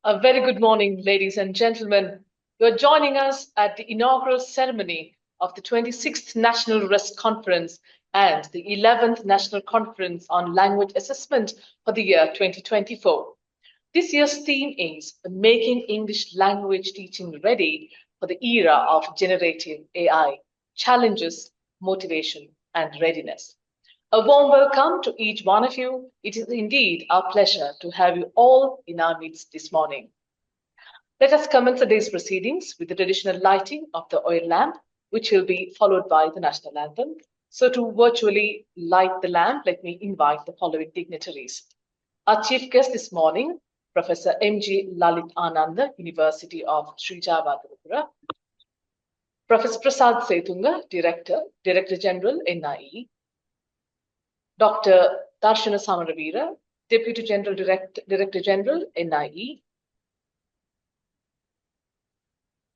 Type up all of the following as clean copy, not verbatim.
A very good morning, ladies and gentlemen. You're joining us at the inaugural ceremony of the 26th National RESC Conference and the 11th National Conference on Language Assessment for the year 2024. This year's theme is Making English Language Teaching Ready for the Era of Generative AI, Challenges, Motivation, and Readiness. A warm welcome to each one of you. It is indeed our pleasure to have you all in our midst this morning. Let us commence the day's proceedings with the traditional lighting of the oil lamp, which will be followed by the national anthem. So to virtually light the lamp, let me invite the following dignitaries. Our chief guest this morning, Professor M.G. Lalit Ananda, University of Sri Javagadhapura. Professor Prasad Setunga, Director General, NIE. Dr. Darshana Samaravira, Deputy Director General, NIE.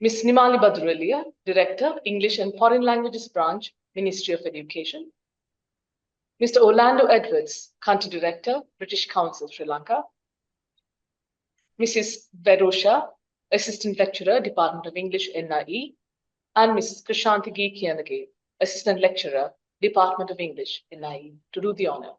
Ms. Nimali Badrulia, Director, English and Foreign Languages Branch, Ministry of Education. Mr. Orlando Edwards, Country Director, British Council, Sri Lanka. Mrs. Vedosha, Assistant Lecturer, Department of English, NIE. And Mrs. Krishanti Kiyanage, Assistant Lecturer, Department of English, NIE, to do the honor.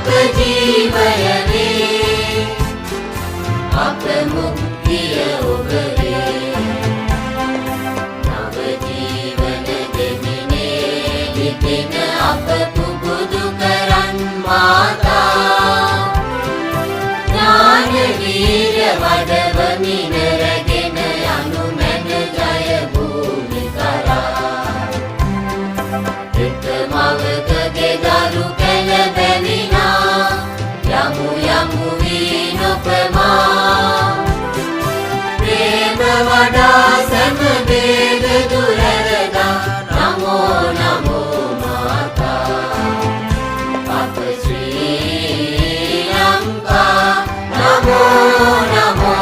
ජීවයනේ අප මුක්තිය ඔබවේ නව ජීවන දෙමිනේ ලිපින අප පුබුදු කරන් මාතා ඥාන වීර්ය වඩවමින රැගෙන යනු මැන ජය භූමි කරා එක මවකගේ දරු කැළඹෙමිනා යමු යමු වී නොපමා ප්‍රේම වඩා සැම වේද දුරරදා නමෝ නමෝ මාතා අප ශ්రీ ලංකා නමෝ නමෝ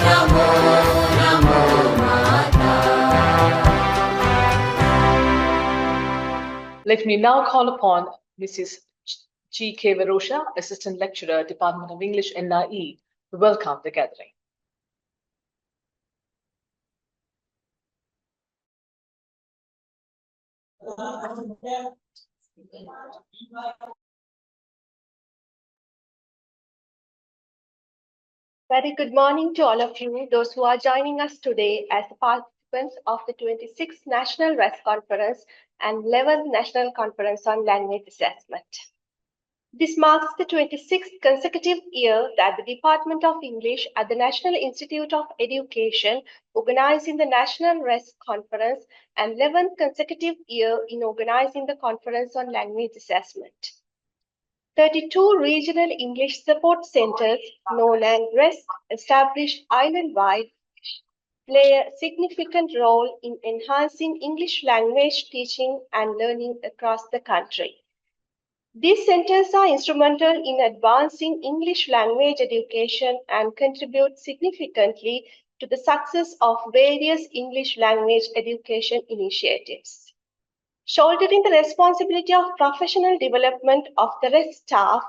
නමෝ නමෝ මාතා. Let me now call upon Mrs. G.K. Varosha, Assistant Lecturer, Department of English, NIE, to welcome the gathering. Very good morning to all of you, those who are joining us today as the participants of the 26th National RESC Conference and 11th National Conference on Language Assessment. This marks the 26th consecutive year that the Department of English at the National Institute of Education organizing the National RESC Conference and 11th consecutive year in organizing the Conference on Language Assessment. 32 regional English support centers, known as RESC, established island-wide, play a significant role in enhancing English language teaching and learning across the country. These centers are instrumental in advancing English language education and contribute significantly to the success of various English language education initiatives. Shouldering the responsibility of professional development of the RESC staff,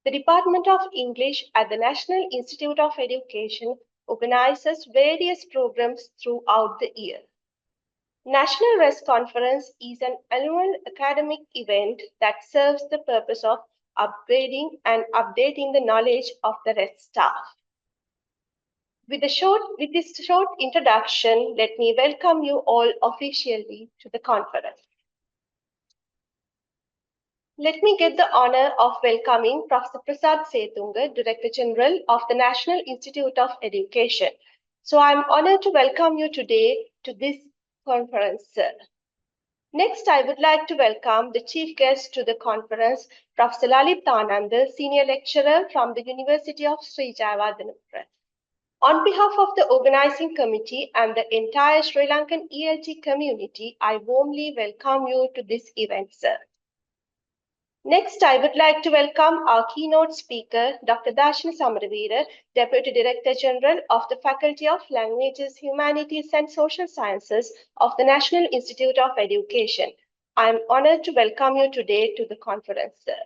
the Department of English at the National Institute of Education organizes various programs throughout the year. National RESC Conference is an annual academic event that serves the purpose of upgrading and updating the knowledge of the RESC staff. With this short introduction, let me welcome you all officially to the conference. Let me get the honor of welcoming Professor Prasad Setunga, Director General of the National Institute of Education. So I'm honored to welcome you today to this conference, sir. Next, I would like to welcome the chief guest to the conference, Professor Lalit Ananda, Senior Lecturer from the University of Sri Jayawardena. On behalf of the organizing committee and the entire Sri Lankan ELT community, I warmly welcome you to this event, sir. Next, I would like to welcome our keynote speaker, Dr. Darshana Samaraveera, Deputy Director General of the Faculty of Languages, Humanities and Social Sciences of the National Institute of Education. I am honored to welcome you today to the conference, sir.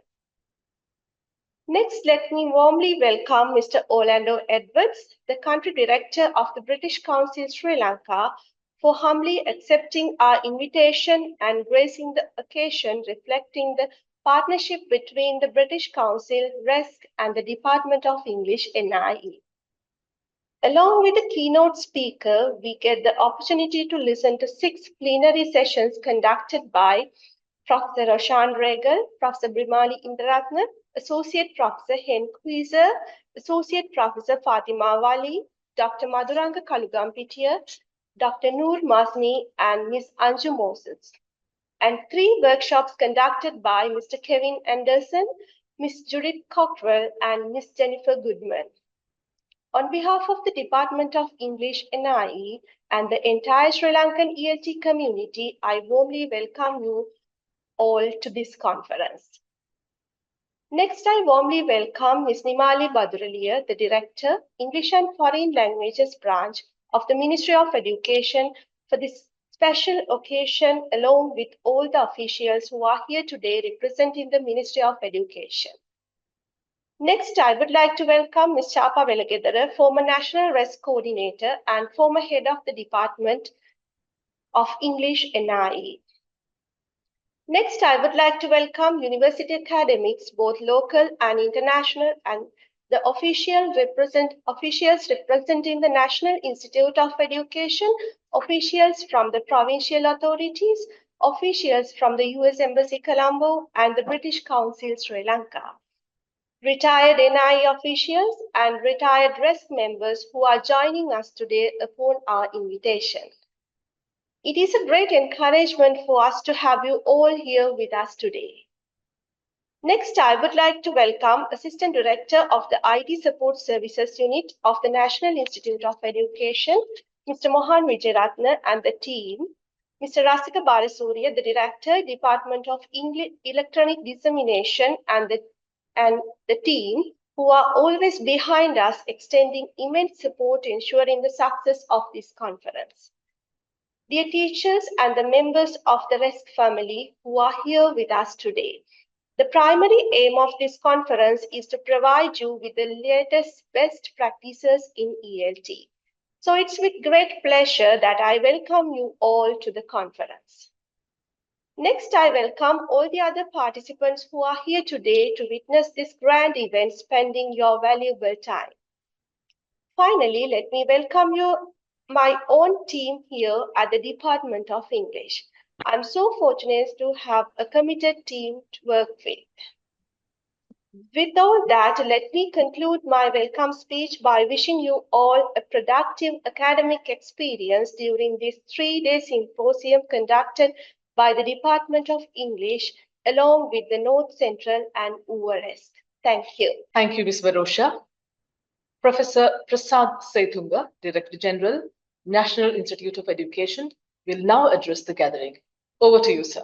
Next, let me warmly welcome Mr. Orlando Edwards, the Country Director of the British Council Sri Lanka, for humbly accepting our invitation and gracing the occasion, reflecting the partnership between the British Council, RESC, and the Department of English, NIE. Along with the keynote speaker, we get the opportunity to listen to 6 plenary sessions conducted by Professor Roshan Regal, Professor Brimali Indaratna, Associate Professor Hen Kwizer, Associate Professor Fatima Wali, Dr. Madhuranga Kalugampitiya, Dr. Noor Masni, and Ms. Anju Moses. And 3 workshops conducted by Mr. Kevin Anderson, Ms. Judith Cockrell, and Ms. Jennifer Goodman. On behalf of the Department of English, NIE, and the entire Sri Lankan ELT community, I warmly welcome you all to this conference. Next, I warmly welcome Ms. Nimali Baduraliya, the Director, English and Foreign Languages Branch of the Ministry of Education, for this special occasion, along with all the officials who are here today representing the Ministry of Education. Next, I would like to welcome Ms. Chapa Velagedara, former National RESC Coordinator and former Head of the Department of English, NIE. Next, I would like to welcome university academics, both local and international, and the officials representing the National Institute of Education, officials from the provincial authorities, officials from the US Embassy Colombo and the British Council Sri Lanka, retired NIE officials and retired RESC members who are joining us today upon our invitation. It is a great encouragement for us to have you all here with us today. Next, I would like to welcome Assistant Director of the IT Support Services Unit of the National Institute of Education, Mr. Mohan Wijeratne, and the team, Mr. Rasika Balasurya, the Director, Department of Electronic Dissemination, and the team, who are always behind us, extending immense support, ensuring the success of this conference. Dear teachers and the members of the RESC family who are here with us today, the primary aim of this conference is to provide you with the latest best practices in ELT. So it's with great pleasure that I welcome you all to the conference. Next, I welcome all the other participants who are here today to witness this grand event, spending your valuable time. Finally, let me welcome my own team here at the Department of English. I'm so fortunate to have a committed team to work with. With all that, let me conclude my welcome speech by wishing you all a productive academic experience during this 3-day symposium conducted by the Department of English along with the North Central and URESC. Thank you. Thank you, Ms. Varosha. Professor Prasad Setunga, Director General, National Institute of Education, will now address the gathering. Over to you, sir.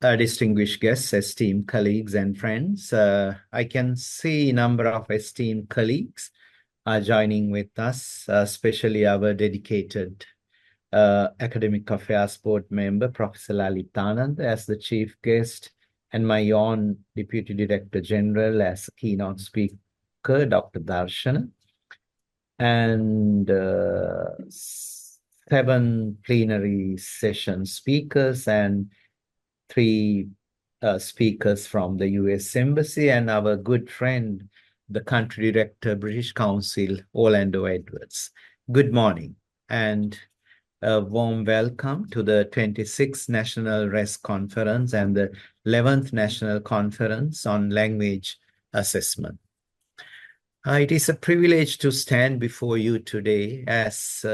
Distinguished guests, esteemed colleagues and friends, I can see a number of esteemed colleagues are joining with us, especially our dedicated Academic Affairs Board member, Professor Lalit Anand, as the chief guest, and my own Deputy Director General as a keynote speaker, Dr. Darshana, and 7 plenary session speakers and 3 speakers from the US Embassy, and our good friend, the Country Director, British Council, Orlando Edwards. Good morning and a warm welcome to the 26th National RESC Conference and the 11th National Conference on Language Assessment. It is a privilege to stand before you today as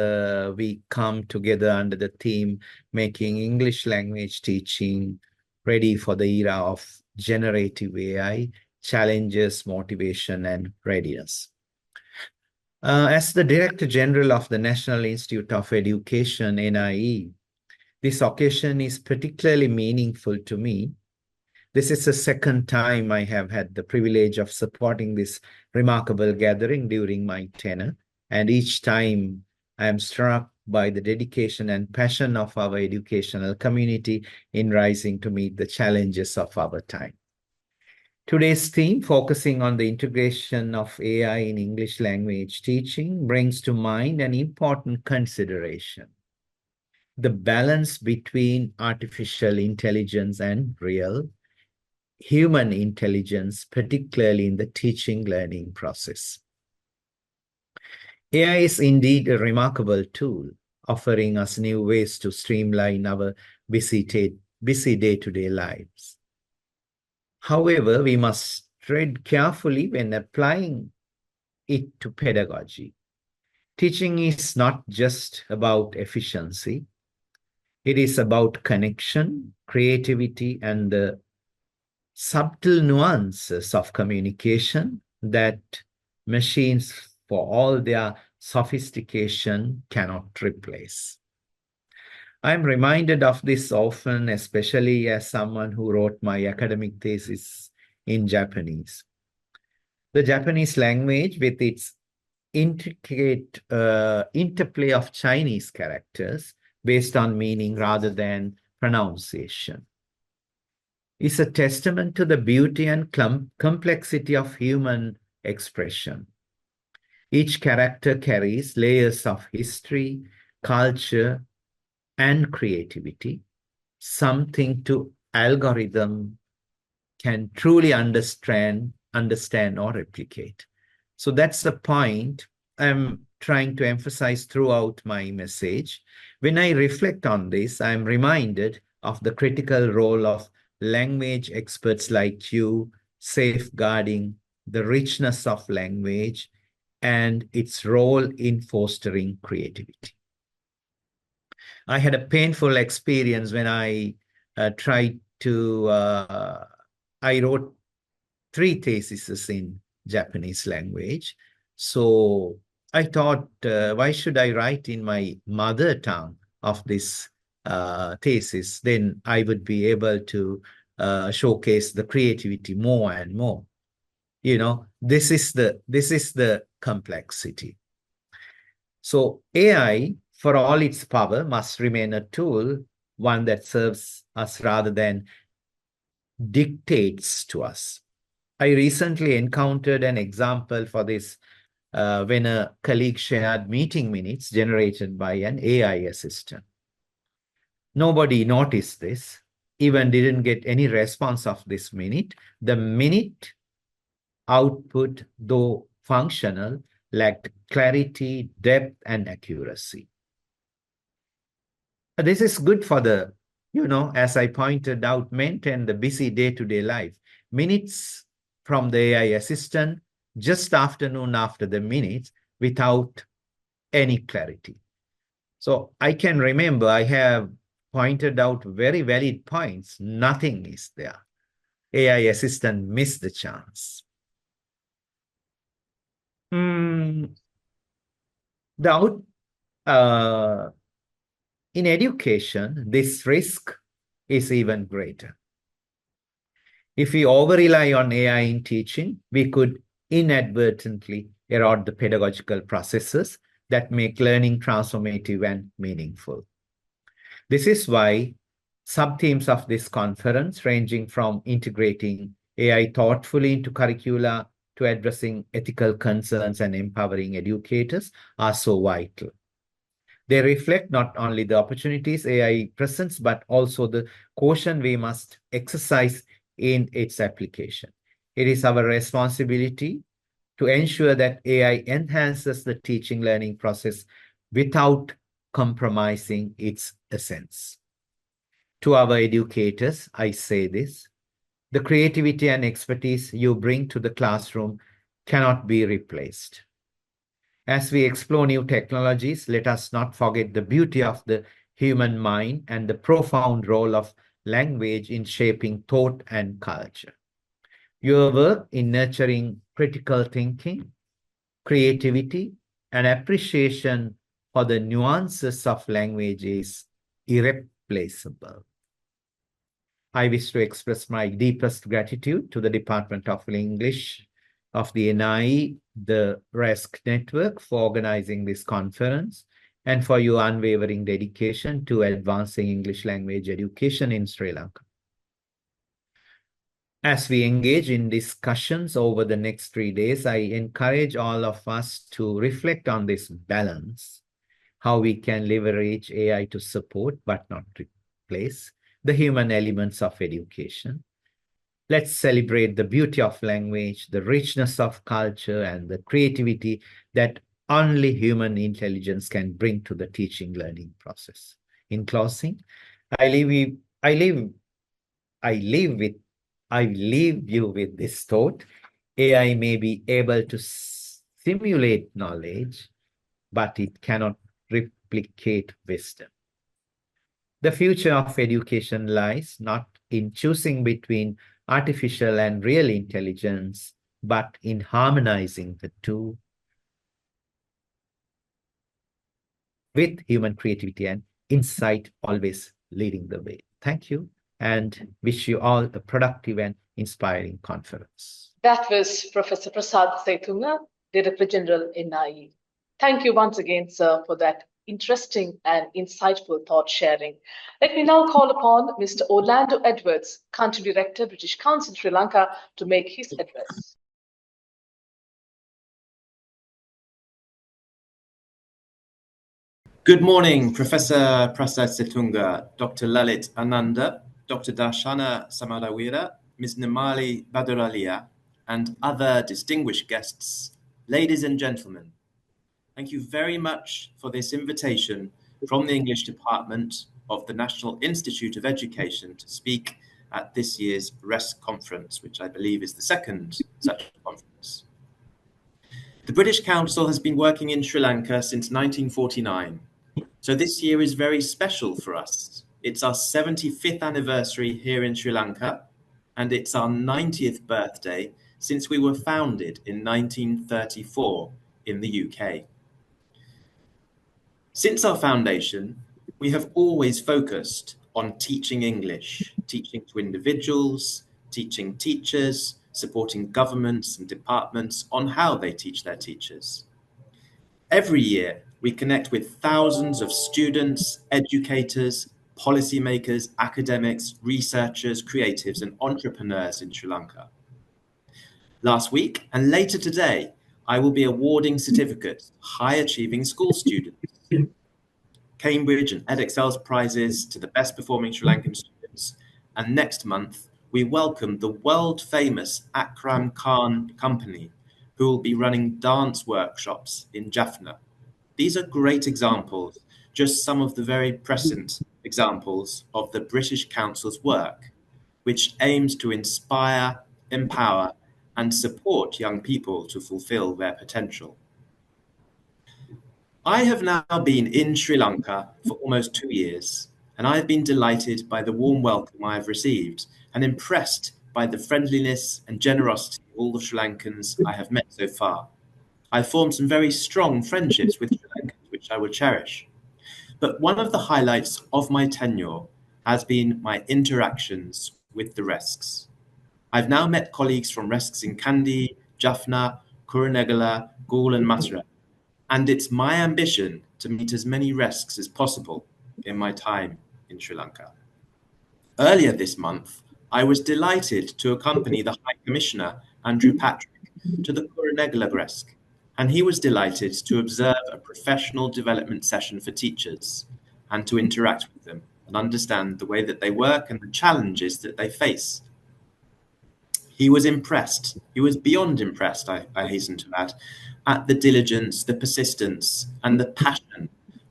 we come together under the theme, Making English Language Teaching Ready for the Era of Generative AI, Challenges, Motivation, and Readiness. As the Director General of the National Institute of Education, NIE, this occasion is particularly meaningful to me. This is the second time I have had the privilege of supporting this remarkable gathering during my tenure, and each time I am struck by the dedication and passion of our educational community in rising to meet the challenges of our time. Today's theme, focusing on the integration of AI in English language teaching, brings to mind an important consideration: the balance between artificial intelligence and real human intelligence, particularly in the teaching learning process. AI is indeed a remarkable tool, offering us new ways to streamline our busy day-to-day lives. However, we must tread carefully when applying it to pedagogy. Teaching is not just about efficiency. It is about connection, creativity, and the subtle nuances of communication that machines, for all their sophistication, cannot replace. I'm reminded of this often, especially as someone who wrote my academic thesis in Japanese. The Japanese language, with its intricate interplay of Chinese characters based on meaning rather than pronunciation, is a testament to the beauty and complexity of human expression. Each character carries layers of history, culture, and creativity, something to algorithm can truly understand or replicate. So that's the point I'm trying to emphasize throughout my message. When I reflect on this, I'm reminded of the critical role of language experts like you, safeguarding the richness of language and its role in fostering creativity. I had a painful experience when I tried to, I wrote 3 theses in Japanese language. So I thought, why should I write in my mother tongue of this thesis? Then I would be able to showcase the creativity more and more. You know, this is the complexity. So AI, for all its power, must remain a tool, one that serves us rather than dictates to us. I recently encountered an example for this when a colleague shared meeting minutes generated by an AI assistant. Nobody noticed this, even didn't get any response of this minute. The minute output, though functional, lacked clarity, depth, and accuracy. This is good for the, as I pointed out, maintain the busy day-to-day life. Minutes from the AI assistant, just afternoon after the minutes, without any clarity. So I can remember I have pointed out very valid points. Nothing is there. AI assistant missed the chance. In education, this risk is even greater. If we over-rely on AI in teaching, we could inadvertently erode the pedagogical processes that make learning transformative and meaningful. This is why sub-themes of this conference, ranging from integrating AI thoughtfully into curricula to addressing ethical concerns and empowering educators, are so vital. They reflect not only the opportunities AI presents, but also the caution we must exercise in its application. It is our responsibility to ensure that AI enhances the teaching learning process without compromising its essence. To our educators, I say this: the creativity and expertise you bring to the classroom cannot be replaced. As we explore new technologies, let us not forget the beauty of the human mind and the profound role of language in shaping thought and culture. Your work in nurturing critical thinking, creativity, and appreciation for the nuances of language is irreplaceable. I wish to express my deepest gratitude to the Department of English of the NIE, the RESC network, for organizing this conference and for your unwavering dedication to advancing English language education in Sri Lanka. As we engage in discussions over the next 3 days, I encourage all of us to reflect on this balance, how we can leverage AI to support but not replace the human elements of education. Let's celebrate the beauty of language, the richness of culture, and the creativity that only human intelligence can bring to the teaching learning process. In closing, I leave you with this thought: AI may be able to simulate knowledge, but it cannot replicate wisdom. The future of education lies not in choosing between artificial and real intelligence, but in harmonizing the two with human creativity and insight always leading the way. Thank you, and wish you all a productive and inspiring conference. That was Professor Prasad Seitunga, Director General, NIE. Thank you once again, sir, for that interesting and insightful thought sharing. Let me now call upon Mr. Orlando Edwards, Country Director, British Council, Sri Lanka, to make his address. Good morning, Professor Prasad Setunga, Dr. Lalit Ananda, Dr. Darshana Samarawira, Ms. Nimali Baduralia, and other distinguished guests. Ladies and gentlemen, thank you very much for this invitation from the English Department of the National Institute of Education to speak at this year's RESC conference, which I believe is the second such conference. The British Council has been working in Sri Lanka since 1949. So this year is very special for us. It's our 75th anniversary here in Sri Lanka, and it's our 90th birthday since we were founded in 1934 in the UK. Since our foundation, we have always focused on teaching English, teaching to individuals, teaching teachers, supporting governments and departments on how they teach their teachers. Every year, we connect with thousands of students, educators, policymakers, academics, researchers, creatives, and entrepreneurs in Sri Lanka. Last week and later today, I will be awarding certificates to high-achieving school students, Cambridge and edXL's prizes to the best performing Sri Lankan students, and next month, we welcome the world-famous Akram Khan Company, who will be running dance workshops in Jaffna. These are great examples, just some of the very present examples of the British Council's work, which aims to inspire, empower, and support young people to fulfill their potential. I have now been in Sri Lanka for almost 2 years, and I have been delighted by the warm welcome I have received and impressed by the friendliness and generosity of all the Sri Lankans I have met so far. I've formed some very strong friendships with Sri Lankans, which I will cherish. But one of the highlights of my tenure has been my interactions with the RESCs. I've now met colleagues from RESCs in Kandy, Jaffna, Kurunegala, Gaul and Mathura, and it's my ambition to meet as many RESCs as possible in my time in Sri Lanka. Earlier this month, I was delighted to accompany the High Commissioner, Andrew Patrick, to the Kurunegala RESC, and he was delighted to observe a professional development session for teachers and to interact with them and understand the way that they work and the challenges that they face. He was impressed, he was beyond impressed, I hasten to add, at the diligence, the persistence, and the passion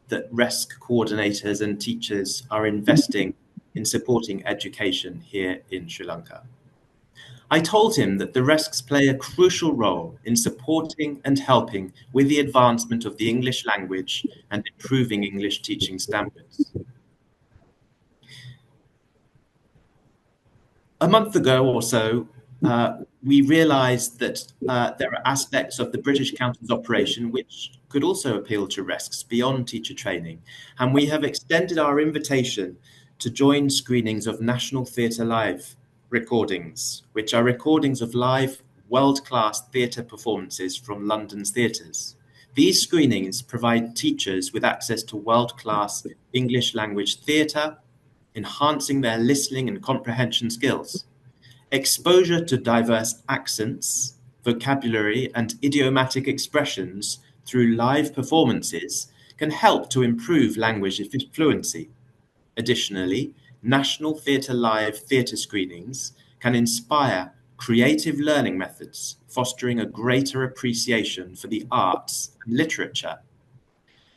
that RESC coordinators and teachers are investing in supporting education here in Sri Lanka. I told him that the RESCs play a crucial role in supporting and helping with the advancement of the English language and improving English teaching standards. A month ago or so, we realized that there are aspects of the British Council's operation which could also appeal to RESCs beyond teacher training, and we have extended our invitation to join screenings of National Theatre Live recordings, which are recordings of live world-class theatre performances from London's theatres. These screenings provide teachers with access to world-class English language theatre, enhancing their listening and comprehension skills. Exposure to diverse accents, vocabulary, and idiomatic expressions through live performances can help to improve language fluency. Additionally, National Theatre Live theatre screenings can inspire creative learning methods, fostering a greater appreciation for the arts and literature.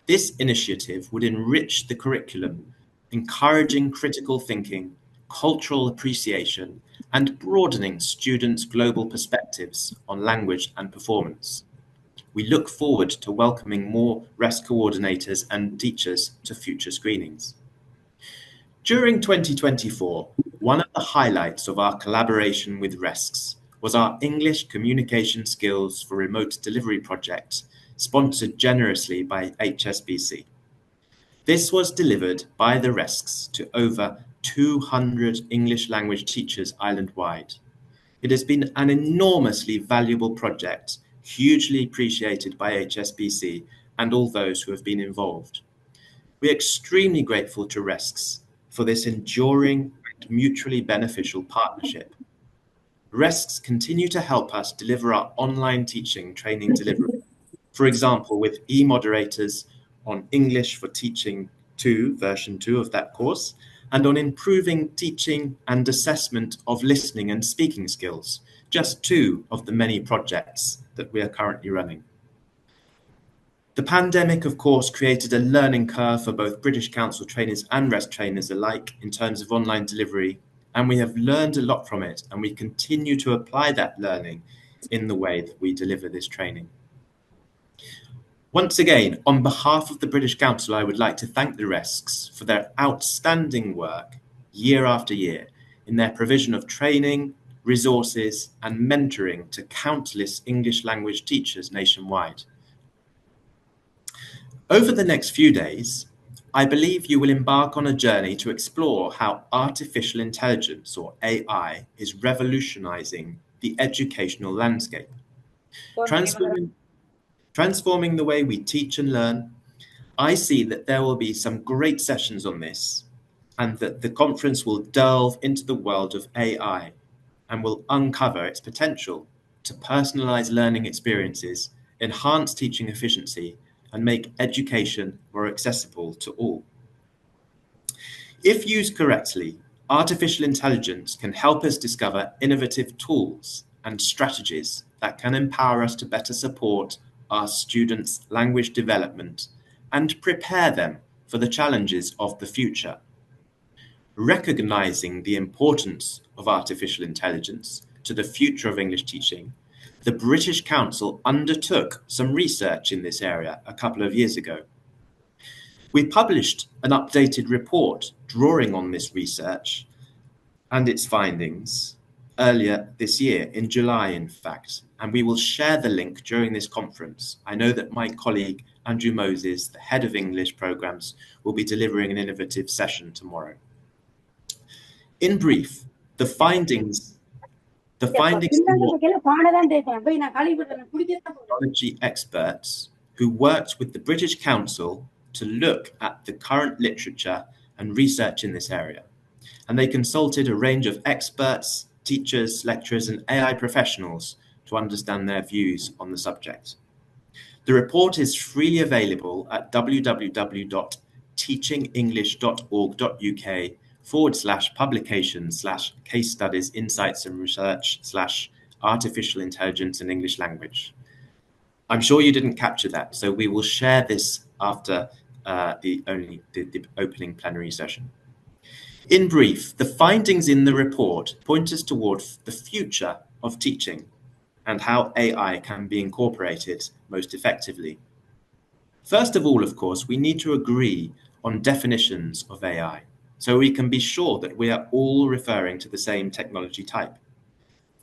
This initiative would enrich the curriculum, encouraging critical thinking, cultural appreciation, and broadening students' global perspectives on language and performance. We look forward to welcoming more RESC coordinators and teachers to future screenings. During 2024, one of the highlights of our collaboration with RESCs was our English Communication Skills for Remote Delivery project, sponsored generously by HSBC. This was delivered by the RESCs to over 200 English language teachers island-wide. It has been an enormously valuable project, hugely appreciated by HSBC and all those who have been involved. We are extremely grateful to RESCs for this enduring and mutually beneficial partnership. RESCs continue to help us deliver our online teaching training delivery, for example, with e-moderators, on English for Teaching 2, version 2 of that course, and on improving teaching and assessment of listening and speaking skills, just 2 of the many projects that we are currently running. The pandemic, of course, created a learning curve for both British Council trainers and RESC trainers alike in terms of online delivery, and we have learned a lot from it, and we continue to apply that learning in the way that we deliver this training. Once again, on behalf of the British Council, I would like to thank the RESCs for their outstanding work year after year in their provision of training, resources, and mentoring to countless English language teachers nationwide. Over the next few days, I believe you will embark on a journey to explore how artificial intelligence, or AI, is revolutionizing the educational landscape, transforming the way we teach and learn. I see that there will be some great sessions on this, and that the conference will delve into the world of AI and will uncover its potential to personalize learning experiences, enhance teaching efficiency, and make education more accessible to all. If used correctly, artificial intelligence can help us discover innovative tools and strategies that can empower us to better support our students' language development and prepare them for the challenges of the future. Recognizing the importance of artificial intelligence to the future of English teaching, the British Council undertook some research in this area a couple of years ago. We published an updated report drawing on this research and its findings earlier this year, in July in fact, and we will share the link during this conference. I know that my colleague Andrew Moses, the head of English programs, will be delivering an innovative session tomorrow. In brief, the findings of technology experts who worked with the British Council to look at the current literature and research in this area. And they consulted a range of experts, teachers, lecturers, and AI professionals to understand their views on the subject. The report is freely available at www.teachingenglish.org.uk/publications/case studies, insights and research/artificial intelligence and English language. I'm sure you didn't capture that, so we will share this after the opening plenary session. In brief, the findings in the report point us towards the future of teaching and how AI can be incorporated most effectively. First of all, of course, we need to agree on definitions of AI, so we can be sure that we are all referring to the same technology type.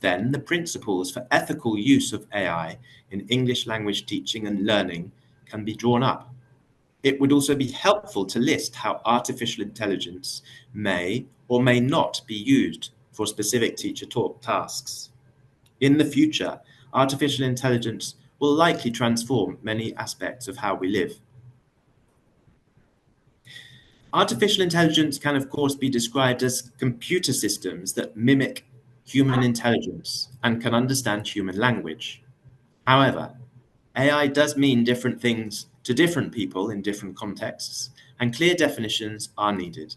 Then the principles for ethical use of AI in English language teaching and learning can be drawn up. It would also be helpful to list how artificial intelligence may or may not be used for specific teacher tasks. In the future, artificial intelligence will likely transform many aspects of how we live. Artificial intelligence can, of course, be described as computer systems that mimic human intelligence and can understand human language. However, AI does mean different things to different people in different contexts, and clear definitions are needed.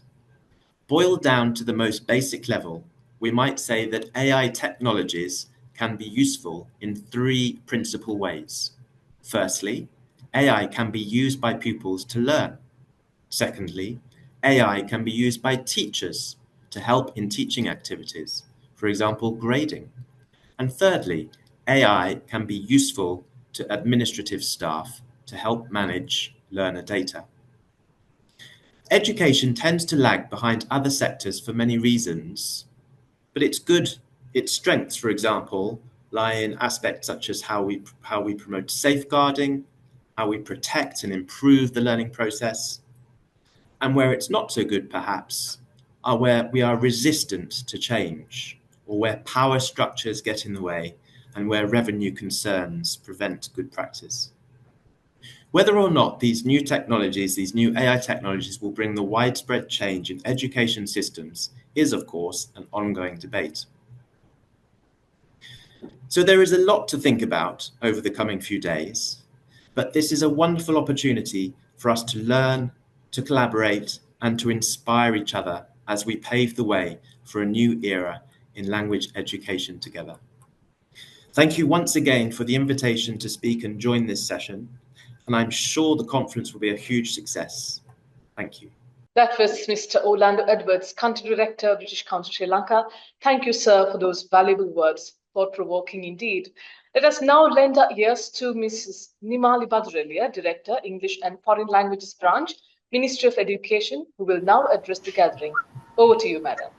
Boiled down to the most basic level, we might say that AI technologies can be useful in 3 principal ways. Firstly, AI can be used by pupils to learn. Secondly, AI can be used by teachers to help in teaching activities, for example, grading. And thirdly, AI can be useful to administrative staff to help manage learner data. Education tends to lag behind other sectors for many reasons, but its strengths, for example, lie in aspects such as how we promote safeguarding, how we protect and improve the learning process, and where it's not so good, perhaps, are where we are resistant to change, or where power structures get in the way, and where revenue concerns prevent good practice. Whether or not these new technologies, these new AI technologies, will bring the widespread change in education systems is, of course, an ongoing debate. So there is a lot to think about over the coming few days, but this is a wonderful opportunity for us to learn, to collaborate, and to inspire each other as we pave the way for a new era in language education together. Thank you once again for the invitation to speak and join this session, and I'm sure the conference will be a huge success. Thank you. That was Mr. Orlando Edwards, Country Director, British Council, Sri Lanka. Thank you, sir, for those valuable words, thought-provoking indeed. Let us now lend our ears to Mrs. Nimali Badrelia, Director, English and Foreign Languages Branch, Ministry of Education, who will now address the gathering. Over to you, madam.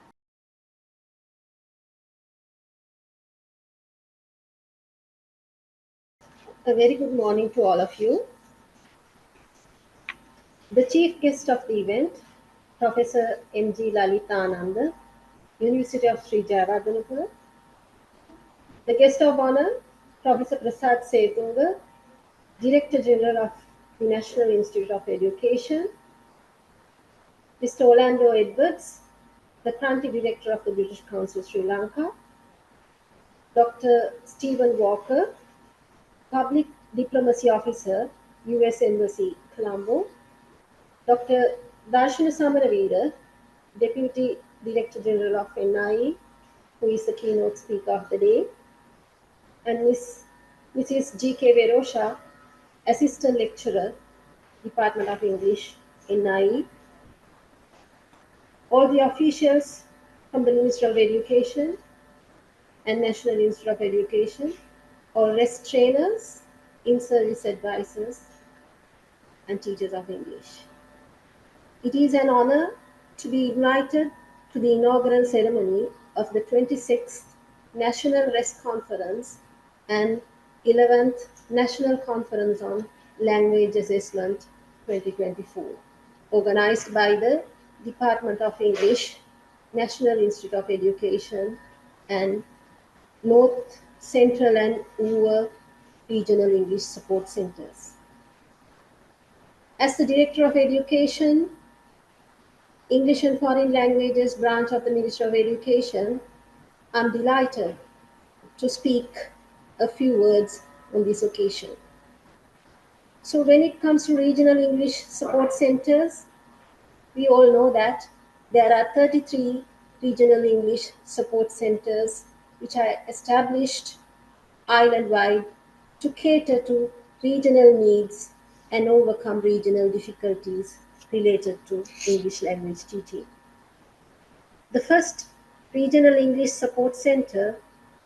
A very good morning to all of you. The chief guest of the event, Professor M.G. Lalitananda, University of Sri Jayawardenepura. The guest of honor, Professor Prasad Setunga, Director General of the National Institute of Education. Mr. Orlando Edwards, the Country Director of the British Council, Sri Lanka. Dr. Stephen Walker, Public Diplomacy Officer, U.S. Embassy, Colombo. Dr. Darshana Samaraveera, Deputy Director General of NIE, who is the keynote speaker of the day. And Mrs. G.K. Verosha, Assistant Lecturer, Department of English, NIE. All the officials from the Ministry of Education and National Institute of Education, all RESC trainers, in-service advisors, and teachers of English. It is an honor to be invited to the inaugural ceremony of the 26th National RESC Conference and 11th National Conference on Language Assessment 2024, organized by the Department of English, National Institute of Education, and North, Central and Rural Regional English Support Centers. As the Director of Education, English and Foreign Languages Branch of the Ministry of Education, I'm delighted to speak a few words on this occasion. So when it comes to regional English support centers, we all know that there are 33 regional English support centers which are established island-wide to cater to regional needs and overcome regional difficulties related to English language teaching. The first regional English support center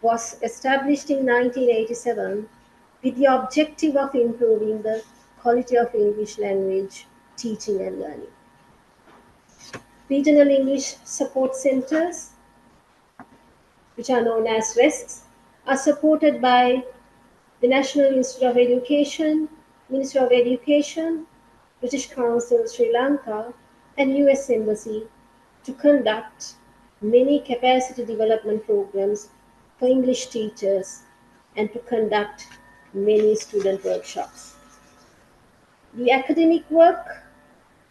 was established in 1987 with the objective of improving the quality of English language teaching and learning. Regional English support centers, which are known as RESCs, are supported by the National Institute of Education, Ministry of Education, British Council, Sri Lanka, and US Embassy to conduct many capacity development programs for English teachers and to conduct many student workshops. The academic work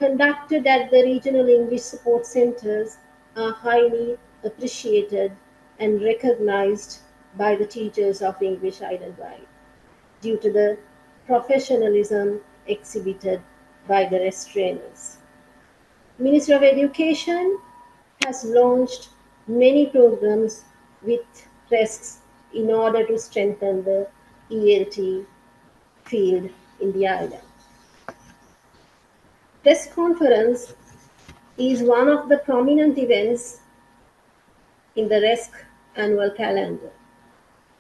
conducted at the regional English support centers are highly appreciated and recognized by the teachers of English island-wide due to the professionalism exhibited by the RESC trainers. Ministry of Education has launched many programs with RESCs in order to strengthen the ELT field in the island. RESC conference is one of the prominent events in the RESC annual calendar.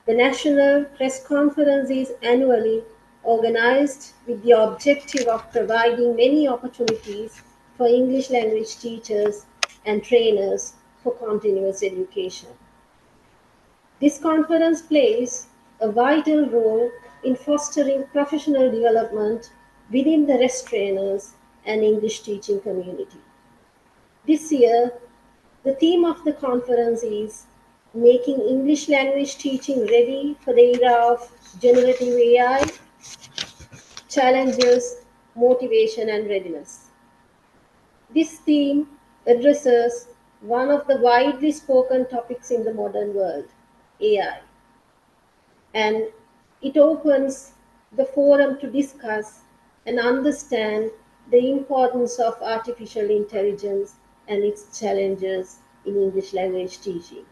The National RESC Conference is annually organized with the objective of providing many opportunities for English language teachers and trainers for continuous education. This conference plays a vital role in fostering professional development within the RESC trainers and English teaching community. This year, the theme of the conference is Making English Language Teaching Ready for the Era of Generative AI, Challenges, Motivation and Readiness. This theme addresses one of the widely spoken topics in the modern world, AI, and it opens the forum to discuss and understand the importance of artificial intelligence and its challenges in English language teaching.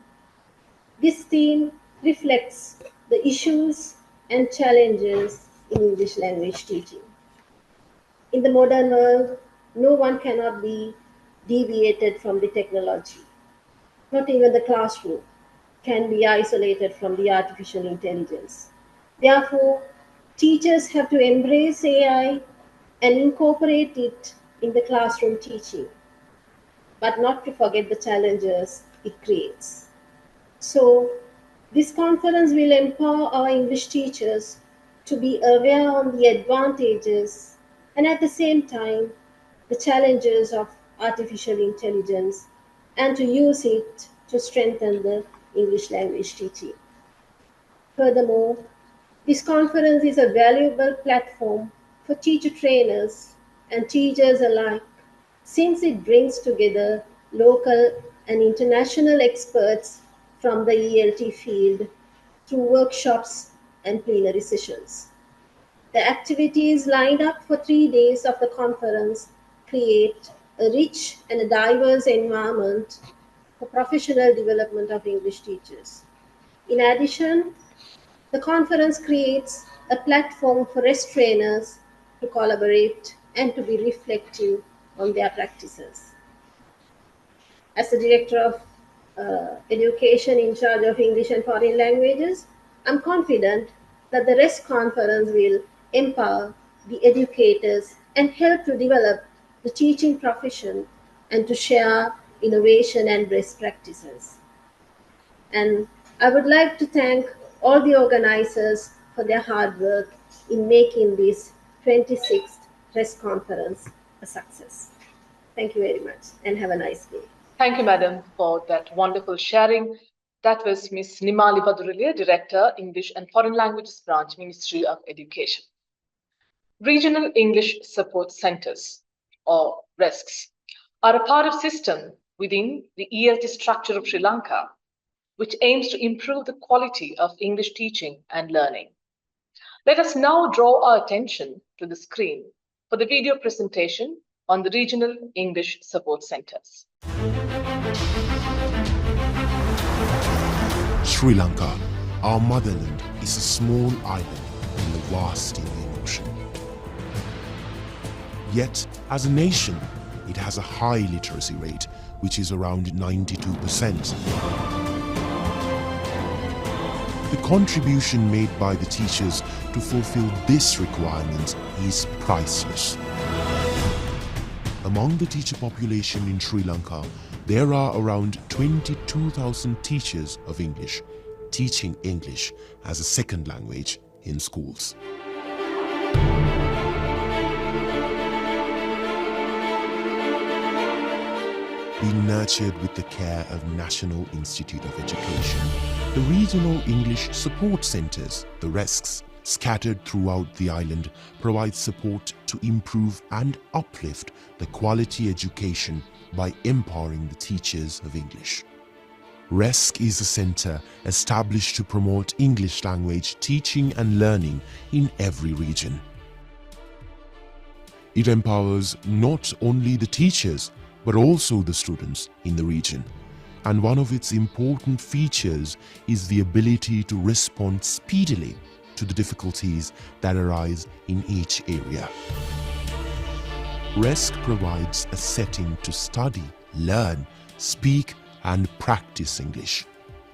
This theme reflects the issues and challenges in English language teaching. In the modern world, no one cannot be deviated from the technology. Not even the classroom can be isolated from the artificial intelligence. Therefore, teachers have to embrace AI and incorporate it in the classroom teaching, but not to forget the challenges it creates. So, this conference will empower our English teachers to be aware on the advantages and at the same time the challenges of artificial intelligence and to use it to strengthen the English language teaching. Furthermore, this conference is a valuable platform for teacher trainers and teachers alike since it brings together local and international experts from the ELT field through workshops and plenary sessions. The activities lined up for 3 days of the conference create a rich and a diverse environment for professional development of English teachers. In addition, the conference creates a platform for RESC trainers to collaborate and to be reflective on their practices. As the Director of Education in charge of English and foreign languages, I'm confident that the RESC conference will empower the educators and help to develop the teaching profession and to share innovation and best practices. And I would like to thank all the organizers for their hard work in making this 26th RESC conference a success. Thank you very much and have a nice day. Thank you, Madam, for that wonderful sharing. That was Ms. Nimali Baduraliya, Director, English and Foreign Languages Branch, Ministry of Education. Regional English Support Centers, or RESCs, are a part of system within the ELT structure of Sri Lanka, which aims to improve the quality of English teaching and learning. Let us now draw our attention to the screen for the video presentation on the Regional English Support Centers. Sri Lanka, our motherland, is a small island in the vast Indian Ocean. Yet, as a nation, it has a high literacy rate, which is around 92%. The contribution made by the teachers to fulfill this requirement is priceless. Among the teacher population in Sri Lanka, there are around 22,000 teachers of English teaching English as a second language in schools. Being nurtured with the care of National Institute of Education, the Regional English Support Centers, the RESCs, scattered throughout the island, provide support to improve and uplift the quality education by empowering the teachers of English. RESC is a center established to promote English language teaching and learning in every region. It empowers not only the teachers but also the students in the region. And one of its important features is the ability to respond speedily to the difficulties that arise in each area. RESC provides a setting to study, learn, speak, and practice English.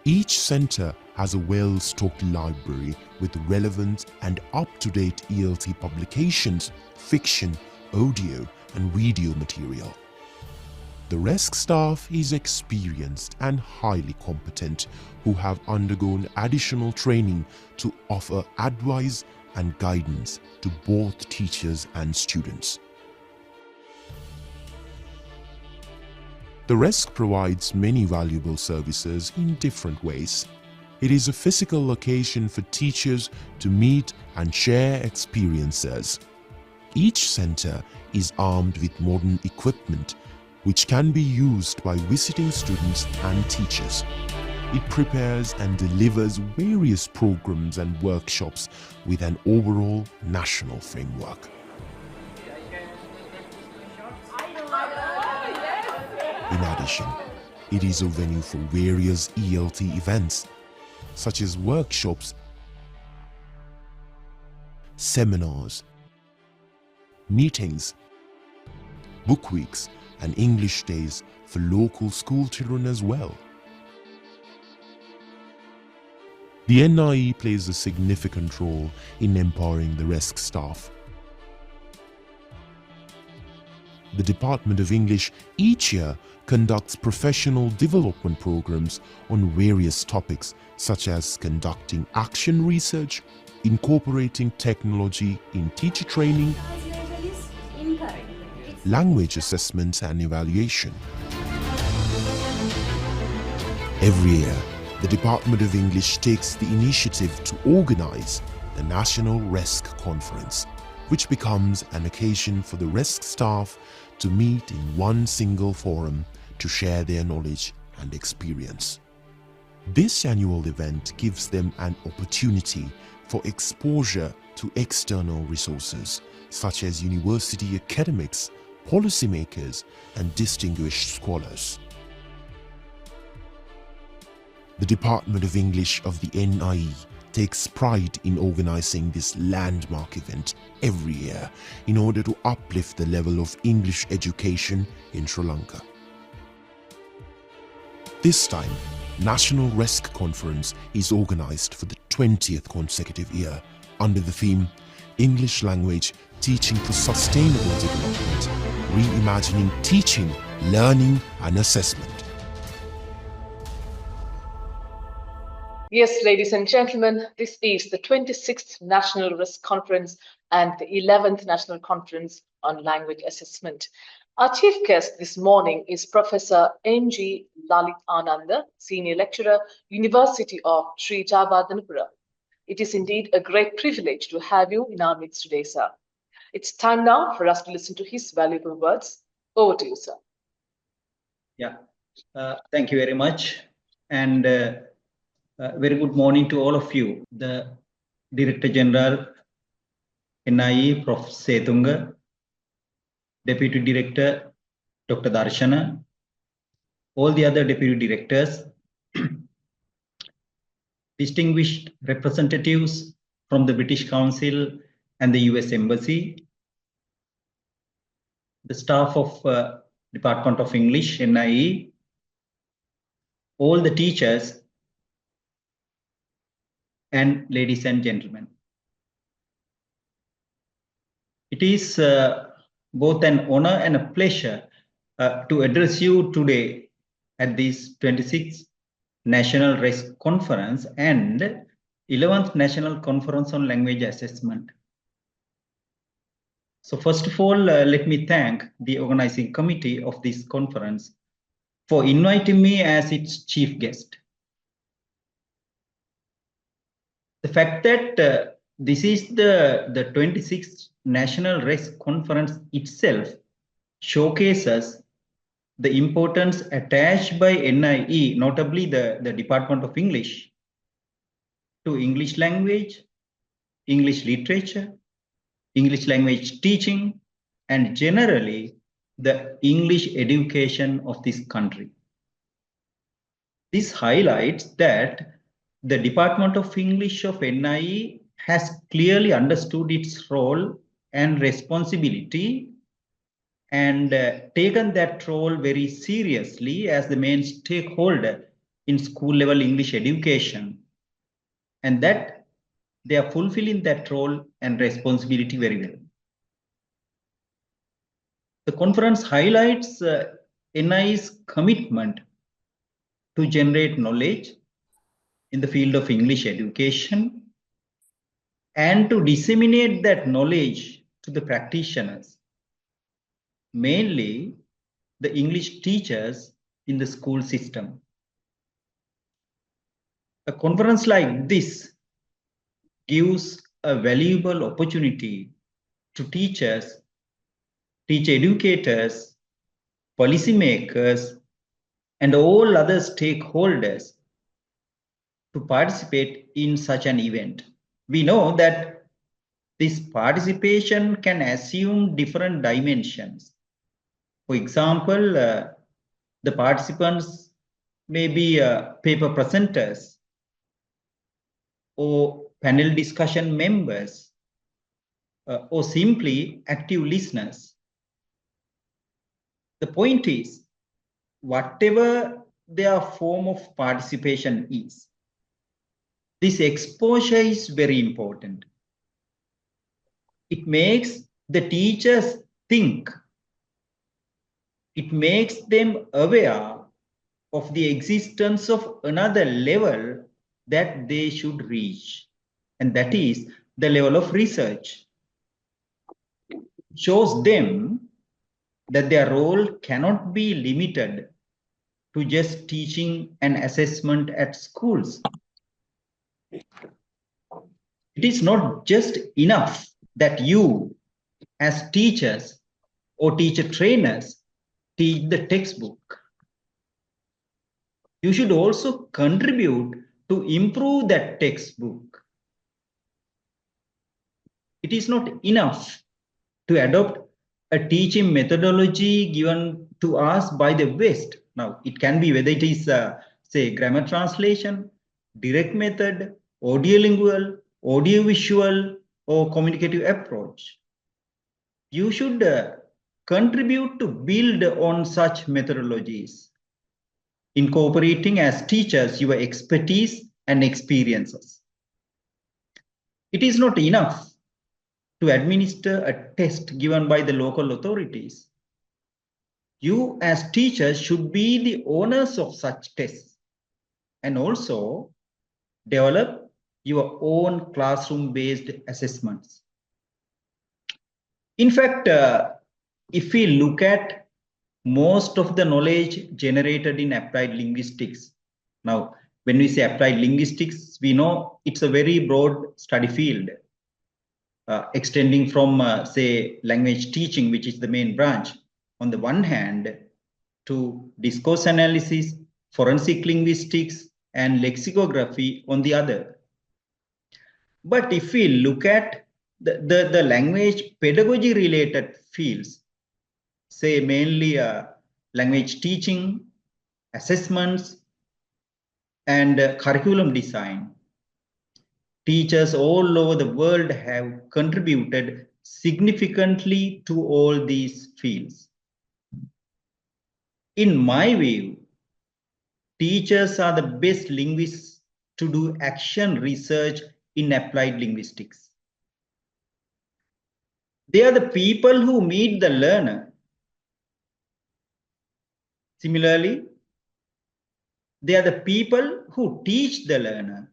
Each center has a well-stocked library with relevant and up-to-date ELT publications, fiction, audio, and video material. The RESC staff is experienced and highly competent, who have undergone additional training to offer advice and guidance to both teachers and students. The RESC provides many valuable services in different ways. It is a physical location for teachers to meet and share experiences. Each center is armed with modern equipment which can be used by visiting students and teachers. It prepares and delivers various programs and workshops with an overall national framework. In addition, it is a venue for various ELT events such as workshops, seminars, meetings, book weeks, and English days for local school children as well. The NIE plays a significant role in empowering the RESC staff. The Department of English each year conducts professional development programs on various topics such as conducting action research, incorporating technology in teacher training, language assessments and evaluation. Every year, the Department of English takes the initiative to organize the National RESC Conference, which becomes an occasion for the RESC staff to meet in one single forum to share their knowledge and experience. This annual event gives them an opportunity for exposure to external resources such as university academics, policymakers, and distinguished scholars. The Department of English of the NIE takes pride in organizing this landmark event every year in order to uplift the level of English education in Sri Lanka. This time, National RESC Conference is organized for the 20th consecutive year under the theme English Language Teaching for Sustainable Development, Reimagining Teaching, Learning and Assessment. Yes, ladies and gentlemen, this is the 26th National RESC Conference and the 11th National Conference on Language Assessment. Our chief guest this morning is Professor N.G. Lalit Ananda, Senior Lecturer, University of Sri Javadanapura. It is indeed a great privilege to have you in our midst today, sir. It's time now for us to listen to his valuable words. Over to you, sir. Yeah, thank you very much. And very good morning to all of you. The Director General, NIE, Prof. Setunga, Deputy Director, Dr. Darshana, all the other Deputy Directors, distinguished representatives from the British Council and the US Embassy, the staff of Department of English, NIE, all the teachers, and ladies and gentlemen. It is both an honor and a pleasure to address you today at this 26th National RESC Conference and 11th National Conference on Language Assessment. So first of all, let me thank the organizing committee of this conference for inviting me as its chief guest. The fact that this is the 26th National RESC Conference itself showcases the importance attached by NIE, notably the Department of English, to English language, English literature, English language teaching, and generally the English education of this country. This highlights that the Department of English of NIE has clearly understood its role and responsibility and taken that role very seriously as the main stakeholder in school level English education, and that they are fulfilling that role and responsibility very well. The conference highlights NIE's commitment to generate knowledge in the field of English education and to disseminate that knowledge to the practitioners, mainly the English teachers in the school system. A conference like this gives a valuable opportunity to teachers, teacher educators, policymakers, and all other stakeholders to participate in such an event. We know that this participation can assume different dimensions. For example, The participants may be paper presenters or panel discussion members or simply active listeners. The point is, whatever their form of participation is, this exposure is very important. It makes the teachers think. It makes them aware of the existence of another level that they should reach. And that is the level of research. It shows them that their role cannot be limited to just teaching and assessment at schools. It is not just enough that you, as teachers or teacher trainers, teach the textbook. You should also contribute to improve that textbook. It is not enough to adopt a teaching methodology given to us by the West. Now, it can be whether it is, say, grammar translation, direct method, audiolingual, audiovisual, or communicative approach. You should contribute to build on such methodologies, incorporating as teachers your expertise and experiences. It is not enough to administer a test given by the local authorities. You as teachers should be the owners of such tests and also develop your own classroom-based assessments. In fact, if we look at most of the knowledge generated in applied linguistics, now when we say applied linguistics, we know it's a very broad study field, extending from, say, language teaching, which is the main branch, on the one hand, to discourse analysis, forensic linguistics, and lexicography on the other. But if we look at the language pedagogy related fields, say mainly language teaching, assessments, and curriculum design, teachers all over the world have contributed significantly to all these fields. In my view, teachers are the best linguists to do action research in applied linguistics. They are the people who meet the learner. Similarly, they are the people who teach the learner.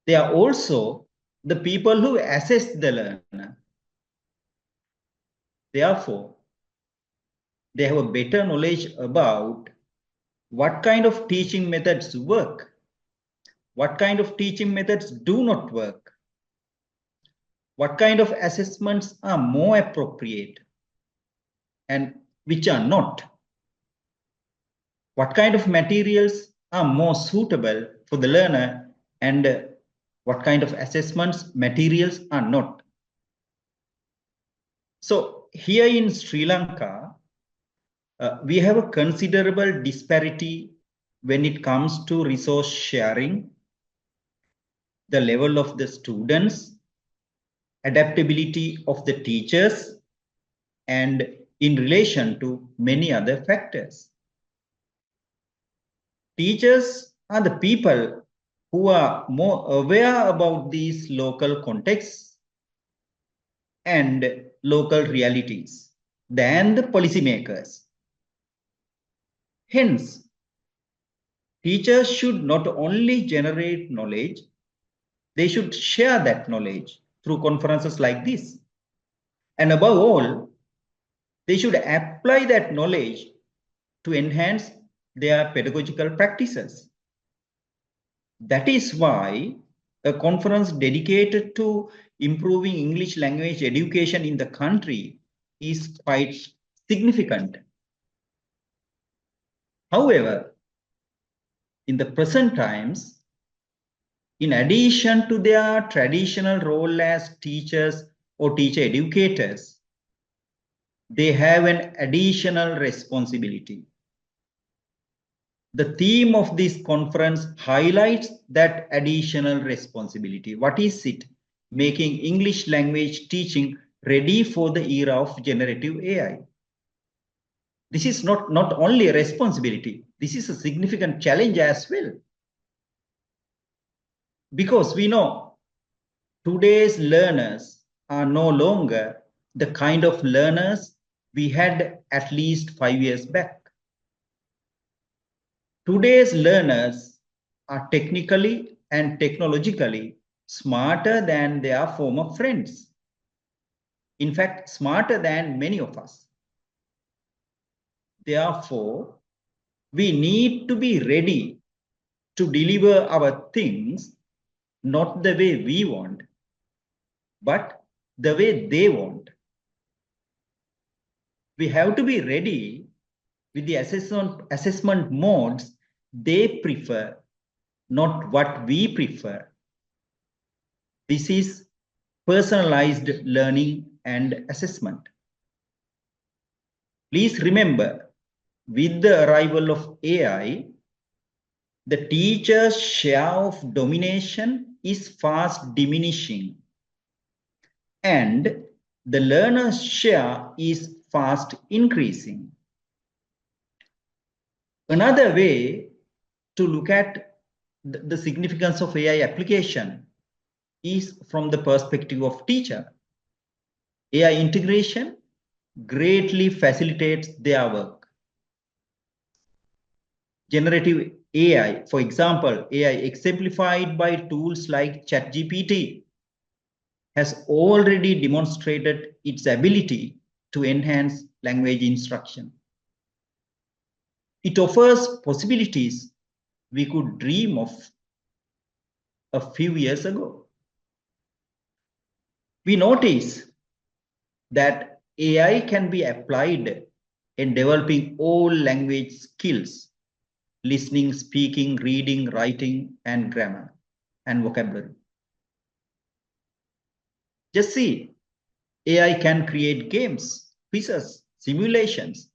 They are also the people who assess the learner. Therefore, they have a better knowledge about what kind of teaching methods work, what kind of teaching methods do not work, what kind of assessments are more appropriate and which are not, what kind of materials are more suitable for the learner and what kind of assessments materials are not. So here in Sri Lanka, we have a considerable disparity when it comes to resource sharing, the level of the students, adaptability of the teachers, and in relation to many other factors. Teachers are the people who are more aware about these local contexts and local realities than the policymakers. Hence, teachers should not only generate knowledge, they should share that knowledge through conferences like this. And above all, they should apply that knowledge to enhance their pedagogical practices. That is why a conference dedicated to improving English language education in the country is quite significant. However, in the present times, in addition to their traditional role as teachers or teacher educators, they have an additional responsibility. The theme of this conference highlights that additional responsibility. What is it? Making English language teaching ready for the era of generative AI. This is not only a responsibility, this is a significant challenge as well. Because we know today's learners are no longer the kind of learners we had at least 5 years back. Today's learners are technically and technologically smarter than their former friends. In fact, smarter than many of us. Therefore, we need to be ready to deliver our things not the way we want, but the way they want. We have to be ready with the assessment modes they prefer, not what we prefer. This is personalized learning and assessment. Please remember, with the arrival of AI, the teacher's share of domination is fast diminishing, and the learner's share is fast increasing. Another way to look at the significance of AI application is from the perspective of teacher. AI integration greatly facilitates their work. Generative AI, for example, AI exemplified by tools like ChatGPT, has already demonstrated its ability to enhance language instruction. It offers possibilities we could dream of a few years ago. We notice that AI can be applied in developing all language skills: listening, speaking, reading, writing, and grammar and vocabulary. Just see, AI can create games, quizzes, simulations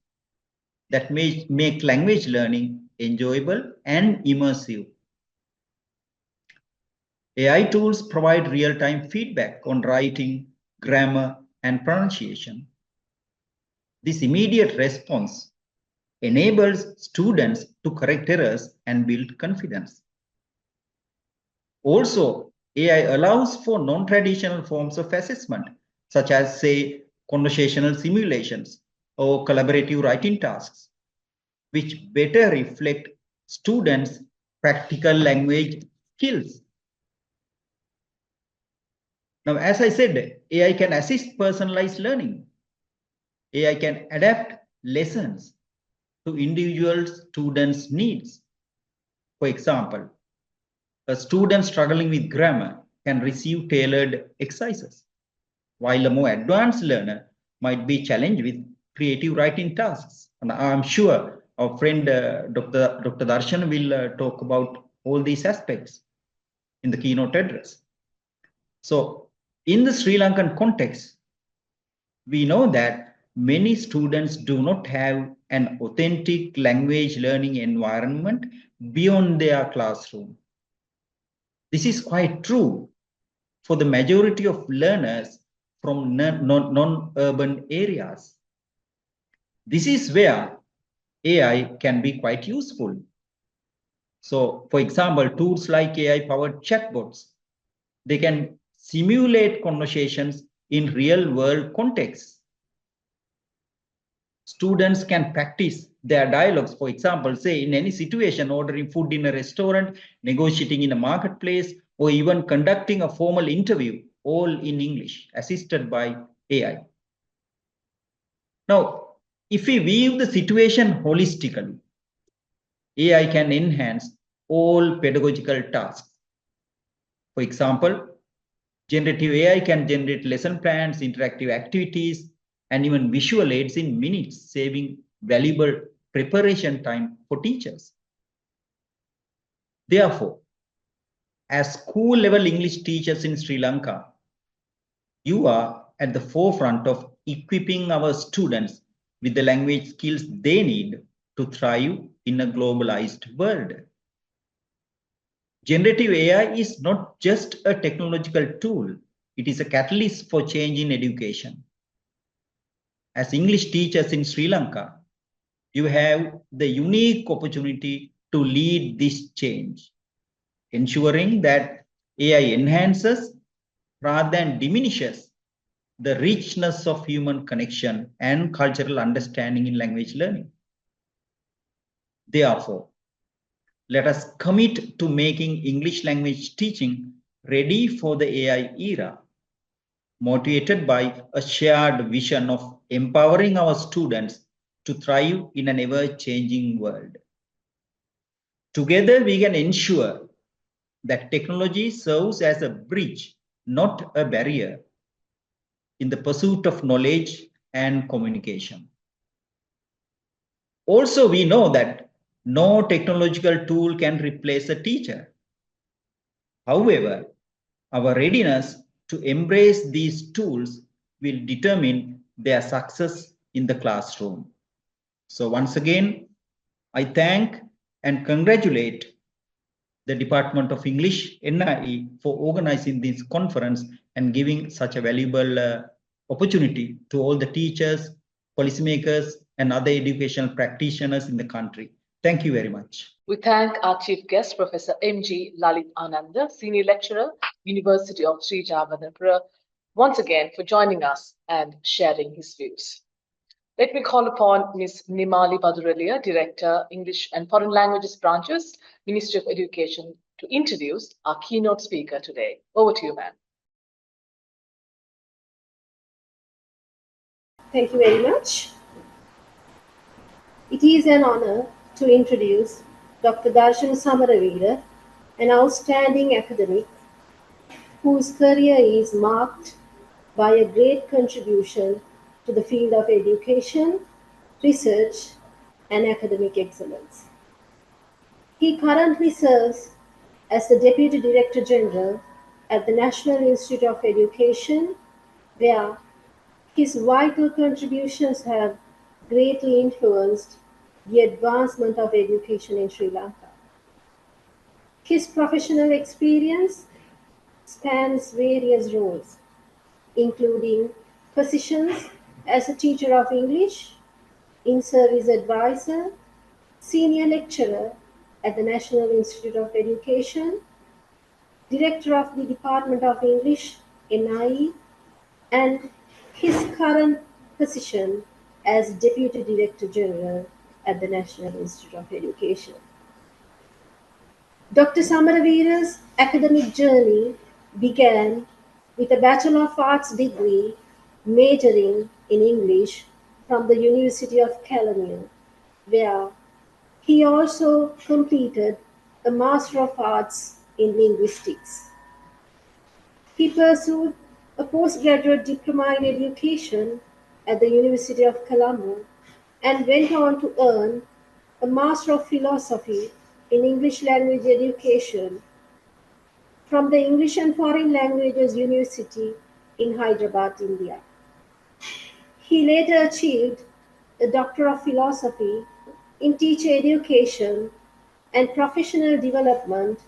that may make language learning enjoyable and immersive. AI tools provide real-time feedback on writing, grammar, and pronunciation. This immediate response enables students to correct errors and build confidence. Also, AI allows for non-traditional forms of assessment, such as, say, conversational simulations or collaborative writing tasks, which better reflect students' practical language skills. Now, as I said, AI can assist personalized learning. AI can adapt lessons to individual students' needs. For example, a student struggling with grammar can receive tailored exercises, while a more advanced learner might be challenged with creative writing tasks. And I'm sure our friend Dr. Darshan will talk about all these aspects in the keynote address. So, in the Sri Lankan context, we know that many students do not have an authentic language learning environment beyond their classroom. This is quite true for the majority of learners from non-urban areas. This is where AI can be quite useful. So, for example, tools like AI-powered chatbots, they can simulate conversations in real-world contexts. Students can practice their dialogues, for example, say in any situation, ordering food in a restaurant, negotiating in a marketplace, or even conducting a formal interview, all in English, assisted by AI. Now, if we view the situation holistically, AI can enhance all pedagogical tasks. For example, generative AI can generate lesson plans, interactive activities, and even visual aids in minutes, saving valuable preparation time for teachers. Therefore, as school-level English teachers in Sri Lanka, you are at the forefront of equipping our students with the language skills they need to thrive in a globalized world. Generative AI is not just a technological tool, it is a catalyst for change in education. As English teachers in Sri Lanka, you have the unique opportunity to lead this change, ensuring that AI enhances rather than diminishes the richness of human connection and cultural understanding in language learning. Therefore, let us commit to making English language teaching ready for the AI era, motivated by a shared vision of empowering our students to thrive in an ever-changing world. Together, we can ensure that technology serves as a bridge, not a barrier, in the pursuit of knowledge and communication. Also, we know that no technological tool can replace a teacher. However, our readiness to embrace these tools will determine their success in the classroom. So once again, I thank and congratulate the Department of English, NIE, for organizing this conference and giving such a valuable opportunity to all the teachers, policymakers, and other educational practitioners in the country. Thank you very much. We thank our chief guest, Professor M.G. Lalit Ananda, Senior Lecturer, University of Sri Javanapura, once again for joining us and sharing his views. Let me call upon Ms. Nimali Baduralia, Director, English and Foreign Languages Branches, Ministry of Education, to introduce our keynote speaker today. Over to you, ma'am. Thank you very much. It is an honor to introduce Dr. Darshan Samaravira, an outstanding academic whose career is marked by a great contribution to the field of education, research, and academic excellence. He currently serves as the Deputy Director General at the National Institute of Education, where his vital contributions have greatly influenced the advancement of education in Sri Lanka. His professional experience spans various roles, including positions as a teacher of English, in-service advisor, senior lecturer at the National Institute of Education, director of the Department of English, NIE, and his current position as Deputy Director General at the National Institute of Education. Dr. Samaravira's academic journey began with a Bachelor of Arts degree majoring in English from the University of California, where he also completed a Master of Arts in Linguistics. He pursued a postgraduate diploma in education at the University of Colombo and went on to earn a Master of Philosophy in English Language Education from the English and Foreign Languages University in Hyderabad, India. He later achieved a Doctor of Philosophy in Teacher Education and Professional Development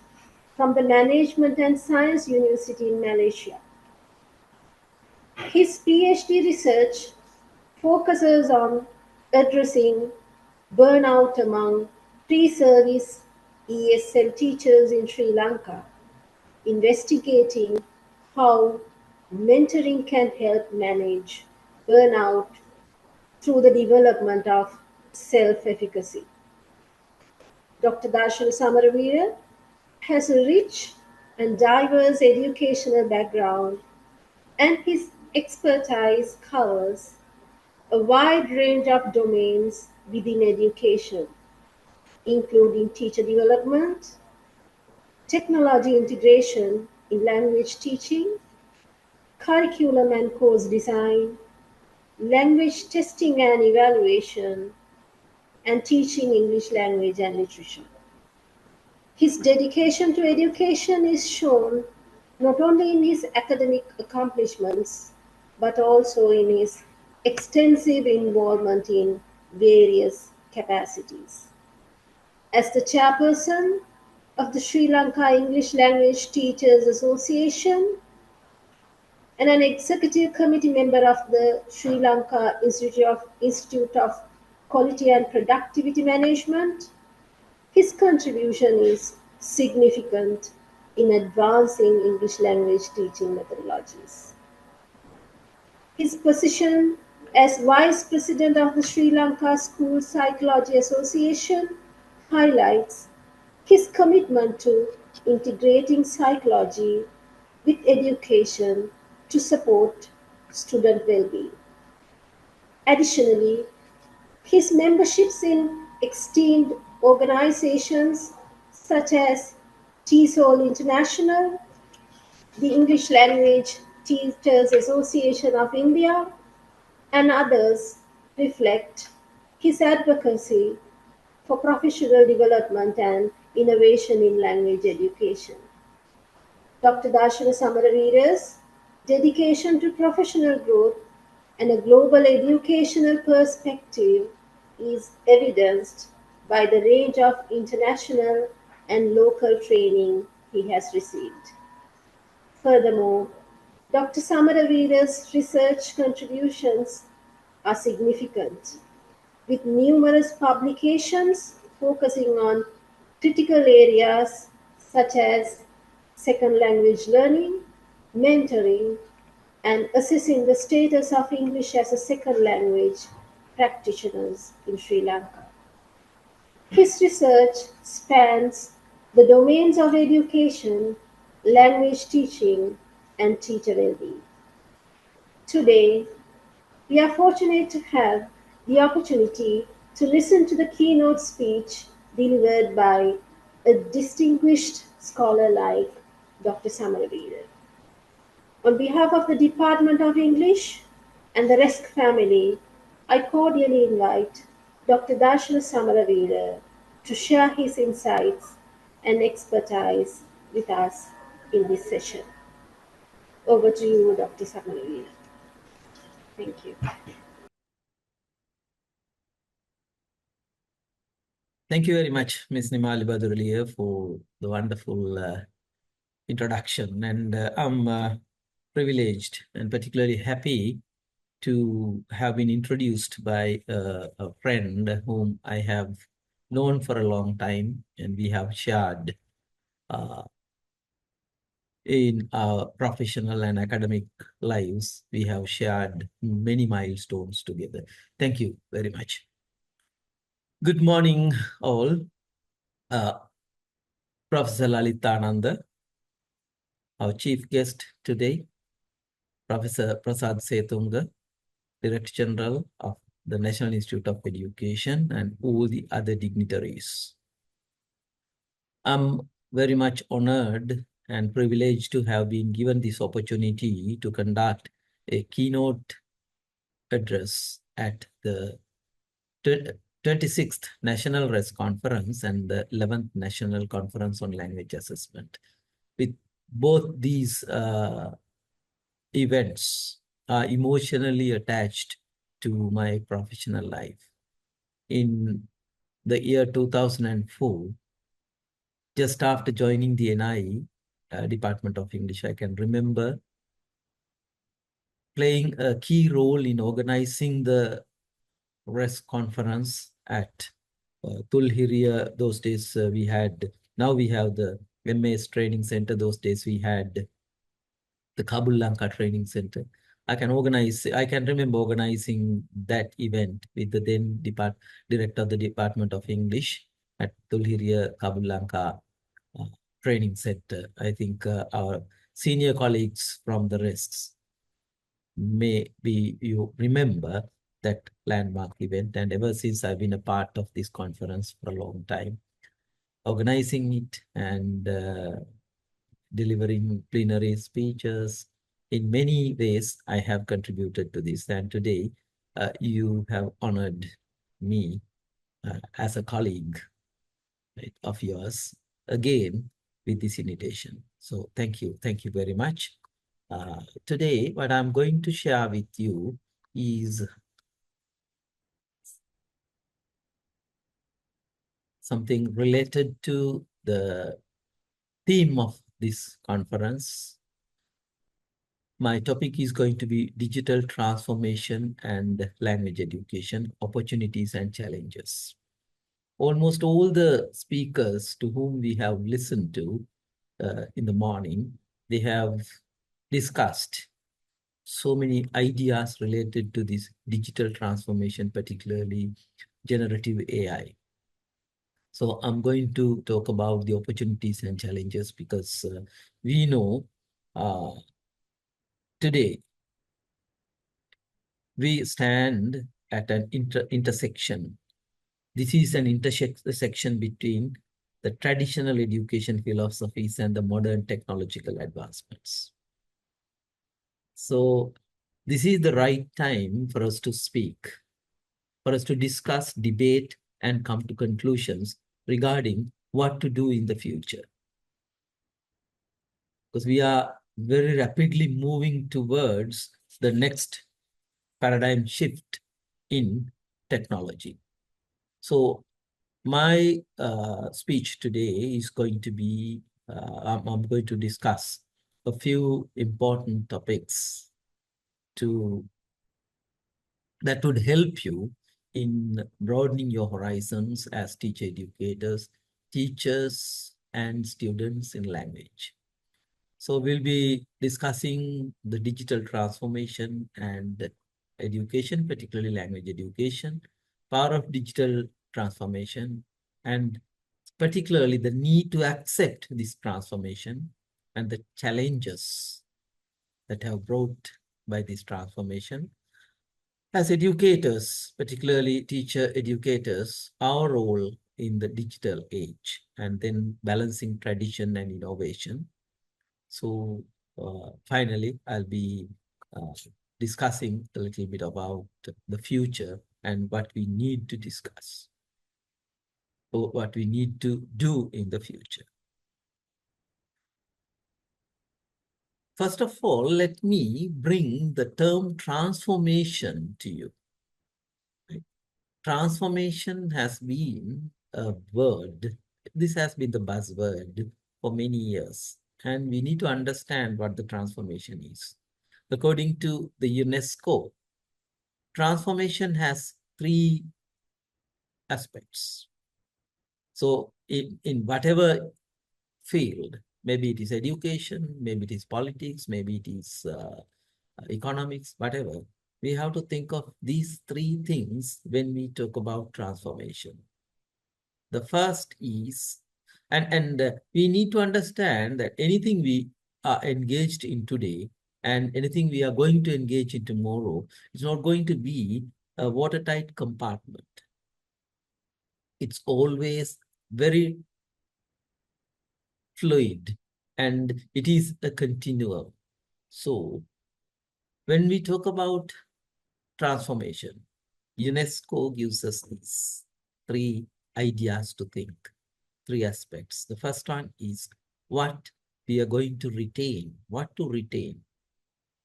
from the Management and Science University in Malaysia. His PhD research focuses on addressing burnout among pre-service ESL teachers in Sri Lanka, investigating how mentoring can help manage burnout through the development of self-efficacy. Dr. Darshan Samaravira has a rich and diverse educational background, and his expertise covers a wide range of domains within education, including teacher development, technology integration in language teaching, curriculum and course design, language testing and evaluation, and teaching English language and literature. His dedication to education is shown not only in his academic accomplishments, but also in his extensive involvement in various capacities. As the chairperson of the Sri Lanka English Language Teachers Association and an executive committee member of the Sri Lanka Institute of Quality and Productivity Management, his contribution is significant in advancing English language teaching methodologies. His position as Vice President of the Sri Lanka School Psychology Association highlights his commitment to integrating psychology with education to support student well-being. Additionally, his memberships in esteemed organizations such as TESOL International, the English Language Teachers Association of India, and others reflect his advocacy for professional development and innovation in language education. Dr. Darshana Samaraveera's dedication to professional growth and a global educational perspective is evidenced by the range of international and local training he has received. Furthermore, Dr. Samaraveera's research contributions are significant, with numerous publications focusing on critical areas such as second language learning, mentoring, and assessing the status of English as a second language practitioners in Sri Lanka. His research spans the domains of education, language teaching, and teacher well-being. Today, we are fortunate to have the opportunity to listen to the keynote speech delivered by a distinguished scholar like Dr. Samaraveera. On behalf of the Department of English and the RESC family, I cordially invite Dr. Darshana Samaraveera to share his insights and expertise with us in this session. Over to you, Dr. Samaraveera. Thank you. Thank you very much, Ms. Nimali Baduraliya, for the wonderful introduction. And I'm privileged and particularly happy to have been introduced by a friend whom I have known for a long time, and we have shared in our professional and academic lives. We have shared many milestones together. Thank you very much. Good morning, all. Professor Lalitananda, our chief guest today, Professor Prasad Setunga, Director General of the National Institute of Education, and all the other dignitaries. I'm very much honored and privileged to have been given this opportunity to conduct a keynote address at the 26th National RESC Conference and the 11th National Conference on Language Assessment. With both these events are emotionally attached to my professional life. In the year 2004, just after joining the NIE, Department of English, I can remember playing a key role in organizing the RESC conference at Tulhiriya. Those days we had, now we have the MAS Training Center. Those days we had the Kabul Lanka Training Center. I can remember organizing that event with the then director of the Department of English at Tulhiriya Kabul Lanka Training Center. I think our senior colleagues from the RESCs maybe you remember that landmark event, and ever since I've been a part of this conference for a long time, organizing it and delivering plenary speeches. In many ways, I have contributed to this, and today you have honored me as a colleague, right, of yours again with this invitation. So thank you very much. Today, what I'm going to share with you is something related to the theme of this conference. My topic is going to be digital transformation and language education, opportunities and challenges. Almost all the speakers to whom we have listened to in the morning, they have discussed so many ideas related to this digital transformation, particularly generative AI. So I'm going to talk about the opportunities and challenges because we know today we stand at an intersection. This is an intersection between the traditional education philosophies and the modern technological advancements. So this is the right time for us to speak, for us to discuss, debate, and come to conclusions regarding what to do in the future. Because we are very rapidly moving towards the next paradigm shift in technology. So my speech today is going to be, I'm going to discuss a few important topics that would help you in broadening your horizons as teacher educators, teachers, and students in language. So we'll be discussing the digital transformation and education, particularly language education, power of digital transformation, and particularly the need to accept this transformation and the challenges that have brought by this transformation. As educators, particularly teacher educators, our role in the digital age, and then balancing tradition and innovation. So finally, I'll be discussing a little bit about the future and what we need to discuss, or what we need to do in the future. First of all, let me bring the term transformation to you. Transformation has been a word. This has been the buzzword for many years. And we need to understand what the transformation is. According to the UNESCO, transformation has 3 aspects. So in whatever field, maybe it is education, maybe it is politics, maybe it is economics, whatever, we have to think of these 3 things when we talk about transformation. The first is, and we need to understand that anything we are engaged in today and anything we are going to engage in tomorrow is not going to be a watertight compartment. It's always very fluid and it is a continuum. So when we talk about transformation, UNESCO gives us these 3 ideas to think, 3 aspects. The first one is what we are going to retain, what to retain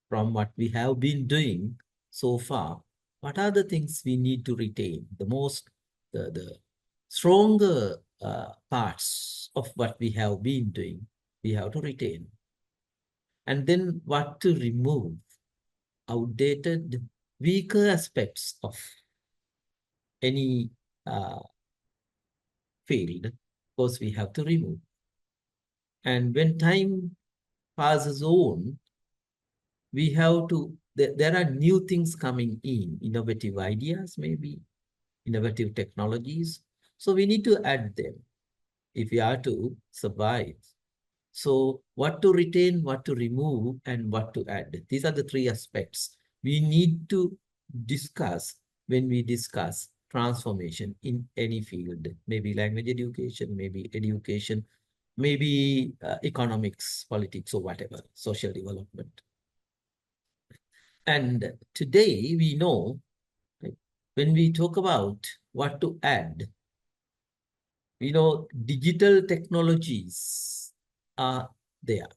from what we have been doing so far. What are the things we need to retain? The stronger parts of what we have been doing, we have to retain. And then what to remove? Outdated, weaker aspects of any field, of course, we have to remove. And when time passes on, we have to, there are new things coming in, innovative ideas, maybe, innovative technologies. So we need to add them if we are to survive. So what to retain, what to remove, and what to add. These are the 3 aspects we need to discuss when we discuss transformation in any field, maybe language education, maybe education, maybe economics, politics, or whatever, social development. And today we know, right, when we talk about what to add, we know digital technologies are there.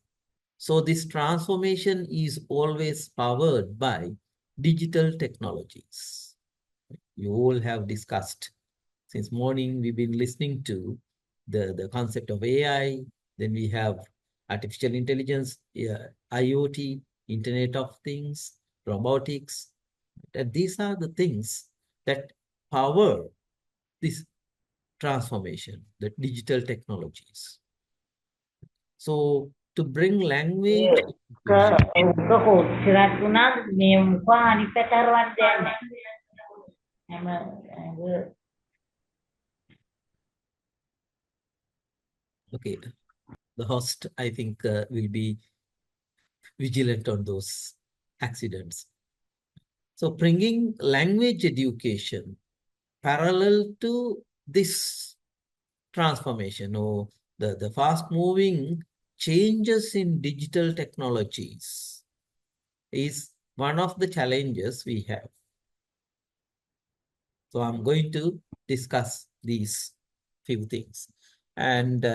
So this transformation is always powered by digital technologies. You all have discussed since morning. We've been listening to the concept of AI. Then we have artificial intelligence, IoT, Internet of Things, robotics. And these are the things that power this transformation, the digital technologies. So to bring language okay, the host, I think, will be vigilant on those accidents. So bringing language education parallel to this transformation or the fast-moving changes in digital technologies is one of the challenges we have. So I'm going to discuss these few things. And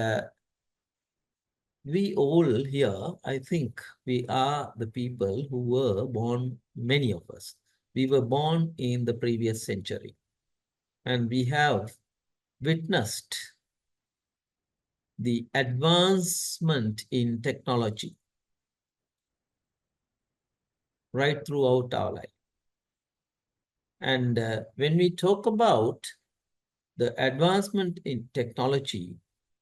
we all here, I think we are the people who were born, many of us, we were born in the previous century. And we have witnessed the advancement in technology right throughout our life. And when we talk about the advancement in technology,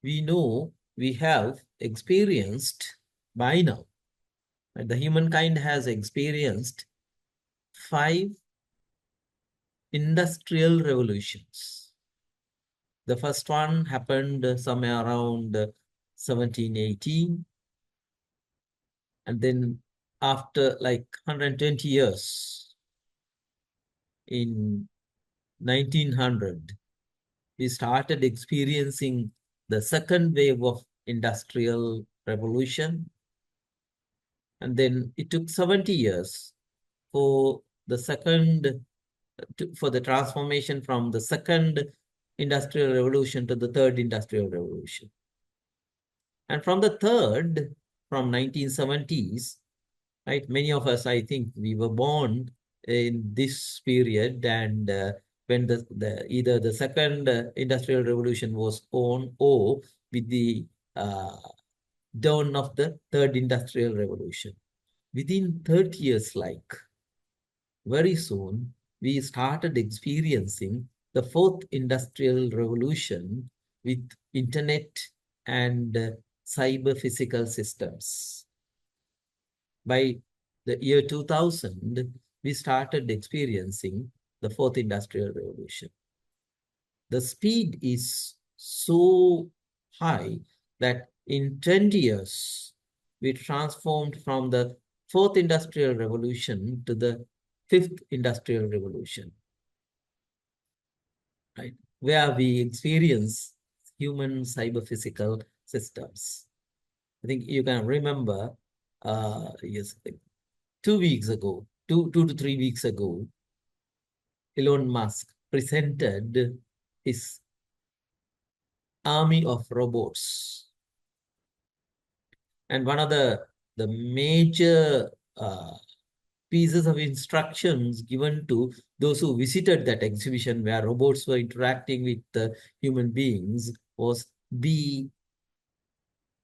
we know we have experienced by now, and the humankind has experienced 5 industrial revolutions. The first one happened somewhere around 1718. And then after like 120 years, in 1900, we started experiencing the second wave of industrial revolution. And then it took 70 years for the for the transformation from the second industrial revolution to the third industrial revolution. And from the third, from 1970s, right, many of us, I think we were born in this period, and when either the second industrial revolution was on, or with the dawn of the third industrial revolution. Within 30 years, like very soon, we started experiencing the fourth industrial revolution with internet and cyber physical systems. By the year 2000, we started experiencing the fourth industrial revolution. The speed is so high that in 20 years, we transformed from the fourth industrial revolution to the fifth industrial revolution, right? Where we experience human cyber-physical systems. I think you can remember, yes, 2 weeks ago, 2 to 3 weeks ago, Elon Musk presented his army of robots. And one of the major pieces of instructions given to those who visited that exhibition where robots were interacting with human beings was be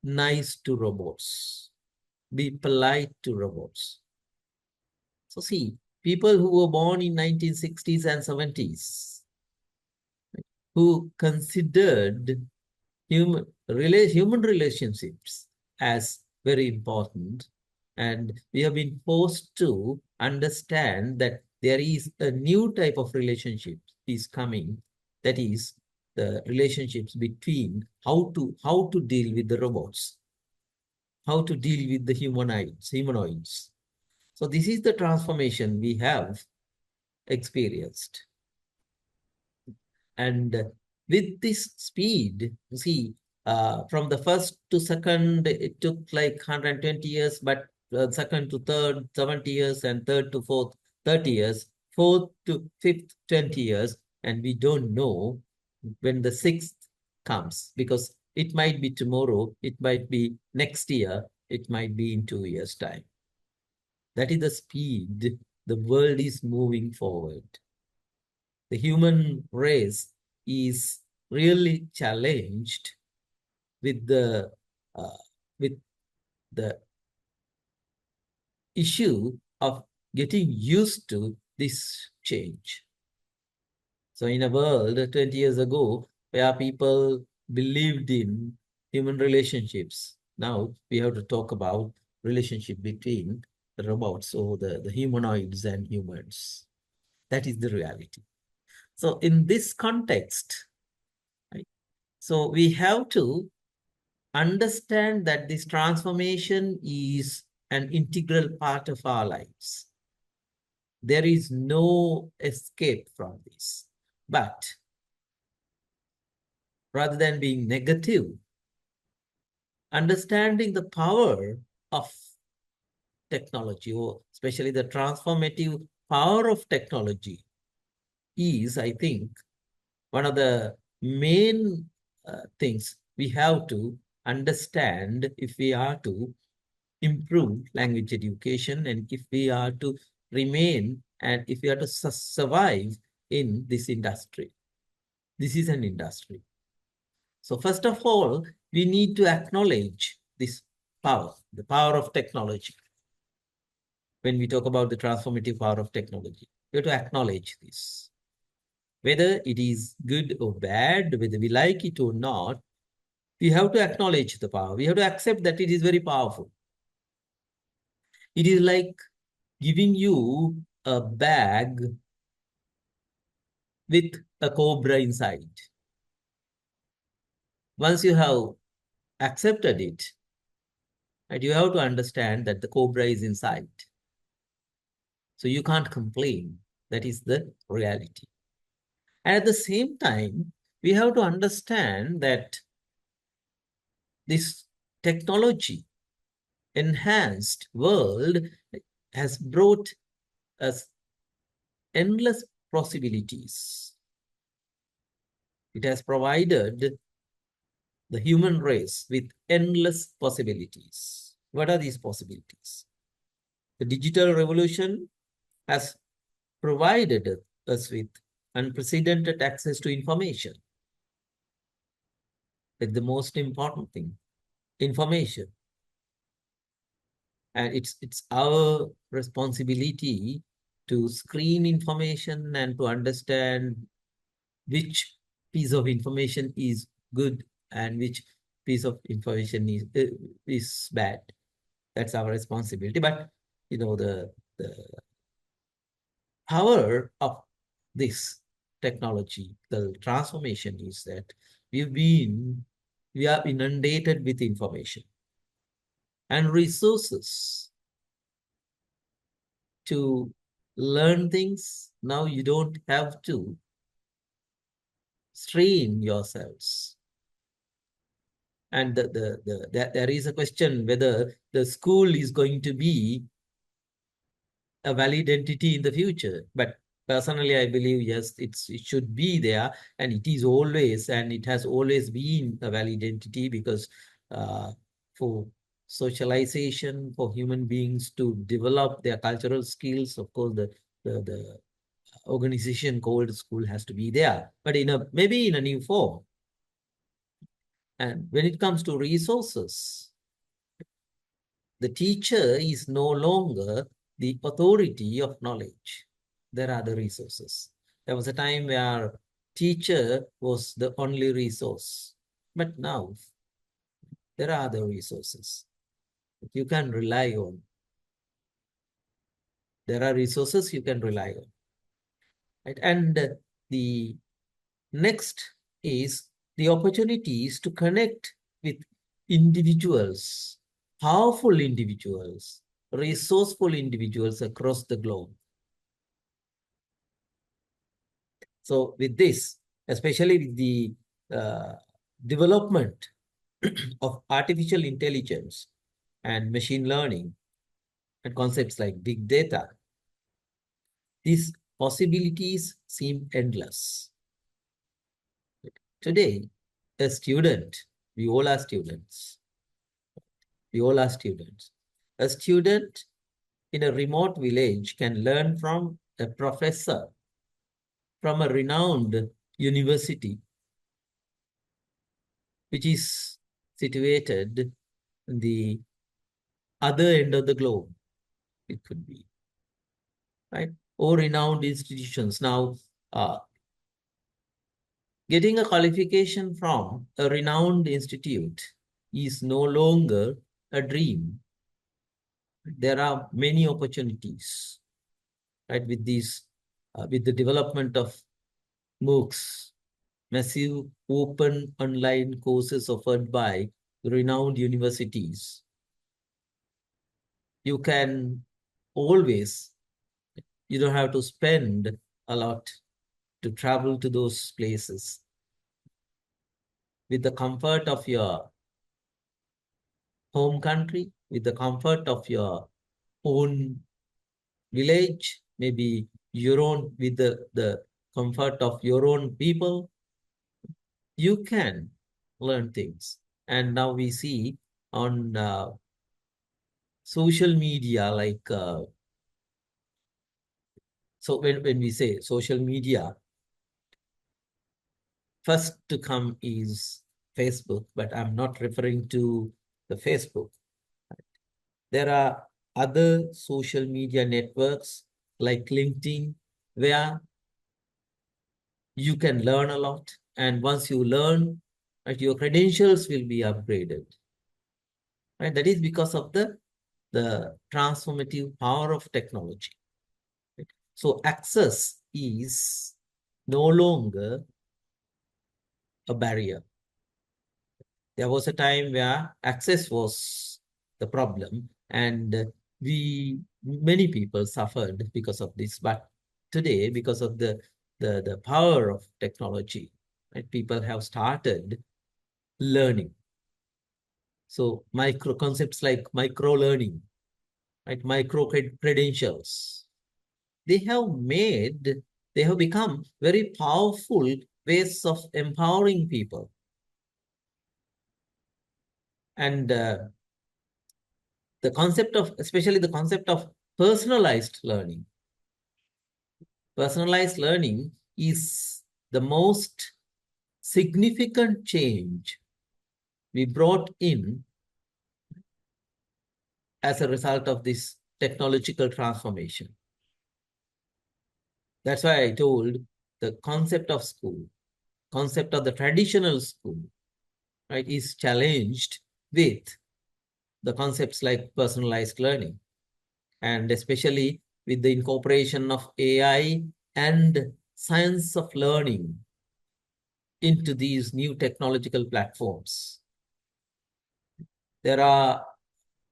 nice to robots, be polite to robots. So see, people who were born in 1960s and 70s, who considered human relationships as very important, and we have been forced to understand that there is a new type of relationship is coming, that is the relationships between how to deal with the robots, how to deal with the humanoids. So this is the transformation we have experienced. And with this speed, you see, from the first to second, it took like 120 years, but second to third, 70 years, and third to fourth, 30 years, fourth to fifth, 20 years, and we don't know when the sixth comes, because it might be tomorrow, it might be next year, it might be in 2 years' time. That is the speed the world is moving forward. The human race is really challenged with the issue of getting used to this change. So in a world 20 years ago, where people believed in human relationships, now we have to talk about relationship between the robots or the humanoids and humans. That is the reality. So in this context, right, so we have to understand that this transformation is an integral part of our lives. There is no escape from this. But rather than being negative, understanding the power of technology, or especially the transformative power of technology, is, I think, one of the main things we have to understand if we are to improve language education and if we are to remain and if we are to survive in this industry. This is an industry. So first of all, we need to acknowledge this power, the power of technology. When we talk about the transformative power of technology, we have to acknowledge this. Whether it is good or bad, whether we like it or not, we have to acknowledge the power. We have to accept that it is very powerful. It is like giving you a bag with a cobra inside. Once you have accepted it, and you have to understand that the cobra is inside. So you can't complain. That is the reality. And at the same time, we have to understand that this technology enhanced world has brought us endless possibilities. It has provided the human race with endless possibilities. What are these possibilities? The digital revolution has provided us with unprecedented access to information. That's the most important thing, information. And it's our responsibility to screen information and to understand which piece of information is good and which piece of information is bad. That's our responsibility. But you know, the power of this technology, the transformation is that we are inundated with information and resources to learn things. Now you don't have to strain yourselves. And there is a question whether the school is going to be a valid entity in the future. But personally, I believe, yes, it should be there, and it is always, and it has always been a valid entity, because for socialization, for human beings to develop their cultural skills, of course, the organization called school has to be there, but maybe in a new form. And when it comes to resources, the teacher is no longer the authority of knowledge. There are the resources. There was a time where teacher was the only resource, but now there are other resources that you can rely on. There are resources you can rely on. Right? And the next is the opportunities to connect with individuals, powerful individuals, resourceful individuals across the globe. So with this, especially with the development of artificial intelligence and machine learning and concepts like big data, these possibilities seem endless. Today, a student, we all are students. We all are students. A student in a remote village can learn from a professor from a renowned university, which is situated in the other end of the globe. It could be, right? Or renowned institutions. Now, getting a qualification from a renowned institute is no longer a dream. There are many opportunities, right? With these, with the development of MOOCs, massive open online courses offered by renowned universities. You can always, you don't have to spend a lot to travel to those places. With the comfort of your home country, with the comfort of your own village, maybe your own, with the comfort of your own people, you can learn things. And now we see on social media, like, so when we say social media, first to come is Facebook, but I'm not referring to the Facebook. There are other social media networks like LinkedIn, where you can learn a lot. And once you learn, right, your credentials will be upgraded. Right? That is because of the transformative power of technology. Right? So access is no longer a barrier. There was a time where access was the problem, and many people suffered because of this. But today, because of the power of technology, right, people have started learning. So micro concepts like micro learning, right, micro credentials, they have become very powerful ways of empowering people. And the concept of, especially the concept of personalized learning. Personalized learning is the most significant change we brought in as a result of this technological transformation. That's why I told the concept of school, concept of the traditional school, right, is challenged with the concepts like personalized learning, and especially with the incorporation of AI and science of learning into these new technological platforms. There are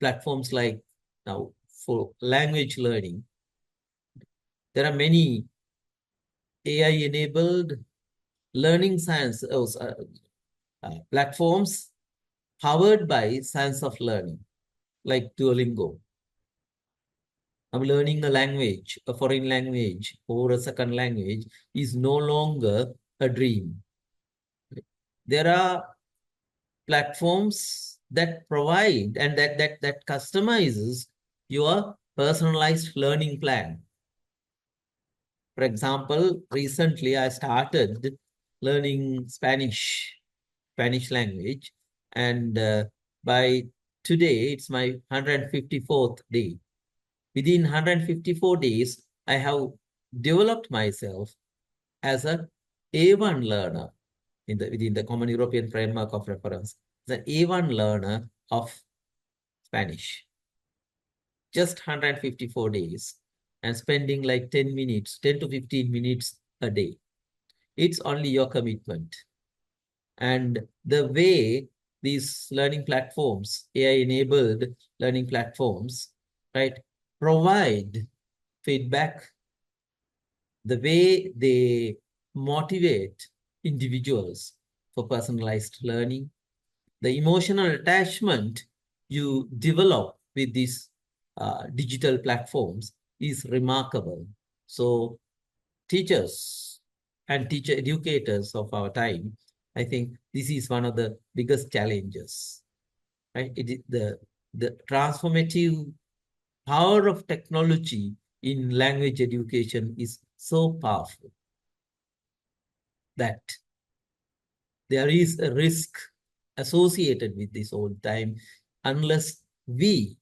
platforms like, now for language learning, there are many AI-enabled learning science platforms powered by science of learning, like Duolingo. I'm learning a language, a foreign language or a second language is no longer a dream. There are platforms that provide and that customizes your personalized learning plan. For example, recently I started learning Spanish language, and by today it's my 154th day. Within 154 days, I have developed myself as a A1 learner within the Common European Framework of Reference, the A1 learner of Spanish. Just 154 days and spending like 10 to 15 minutes a day. It's only your commitment. And the way these learning platforms, AI-enabled learning platforms, right, provide feedback, the way they motivate individuals for personalized learning, the emotional attachment you develop with these digital platforms is remarkable. So teachers and teacher educators of our time, I think this is one of the biggest challenges, right? It is the transformative power of technology in language education is so powerful that there is a risk associated with this all the time unless we,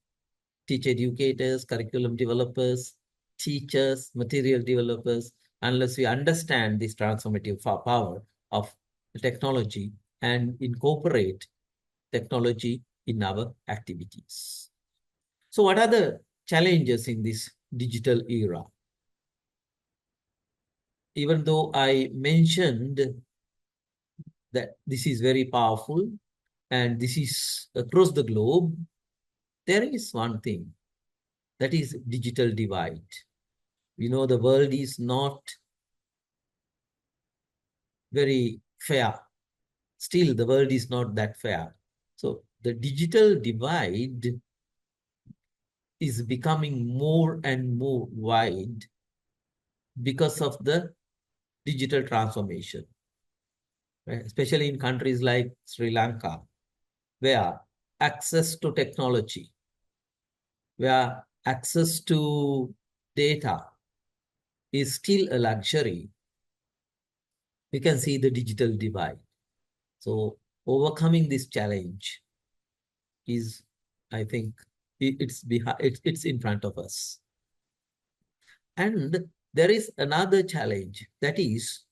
teacher educators, curriculum developers, teachers, material developers, unless we understand this transformative power of technology and incorporate technology in our activities. So what are the challenges in this digital era? Even though I mentioned that this is very powerful and this is across the globe, there is one thing, that is digital divide. We know the world is not very fair. Still, the world is not that fair. So the digital divide is becoming more and more wide because of the digital transformation, right? Especially in countries like Sri Lanka, where access to technology, where access to data is still a luxury. We can see the digital divide. So overcoming this challenge is, I think, it's in front of us. And there is another challenge, that is,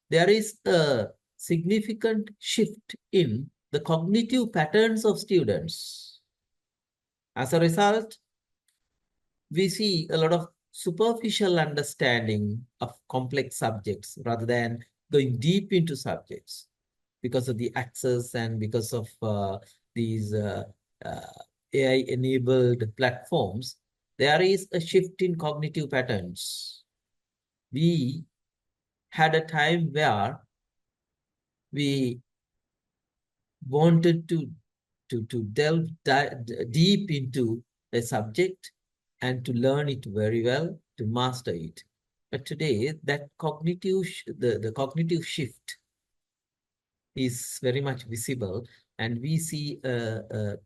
there is a significant shift in the cognitive patterns of students. As a result, we see a lot of superficial understanding of complex subjects rather than going deep into subjects because of the access and because of these AI-enabled platforms. There is a shift in cognitive patterns. We had a time where we wanted to delve deep into a subject and to learn it very well, to master it. But today, that the cognitive shift is very much visible, and we see a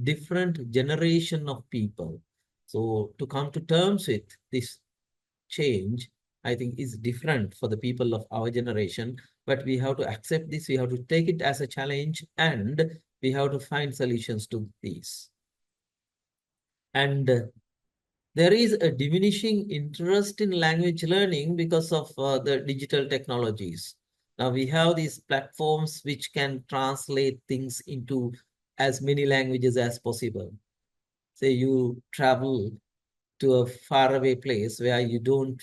different generation of people. So to come to terms with this change, I think is different for the people of our generation, but we have to accept this, we have to take it as a challenge, and we have to find solutions to these. And there is a diminishing interest in language learning because of the digital technologies. Now we have these platforms which can translate things into as many languages as possible. Say you travel to a faraway place where you don't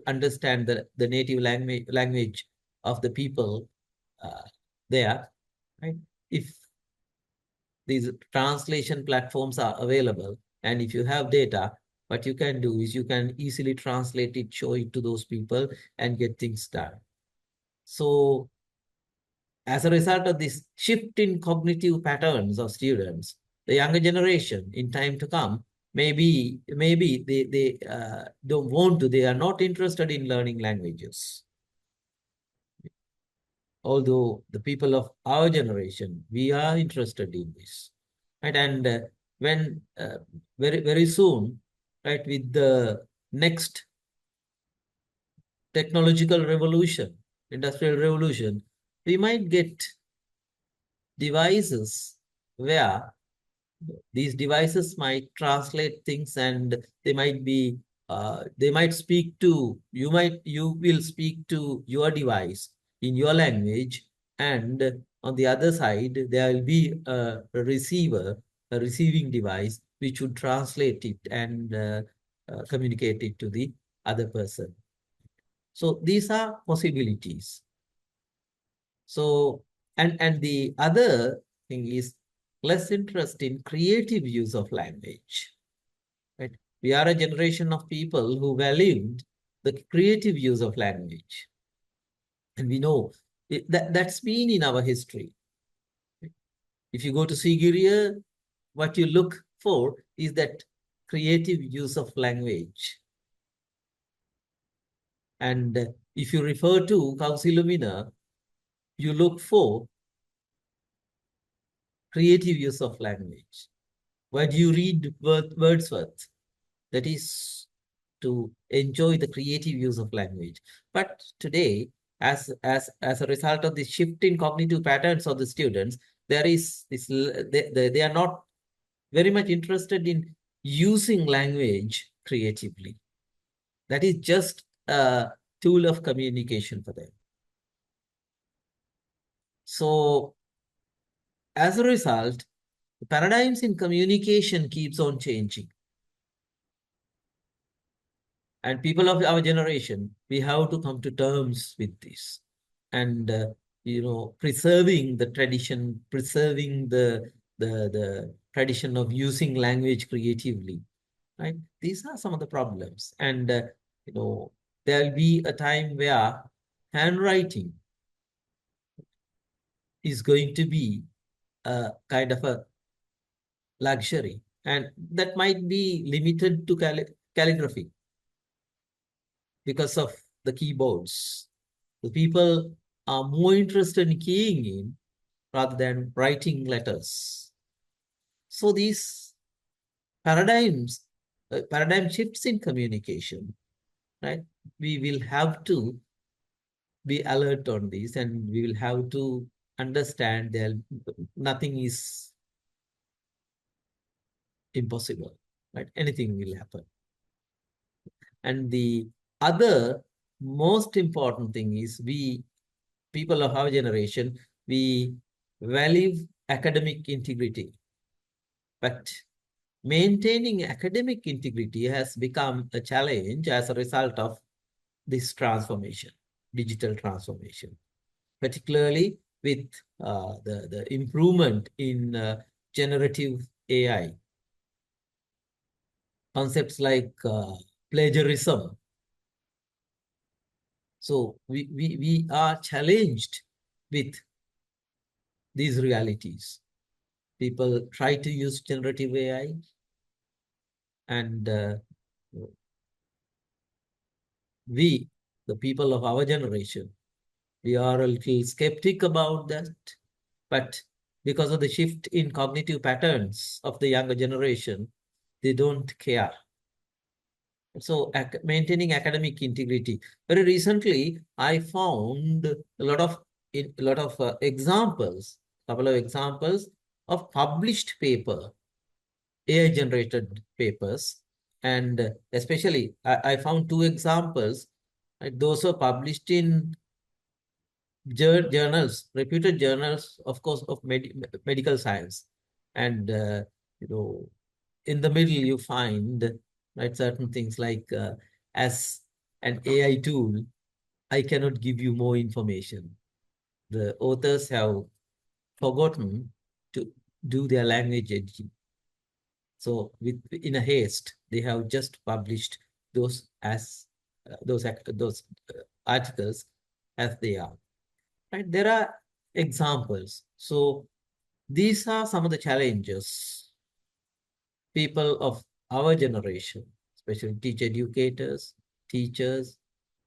understand the native language of the people there, right? If these translation platforms are available, and if you have data, what you can do is you can easily translate it, show it to those people, and get things done. So as a result of this shift in cognitive patterns of students, the younger generation in time to come, maybe they don't want to, they are not interested in learning languages. Although the people of our generation, we are interested in this, right? And when very soon, right, with the next technological revolution, industrial revolution, we might get devices where these devices might translate things, and they might speak to you, you will speak to your device in your language, and on the other side there will be a receiver, a receiving device, which would translate it and communicate it to the other person. So these are possibilities. So and the other thing is less interest in creative use of language, right? We are a generation of people who valued the creative use of language. And we know that's been in our history. If you go to Sigiriya, what you look for is that creative use of language. And if you refer to Kausilumina, you look for creative use of language. Why do you read Wordsworth? that is to enjoy the creative use of language. But today, as a result of the shift in cognitive patterns of the students, there is this, they are not very much interested in using language creatively. That is just a tool of communication for them. So as a result, the paradigms in communication keeps on changing. And people of our generation, we have to come to terms with this. And preserving the tradition, preserving the tradition of using language creatively, right? These are some of the problems. And there'll be a time where handwriting is going to be a kind of a luxury, and that might be limited to calligraphy because of the keyboards. The people are more interested in keying in rather than writing letters. So these paradigm shifts in communication, right? We will have to be alert on this, and we will have to understand that nothing is impossible, right? Anything will happen. And the other most important thing is, we, people of our generation, we value academic integrity. But maintaining academic integrity has become a challenge as a result of this transformation, digital transformation, particularly with the improvement in generative AI. Concepts like plagiarism. So we are challenged with these realities. People try to use generative AI, and we, the people of our generation, we are a little skeptic about that. But because of the shift in cognitive patterns of the younger generation, they don't care. So maintaining academic integrity. Very recently, I found a lot of examples, couple of examples of published paper, AI generated papers, and especially I found two examples. Those were published in journals, reputed journals, of course, of medical science, and in the middle you find, right, certain things like as an AI tool, I cannot give you more information. The authors have forgotten to do their language editing. So in a haste, they have just published those as those articles as they are. Right? There are examples. So these are some of the challenges people of our generation, especially teacher educators, teachers,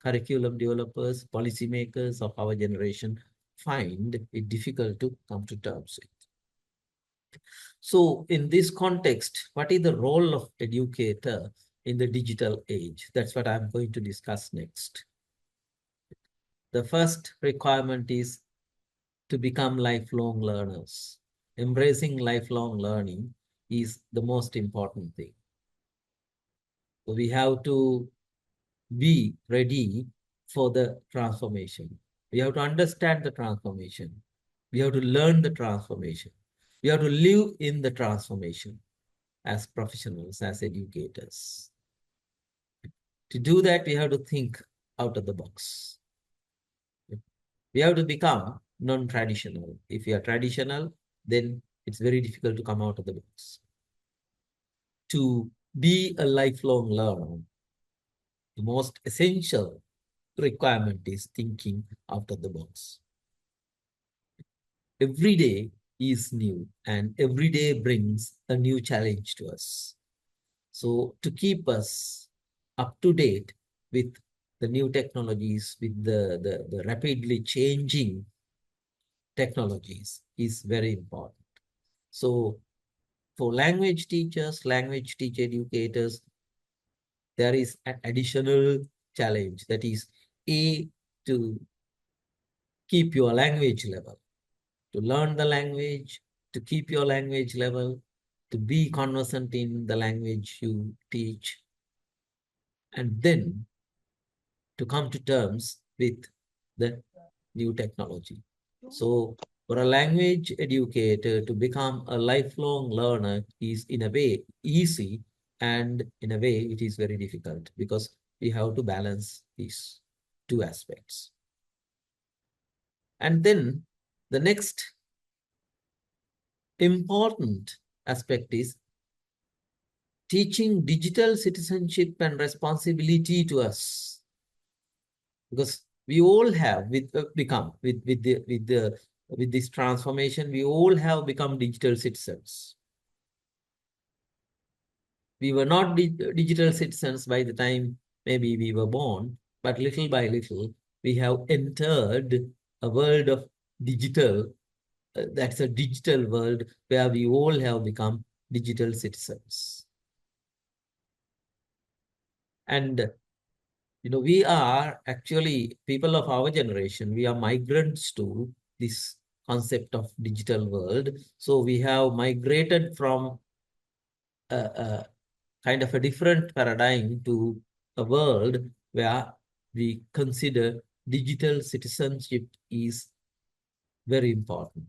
curriculum developers, policymakers of our generation find it difficult to come to terms with. So in this context, what is the role of educator in the digital age? That's what I'm going to discuss next. The first requirement is to become lifelong learners. Embracing lifelong learning is the most important thing. So we have to be ready for the transformation. We have to understand the transformation. We have to learn the transformation. We have to live in the transformation as professionals, as educators. To do that, we have to think out of the box. We have to become non-traditional. If you are traditional, then it's very difficult to come out of the box. To be a lifelong learner, the most essential requirement is thinking out of the box. Every day is new, and every day brings a new challenge to us. So to keep us up to date with the new technologies, with the rapidly changing technologies is very important. So for language teachers, language teacher educators, there is an additional challenge, that is to keep your language level, to learn the language, to keep your language level, to be conversant in the language you teach, and then to come to terms with the new technology. So for a language educator to become a lifelong learner is in a way easy, and in a way it is very difficult, because we have to balance these two aspects. And then the next important aspect is teaching digital citizenship and responsibility to us, because we all have become with this transformation, we all have become digital citizens. We were not digital citizens by the time maybe we were born, but little by little we have entered a world of digital. That's a digital world where we all have become digital citizens. And we are actually people of our generation, we are migrants to this concept of digital world. So we have migrated from a kind of a different paradigm to a world where we consider digital citizenship is very important.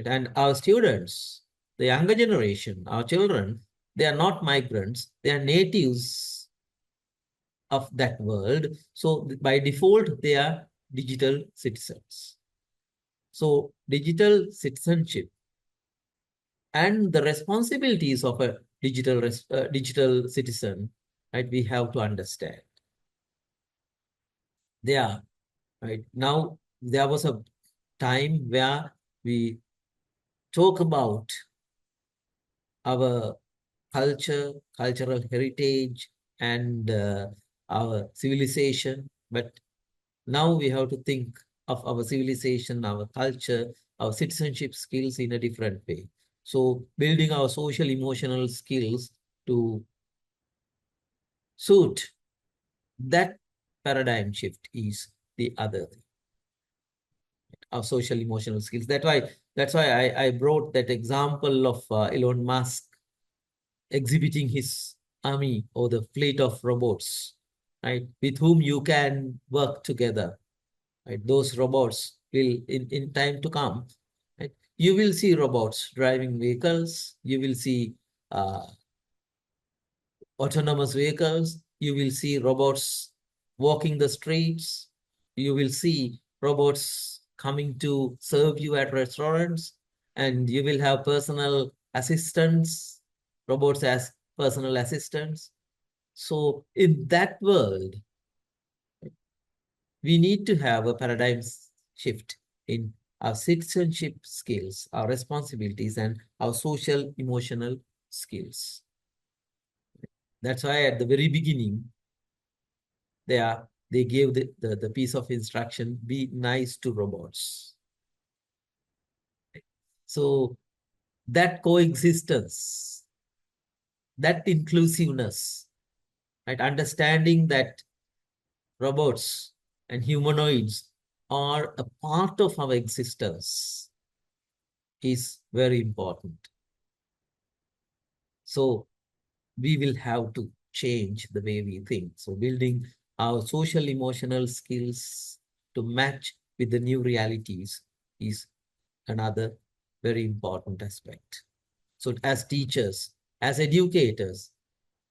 And our students, the younger generation, our children, they are not migrants, they are natives of that world. So by default, they are digital citizens. So digital citizenship and the responsibilities of a digital citizen, right, we have to understand. There, right, now there was a time where we talk about our culture, cultural heritage, and our civilization. But now we have to think of our civilization, our culture, our citizenship skills in a different way. So building our social emotional skills to suit that paradigm shift is the other thing. Our social emotional skills. That's why I brought that example of Elon Musk exhibiting his army or the fleet of robots, right, with whom you can work together. Right? Those robots will, in time to come, right, you will see robots driving vehicles, you will see autonomous vehicles, you will see robots walking the streets, you will see robots coming to serve you at restaurants, and you will have personal assistants, robots as personal assistants. So in that world, we need to have a paradigm shift in our citizenship skills, our responsibilities, and our social emotional skills. That's why at the very beginning, they gave the piece of instruction, be nice to robots. So that coexistence, that inclusiveness, right, understanding that robots and humanoids are a part of our existence is very important. So we will have to change the way we think. So building our social emotional skills to match with the new realities is another very important aspect. So as teachers, as educators,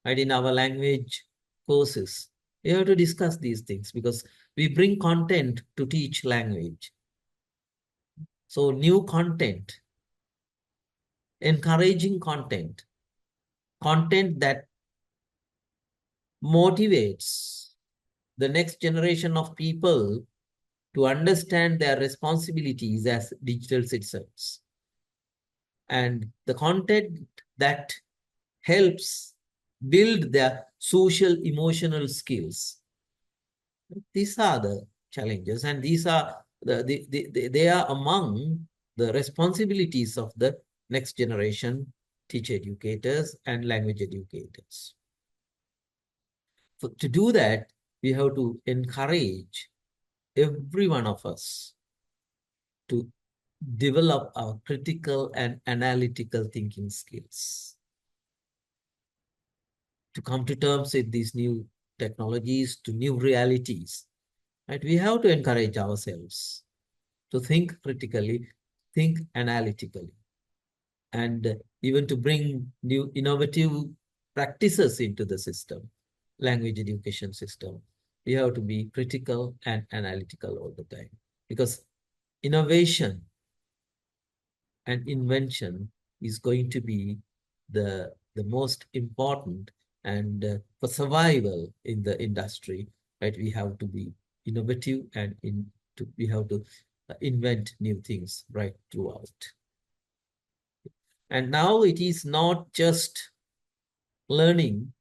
right, in our language courses, we have to discuss these things, because we bring content to teach language. So new content, encouraging content that motivates the next generation of people to understand their responsibilities as digital citizens, and the content that helps build their social emotional skills. These are the challenges, and these are they are among the responsibilities of the next generation teacher educators and language educators. to do that, we have to encourage every one of us to develop our critical and analytical thinking skills, to come to terms with these new technologies, to new realities. Right? We have to encourage ourselves to think critically, think analytically, and even to bring new innovative practices into the system, language education system. We have to be critical and analytical all the time, because innovation and invention is going to be the most important, and for survival in the industry, right? We have to be innovative, and we have to invent new things right throughout. And now it is not just learning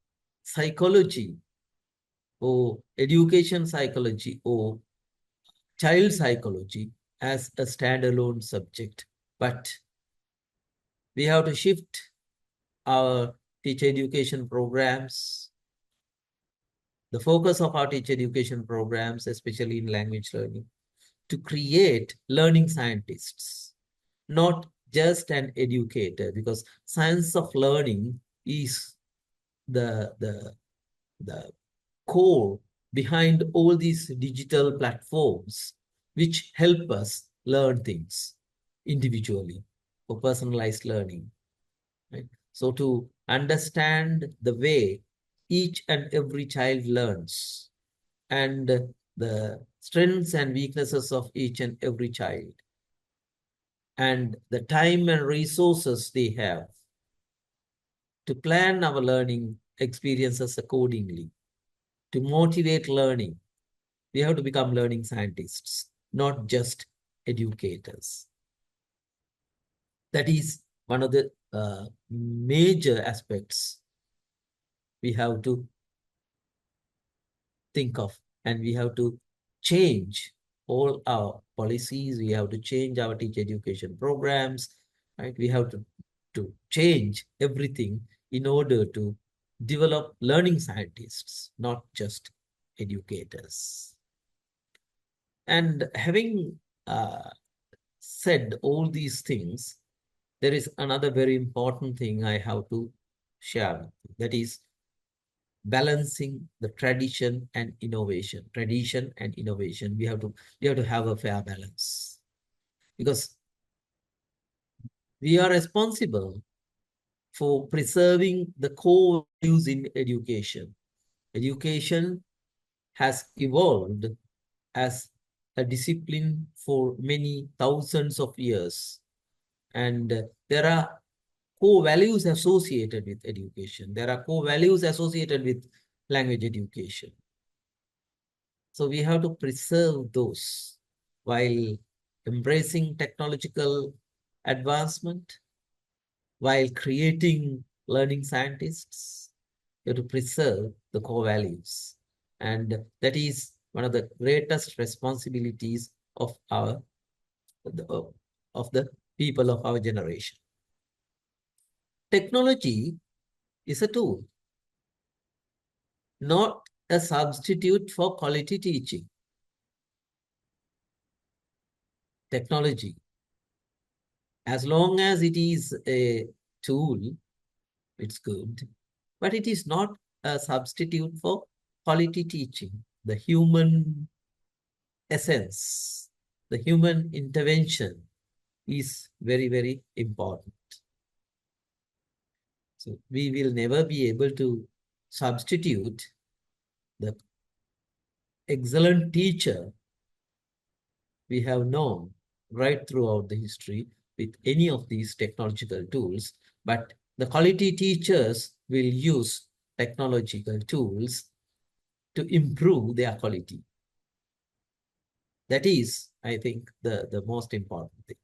psychology or education psychology or child psychology as a standalone subject, but we have to shift our teacher education programs, the focus of our teacher education programs, especially in language learning, to create learning scientists, not just an educator, because science of learning is the core behind all these digital platforms which help us learn things individually for personalized learning. Right? So to understand the way each and every child learns and the strengths and weaknesses of each and every child and the time and resources they have to plan our learning experiences accordingly, to motivate learning, we have to become learning scientists, not just educators. That is one of the major aspects we have to think of, and we have to change all our policies. We have to change our teacher education programs, right? We have to change everything in order to develop learning scientists, not just educators. And having said all these things, there is another very important thing I have to share, that is balancing the tradition and innovation. Tradition and innovation, we have to have a fair balance, because we are responsible for preserving the core values in education. Education has evolved as a discipline for many thousands of years, and there are core values associated with education. There are core values associated with language education. So we have to preserve those while embracing technological advancement, while creating learning scientists. You have to preserve the core values. And that is one of the greatest responsibilities of the people of our generation. Technology is a tool, not a substitute for quality teaching. Technology, as long as it is a tool, it's good, but it is not a substitute for quality teaching. The human essence, the human intervention is very, very important. So we will never be able to substitute the excellent teacher we have known right throughout the history with any of these technological tools, but the quality teachers will use technological tools to improve their quality. That is, I think, the most important thing.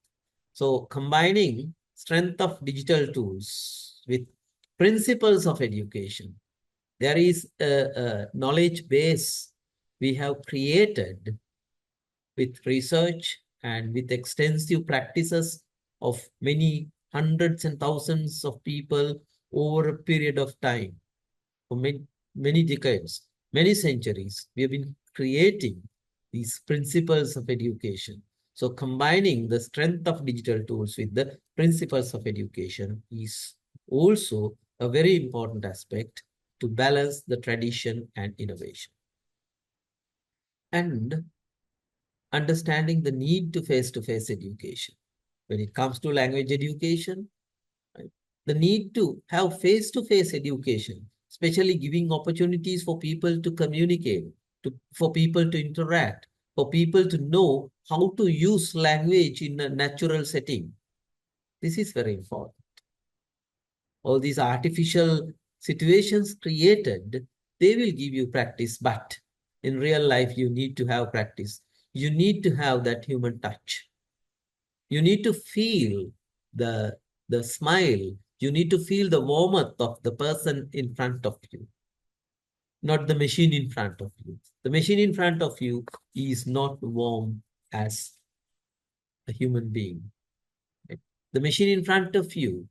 So combining strength of digital tools with principles of education, there is a knowledge base we have created with research and with extensive practices of many hundreds and thousands of people over a period of time, for many decades. many centuries, we have been creating these principles of education. So combining the strength of digital tools with the principles of education is also a very important aspect to balance the tradition and innovation. And understanding the need to face-to-face education. When it comes to language education, right, the need to have face-to-face education, especially giving opportunities for people to communicate, for people to interact, for people to know how to use language in a natural setting. This is very important. All these artificial situations created, they will give you practice, but in real life, you need to have practice. You need to have that human touch. You need to feel the smile. You need to feel the warmth of the person in front of you, not the machine in front of you. The machine in front of you is not warm as a human being. The machine in front of you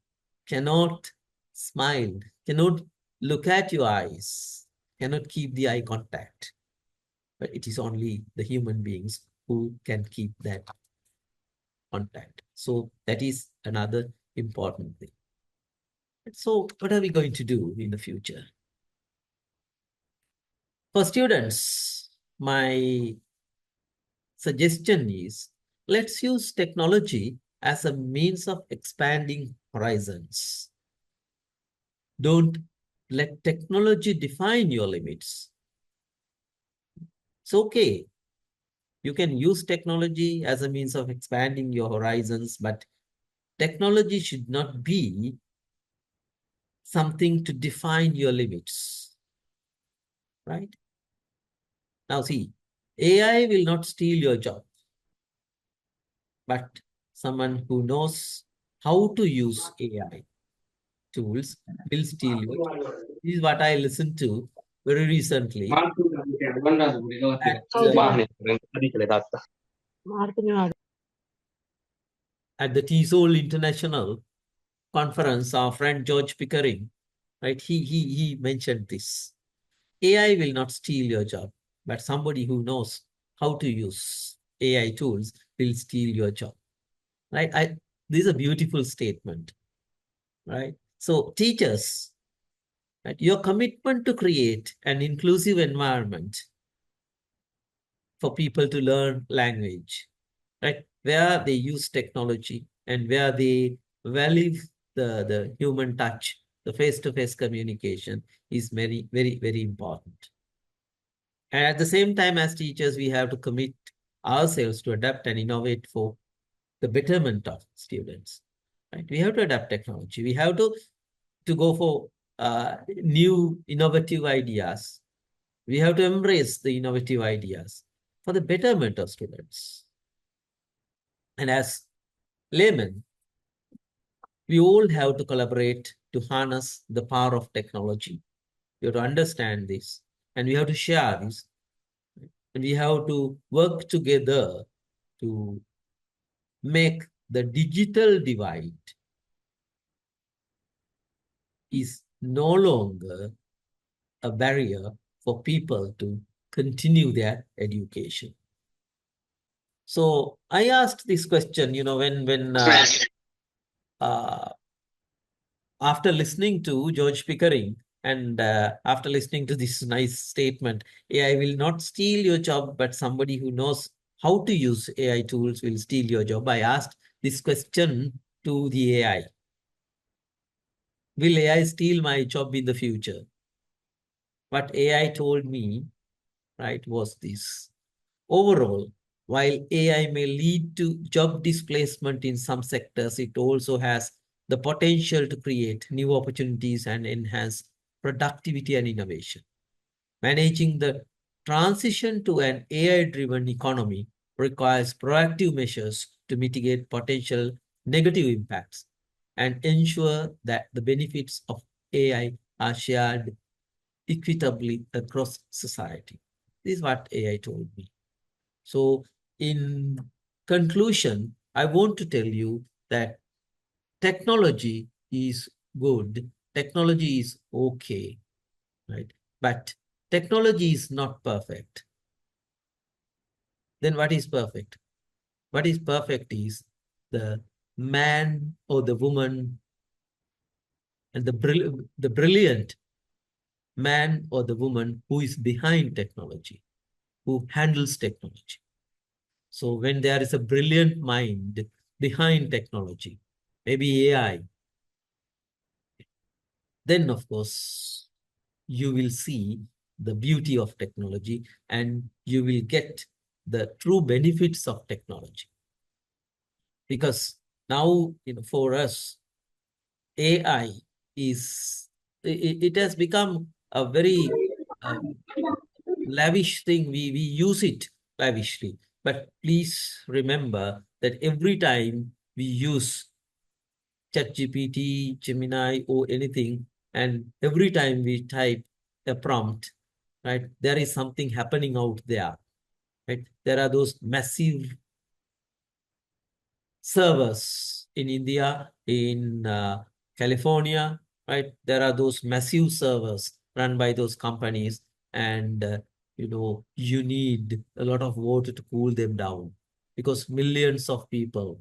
cannot smile, cannot look at your eyes, cannot keep the eye contact. But it is only the human beings who can keep that contact. So that is another important thing. So what are we going to do in the future? For students, my suggestion is, let's use technology as a means of expanding horizons. Don't let technology define your limits. It's okay. You can use technology as a means of expanding your horizons, but technology should not be something to define your limits, right? Now see, AI will not steal your job, but someone who knows how to use AI tools will steal your job. This is what I listened to very recently at the TESOL International Conference. Our friend George Pickering, right? He mentioned this. AI will not steal your job, but somebody who knows how to use AI tools will steal your job, right? This is a beautiful statement, right? So teachers, right, your commitment to create an inclusive environment for people to learn language, right, where they use technology and where they value the human touch, the face-to-face communication is very, very, very important. And at the same time, as teachers, we have to commit ourselves to adapt and innovate for the betterment of students. Right? We have to adapt technology. We have to go for new innovative ideas. We have to embrace the innovative ideas for the betterment of students. And as laymen, we all have to collaborate to harness the power of technology. We have to understand this, and we have to share this. And we have to work together to make the digital divide is no longer a barrier for people to continue their education. So I asked this question, when after listening to George Pickering and after listening to this nice statement, AI will not steal your job, but somebody who knows how to use AI tools will steal your job. I asked this question to the AI. Will AI steal my job in the future? What AI told me, right, was this. Overall, while AI may lead to job displacement in some sectors, it also has the potential to create new opportunities and enhance productivity and innovation. Managing the transition to an AI-driven economy requires proactive measures to mitigate potential negative impacts and ensure that the benefits of AI are shared equitably across society. This is what AI told me. So in conclusion, I want to tell you that technology is good. Technology is okay, right? But technology is not perfect, then what is perfect? What is perfect is the man or the woman and the brilliant man or the woman who is behind technology, who handles technology. So when there is a brilliant mind behind technology, maybe AI, then of course you will see the beauty of technology and you will get the true benefits of technology. Because now, for us, AI it has become a very lavish thing. We use it lavishly. But please remember that every time we use ChatGPT, Gemini, or anything, and every time we type a prompt, right, there is something happening out there, right? There are those massive servers in India, in California, right? There are those massive servers run by those companies, and you need a lot of water to cool them down because millions of people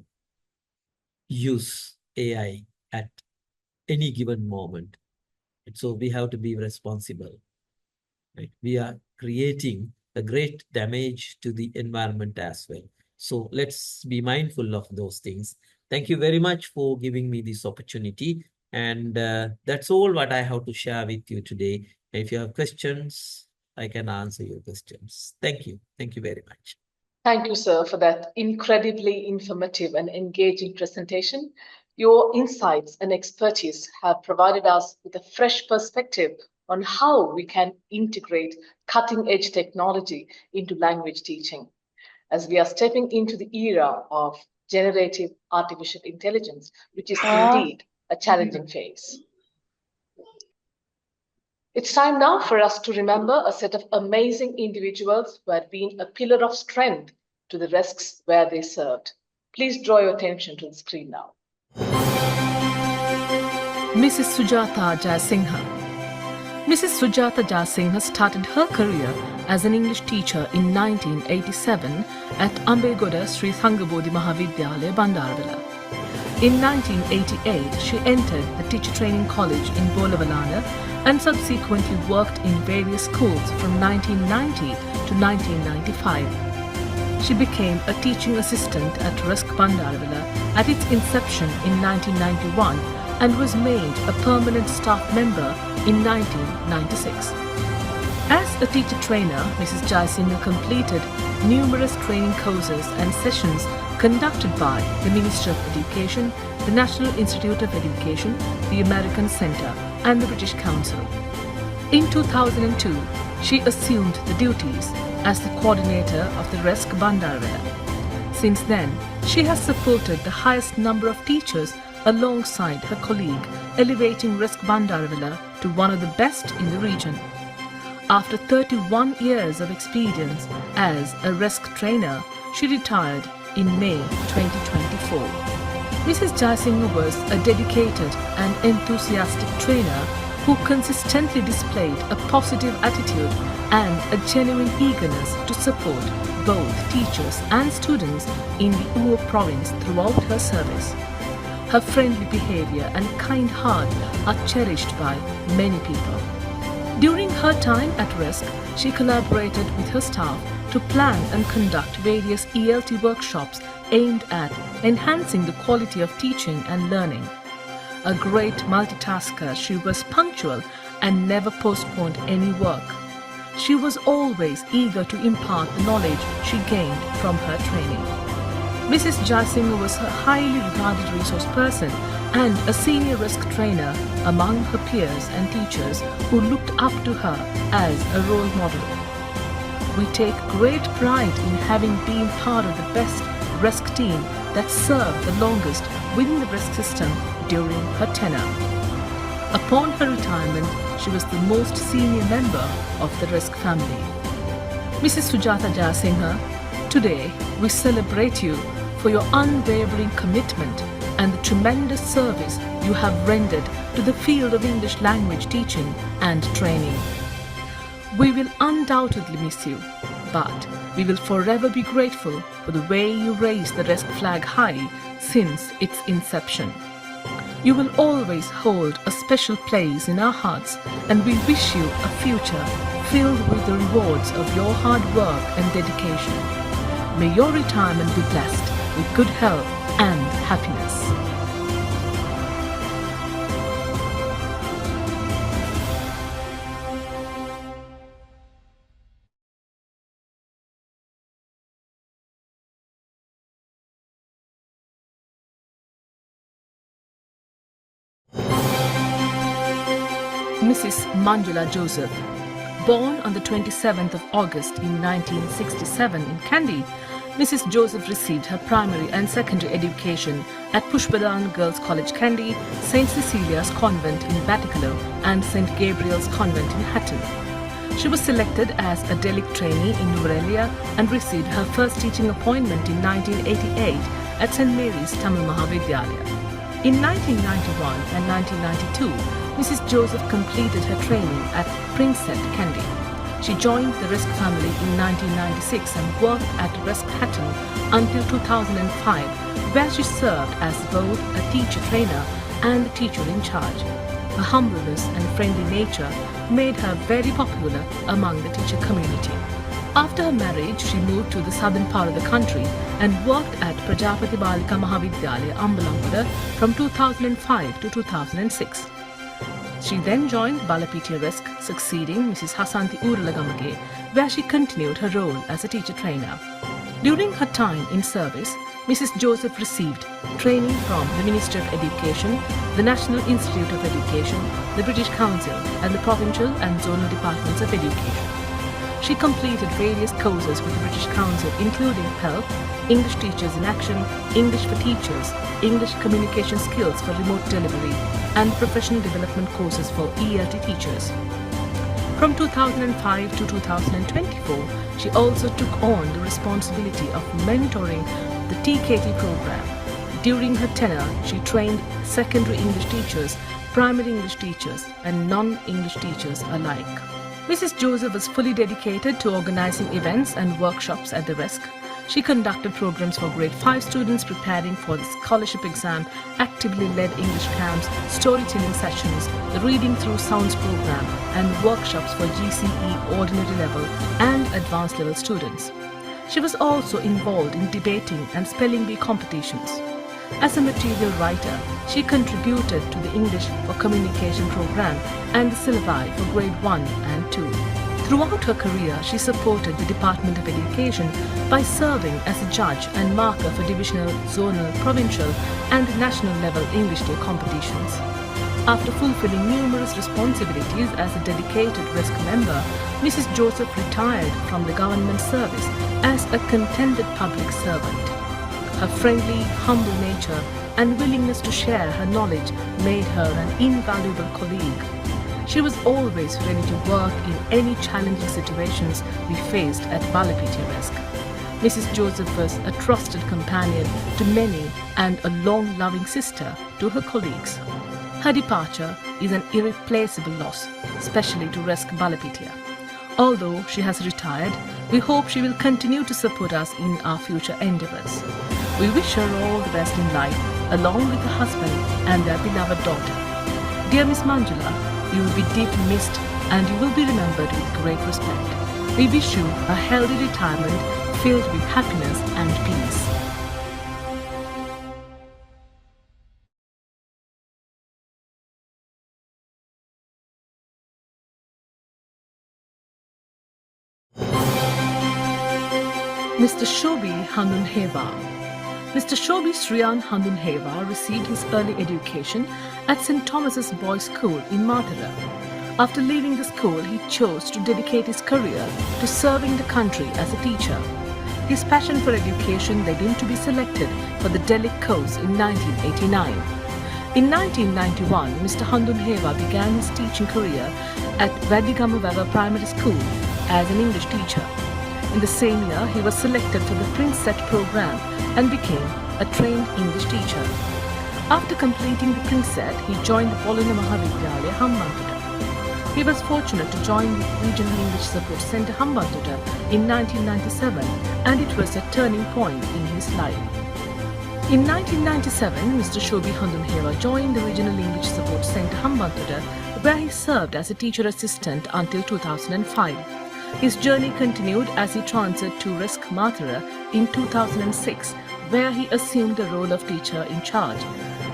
use AI at any given moment. So we have to be responsible, right? We are creating a great damage to the environment as well. So let's be mindful of those things. Thank you very much for giving me this opportunity. And that's all what I have to share with you today. If you have questions, I can answer your questions. Thank you. Thank you very much. Thank you, sir, for that incredibly informative and engaging presentation. Your insights and expertise have provided us with a fresh perspective on how we can integrate cutting-edge technology into language teaching, as we are stepping into the era of generative artificial intelligence, which is indeed a challenging phase. It's time now for us to remember a set of amazing individuals who had been a pillar of strength to the RESCs where they served. Please draw your attention to the screen now. Mrs. Sujata Jayasinghe. Mrs. Sujata Jayasinghe started her career as an English teacher in 1987 at Ambegoda Sri Thangabodhi Mahavidyalaya, Bandarwala. In 1988, she entered the Teacher Training College in Bolavalana and subsequently worked in various schools from 1990 to 1995. She became a teaching assistant at RESC Bandarwala at its inception in 1991 and was made a permanent staff member in 1996. As a teacher trainer, Mrs. Jayasinghe completed numerous training courses and sessions conducted by the Ministry of Education, the National Institute of Education, the American Center, and the British Council. In 2002, she assumed the duties as the coordinator of the RESC Bandarwala. Since then, she has supported the highest number of teachers alongside her colleague, elevating RESC Bandarwala to one of the best in the region. After 31 years of experience as a RESC trainer, she retired in May 2024. Mrs. Jayasinghe was a dedicated and enthusiastic trainer who consistently displayed a positive attitude and a genuine eagerness to support both teachers and students in the Uo province throughout her service. Her friendly behavior and kind heart are cherished by many people. During her time at RESC, she collaborated with her staff to plan and conduct various ELT workshops aimed at enhancing the quality of teaching and learning. A great multitasker, she was punctual and never postponed any work. She was always eager to impart the knowledge she gained from her training. Mrs. Jayasinghe was a highly regarded resource person and a senior RESC trainer among her peers and teachers who looked up to her as a role model. We take great pride in having been part of the best RESC team that served the longest within the RESC system during her tenure. Upon her retirement, she was the most senior member of the RESC family. Mrs. Sujata Jayasinghe, today we celebrate you for your unwavering commitment and the tremendous service you have rendered to the field of English language teaching and training. We will undoubtedly miss you, but we will forever be grateful for the way you raised the RESC flag high since its inception. You will always hold a special place in our hearts, and we wish you a future filled with the rewards of your hard work and dedication. May your retirement be blessed with good health and happiness. Mrs. Manjula Joseph. Born on the 27th of August in 1967 in Kandy, Mrs. Joseph received her primary and secondary education at Pushpadan Girls College Kandy, St. Cecilia's Convent in Batticaloa and St. Gabriel's Convent in Hatton. She was selected as a Delic trainee in Nuvarelia and received her first teaching appointment in 1988 at St. Mary's Tamil Mahavidyalaya. In 1991 and 1992, Mrs. Joseph completed her training at Princet Kandy. She joined the RESC family in 1996 and worked at RESC Hatton until 2005, where she served as both a teacher trainer and a teacher in charge. Her humbleness and friendly nature made her very popular among the teacher community. After her marriage, she moved to the southern part of the country and worked at Prajapati Balika Mahavidyalaya, Ambalangoda from 2005 to 2006. She then joined Balapitiya RESC, succeeding Mrs. Hasanti Uralagamage, where she continued her role as a teacher trainer. During her time in service, Mrs. Joseph received training from the Ministry of Education, the National Institute of Education, the British Council, and the Provincial and Zonal Departments of Education. She completed various courses with the British Council, including PELP, English Teachers in Action, English for Teachers, English Communication Skills for Remote Delivery, and professional development courses for ELT teachers. From 2005 to 2024, she also took on the responsibility of mentoring the TKT program. During her tenure, she trained secondary English teachers, primary English teachers, and non-English teachers alike. Mrs. Joseph was fully dedicated to organizing events and workshops at the RESC. She conducted programs for grade 5 students preparing for the scholarship exam, actively led English camps, storytelling sessions, the Reading Through Sounds program, and workshops for GCE ordinary level and advanced level students. She was also involved in debating and spelling bee competitions. As a material writer, she contributed to the English for Communication program and the syllabi for grade 1 and 2. Throughout her career, she supported the Department of Education by serving as a judge and marker for divisional, zonal, provincial, and national level English Day competitions. After fulfilling numerous responsibilities as a dedicated RESC member, Mrs. Joseph retired from the government service as a contented public servant. Her friendly, humble nature and willingness to share her knowledge made her an invaluable colleague. She was always ready to work in any challenging situations we faced at Balapitiya RESC. Mrs. Joseph was a trusted companion to many and a long-loving sister to her colleagues. Her departure is an irreplaceable loss, especially to RESC Balapitiya. Although she has retired, we hope she will continue to support us in our future endeavors. We wish her all the best in life, along with her husband and their beloved daughter. Dear Miss Manjula, you will be deeply missed and you will be remembered with great respect. We wish you a healthy retirement filled with happiness and peace. Mr. Shobi Handunheva. Mr. Shobi Sriyan Handunheva received his early education at St. Thomas's Boys' School in Mathura. After leaving the school, he chose to dedicate his career to serving the country as a teacher. His passion for education led him to be selected for the Delic course in 1989. In 1991, Mr. Handunheva began his teaching career at Vadigama Primary School as an English teacher. In the same year, he was selected for the Princet program and became a trained English teacher. After completing the Princet, he joined the Polina Mahavidyalaya, Hammantota. He was fortunate to join the Regional English Support Centre Hambantota in 1997, and it was a turning point in his life. In 1997, Mr. Shobi Handunhewa joined the Regional English Support Centre Hambantota, where he served as a teacher assistant until 2005. His journey continued as he transferred to RESC Mathura in 2006, where he assumed the role of teacher in charge.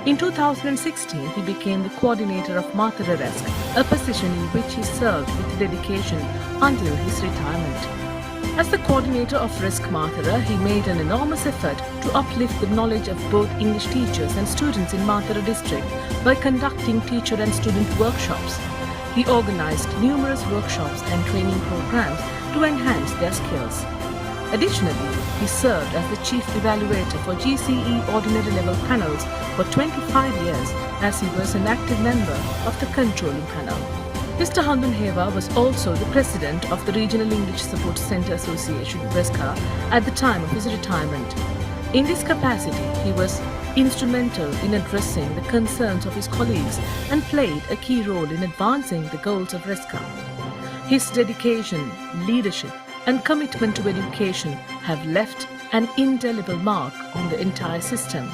In 2016, he became the coordinator of Mathura RESC, a position in which he served with dedication until his retirement. As the coordinator of RESC Mathura, he made an enormous effort to uplift the knowledge of both English teachers and students in Mathura district by conducting teacher and student workshops. He organized numerous workshops and training programs to enhance their skills. Additionally, he served as the chief evaluator for GCE ordinary level panels for 25 years, as he was an active member of the controlling panel. Mr. Handunhewa was also the president of the Regional English Support Centre Association, RESCA, at the time of his retirement. In this capacity, he was instrumental in addressing the concerns of his colleagues and played a key role in advancing the goals of RESCA. His dedication, leadership, and commitment to education have left an indelible mark on the entire system.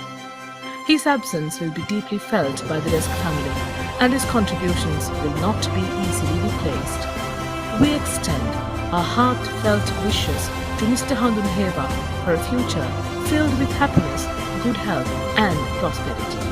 His absence will be deeply felt by the RESC family, and his contributions will not be easily replaced. We extend our heartfelt wishes to Mr. Handunhewa for a future filled with happiness, good health, and prosperity.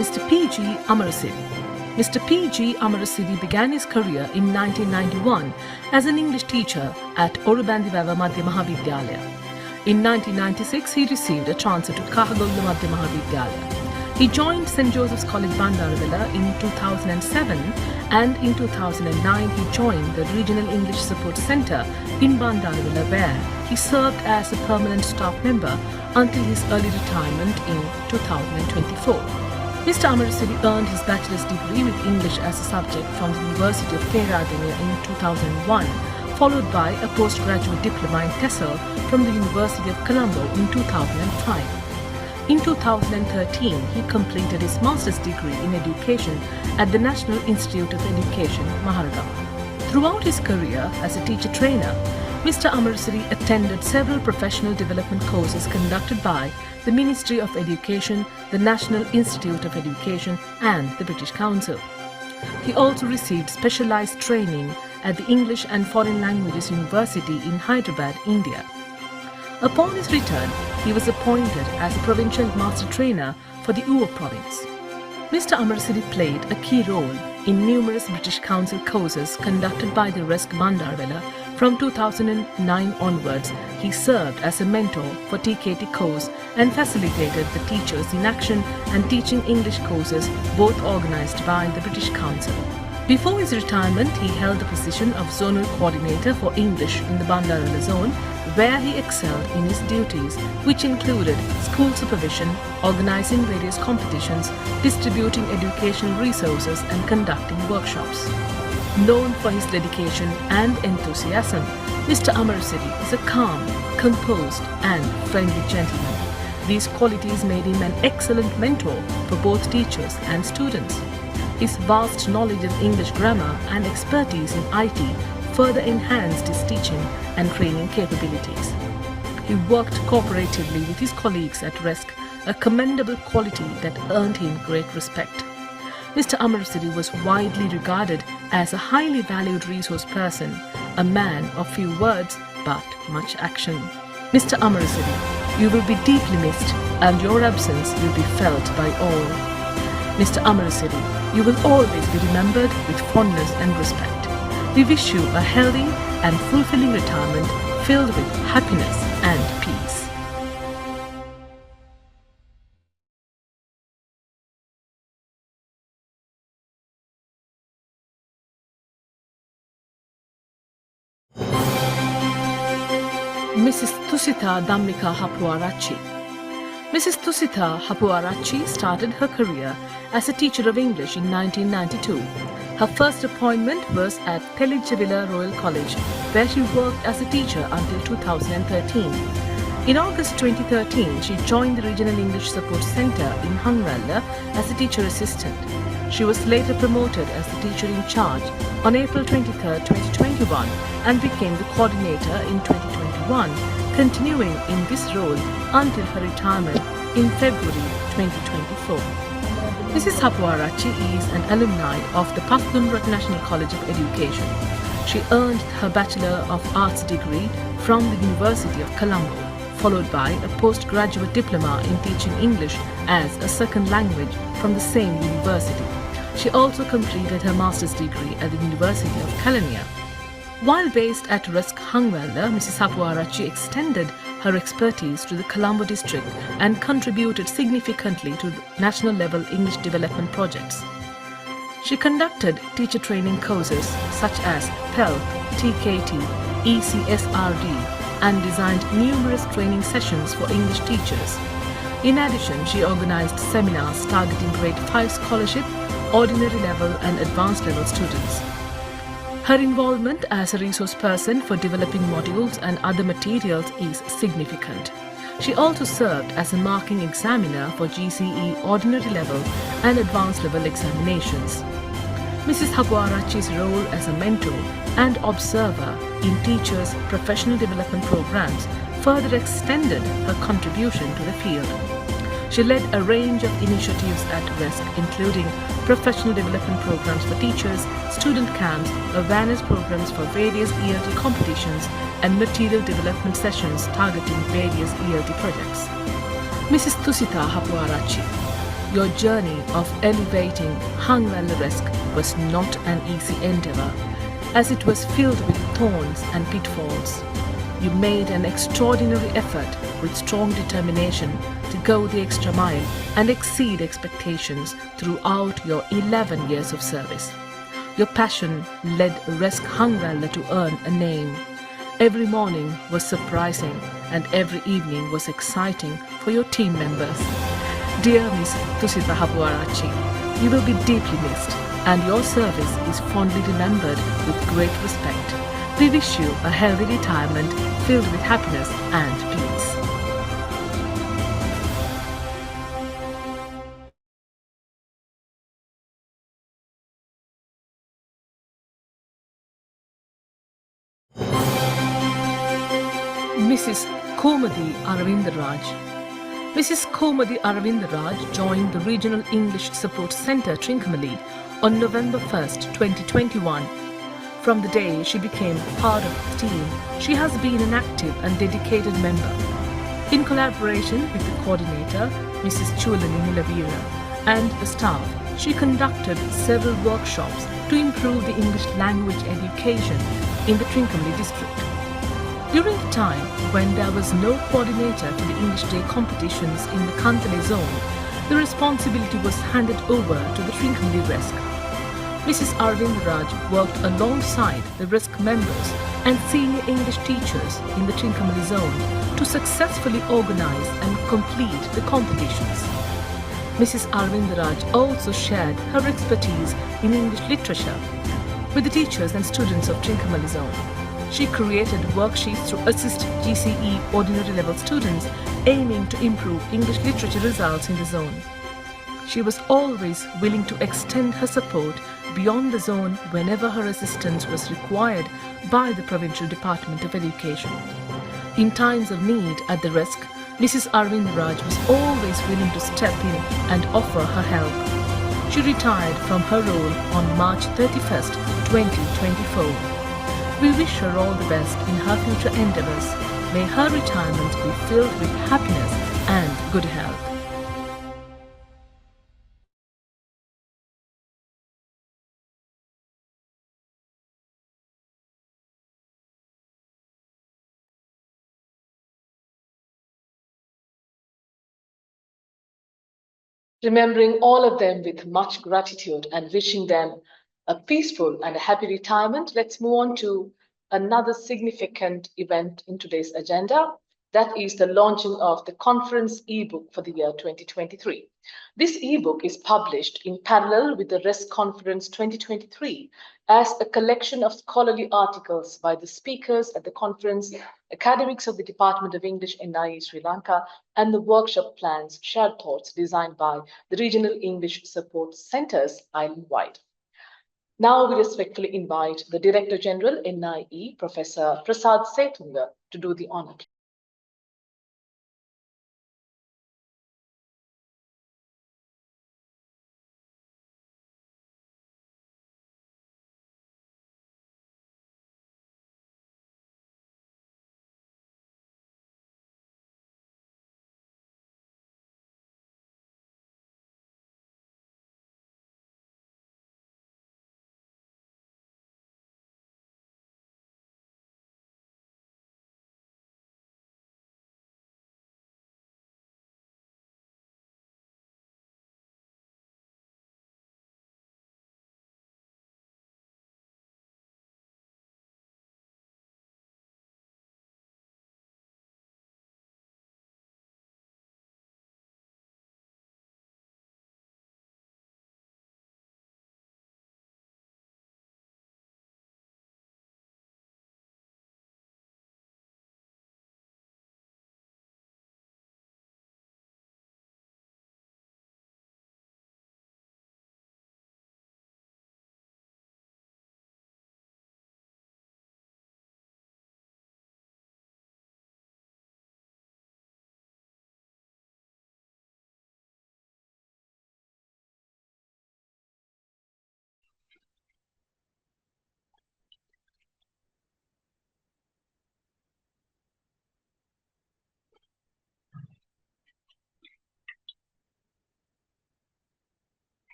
Mr. P.G. Amarasiri. Mr. P.G. Amarasiri began his career in 1991 as an English teacher at Orubandivawa Madhya Mahavidyalaya. In 1996, he received a transfer to Kahagolla Madhya Mahavidyalaya. He joined St. Joseph's College Bandaravilla in 2007, and in 2009 he joined the Regional English Support Centre in Bandaravilla, where he served as a permanent staff member until his early retirement in 2024. Mr. Amarasiri earned his bachelor's degree with English as a subject from the University of Peradeniya in 2001, followed by a postgraduate diploma in TESOL from the University of Colombo in 2005. In 2013, he completed his master's degree in education at the National Institute of Education, Maharagama. Throughout his career as a teacher trainer, Mr. Amarasiri attended several professional development courses conducted by the Ministry of Education, the National Institute of Education, and the British Council. He also received specialized training at the English and Foreign Languages University in Hyderabad, India. Upon his return, he was appointed as a provincial master trainer for the Uva province. Mr. Amarasiri played a key role in numerous British Council courses conducted by the RESC Bandaravilla. From 2009 onwards, he served as a mentor for TKT course and facilitated the Teachers in Action and Teaching English courses, both organized by the British Council. Before his retirement, he held the position of Zonal Coordinator for English in the Bandaravilla zone, where he excelled in his duties, which included school supervision, organizing various competitions, distributing educational resources, and conducting workshops. Known for his dedication and enthusiasm, Mr. Amarasiri is a calm, composed, and friendly gentleman. These qualities made him an excellent mentor for both teachers and students. His vast knowledge of English grammar and expertise in IT further enhanced his teaching and training capabilities. He worked cooperatively with his colleagues at RESC, a commendable quality that earned him great respect. Mr. Amarasiri was widely regarded as a highly valued resource person, a man of few words but much action. Mr. Amarasiri, you will be deeply missed, and your absence will be felt by all. Mr. Amarasiri, you will always be remembered with fondness and respect. We wish you a healthy and fulfilling retirement filled with happiness and peace. Mrs. Thusita Dhammika Hapuarachi. Mrs. Thusita Hapuarachi started her career as a teacher of English in 1992. Her first appointment was at Telichavila Royal College, where she worked as a teacher until 2013. In August 2013, she joined the Regional English Support Centre in Hangwalla as a teacher assistant. She was later promoted as the teacher in charge on April 23, 2021 and became the coordinator in 2021, continuing in this role until her retirement in February 2024. Mrs. Hapuarachi is an alumni of the Pathanamthitta National College of Education. She earned her Bachelor of Arts degree from the University of Colombo, followed by a postgraduate diploma in teaching English as a second language from the same university. She also completed her master's degree at the University of Kelaniya. While based at RESC Hangwalla, Mrs. Hapuarachi extended her expertise to the Colombo district and contributed significantly to national level English development projects. She conducted teacher training courses such as PEL, TKT, ECSRD, and designed numerous training sessions for English teachers. In addition, she organized seminars targeting Grade 5 scholarship, ordinary level and advanced level students. Her involvement as a resource person for developing modules and other materials is significant. She also served as a marking examiner for GCE ordinary level and advanced level examinations. Mrs. Hapuarachi's role as a mentor and observer in teachers' professional development programs further extended her contribution to the field. She led a range of initiatives at RESC, including professional development programs for teachers, student camps, awareness programs for various ELT competitions, and material development sessions targeting various ELT projects. Mrs. Tusita Hapuarachi, your journey of elevating Hangwalla RESC was not an easy endeavour, as it was filled with thorns and pitfalls. You made an extraordinary effort with strong determination to go the extra mile and exceed expectations throughout your 11 years of service. Your passion led RESC Hangwalla to earn a name. Every morning was surprising and every evening was exciting for your team members. Dear Miss Tusita Hapuarachi, you will be deeply missed and your service is fondly remembered with great respect. We wish you a healthy retirement filled with happiness and peace. Mrs. Komadi Aravindaraj. Mrs. Komadi Aravindaraj joined the Regional English Support Centre, Trincomalee, on November 1st, 2021. From the day she became part of the team, she has been an active and dedicated member. In collaboration with the coordinator, Mrs. Chulani Nilavira, and the staff, she conducted several workshops to improve the English language education in the Trincomalee district. During the time when there was no coordinator for the English Day competitions in the Kantale zone, the responsibility was handed over to the Trincomalee RESC. Mrs. Aravindaraj worked alongside the RESC members and senior English teachers in the Trincomalee zone to successfully organize and complete the competitions. Mrs. Aravindaraj also shared her expertise in English literature with the teachers and students of Trincomalee zone. She created worksheets to assist GCE ordinary level students aiming to improve English literature results in the zone. She was always willing to extend her support beyond the zone whenever her assistance was required by the Provincial Department of Education. In times of need at the RESC, Mrs. Aravindaraj was always willing to step in and offer her help. She retired from her role on March 31st, 2024. We wish her all the best in her future endeavours. May her retirement be filled with happiness and good health. Remembering all of them with much gratitude and wishing them a peaceful and a happy retirement, let's move on to another significant event in today's agenda. That is the launching of the conference ebook for the year 2023. This ebook is published in parallel with the RESC Conference 2023 as a collection of scholarly articles by the speakers at the conference, academics of the Department of English NIE Sri Lanka, and the workshop plans, shared thoughts designed by the Regional English Support Centers island-wide. Now we respectfully invite the Director General NIE, Professor Prasad Setunga, to do the honor.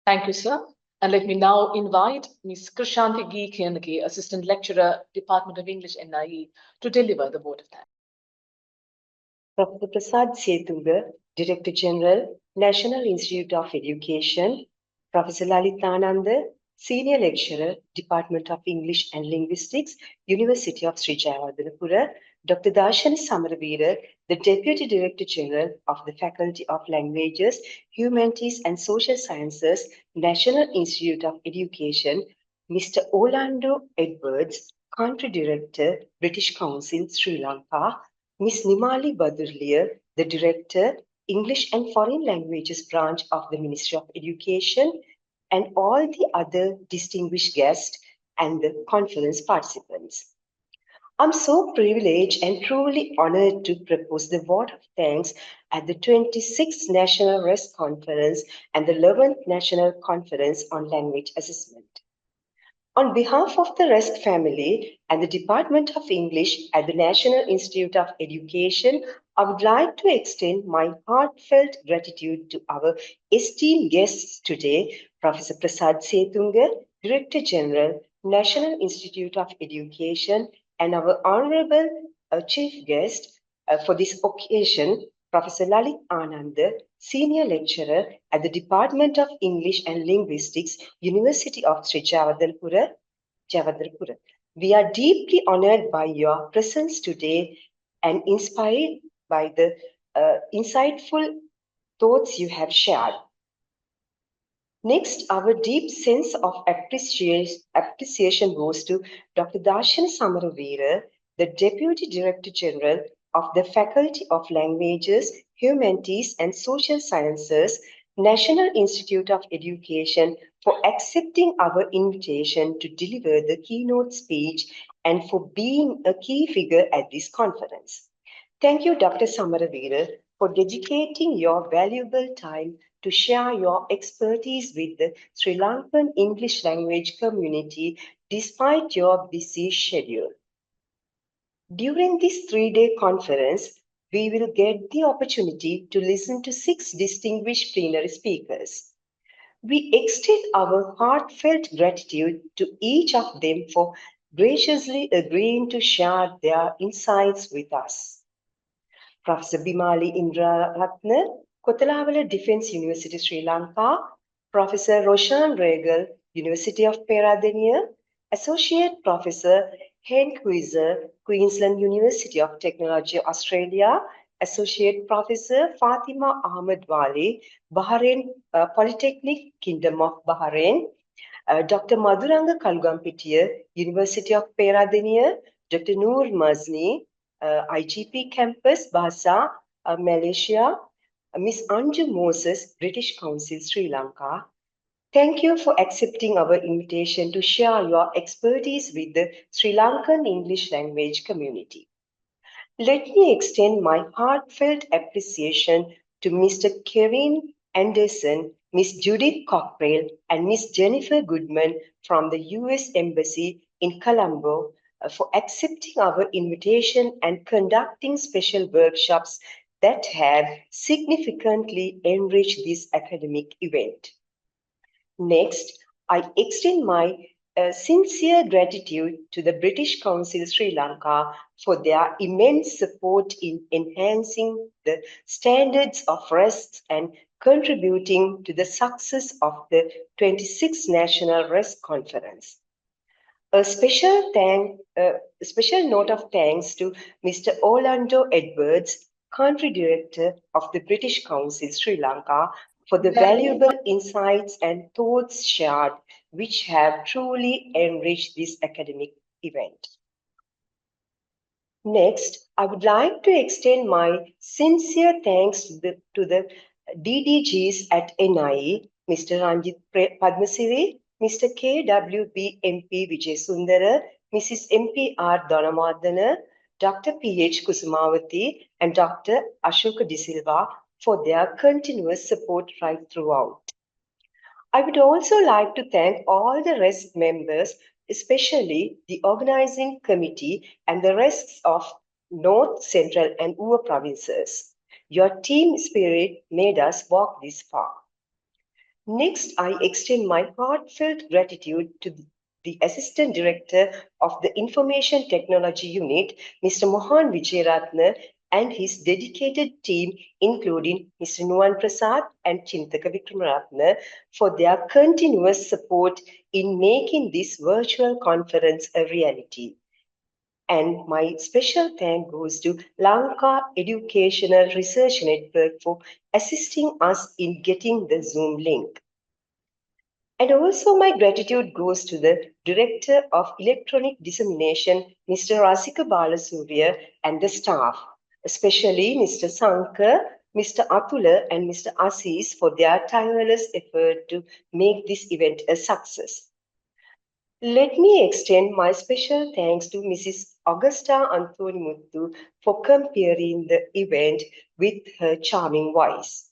Thank you, sir. And let me now invite Ms. Krishanti Gikenage, Assistant Lecturer, Department of English NIE, to deliver the vote of thanks. Professor Prasad Setunga, Director General, National Institute of Education, Professor Lalitananda, Senior Lecturer, Department of English and Linguistics, University of Sri Jayawardenepura, Dr. Darshana Samaraveera, the Deputy Director General of the Faculty of Languages, Humanities and Social Sciences, National Institute of Education, Mr. Orlando Edwards, Country Director, British Council, Sri Lanka, Ms. Nimali Badurlia, the Director, English and Foreign Languages Branch of the Ministry of Education, and all the other distinguished guests and the conference participants. I'm so privileged and truly honored to propose the vote of thanks at the 26th National RESC Conference and the 11th National Conference on Language Assessment. On behalf of the RESC family and the Department of English at the National Institute of Education, I would like to extend my heartfelt gratitude to our esteemed guests today, Professor Prasad Setunga, Director General, National Institute of Education, and our honorable chief guest for this occasion, Professor Lalit Ananda, Senior Lecturer at the Department of English and Linguistics, University of Sri Jayawardenepura. We are deeply honored by your presence today and inspired by the insightful thoughts you have shared. Next, our deep sense of appreciation goes to Dr. Darshana Samaraveera, the Deputy Director General of the Faculty of Languages, Humanities and Social Sciences, National Institute of Education, for accepting our invitation to deliver the keynote speech and for being a key figure at this conference. Thank you, Dr. Samaraveera, for dedicating your valuable time to share your expertise with the Sri Lankan English language community despite your busy schedule. During this 3-day conference, we will get the opportunity to listen to 6 distinguished plenary speakers. We extend our heartfelt gratitude to each of them for graciously agreeing to share their insights with us. Professor Bimali Indraratne, Kotalawala Defence University, Sri Lanka; Professor Roshan Regal, University of Peradeniya; Associate Professor Henk Huizer, Queensland University of Technology, Australia; Associate Professor Fatima Ahmed Wali, Bahrain Polytechnic, Kingdom of Bahrain; Dr. Madhuranga Kalugampitiya, University of Peradeniya; Dr. Noor Mazni, IGP Campus, Bahasa, Malaysia; Ms. Anju Moses, British Council, Sri Lanka. Thank you for accepting our invitation to share your expertise with the Sri Lankan English language community. Let me extend my heartfelt appreciation to Mr. Kevin Anderson, Ms. Judith Cockrell, and Ms. Jennifer Goodman from the US Embassy in Colombo for accepting our invitation and conducting special workshops that have significantly enriched this academic event. Next, I extend my sincere gratitude to the British Council Sri Lanka for their immense support in enhancing the standards of RESC and contributing to the success of the 26th National RESC Conference. A special note of thanks to Mr. Orlando Edwards, Country Director of the British Council Sri Lanka, for the valuable insights and thoughts shared, which have truly enriched this academic event. Next, I would like to extend my sincere thanks to the DDGs at NIE, Mr. Ranjit Padmasiri, Mr. KWB MP Vijay Sundara, Mrs. MP.R. Dhanamardana, Dr. P.H. Kusumawati, and Dr. Ashoka De Silva for their continuous support right throughout. I would also like to thank all the RESC members, especially the organizing committee and the RESCs of North, Central, and Ua provinces. Your team spirit made us walk this far. Next, I extend my heartfelt gratitude to the Assistant Director of the Information Technology Unit, Mr. Mohan Vijayaratne, and his dedicated team, including Mr. Nuwan Prasad and Chintaka Vikramaratne, for their continuous support in making this virtual conference a reality. And my special thanks goes to Lanka Educational Research Network for assisting us in getting the Zoom link. And also my gratitude goes to the Director of Electronic Dissemination, Mr. Rasika Balasurya, and the staff, especially Mr. Sankar, Mr. Atula, and Mr. Asis for their tireless effort to make this event a success. Let me extend my special thanks to Mrs. Augusta Anthonimuthu for comparing the event with her charming voice.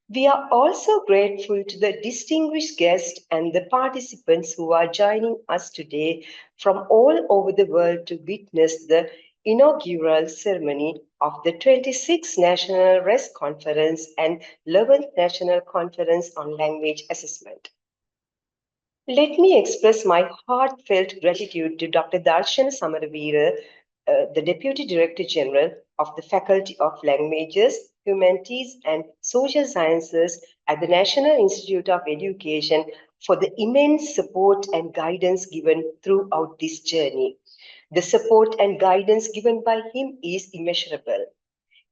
We are also grateful to the distinguished guests and the participants who are joining us today from all over the world to witness the inaugural ceremony of the 26th National RESC Conference and 11th National Conference on Language Assessment. Let me express my heartfelt gratitude to Dr. Darshana Samaraveera, the Deputy Director General of the Faculty of Languages, Humanities and Social Sciences at the National Institute of Education, for the immense support and guidance given throughout this journey. The support and guidance given by him is immeasurable.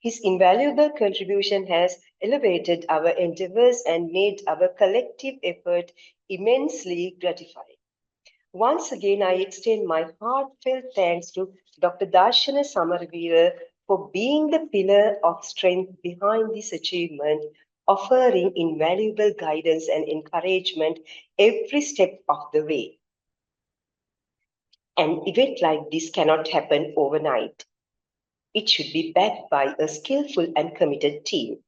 His invaluable contribution has elevated our endeavors and made our collective effort immensely gratifying. Once again, I extend my heartfelt thanks to Dr. Darshana Samaraveera for being the pillar of strength behind this achievement, offering invaluable guidance and encouragement every step of the way. An event like this cannot happen overnight. it should be backed by a skillful and committed team.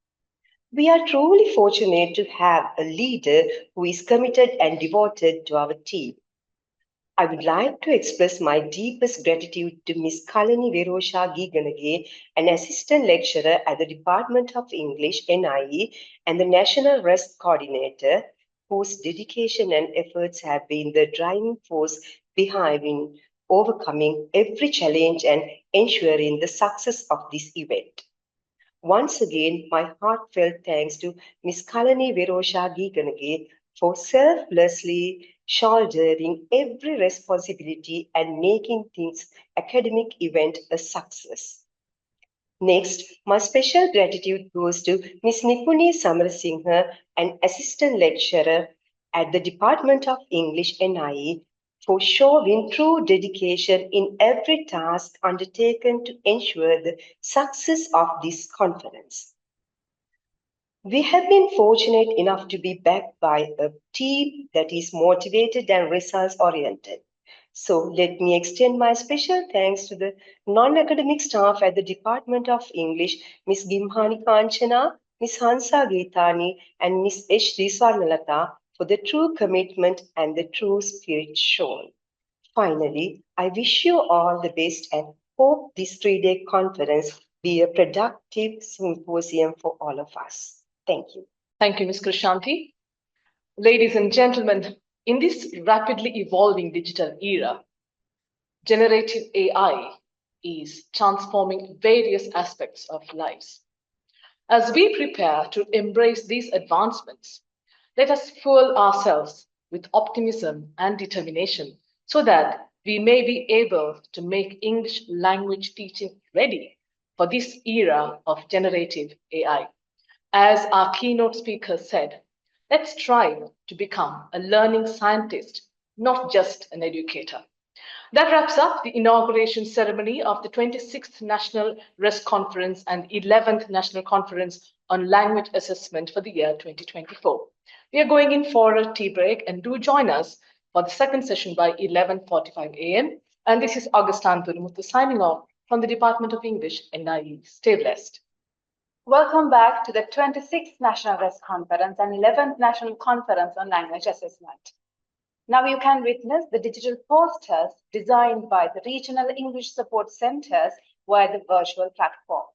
We are truly fortunate to have a leader who is committed and devoted to our team. I would like to express my deepest gratitude to Ms. Kalani Virosha Giganage, an assistant lecturer at the Department of English, NIE, and the National RESC Coordinator, whose dedication and efforts have been the driving force behind overcoming every challenge and ensuring the success of this event. Once again, my heartfelt thanks to Ms. Kalani Virosha Giganage for selflessly shouldering every responsibility and making this academic event a success. Next, my special gratitude goes to Ms. Nipuni Samarasinghe, an assistant lecturer at the Department of English, NIE, for showing true dedication in every task undertaken to ensure the success of this conference. We have been fortunate enough to be backed by a team that is motivated and results-oriented. So let me extend my special thanks to the non-academic staff at the Department of English, Ms. Gimhani Kanchana, Ms. Hansa Geethani, and Ms. H. Swarnalata for the true commitment and the true spirit shown. Finally, I wish you all the best and hope this 3-day conference be a productive symposium for all of us. Thank you. Thank you, Ms. Krishanti. Ladies and gentlemen, in this rapidly evolving digital era, generative AI is transforming various aspects of lives. As we prepare to embrace these advancements, let us fuel ourselves with optimism and determination so that we may be able to make English language teaching ready for this era of generative AI. As our keynote speaker said, let's strive to become a learning scientist, not just an educator. That wraps up the inauguration ceremony of the 26th National RESC Conference and 11th National Conference on Language Assessment for the year 2024. We are going in for a tea break, and do join us for the second session by 11:45 a.m. And this is Augustine Turumuthu signing off from the Department of English, NIE. Stay blessed. Welcome back to the 26th National RESC Conference and 11th National Conference on Language Assessment. Now you can witness the digital posters designed by the Regional English Support Centers via the virtual platform.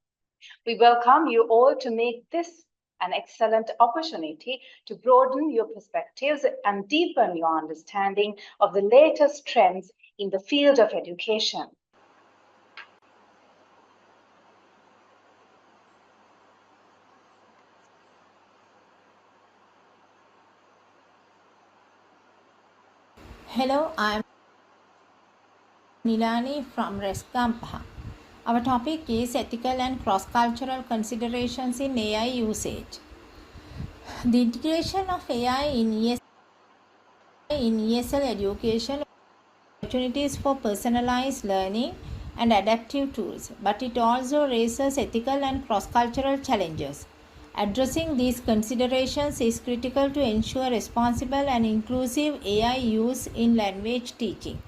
We welcome you all to make this an excellent opportunity to broaden your perspectives and deepen your understanding of the latest trends in the field of education. Hello, I am Nilani from RESC. Our topic is ethical and cross-cultural considerations in AI usage. The integration of AI in ESL education opportunities for personalized learning and adaptive tools, but it also raises ethical and cross-cultural challenges. Addressing these considerations is critical to ensure responsible and inclusive AI use in language teaching.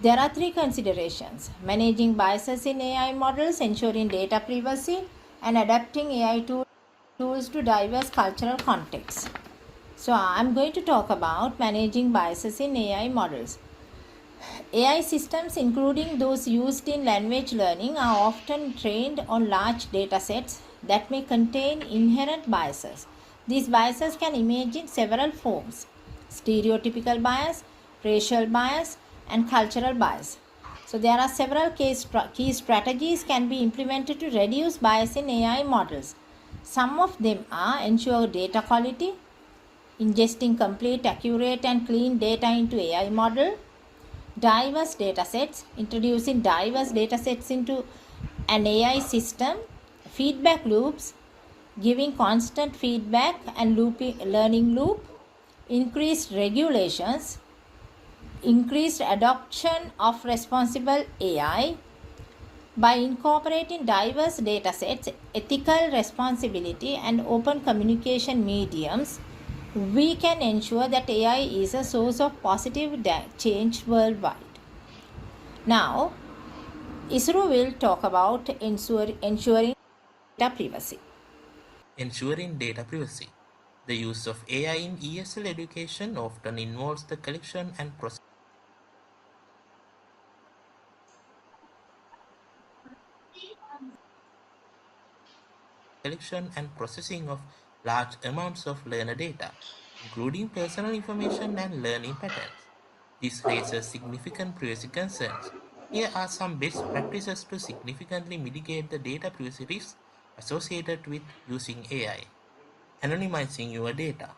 There are 3 considerations: managing biases in AI models, ensuring data privacy, and adapting AI tools to diverse cultural contexts. So I'm going to talk about managing biases in AI models. AI systems, including those used in language learning, are often trained on large data sets that may contain inherent biases. These biases can emerge in several forms: stereotypical bias, racial bias, and cultural bias. So there are several key strategies can be implemented to reduce bias in AI models. Some of them are: ensure data quality, ingesting complete, accurate, and clean data into AI model; diverse data sets, introducing diverse data sets into an AI system; feedback loops, giving constant feedback and learning loop; increased regulations, increased adoption of responsible AI. By incorporating diverse data sets, ethical responsibility, and open communication mediums, we can ensure that AI is a source of positive change worldwide. Now, Isru will talk about ensuring data privacy. Ensuring data privacy. The use of AI in ESL education often involves the collection and processing of large amounts of learner data, including personal information and learning patterns. This raises significant privacy concerns. Here are some best practices to significantly mitigate the data privacy risks associated with using AI. Anonymizing your data.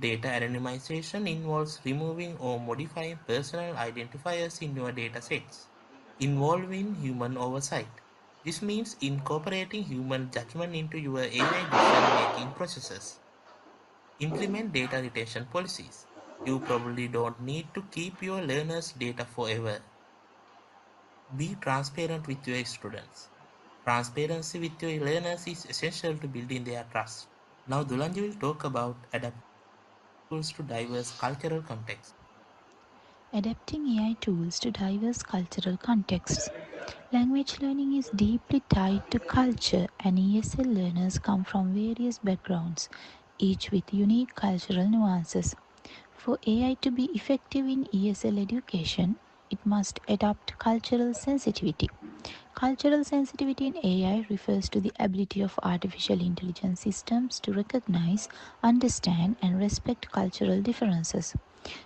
Data anonymization involves removing or modifying personal identifiers in your datasets, involving human oversight. This means incorporating human judgment into your AI decision-making processes. Implement data retention policies. You probably don't need to keep your learners' data forever. Be transparent with your students. Transparency with your learners is essential to building their trust. Now Dulanji will talk about adapting tools to diverse cultural contexts. Adapting AI tools to diverse cultural contexts. Language learning is deeply tied to culture, and ESL learners come from various backgrounds, each with unique cultural nuances. For AI to be effective in ESL education, it must adopt cultural sensitivity. Cultural sensitivity in AI refers to the ability of artificial intelligence systems to recognize, understand, and respect cultural differences.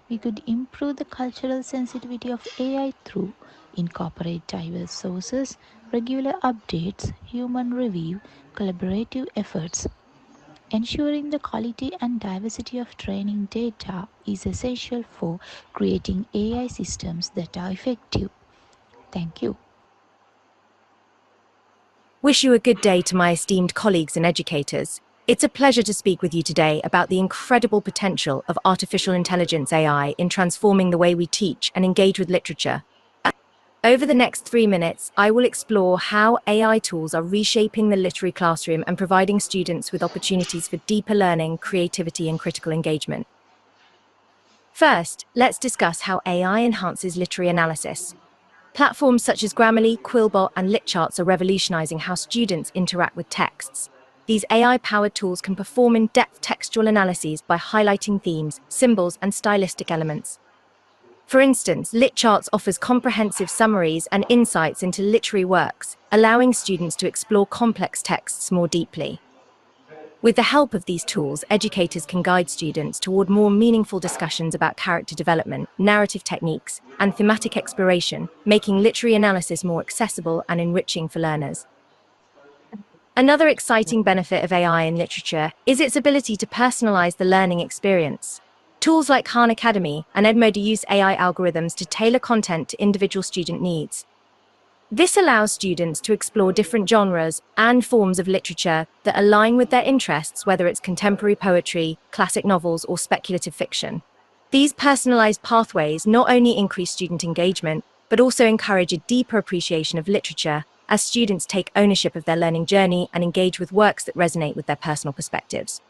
We could improve the cultural sensitivity of AI through incorporate diverse sources, regular updates, human review, collaborative efforts. Ensuring the quality and diversity of training data is essential for creating AI systems that are effective. Thank you. Wish you a good day to my esteemed colleagues and educators. It's a pleasure to speak with you today about the incredible potential of artificial intelligence AI in transforming the way we teach and engage with literature. Over the next 3 minutes, I will explore how AI tools are reshaping the literary classroom and providing students with opportunities for deeper learning, creativity, and critical engagement. First, let's discuss how AI enhances literary analysis. Platforms such as Grammarly, Quillbot, and LitCharts are revolutionizing how students interact with texts. These AI-powered tools can perform in-depth textual analyses by highlighting themes, symbols, and stylistic elements. For instance, LitCharts offers comprehensive summaries and insights into literary works, allowing students to explore complex texts more deeply. With the help of these tools, educators can guide students toward more meaningful discussions about character development, narrative techniques, and thematic exploration, making literary analysis more accessible and enriching for learners. Another exciting benefit of AI in literature is its ability to personalize the learning experience. Tools like Khan Academy and Edmodo use AI algorithms to tailor content to individual student needs. This allows students to explore different genres and forms of literature that align with their interests, whether it's contemporary poetry, classic novels, or speculative fiction. These personalized pathways not only increase student engagement, but also encourage a deeper appreciation of literature as students take ownership of their learning journey and engage with works that resonate with their personal perspectives.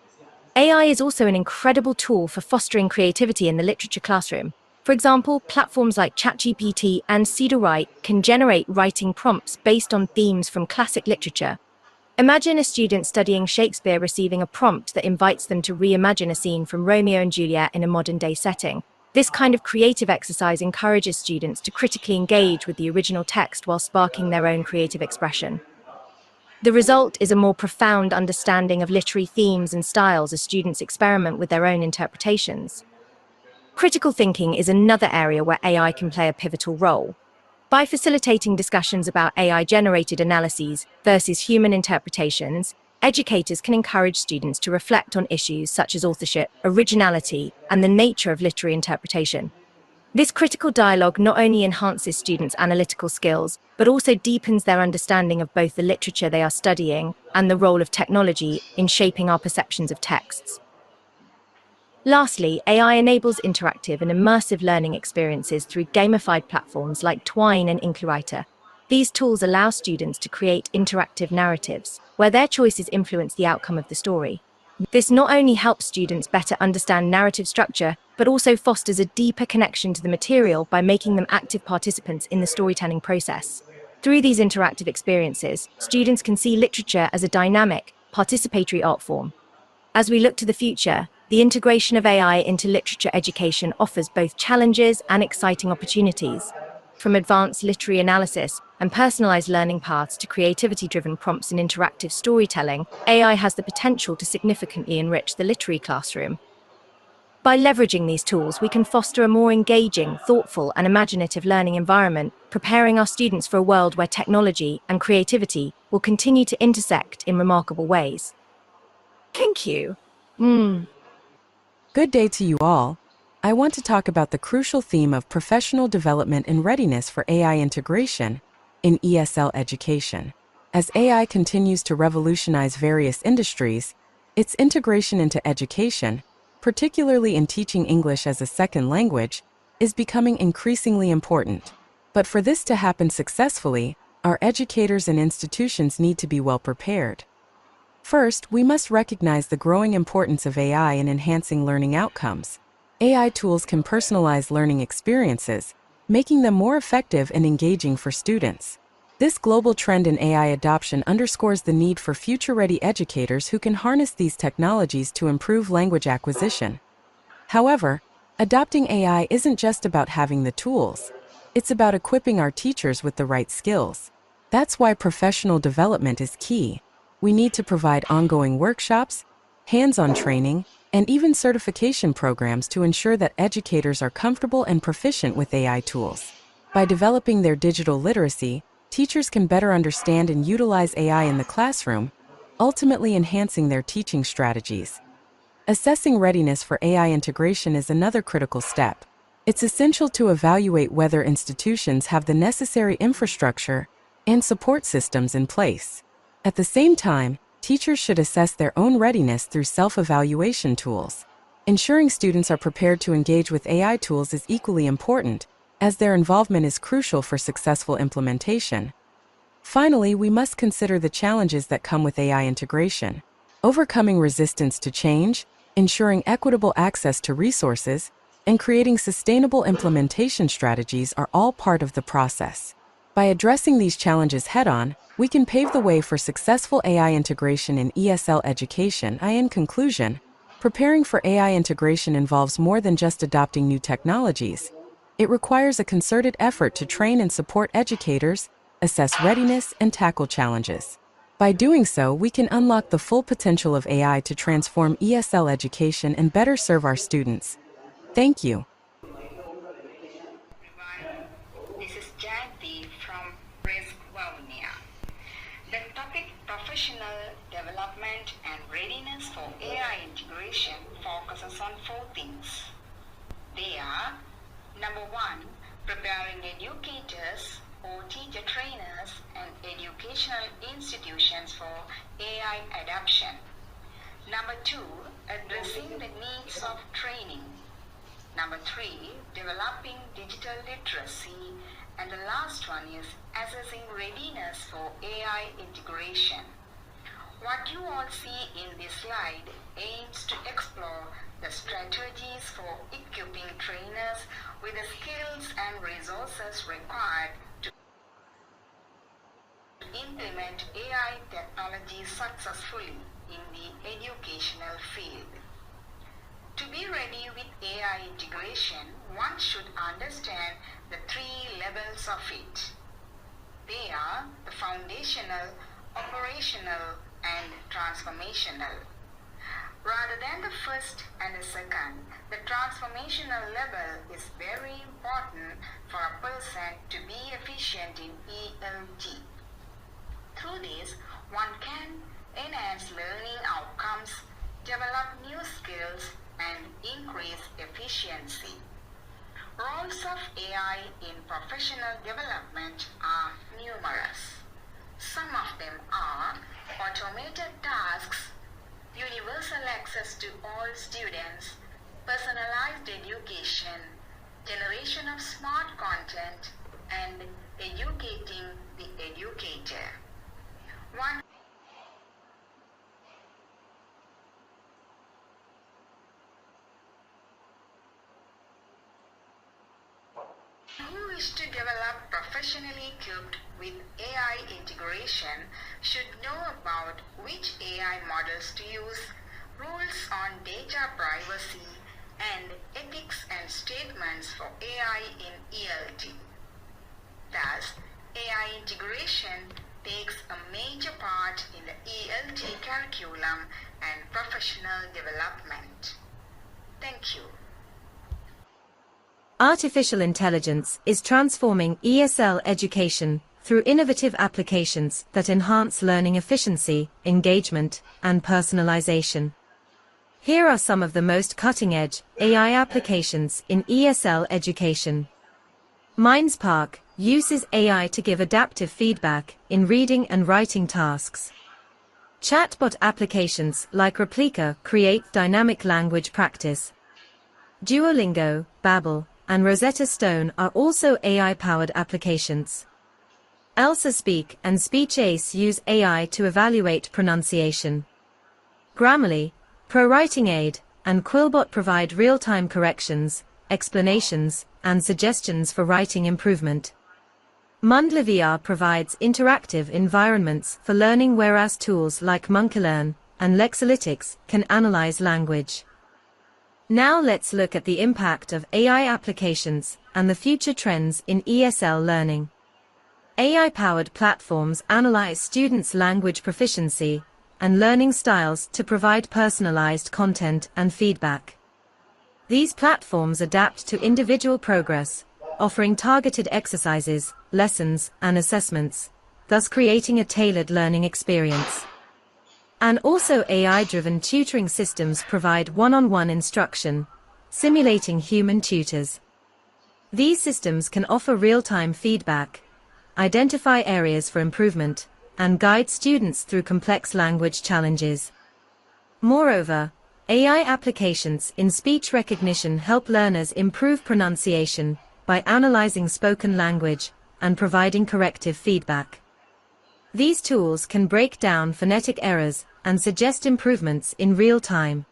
AI is also an incredible tool for fostering creativity in the literature classroom. For example, platforms like ChatGPT and Cedarwrite can generate writing prompts based on themes from classic literature. Imagine a student studying Shakespeare receiving a prompt that invites them to reimagine a scene from Romeo and Juliet in a modern-day setting. This kind of creative exercise encourages students to critically engage with the original text while sparking their own creative expression. The result is a more profound understanding of literary themes and styles as students experiment with their own interpretations. Critical thinking is another area where AI can play a pivotal role. By facilitating discussions about AI-generated analyses versus human interpretations, educators can encourage students to reflect on issues such as authorship, originality, and the nature of literary interpretation. This critical dialogue not only enhances students' analytical skills, but also deepens their understanding of both the literature they are studying and the role of technology in shaping our perceptions of texts. Lastly, AI enables interactive and immersive learning experiences through gamified platforms like Twine and Inklewriter. These tools allow students to create interactive narratives, where their choices influence the outcome of the story. This not only helps students better understand narrative structure, but also fosters a deeper connection to the material by making them active participants in the storytelling process. Through these interactive experiences, students can see literature as a dynamic, participatory art form. As we look to the future, the integration of AI into literature education offers both challenges and exciting opportunities. From advanced literary analysis and personalized learning paths to creativity-driven prompts and interactive storytelling, AI has the potential to significantly enrich the literary classroom. By leveraging these tools, we can foster a more engaging, thoughtful, and imaginative learning environment, preparing our students for a world where technology and creativity will continue to intersect in remarkable ways. Thank you. Good day to you all. I want to talk about the crucial theme of professional development and readiness for AI integration in ESL education. As AI continues to revolutionize various industries, its integration into education, particularly in teaching English as a second language, is becoming increasingly important. But for this to happen successfully, our educators and institutions need to be well prepared. First, we must recognize the growing importance of AI in enhancing learning outcomes. AI tools can personalize learning experiences, making them more effective and engaging for students. This global trend in AI adoption underscores the need for future-ready educators who can harness these technologies to improve language acquisition. However, adopting AI isn't just about having the tools. It's about equipping our teachers with the right skills. That's why professional development is key. We need to provide ongoing workshops, hands-on training, and even certification programs to ensure that educators are comfortable and proficient with AI tools. By developing their digital literacy, teachers can better understand and utilize AI in the classroom, ultimately enhancing their teaching strategies. Assessing readiness for AI integration is another critical step. It's essential to evaluate whether institutions have the necessary infrastructure and support systems in place. At the same time, teachers should assess their own readiness through self-evaluation tools. Ensuring students are prepared to engage with AI tools is equally important, as their involvement is crucial for successful implementation. Finally, we must consider the challenges that come with AI integration. Overcoming resistance to change, ensuring equitable access to resources, and creating sustainable implementation strategies are all part of the process. By addressing these challenges head-on, we can pave the way for successful AI integration in ESL education. In conclusion, preparing for AI integration involves more than just adopting new technologies. It requires a concerted effort to train and support educators, assess readiness, and tackle challenges. By doing so, we can unlock the full potential of AI to transform ESL education and better serve our students. Thank you. This is Jayati from RESC. The topic Professional Development and Readiness for AI Integration focuses on 4 things. They are: number 1, preparing educators or teacher trainers and educational institutions for AI adoption. Number 2, addressing the needs of training. Number 3, developing digital literacy. And the last one is assessing readiness for AI integration. What you all see in this slide aims to explore the strategies for equipping trainers with the skills and resources required to implement AI technology successfully in the educational field. To be ready with AI integration, one should understand the 3 levels of it. They are the foundational, operational, and transformational. Rather than the first and the second, the transformational level is very important for a person to be efficient in ELT. Through this, one can enhance learning outcomes, develop new skills, and increase efficiency. Roles of AI in professional development are numerous. Some of them are automated tasks, universal access to all students, personalized education, generation of smart content, and educating the educator. One who wish to develop professionally equipped with AI integration should know about which AI models to use, rules on data privacy, and ethics and statements for AI in ELT. Thus, AI integration takes a major part in the ELT curriculum and professional development. Thank you. Artificial intelligence is transforming ESL education through innovative applications that enhance learning efficiency, engagement, and personalization. Here are some of the most cutting-edge AI applications in ESL education. MindsPark uses AI to give adaptive feedback in reading and writing tasks. Chatbot applications like Replika create dynamic language practice. Duolingo, Babbel, and Rosetta Stone are also AI-powered applications. Elsa Speak and SpeechAce use AI to evaluate pronunciation. Grammarly, ProWritingAid, and Quillbot provide real-time corrections, explanations, and suggestions for writing improvement. Mundler VR provides interactive environments for learning, whereas tools like Monkeylearn and Lexalytics can analyze language. Now let's look at the impact of AI applications and the future trends in ESL learning. AI-powered platforms analyze students' language proficiency and learning styles to provide personalized content and feedback. These platforms adapt to individual progress, offering targeted exercises, lessons, and assessments, thus creating a tailored learning experience. And also AI-driven tutoring systems provide one-on-one instruction, simulating human tutors. These systems can offer real-time feedback, identify areas for improvement, and guide students through complex language challenges. Moreover, AI applications in speech recognition help learners improve pronunciation by analyzing spoken language and providing corrective feedback. These tools can break down phonetic errors and suggest improvements in real time.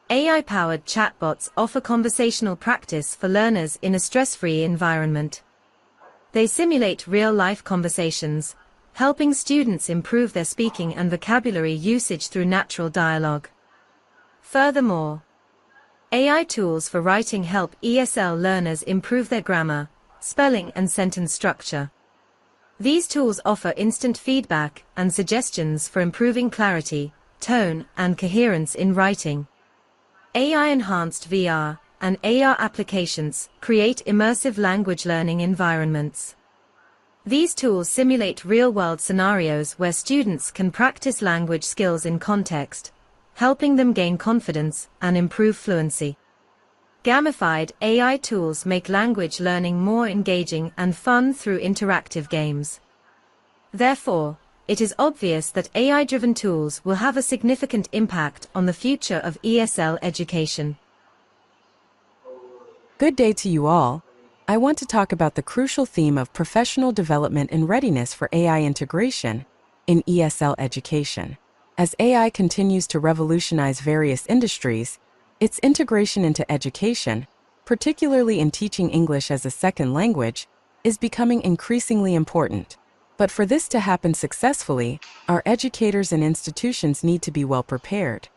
AI-powered chatbots offer conversational practice for learners in a stress-free environment. They simulate real-life conversations, helping students improve their speaking and vocabulary usage through natural dialogue. Furthermore, AI tools for writing help ESL learners improve their grammar, spelling, and sentence structure. These tools offer instant feedback and suggestions for improving clarity, tone, and coherence in writing. AI-enhanced VR and AR applications create immersive language learning environments. These tools simulate real-world scenarios where students can practice language skills in context, helping them gain confidence and improve fluency. Gamified AI tools make language learning more engaging and fun through interactive games. Therefore, it is obvious that AI-driven tools will have a significant impact on the future of ESL education. Good day to you all. I want to talk about the crucial theme of professional development and readiness for AI integration in ESL education. As AI continues to revolutionize various industries, its integration into education, particularly in teaching English as a second language, is becoming increasingly important. But for this to happen successfully, our educators and institutions need to be well prepared.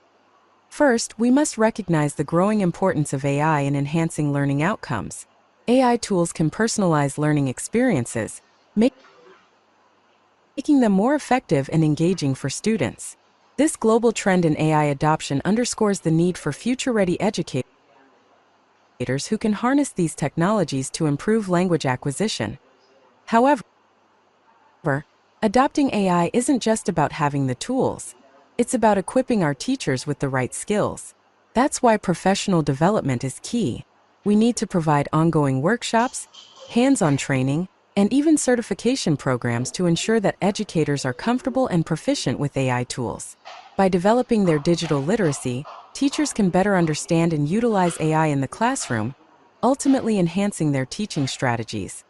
First, we must recognize the growing importance of AI in enhancing learning outcomes. AI tools can personalize learning experiences, making them more effective and engaging for students. This global trend in AI adoption underscores the need for future-ready educators who can harness these technologies to improve language acquisition. However, adopting AI isn't just about having the tools. It's about equipping our teachers with the right skills. That's why professional development is key. We need to provide ongoing workshops, hands-on training, and even certification programs to ensure that educators are comfortable and proficient with AI tools. By developing their digital literacy, teachers can better understand and utilize AI in the classroom, ultimately enhancing their teaching strategies.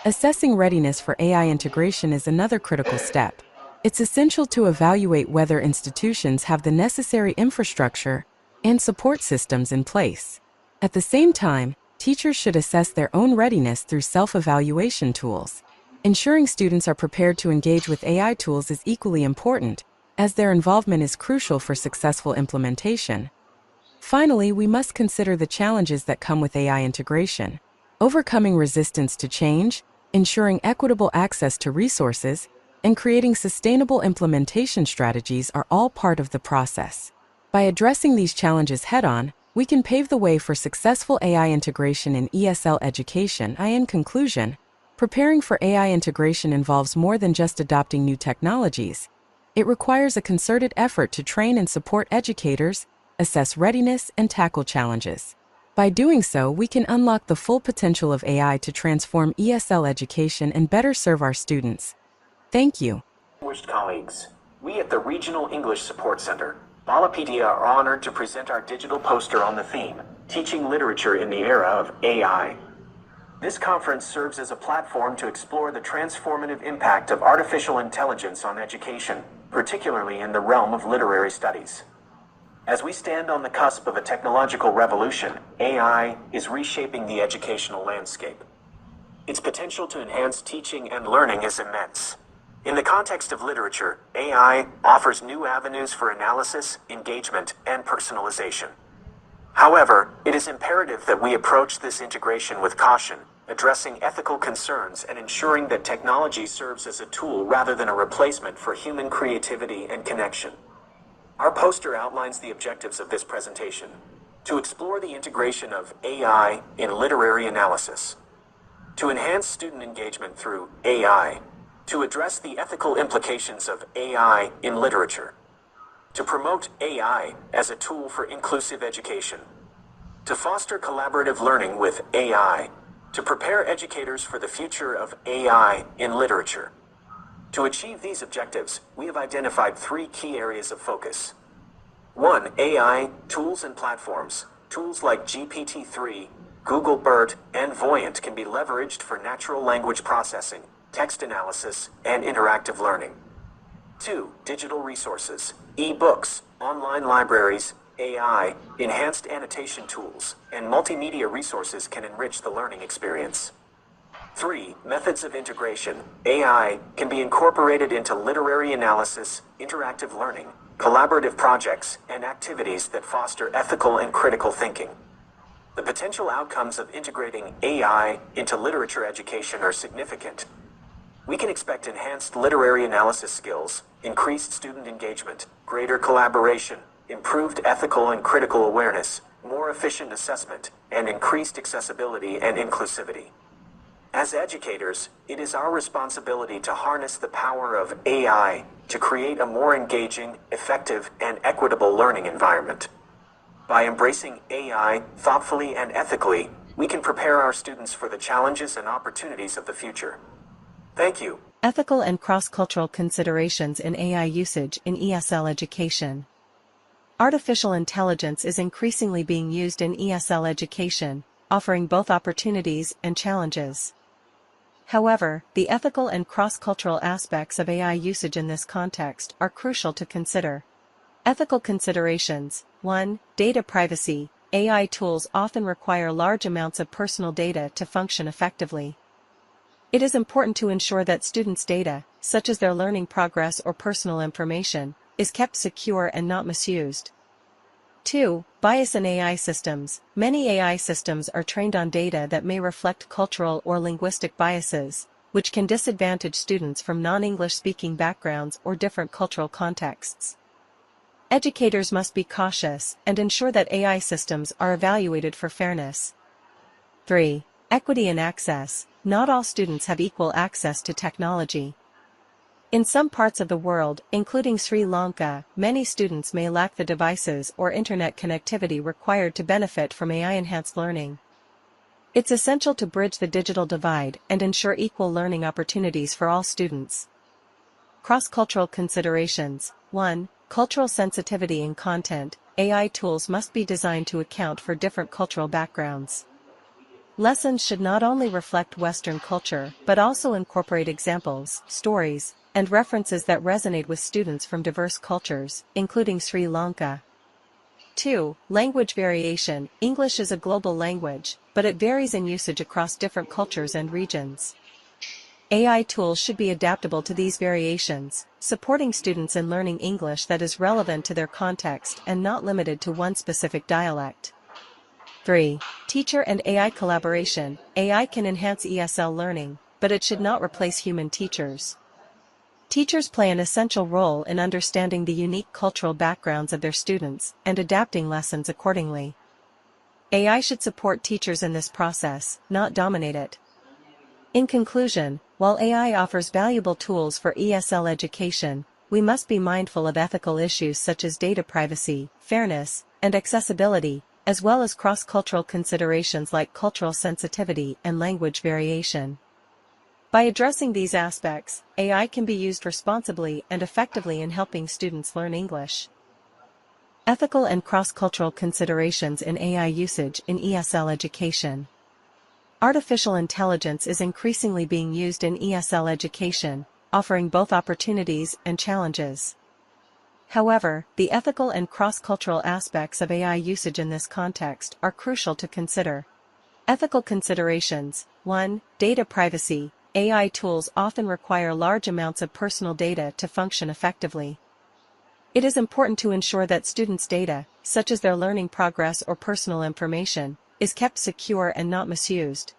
Assessing readiness for AI integration is another critical step. It's essential to evaluate whether institutions have the necessary infrastructure and support systems in place. At the same time, teachers should assess their own readiness through self-evaluation tools. Ensuring students are prepared to engage with AI tools is equally important, as their involvement is crucial for successful implementation. Finally, we must consider the challenges that come with AI integration. Overcoming resistance to change, ensuring equitable access to resources, and creating sustainable implementation strategies are all part of the process. By addressing these challenges head-on, we can pave the way for successful AI integration in ESL education. In conclusion, preparing for AI integration involves more than just adopting new technologies. It requires a concerted effort to train and support educators, assess readiness, and tackle challenges. By doing so, we can unlock the full potential of AI to transform ESL education and better serve our students. Thank you. Distinguished colleagues, we at the Regional English Support Center, Balapedia, are honored to present our digital poster on the theme, Teaching Literature in the Era of AI. This conference serves as a platform to explore the transformative impact of artificial intelligence on education, particularly in the realm of literary studies. As we stand on the cusp of a technological revolution, AI is reshaping the educational landscape. Its potential to enhance teaching and learning is immense. In the context of literature, AI offers new avenues for analysis, engagement, and personalization. However, it is imperative that we approach this integration with caution, addressing ethical concerns and ensuring that technology serves as a tool rather than a replacement for human creativity and connection. Our poster outlines the objectives of this presentation: to explore the integration of AI in literary analysis, to enhance student engagement through AI, to address the ethical implications of AI in literature, to promote AI as a tool for inclusive education, to foster collaborative learning with AI, to prepare educators for the future of AI in literature. To achieve these objectives, we have identified 3 key areas of focus. 1. AI tools and platforms. Tools like GPT-3, Google BERT, and Voyant can be leveraged for natural language processing, text analysis, and interactive learning. 2. Digital resources. E-books, online libraries, AI, enhanced annotation tools, and multimedia resources can enrich the learning experience. 3. Methods of integration. AI can be incorporated into literary analysis, interactive learning, collaborative projects, and activities that foster ethical and critical thinking. The potential outcomes of integrating AI into literature education are significant. We can expect enhanced literary analysis skills, increased student engagement, greater collaboration, improved ethical and critical awareness, more efficient assessment, and increased accessibility and inclusivity. As educators, it is our responsibility to harness the power of AI to create a more engaging, effective, and equitable learning environment. By embracing AI thoughtfully and ethically, we can prepare our students for the challenges and opportunities of the future. Thank you. Ethical and cross-cultural considerations in AI usage in ESL education. Artificial intelligence is increasingly being used in ESL education, offering both opportunities and challenges. However, the ethical and cross-cultural aspects of AI usage in this context are crucial to consider. Ethical considerations. 1. Data privacy. AI tools often require large amounts of personal data to function effectively. It is important to ensure that students' data, such as their learning progress or personal information, is kept secure and not misused. 2. Bias in AI systems. Many AI systems are trained on data that may reflect cultural or linguistic biases, which can disadvantage students from non-English speaking backgrounds or different cultural contexts. Educators must be cautious and ensure that AI systems are evaluated for fairness. 3. Equity and access. Not all students have equal access to technology. In some parts of the world, including Sri Lanka, many students may lack the devices or internet connectivity required to benefit from AI-enhanced learning. It's essential to bridge the digital divide and ensure equal learning opportunities for all students. Cross-cultural considerations. 1. Cultural sensitivity in content. AI tools must be designed to account for different cultural backgrounds. Lessons should not only reflect Western culture, but also incorporate examples, stories, and references that resonate with students from diverse cultures, including Sri Lanka. 2. Language variation. English is a global language, but it varies in usage across different cultures and regions. AI tools should be adaptable to these variations, supporting students in learning English that is relevant to their context and not limited to one specific dialect. 3. Teacher and AI collaboration. AI can enhance ESL learning, but it should not replace human teachers. Teachers play an essential role in understanding the unique cultural backgrounds of their students and adapting lessons accordingly. AI should support teachers in this process, not dominate it. In conclusion, while AI offers valuable tools for ESL education, we must be mindful of ethical issues such as data privacy, fairness, and accessibility, as well as cross-cultural considerations like cultural sensitivity and language variation. By addressing these aspects, AI can be used responsibly and effectively in helping students learn English. Ethical and cross-cultural considerations in AI usage in ESL education. Artificial intelligence is increasingly being used in ESL education, offering both opportunities and challenges. However, the ethical and cross-cultural aspects of AI usage in this context are crucial to consider. Ethical considerations. 1. Data privacy. AI tools often require large amounts of personal data to function effectively. It is important to ensure that students' data, such as their learning progress or personal information, is kept secure and not misused.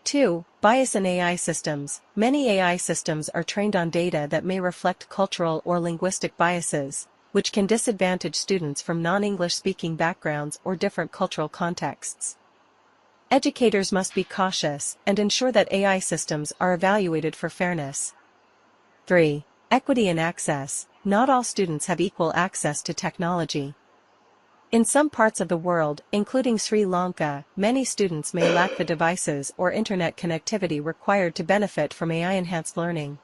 2. Bias in AI systems. Many AI systems are trained on data that may reflect cultural or linguistic biases, which can disadvantage students from non-English speaking backgrounds or different cultural contexts. Educators must be cautious and ensure that AI systems are evaluated for fairness. 3. Equity and access. Not all students have equal access to technology. In some parts of the world, including Sri Lanka, many students may lack the devices or internet connectivity required to benefit from AI-enhanced learning.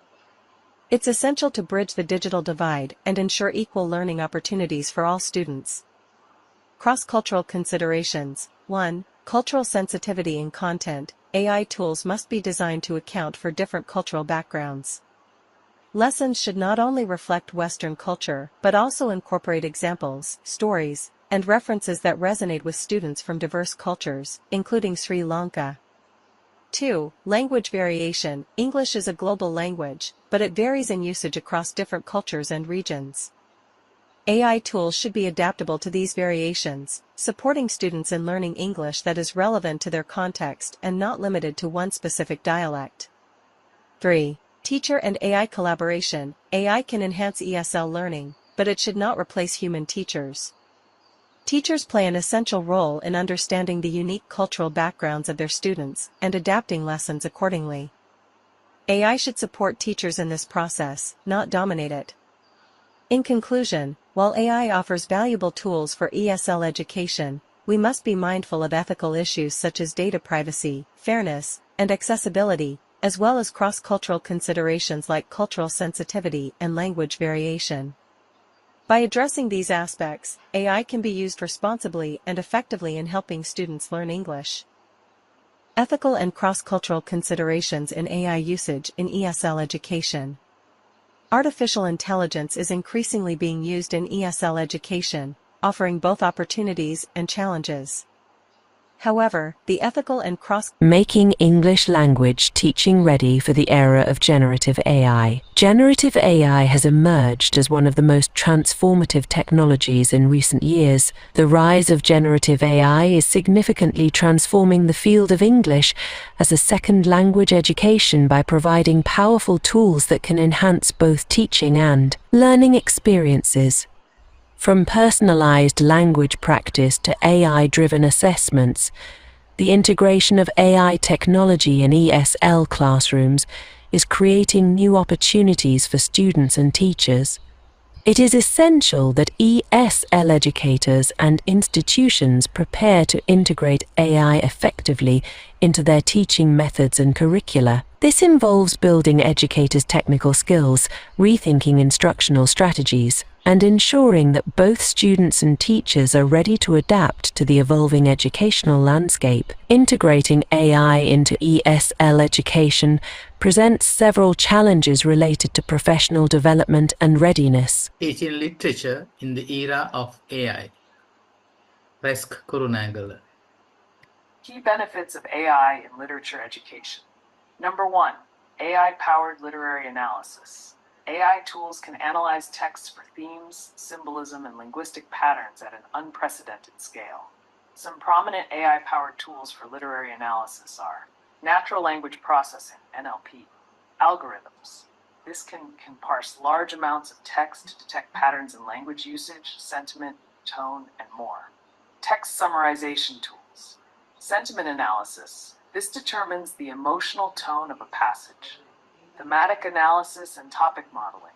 It's essential to bridge the digital divide and ensure equal learning opportunities for all students. Cross-cultural considerations. 1. Cultural sensitivity in content. AI tools must be designed to account for different cultural backgrounds. Lessons should not only reflect Western culture, but also incorporate examples, stories, and references that resonate with students from diverse cultures, including Sri Lanka. 2. Language variation. English is a global language, but it varies in usage across different cultures and regions. AI tools should be adaptable to these variations, supporting students in learning English that is relevant to their context and not limited to one specific dialect. 3. Teacher and AI collaboration. AI can enhance ESL learning, but it should not replace human teachers. Teachers play an essential role in understanding the unique cultural backgrounds of their students and adapting lessons accordingly. AI should support teachers in this process, not dominate it. In conclusion, while AI offers valuable tools for ESL education, we must be mindful of ethical issues such as data privacy, fairness, and accessibility, as well as cross-cultural considerations like cultural sensitivity and language variation. By addressing these aspects, AI can be used responsibly and effectively in helping students learn English. Ethical and cross-cultural considerations in AI usage in ESL education. Artificial intelligence is increasingly being used in ESL education, offering both opportunities and challenges. However, the ethical and Making English language teaching ready for the era of generative AI. Generative AI has emerged as one of the most transformative technologies in recent years. The rise of generative AI is significantly transforming the field of English as a second language education by providing powerful tools that can enhance both teaching and learning experiences. From personalized language practice to AI-driven assessments, the integration of AI technology in ESL classrooms is creating new opportunities for students and teachers. It is essential that ESL educators and institutions prepare to integrate AI effectively into their teaching methods and curricula. This involves building educators' technical skills, rethinking instructional strategies, and ensuring that both students and teachers are ready to adapt to the evolving educational landscape. Integrating AI into ESL education presents several challenges related to professional development and readiness. Teaching literature in the era of AI. RESC Kurunagala. Key benefits of AI in literature education. Number 1, AI-powered literary analysis. AI tools can analyze texts for themes, symbolism, and linguistic patterns at an unprecedented scale. Some prominent AI-powered tools for literary analysis are natural language processing, NLP, algorithms. This can parse large amounts of text to detect patterns in language usage, sentiment, tone, and more. Text summarization tools. Sentiment analysis. This determines the emotional tone of a passage. Thematic analysis and topic modeling.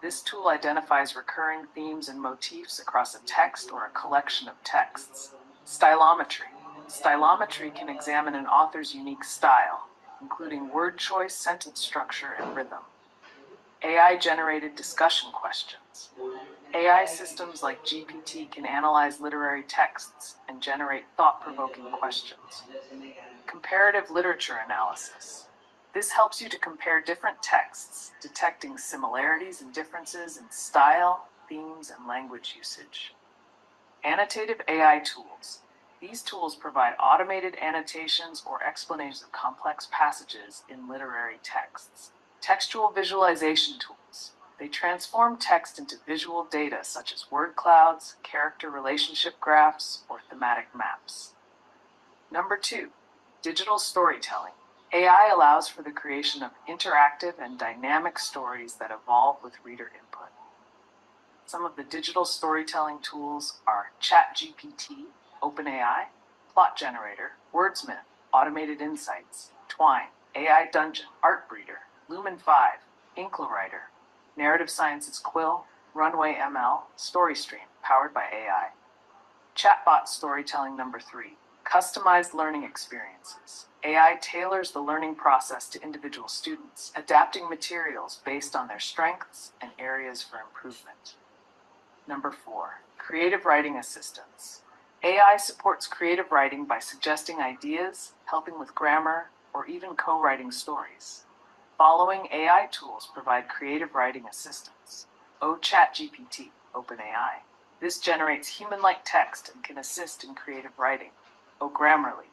This tool identifies recurring themes and motifs across a text or a collection of texts. Stylometry. Stylometry can examine an author's unique style, including word choice, sentence structure, and rhythm. AI-generated discussion questions. AI systems like GPT can analyze literary texts and generate thought-provoking questions. Comparative literature analysis. This helps you to compare different texts, detecting similarities and differences in style, themes, and language usage. Annotative AI tools. These tools provide automated annotations or explanations of complex passages in literary texts. Textual visualization tools. They transform text into visual data such as word clouds, character relationship graphs, or thematic maps. Number 2, digital storytelling. AI allows for the creation of interactive and dynamic stories that evolve with reader input. Some of the digital storytelling tools are ChatGPT, OpenAI, Plot Generator, Wordsmith, Automated Insights, Twine, AI Dungeon, Artbreeder, Lumen 5, Inklewriter, Narrative Sciences Quill, Runway ML, StoryStream, powered by AI. Chatbot storytelling. Number 3, customized learning experiences. AI tailors the learning process to individual students, adapting materials based on their strengths and areas for improvement. Number 4, creative writing assistance. AI supports creative writing by suggesting ideas, helping with grammar, or even co-writing stories. Following AI tools provide creative writing assistance. ChatGPT, OpenAI. This generates human-like text and can assist in creative writing. Grammarly.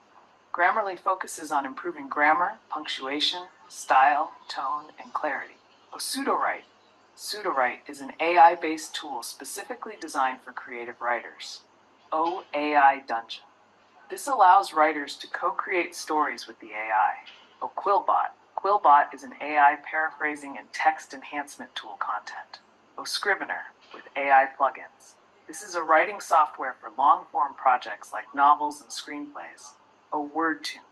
Grammarly focuses on improving grammar, punctuation, style, tone, and clarity. Pseudowrite. Pseudowrite is an AI-based tool specifically designed for creative writers. AI Dungeon. This allows writers to co-create stories with the AI. Quillbot. Quillbot is an AI paraphrasing and text enhancement tool content. Scrivener, with AI plugins. This is a writing software for long-form projects like novels and screenplays. WordTune.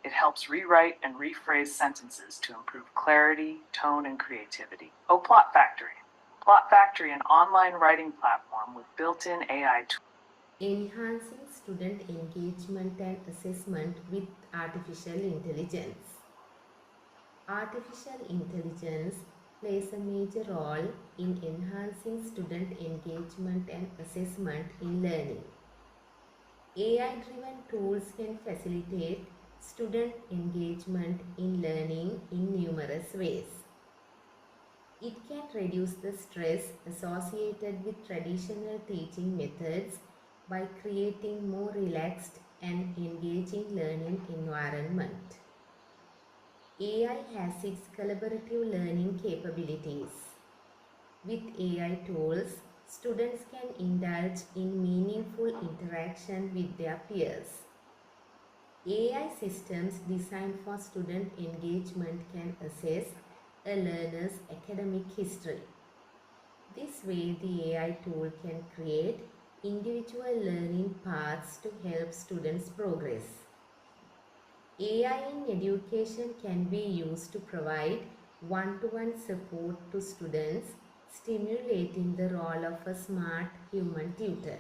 It helps rewrite and rephrase sentences to improve clarity, tone, and creativity. Plot Factory. Plot Factory, an online writing platform with built-in AI tools. Enhancing student engagement and assessment with artificial intelligence. Artificial intelligence plays a major role in enhancing student engagement and assessment in learning. AI-driven tools can facilitate student engagement in learning in numerous ways. It can reduce the stress associated with traditional teaching methods by creating more relaxed and engaging learning environment. AI has its collaborative learning capabilities. With AI tools, students can indulge in meaningful interaction with their peers. AI systems designed for student engagement can assess a learner's academic history. This way, the AI tool can create individual learning paths to help students progress. AI in education can be used to provide one-to-one support to students, stimulating the role of a smart human tutor.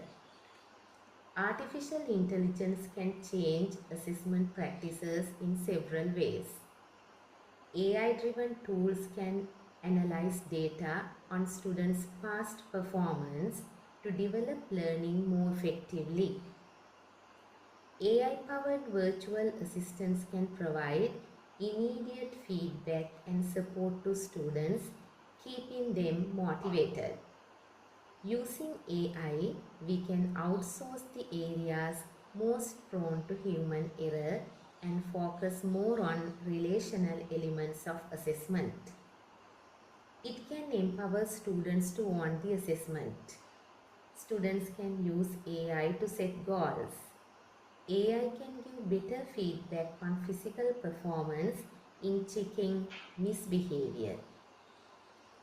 Artificial intelligence can change assessment practices in several ways. AI-driven tools can analyze data on students' past performance to develop learning more effectively. AI-powered virtual assistants can provide immediate feedback and support to students, keeping them motivated. Using AI, we can outsource the areas most prone to human error and focus more on relational elements of assessment. It can empower students to own the assessment. Students can use AI to set goals. AI can give better feedback on physical performance in checking misbehavior.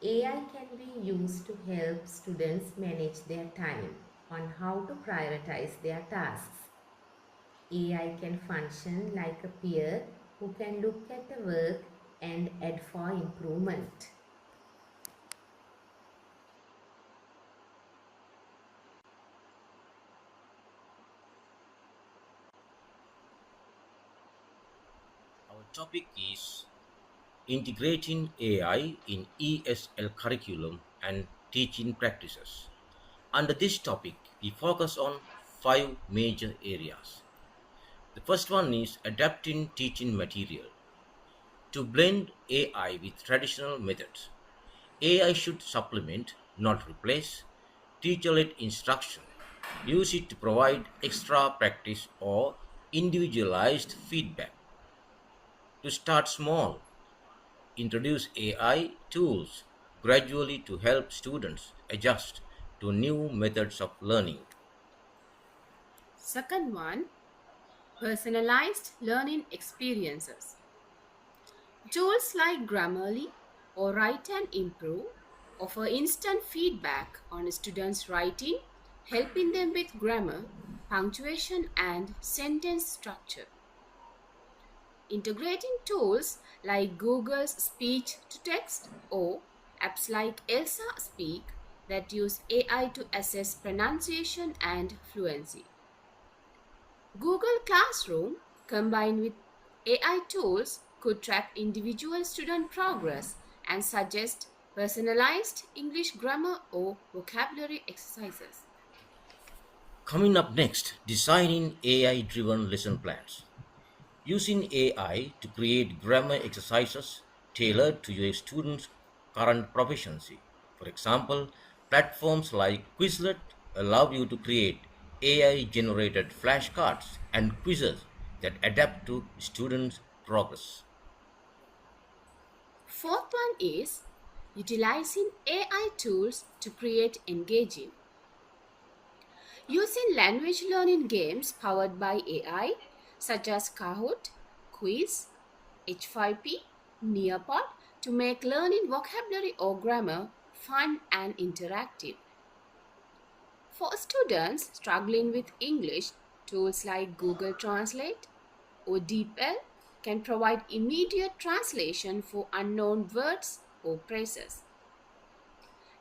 AI can be used to help students manage their time on how to prioritize their tasks. AI can function like a peer who can look at the work and add for improvement. Our topic is integrating AI in ESL curriculum and teaching practices. Under this topic, we focus on 5 major areas. The first one is adapting teaching material. To blend AI with traditional methods, AI should supplement, not replace, teacher-led instruction. Use it to provide extra practice or individualized feedback. To start small, introduce AI tools gradually to help students adjust to new methods of learning. Second one, personalized learning experiences. Tools like Grammarly or Write and Improve offer instant feedback on a student's writing, helping them with grammar, punctuation, and sentence structure. Integrating tools like Google's speech to text or apps like Elsa Speak that use AI to assess pronunciation and fluency. Google Classroom combined with AI tools could track individual student progress and suggest personalized English grammar or vocabulary exercises. Coming up next, designing AI-driven lesson plans. Using AI to create grammar exercises tailored to your students' current proficiency. For example, platforms like Quizlet allow you to create AI-generated flashcards and quizzes that adapt to students' progress. Fourth one is utilizing AI tools to create engaging. Using language learning games powered by AI such as Kahoot, Quiz, H5P, Nearpod to make learning vocabulary or grammar fun and interactive. For students struggling with English, tools like Google Translate or DeepL can provide immediate translation for unknown words or phrases.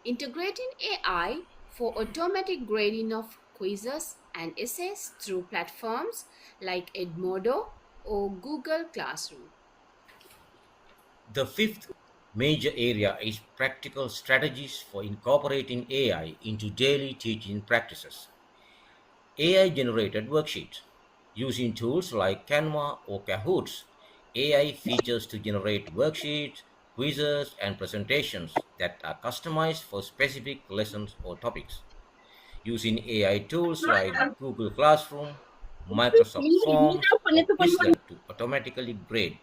Integrating AI for automatic grading of quizzes and essays through platforms like Edmodo or Google Classroom. The fifth major area is practical strategies for incorporating AI into daily teaching practices. AI-generated worksheets. Using tools like Canva or Kahoots, AI features to generate worksheets, quizzes, and presentations that are customized for specific lessons or topics. Using AI tools like Google Classroom, Microsoft Forms, or Quizlet to automatically grade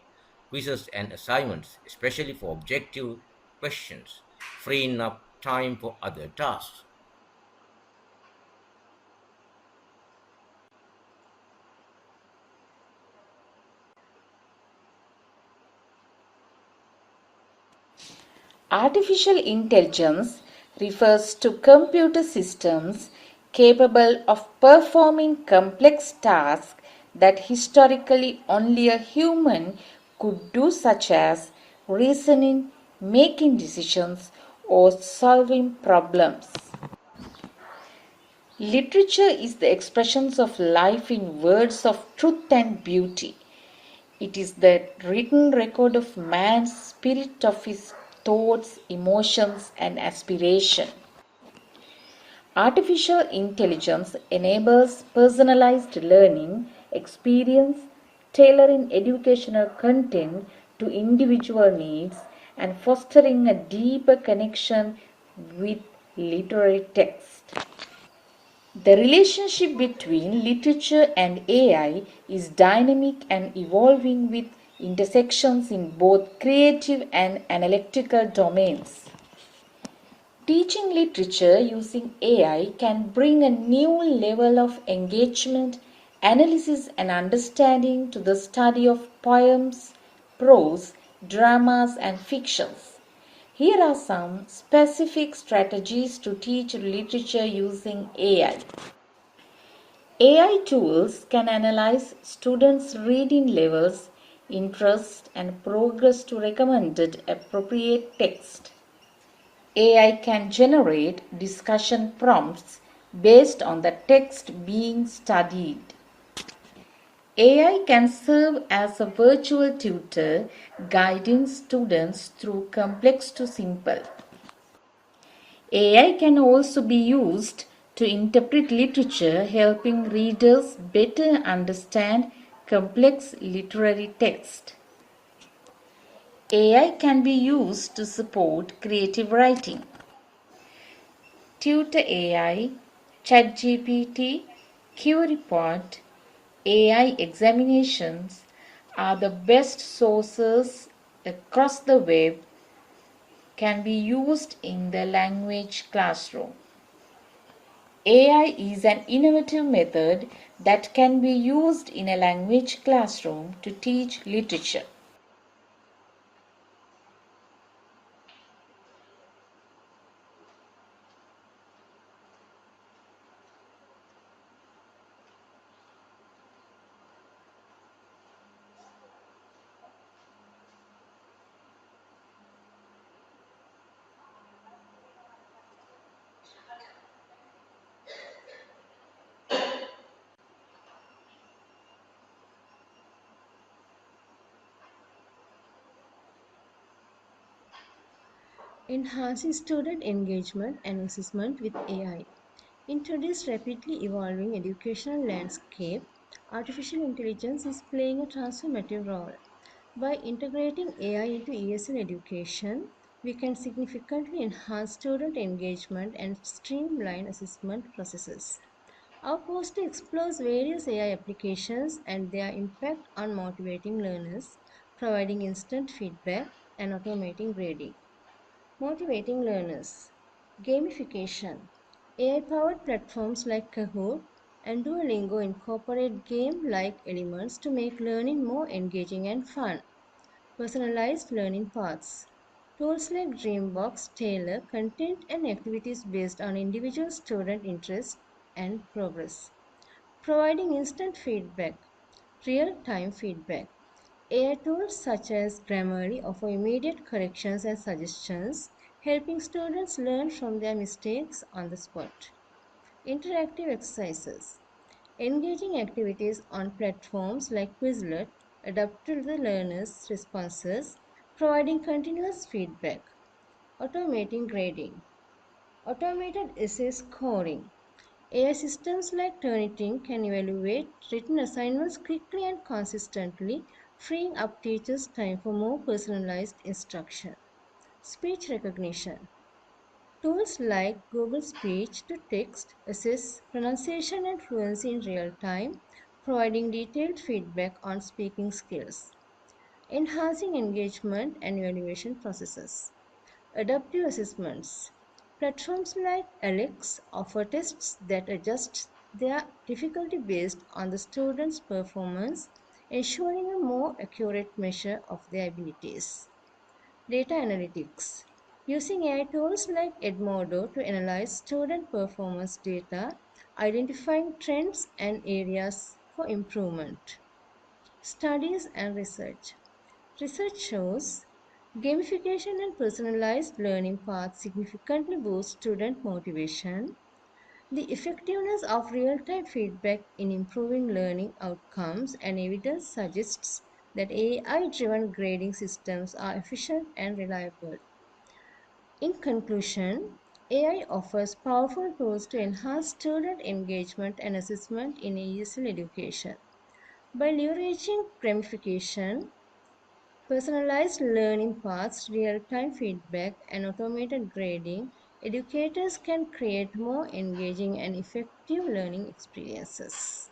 quizzes and assignments, especially for objective questions, freeing up time for other tasks. Artificial intelligence refers to computer systems capable of performing complex tasks that historically only a human could do, such as reasoning, making decisions, or solving problems. Literature is the expressions of life in words of truth and beauty. It is the written record of man's spirit, of his thoughts, emotions, and aspiration. Artificial intelligence enables personalized learning experience, tailoring educational content to individual needs, and fostering a deeper connection with literary text. The relationship between literature and AI is dynamic and evolving with intersections in both creative and analytical domains. Teaching literature using AI can bring a new level of engagement, analysis, and understanding to the study of poems, prose, dramas, and fictions. Here are some specific strategies to teach literature using AI. AI tools can analyze students' reading levels, interest, and progress to recommended appropriate text. AI can generate discussion prompts based on the text being studied. AI can serve as a virtual tutor, guiding students through complex to simple. AI can also be used to interpret literature, helping readers better understand complex literary text. AI can be used to support creative writing. Tutor AI, ChatGPT, QReport, AI examinations are the best sources across the web, can be used in the language classroom. AI is an innovative method that can be used in a language classroom to teach literature. Enhancing student engagement and assessment with AI. In today's rapidly evolving educational landscape, artificial intelligence is playing a transformative role. By integrating AI into ESL education, we can significantly enhance student engagement and streamline assessment processes. Our poster explores various AI applications and their impact on motivating learners, providing instant feedback, and automating grading. Motivating learners. Gamification. AI-powered platforms like Kahoot and Duolingo incorporate game-like elements to make learning more engaging and fun. Personalized learning paths. Tools like Dreambox tailor content and activities based on individual student interests and progress. Providing instant feedback. Real-time feedback. AI tools such as Grammarly offer immediate corrections and suggestions, helping students learn from their mistakes on the spot. Interactive exercises. Engaging activities on platforms like Quizlet adapt to the learner's responses, providing continuous feedback. Automating grading. Automated essay scoring. AI systems like Turnitin can evaluate written assignments quickly and consistently, freeing up teachers' time for more personalized instruction. Speech recognition. Tools like Google Speech to Text assess pronunciation and fluency in real time, providing detailed feedback on speaking skills. Enhancing engagement and evaluation processes. Adaptive assessments. Platforms like Alex offer tests that adjust their difficulty based on the student's performance, ensuring a more accurate measure of their abilities. Data analytics. Using AI tools like Edmodo to analyze student performance data, identifying trends and areas for improvement. Studies and research. Research shows gamification and personalized learning paths significantly boost student motivation. The effectiveness of real-time feedback in improving learning outcomes and evidence suggests that AI-driven grading systems are efficient and reliable. In conclusion, AI offers powerful tools to enhance student engagement and assessment in ESL education. By leveraging gamification, personalized learning paths, real-time feedback, and automated grading, educators can create more engaging and effective learning experiences.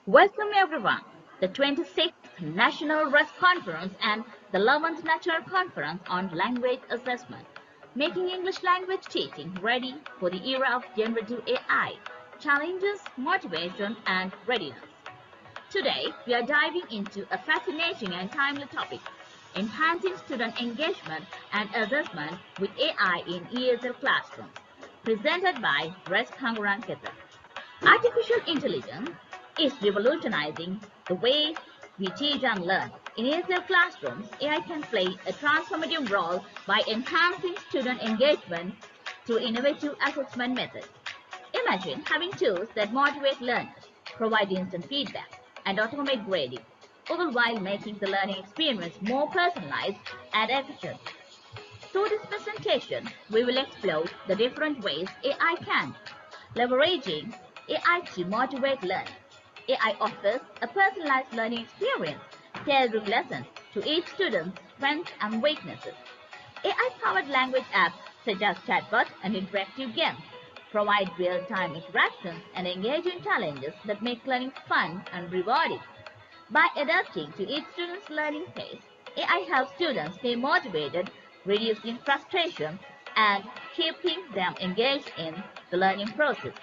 Welcome everyone. The 26th National RESC Conference and the 11th National Conference on Language Assessment, making English language teaching ready for the era of generative AI, challenges, motivation, and readiness. Today, we are diving into a fascinating and timely topic, enhancing student engagement and assessment with AI in ESL classrooms, presented by RESC Hanguranketa. Artificial intelligence is revolutionizing the way we teach and learn. In ESL classrooms, AI can play a transformative role by enhancing student engagement through innovative assessment methods. Imagine having tools that motivate learners, provide instant feedback, and automate grading, all while making the learning experience more personalized and efficient. Through this presentation, we will explore the different ways AI can leveraging AI to motivate learning. AI offers a personalized learning experience, tailoring lessons to each student's strengths and weaknesses. AI-powered language apps such as chatbots and interactive games provide real-time interactions and engaging challenges that make learning fun and rewarding. By adapting to each student's learning pace, AI helps students stay motivated, reducing frustration, and keeping them engaged in the learning process.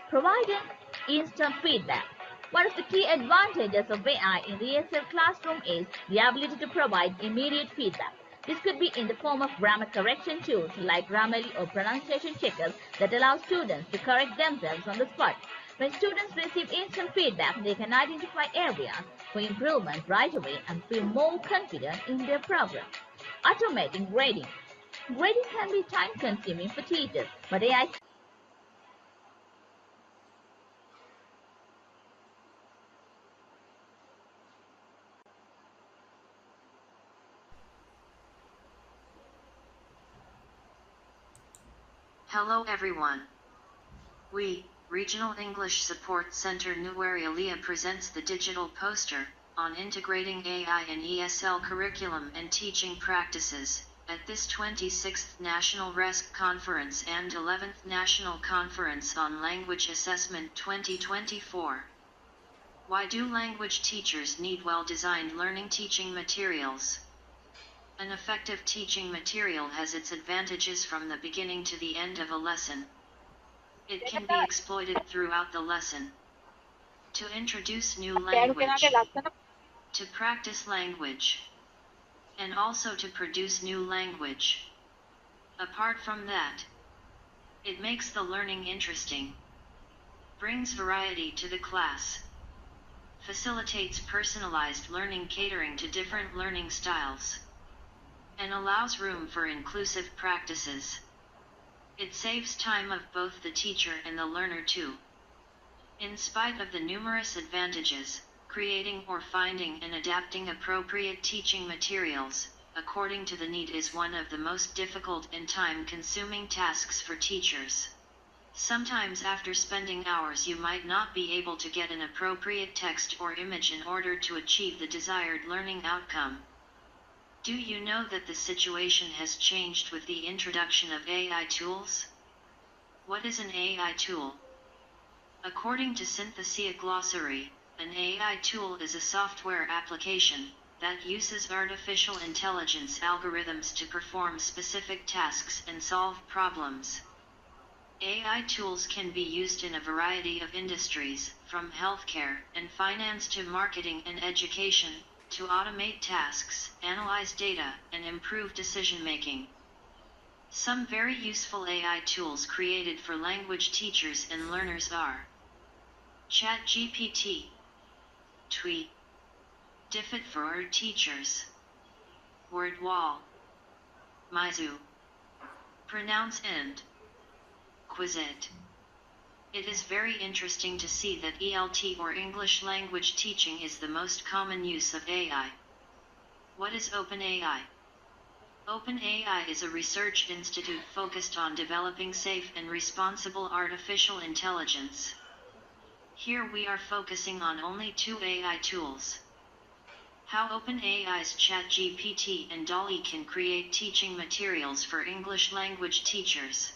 Providing instant feedback. One of the key advantages of AI in the ESL classroom is the ability to provide immediate feedback. This could be in the form of grammar correction tools like Grammarly or pronunciation checkers that allow students to correct themselves on the spot. When students receive instant feedback, they can identify areas for improvement right away and feel more confident in their progress. Automating grading. Grading can be time-consuming for teachers, but AI Hello everyone. We, Regional English Support Center Nuwari presents the digital poster on integrating AI in ESL curriculum and teaching practices at this 26th National RESC Conference and 11th National Conference on Language Assessment 2024. Why do language teachers need well-designed learning teaching materials? An effective teaching material has its advantages from the beginning to the end of a lesson. It can be exploited throughout the lesson. To introduce new language, to practice language, and also to produce new language. Apart from that, it makes the learning interesting, brings variety to the class, facilitates personalized learning catering to different learning styles, and allows room for inclusive practices. It saves time of both the teacher and the learner too. In spite of the numerous advantages, creating or finding and adapting appropriate teaching materials, according to the need, is one of the most difficult and time-consuming tasks for teachers. Sometimes after spending hours you might not be able to get an appropriate text or image in order to achieve the desired learning outcome. Do you know that the situation has changed with the introduction of AI tools? What is an AI tool? According to Synthesia Glossary, an AI tool is a software application that uses artificial intelligence algorithms to perform specific tasks and solve problems. AI tools can be used in a variety of industries, from healthcare and finance to marketing and education, to automate tasks, analyze data, and improve decision-making. Some very useful AI tools created for language teachers and learners are ChatGPT, Tweet, Diffit for our teachers, WordWall, Mizu, Pronounce and Quizlet. It is very interesting to see that ELT or English language teaching is the most common use of AI. What is OpenAI? OpenAI is a research institute focused on developing safe and responsible artificial intelligence. Here we are focusing on only 2 AI tools. How OpenAI's ChatGPT and DALL-E can create teaching materials for English language teachers.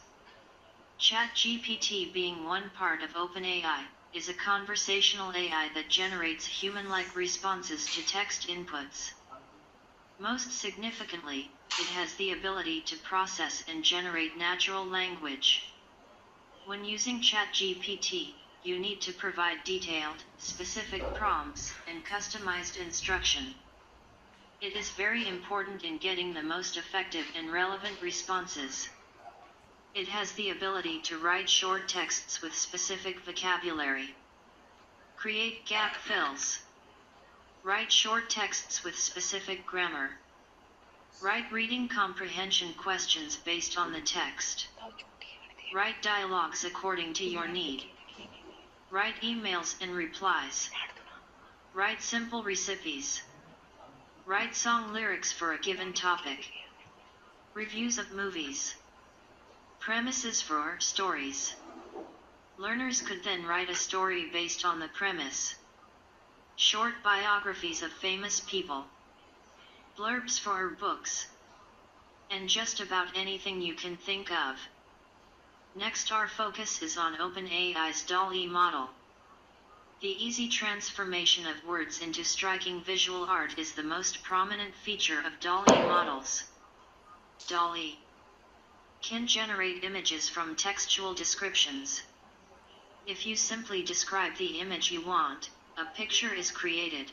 ChatGPT, being one part of OpenAI, is a conversational AI that generates human-like responses to text inputs. Most significantly, it has the ability to process and generate natural language. When using ChatGPT, you need to provide detailed, specific prompts and customized instruction. It is very important in getting the most effective and relevant responses. It has the ability to write short texts with specific vocabulary. Create gap fills. Write short texts with specific grammar. Write reading comprehension questions based on the text. Write dialogues according to your need. Write emails and replies. Write simple recipes. Write song lyrics for a given topic. Reviews of movies. Premises for stories. Learners could then write a story based on the premise. Short biographies of famous people. Blurbs for books. And just about anything you can think of. Next, our focus is on OpenAI's DALL-E model. The easy transformation of words into striking visual art is the most prominent feature of DALL-E models. DALL-E can generate images from textual descriptions. If you simply describe the image you want, a picture is created.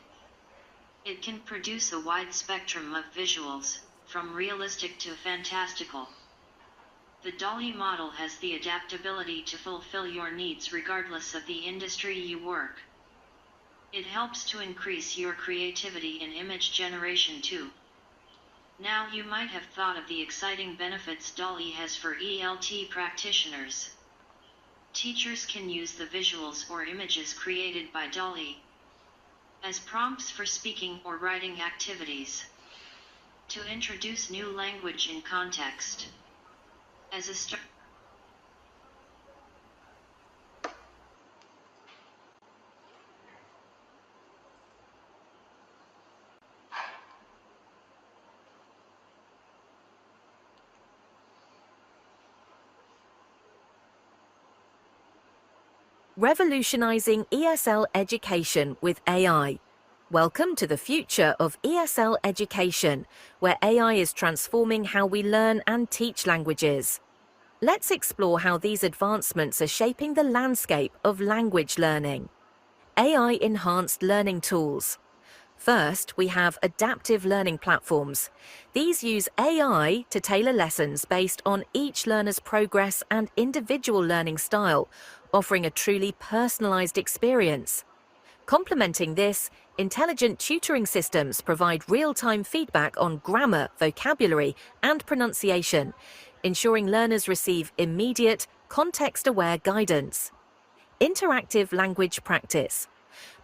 It can produce a wide spectrum of visuals, from realistic to fantastical. The DALL-E model has the adaptability to fulfill your needs regardless of the industry you work. It helps to increase your creativity in image generation too. Now you might have thought of the exciting benefits DALL-E has for ELT practitioners. Teachers can use the visuals or images created by DALL-E as prompts for speaking or writing activities, to introduce new language in context. As a start. Revolutionizing ESL education with AI. Welcome to the future of ESL education, where AI is transforming how we learn and teach languages. Let's explore how these advancements are shaping the landscape of language learning. AI-enhanced learning tools. First, we have adaptive learning platforms. These use AI to tailor lessons based on each learner's progress and individual learning style, offering a truly personalized experience. Complementing this, intelligent tutoring systems provide real-time feedback on grammar, vocabulary, and pronunciation, ensuring learners receive immediate, context-aware guidance. Interactive language practice.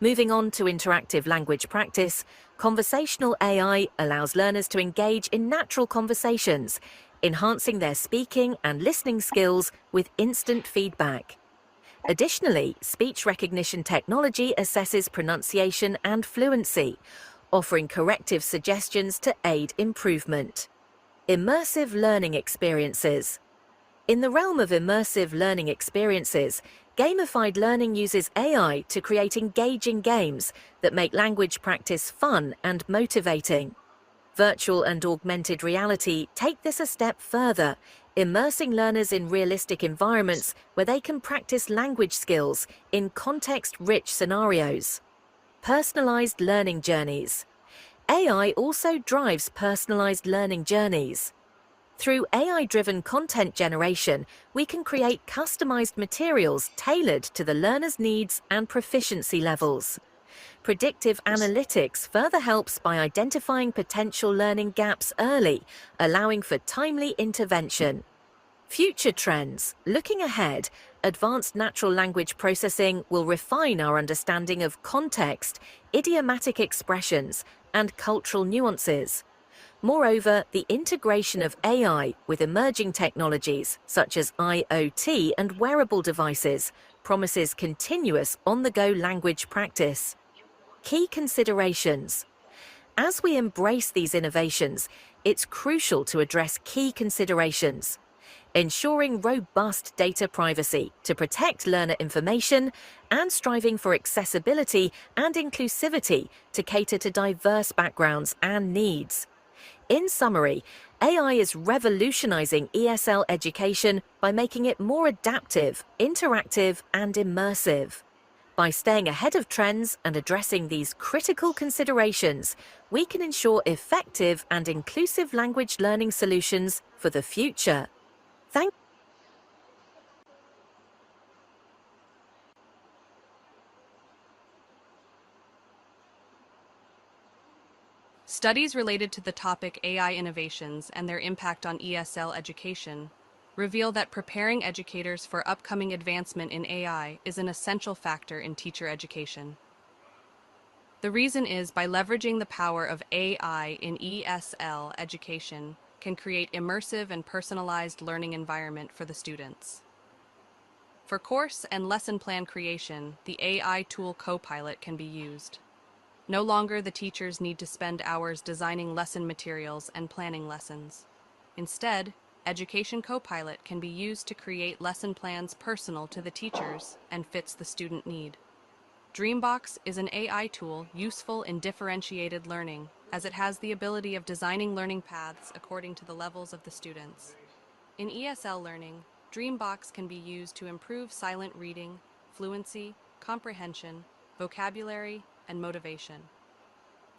Moving on to interactive language practice, conversational AI allows learners to engage in natural conversations, enhancing their speaking and listening skills with instant feedback. Additionally, speech recognition technology assesses pronunciation and fluency, offering corrective suggestions to aid improvement. Immersive learning experiences. In the realm of immersive learning experiences, gamified learning uses AI to create engaging games that make language practice fun and motivating. Virtual and augmented reality take this a step further, immersing learners in realistic environments where they can practice language skills in context-rich scenarios. Personalized learning journeys. AI also drives personalized learning journeys. Through AI-driven content generation, we can create customized materials tailored to the learner's needs and proficiency levels. Predictive analytics further helps by identifying potential learning gaps early, allowing for timely intervention. Future trends. Looking ahead, advanced natural language processing will refine our understanding of context, idiomatic expressions, and cultural nuances. Moreover, the integration of AI with emerging technologies such as IoT and wearable devices promises continuous on-the-go language practice. Key considerations. As we embrace these innovations, it's crucial to address key considerations. Ensuring robust data privacy to protect learner information and striving for accessibility and inclusivity to cater to diverse backgrounds and needs. In summary, AI is revolutionizing ESL education by making it more adaptive, interactive, and immersive. By staying ahead of trends and addressing these critical considerations, we can ensure effective and inclusive language learning solutions for the future. Thank Studies related to the topic AI innovations and their impact on ESL education reveal that preparing educators for upcoming advancement in AI is an essential factor in teacher education. The reason is by leveraging the power of AI in ESL education can create immersive and personalized learning environment for the students. For course and lesson plan creation, the AI tool Copilot can be used. No longer the teachers need to spend hours designing lesson materials and planning lessons. Instead, Education Copilot can be used to create lesson plans personal to the teachers and fits the student need. Dreambox is an AI tool useful in differentiated learning, as it has the ability of designing learning paths according to the levels of the students. In ESL learning, Dreambox can be used to improve silent reading, fluency, comprehension, vocabulary, and motivation.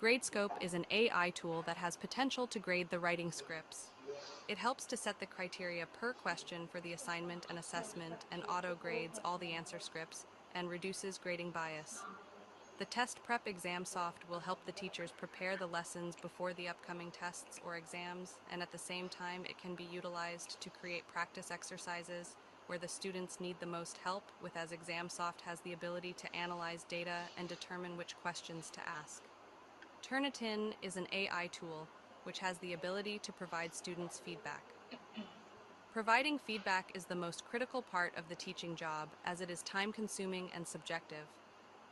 GradeScope is an AI tool that has potential to grade the writing scripts. It helps to set the criteria per question for the assignment and assessment and auto-grades all the answer scripts and reduces grading bias. The Test Prep ExamSoft will help the teachers prepare the lessons before the upcoming tests or exams, and at the same time it can be utilized to create practice exercises where the students need the most help, with as ExamSoft has the ability to analyze data and determine which questions to ask. Turnitin is an AI tool which has the ability to provide students feedback. Providing feedback is the most critical part of the teaching job, as it is time-consuming and subjective.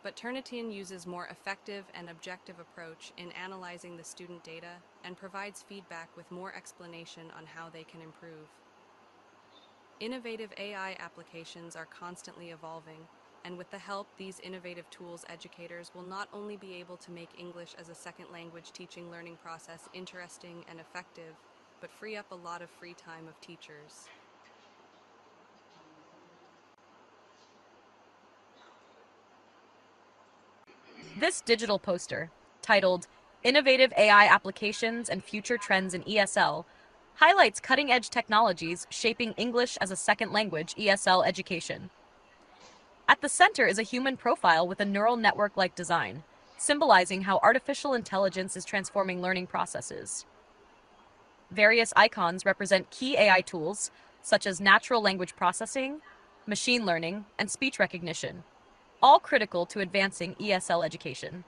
But Turnitin uses more effective and objective approach in analyzing the student data and provides feedback with more explanation on how they can improve. Innovative AI applications are constantly evolving, and with the help these innovative tools, educators will not only be able to make English as a second language teaching learning process interesting and effective, but free up a lot of free time of teachers. This digital poster, titled Innovative AI Applications and Future Trends in ESL, highlights cutting-edge technologies shaping English as a second language ESL education. At the center is a human profile with a neural network-like design, symbolizing how artificial intelligence is transforming learning processes. Various icons represent key AI tools, such as natural language processing, machine learning, and speech recognition, all critical to advancing ESL education.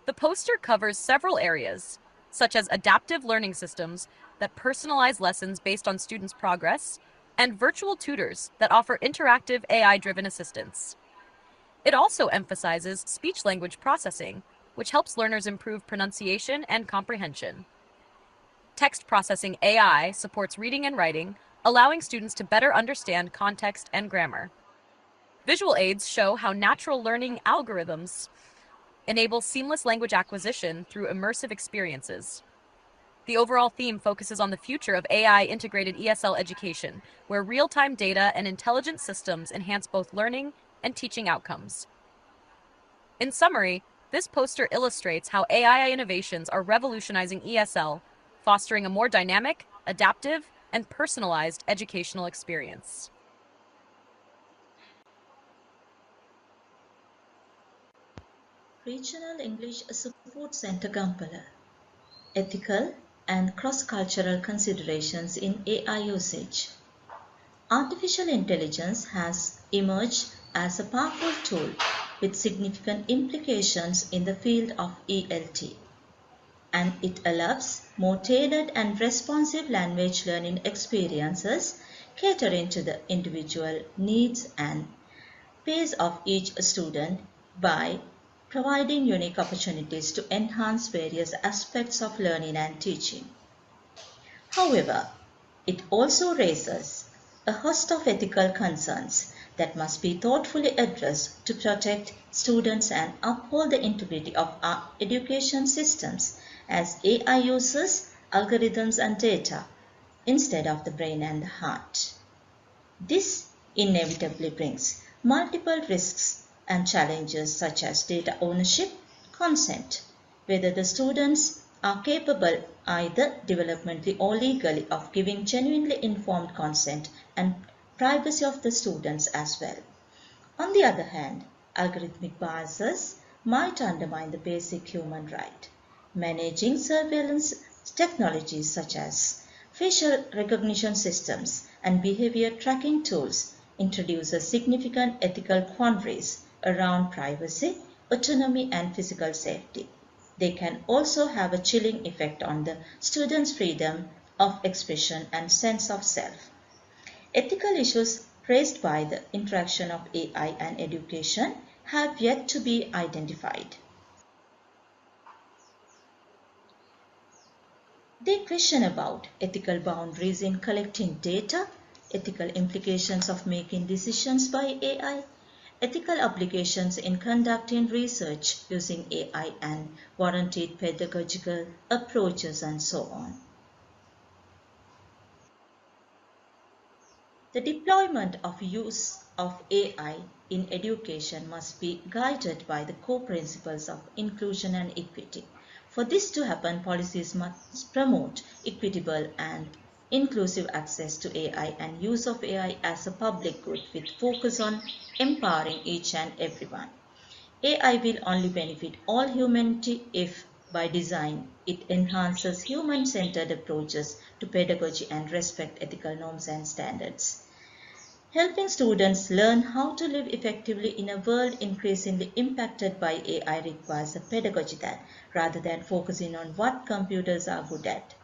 The poster covers several areas, such as adaptive learning systems that personalize lessons based on students' progress, and virtual tutors that offer interactive AI-driven assistance. It also emphasizes speech-language processing, which helps learners improve pronunciation and comprehension. Text processing AI supports reading and writing, allowing students to better understand context and grammar. Visual aids show how natural learning algorithms enable seamless language acquisition through immersive experiences. The overall theme focuses on the future of AI-integrated ESL education, where real-time data and intelligent systems enhance both learning and teaching outcomes. In summary, this poster illustrates how AI innovations are revolutionizing ESL, fostering a more dynamic, adaptive, and personalized educational experience. Regional English Support Center Kampala. Ethical and cross-cultural considerations in AI usage. Artificial intelligence has emerged as a powerful tool with significant implications in the field of ELT, and it allows more tailored and responsive language learning experiences catering to the individual needs and pace of each student by providing unique opportunities to enhance various aspects of learning and teaching. However, it also raises a host of ethical concerns that must be thoughtfully addressed to protect students and uphold the integrity of our education systems, as AI uses algorithms and data instead of the brain and the heart. This inevitably brings multiple risks and challenges such as data ownership, consent, whether the students are capable either developmentally or legally of giving genuinely informed consent, and privacy of the students as well. On the other hand, algorithmic biases might undermine the basic human right. Managing surveillance technologies such as facial recognition systems and behavior tracking tools introduces significant ethical quandaries around privacy, autonomy, and physical safety. They can also have a chilling effect on the students' freedom of expression and sense of self. Ethical issues raised by the interaction of AI and education have yet to be identified. They question about ethical boundaries in collecting data, ethical implications of making decisions by AI, ethical obligations in conducting research using AI and warranted pedagogical approaches, and so on. The deployment of use of AI in education must be guided by the core principles of inclusion and equity. For this to happen, policies must promote equitable and inclusive access to AI and use of AI as a public good with focus on empowering each and everyone. AI will only benefit all humanity if, by design, it enhances human-centered approaches to pedagogy and respect ethical norms and standards. Helping students learn how to live effectively in a world increasingly impacted by AI requires a pedagogy that, rather than focusing on what computers are good at,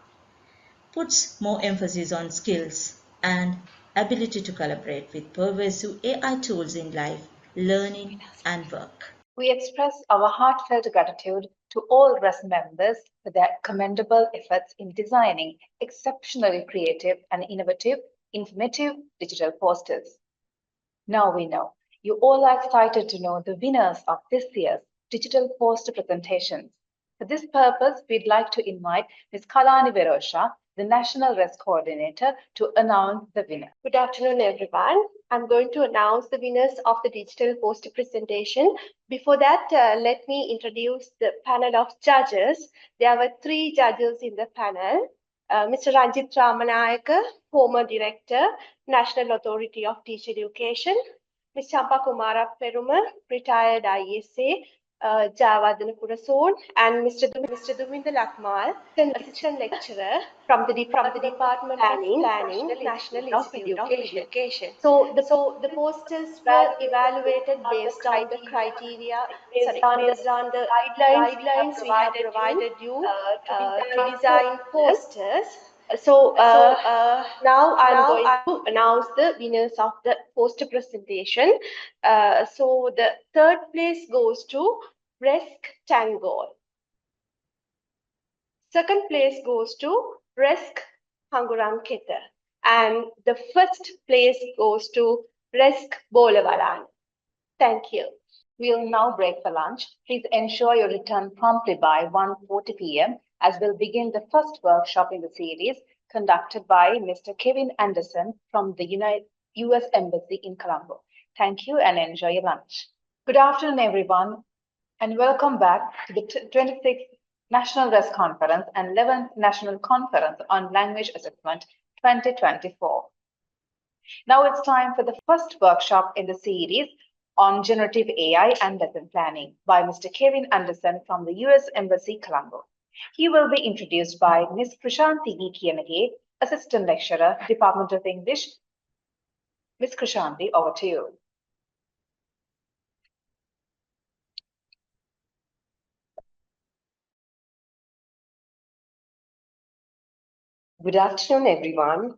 puts more emphasis on skills and ability to collaborate with pervasive AI tools in life, learning, and work. We express our heartfelt gratitude to all RESC members for their commendable efforts in designing exceptionally creative and innovative, informative digital posters. Now we know you all are excited to know the winners of this year's digital poster presentations. For this purpose, we'd like to invite Ms. Kalani Verosha, the National RESC Coordinator, to announce the winner. Good afternoon, everyone. I'm going to announce the winners of the digital poster presentation. Before that, let me introduce the panel of judges. There were 3 judges in the panel. Mr. Ranjit Ramanayaka, former Director, National Authority of Teacher Education. Ms. Champa Kumara Peruma, retired ISA, Javadana Purasoon, and Mr. Duminda Lakmal, Assistant Lecturer from the Department of Planning, National Institute of Education. So the posters were evaluated based on the criteria, based on the guidelines we have provided you to design posters. So now I'm going to announce the winners of the poster presentation. So the 3rd place goes to RESC Tangol. 2nd place goes to RESC Hanguram Keta. And the 1st place goes to RESC Bolavalan. Thank you. We'll now break for lunch. Please ensure you return promptly by 1:40 p.m. as we'll begin the first workshop in the series conducted by Mr. Kevin Anderson from the U.S. Embassy in Colombo. Thank you and enjoy your lunch. Good afternoon, everyone, and welcome back to the 26th National RESC Conference and 11th National Conference on Language Assessment 2024. Now it's time for the first workshop in the series on generative AI and lesson planning by Mr. Kevin Anderson from the U.S. Embassy, Colombo. He will be introduced by Ms. Krishanti Gikiyanage, Assistant Lecturer, Department of English. Ms. Krishanti, over to you. Good afternoon, everyone.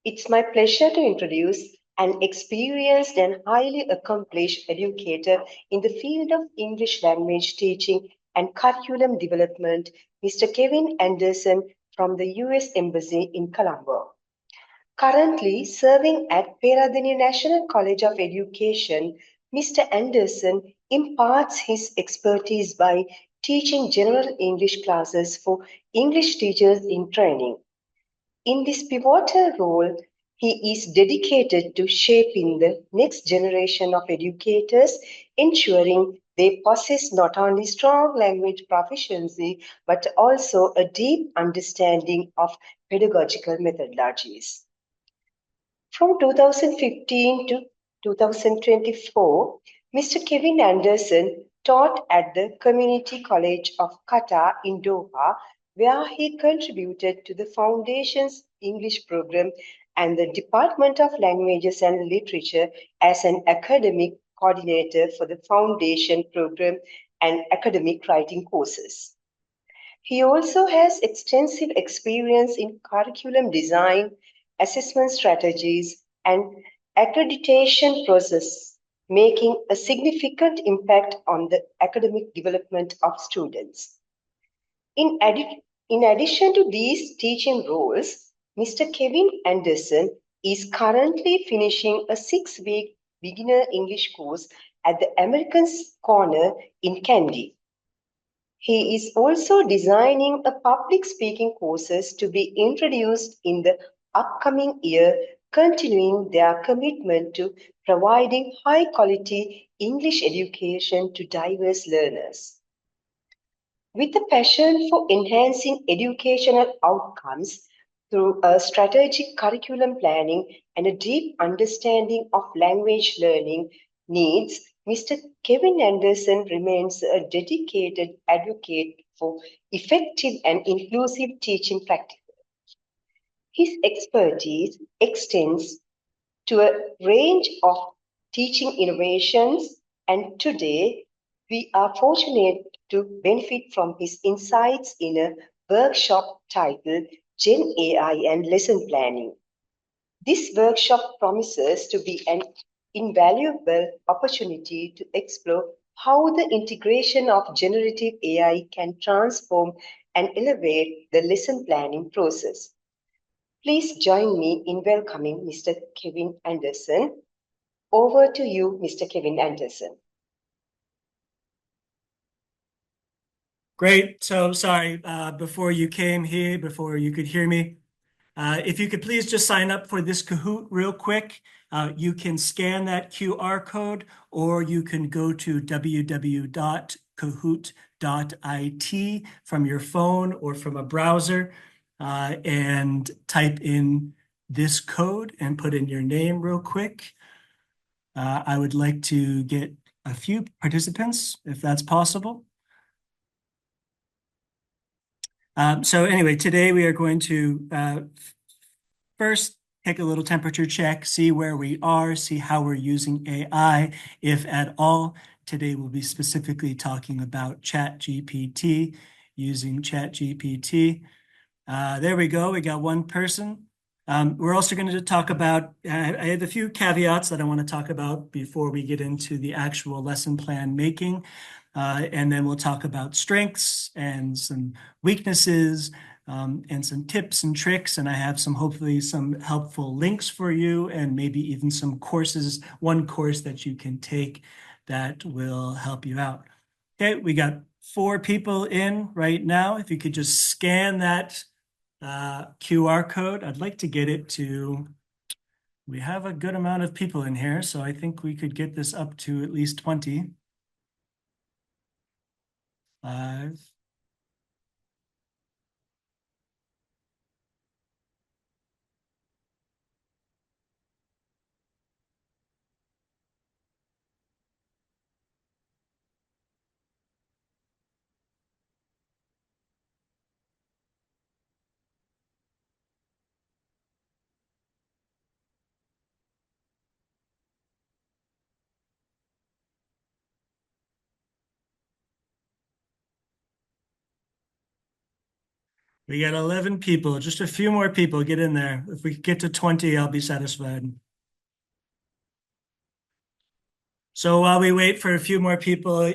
It's my pleasure to introduce an experienced and highly accomplished educator in the field of English language teaching and curriculum development, Mr. Kevin Anderson from the US Embassy in Colombo. Currently serving at Peradeniya National College of Education, Mr. Anderson imparts his expertise by teaching general English classes for English teachers in training. In this pivotal role, he is dedicated to shaping the next generation of educators, ensuring they possess not only strong language proficiency but also a deep understanding of pedagogical methodologies. From 2015 to 2024, Mr. Kevin Anderson taught at the Community College of Qatar in Doha, where he contributed to the Foundation's English program and the Department of Languages and Literature as an academic coordinator for the Foundation program and academic writing courses. He also has extensive experience in curriculum design, assessment strategies, and accreditation process, making a significant impact on the academic development of students. In addition to these teaching roles, Mr. Kevin Anderson is currently finishing a 6-week beginner English course at the Americans Corner in Kandy. He is also designing a public speaking courses to be introduced in the upcoming year, continuing their commitment to providing high quality English education to diverse learners. With a passion for enhancing educational outcomes through a strategic curriculum planning and a deep understanding of language learning needs, Mr. Kevin Anderson remains a dedicated advocate for effective and inclusive teaching practices. His expertise extends to a range of teaching innovations, and today we are fortunate to benefit from his insights in a workshop titled Gen AI and Lesson Planning. This workshop promises to be an invaluable opportunity to explore how the integration of generative AI can transform and elevate the lesson planning process. Please join me in welcoming Mr. Kevin Anderson. Over to you, Mr. Kevin Anderson. Great. So sorry, before you came here, before you could hear me, if you could please just sign up for this Kahoot real quick. You can scan that QR code, or you can go to www.kahoot.it from your phone or from a browser and type in this code and put in your name real quick. I would like to get a few participants, if that's possible. So anyway, today we are going to first take a little temperature check, see where we are, see how we're using AI, if at all. Today we'll be specifically talking about ChatGPT, using ChatGPT. There we go, we got one person. We're also going to talk about, I had a few caveats that I want to talk about before we get into the actual lesson plan making. And then we'll talk about strengths and some weaknesses and some tips and tricks. And I have hopefully some helpful links for you, and maybe even some courses, one course that you can take that will help you out. Okay, we got 4 people in right now. If you could just scan that QR code, I'd like to get it to, we have a good amount of people in here, so I think we could get this up to at least 20. 5. We got 11 people, just a few more people, get in there. If we get to 20, I'll be satisfied. So while we wait for a few more people,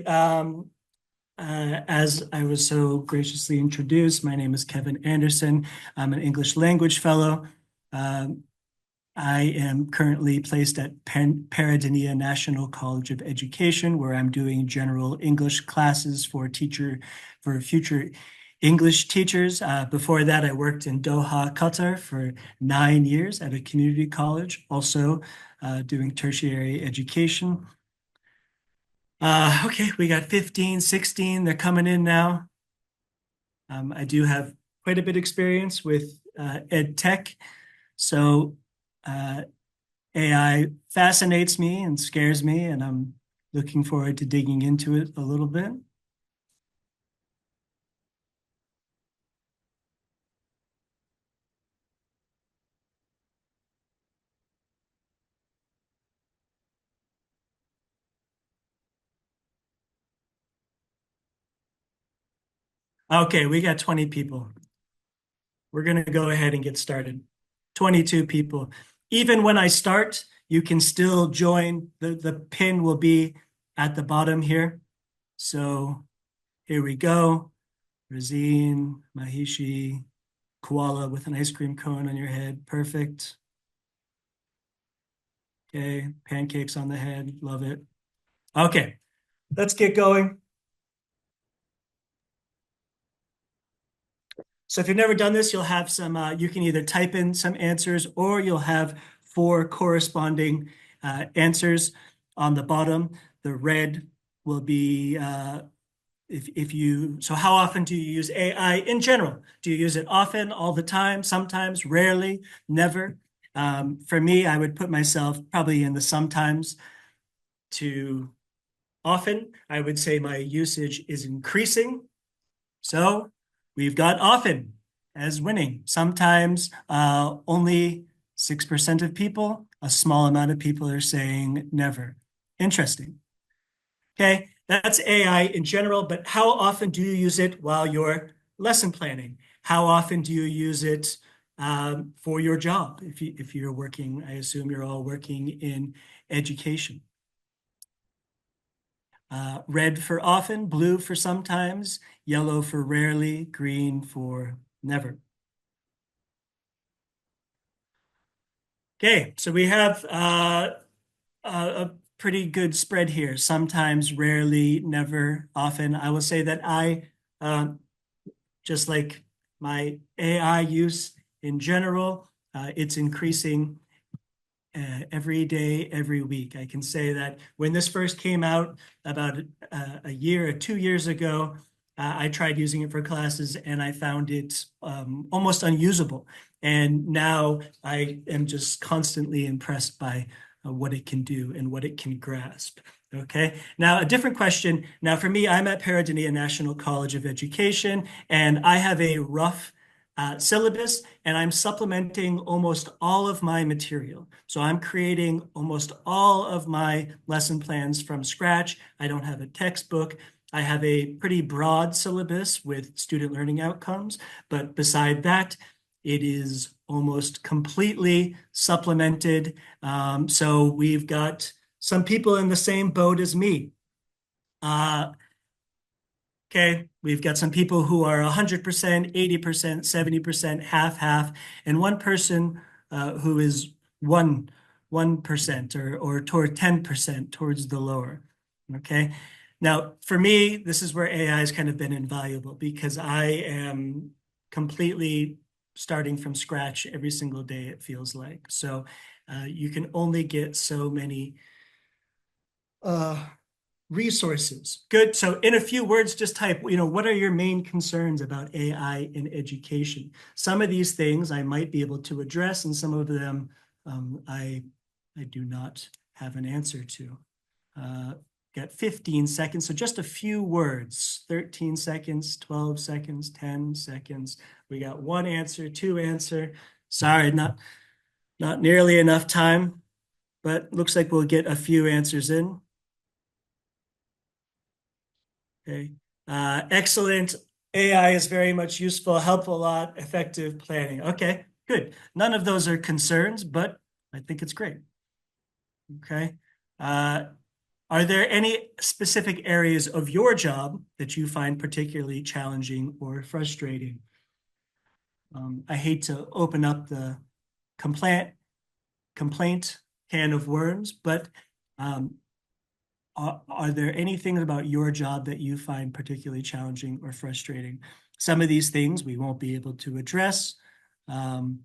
as I was so graciously introduced, my name is Kevin Anderson. I'm an English language fellow. I am currently placed at Readiness National College of Education, where I'm doing general English classes for future English teachers. Before that, I worked in Doha, Qatar for 9 years at a community college, also doing tertiary education. Okay, we got 15, 16, they're coming in now. I do have quite a bit of experience with ed tech, so AI fascinates me and scares me, and I'm looking forward to digging into it a little bit. Okay, we got 20 people. We're going to go ahead and get started. 22 people. Even when I start, you can still join. The pin will be at the bottom here. So here we go. Razine, Mahishi, koala with an ice cream cone on your head. Perfect. Okay, pancakes on the head. Love it. Okay, let's get going. So if you've never done this, you'll have some, you can either type in some answers or you'll have 4 corresponding answers on the bottom. The red will be so how often do you use AI in general? Do you use it often, all the time, sometimes, rarely, never? For me, I would put myself probably in the sometimes to often. I would say my usage is increasing. So we've got often as winning. Sometimes only 6% of people, a small amount of people are saying never. Interesting. Okay, that's AI in general, but how often do you use it while you're lesson planning? How often do you use it for your job? If you're working, I assume you're all working in education. Red for often, blue for sometimes, yellow for rarely, green for never. Okay, so we have a pretty good spread here. Sometimes, rarely, never, often. I will say that I, just like my AI use in general, it's increasing every day, every week. I can say that when this first came out about a year or 2 years ago, I tried using it for classes and I found it almost unusable. And now I am just constantly impressed by what it can do and what it can grasp. Okay, now a different question. Now for me, I'm at Readiness National College of Education, and I have a rough syllabus, and I'm supplementing almost all of my material. So I'm creating almost all of my lesson plans from scratch. I don't have a textbook. I have a pretty broad syllabus with student learning outcomes, but beside that, it is almost completely supplemented. So we've got some people in the same boat as me. Okay, we've got some people who are 100%, 80%, 70%, half, and one person who is 1% or toward 10% towards the lower. Okay, now for me, this is where AI has kind of been invaluable because I am completely starting from scratch every single day, it feels like. So you can only get so many resources. Good. So in a few words, just type, what are your main concerns about AI in education? Some of these things I might be able to address, and some of them I do not have an answer to. Got 15 seconds, so just a few words. 13 seconds, 12 seconds, 10 seconds. We got 1 answer, 2 answer. Sorry, not nearly enough time, but looks like we'll get a few answers in. Okay. Excellent. AI is very much useful, helpful a lot, effective planning. Okay, good. None of those are concerns, but I think it's great. Okay. Are there any specific areas of your job that you find particularly challenging or frustrating? I hate to open up the complaint can of worms, but are there anything about your job that you find particularly challenging or frustrating? Some of these things we won't be able to address, but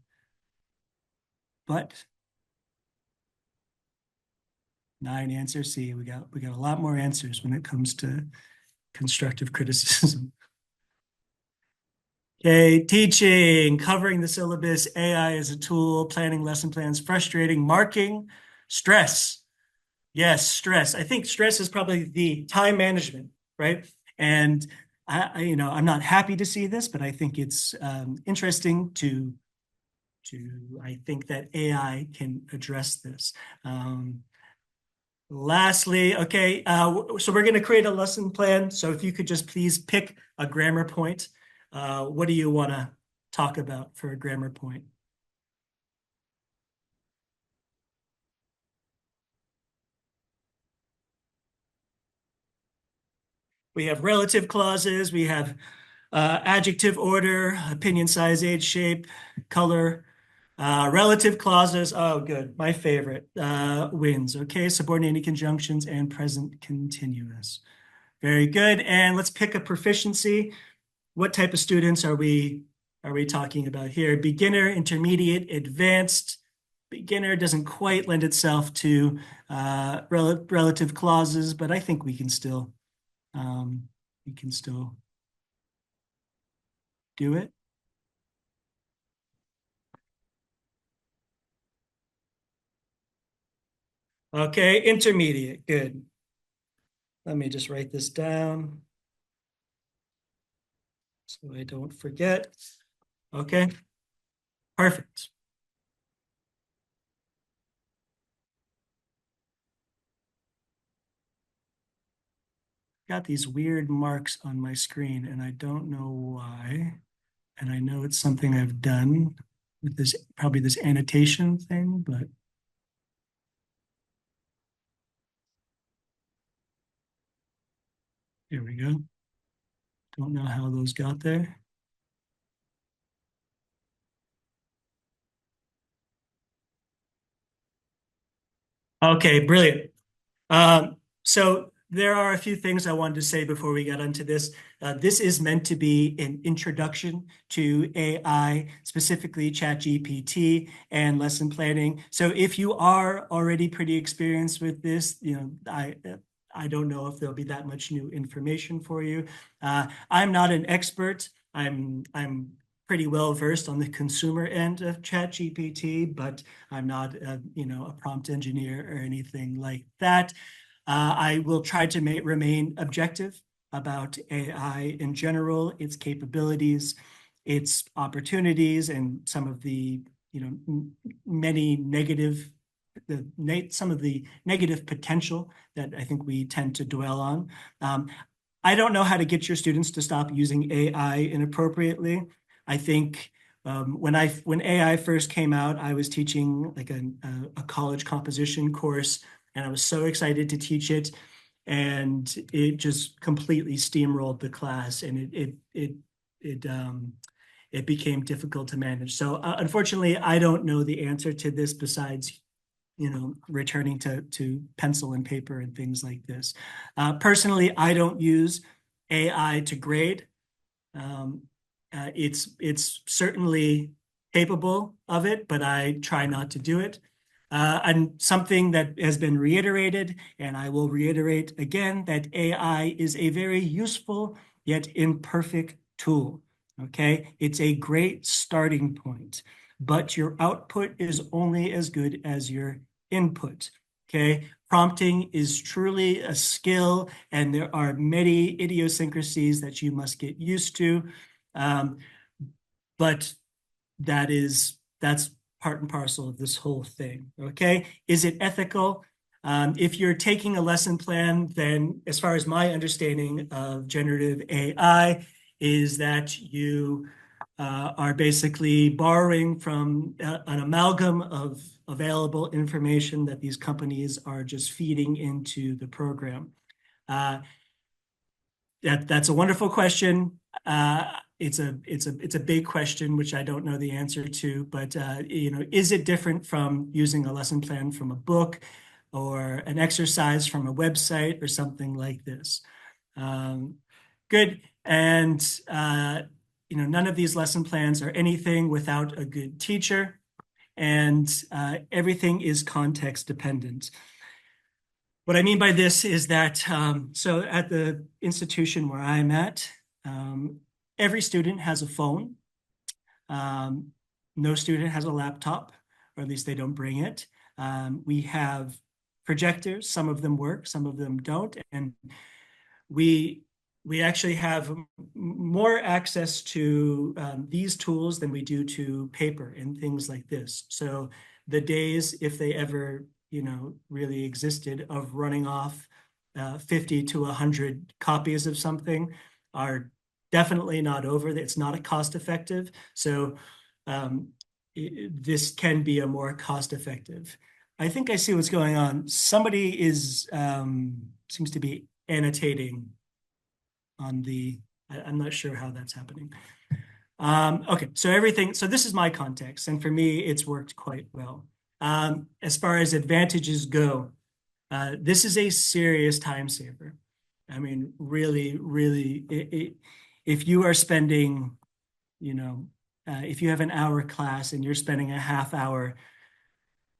9 answers. See, we got a lot more answers when it comes to constructive criticism. Okay, teaching, covering the syllabus, AI as a tool, planning lesson plans, frustrating, marking, stress. Yes, stress. I think stress is probably the time management, right? And I'm not happy to see this, but I think it's interesting to I think that AI can address this. Lastly, okay, so we're going to create a lesson plan. So if you could just please pick a grammar point. What do you want to talk about for a grammar point? We have relative clauses, we have adjective order, opinion, size, age, shape, color. Relative clauses, oh good, my favorite, wins. Okay, subordinating conjunctions and present continuous. Very good, and let's pick a proficiency. What type of students are we talking about here? Beginner, intermediate, advanced. Beginner doesn't quite lend itself to relative clauses, but I think we can still do it. Okay, intermediate, good. Let me just write this down so I don't forget. Okay, perfect. Got these weird marks on my screen and I don't know why. And I know it's something I've done with this, probably this annotation thing, but here we go. Don't know how those got there. Okay, brilliant. So there are a few things I wanted to say before we get onto this. This is meant to be an introduction to AI, specifically ChatGPT and lesson planning. So if you are already pretty experienced with this, I don't know if there'll be that much new information for you. I'm not an expert. I'm pretty well versed on the consumer end of ChatGPT, but I'm not a prompt engineer or anything like that. I will try to remain objective about AI in general, its capabilities, its opportunities, and some of the some of the negative potential that I think we tend to dwell on. I don't know how to get your students to stop using AI inappropriately. I think when AI first came out, I was teaching like a college composition course, and I was so excited to teach it, and it just completely steamrolled the class, and it became difficult to manage. So unfortunately, I don't know the answer to this besides returning to pencil and paper and things like this. Personally, I don't use AI to grade. It's certainly capable of it, but I try not to do it. And something that has been reiterated, and I will reiterate again, that AI is a very useful yet imperfect tool. Okay, it's a great starting point, but your output is only as good as your input. Okay, prompting is truly a skill, and there are many idiosyncrasies that you must get used to. But that's part and parcel of this whole thing. Okay, is it ethical? If you're taking a lesson plan, then as far as my understanding of generative AI is that you are basically borrowing from an amalgam of available information that these companies are just feeding into the program? That's a wonderful question. It's a big question, which I don't know the answer to, but is it different from using a lesson plan from a book or an exercise from a website or something like this? Good. And none of these lesson plans are anything without a good teacher, and everything is context dependent. What I mean by this is that, so at the institution where I'm at, every student has a phone. No student has a laptop, or at least they don't bring it. We have projectors. Some of them work, some of them don't. And we actually have more access to these tools than we do to paper and things like this. So the days, if they ever really existed, of running off 50 to 100 copies of something are definitely not over. It's not a cost effective. So this can be a more cost effective. I think I see what's going on. Somebody seems to be annotating on I'm not sure how that's happening. Okay, so this is my context, and for me, it's worked quite well. As far as advantages go, this is a serious time saver. I mean, really, really, if you are spending, if you have an hour class and you're spending a half hour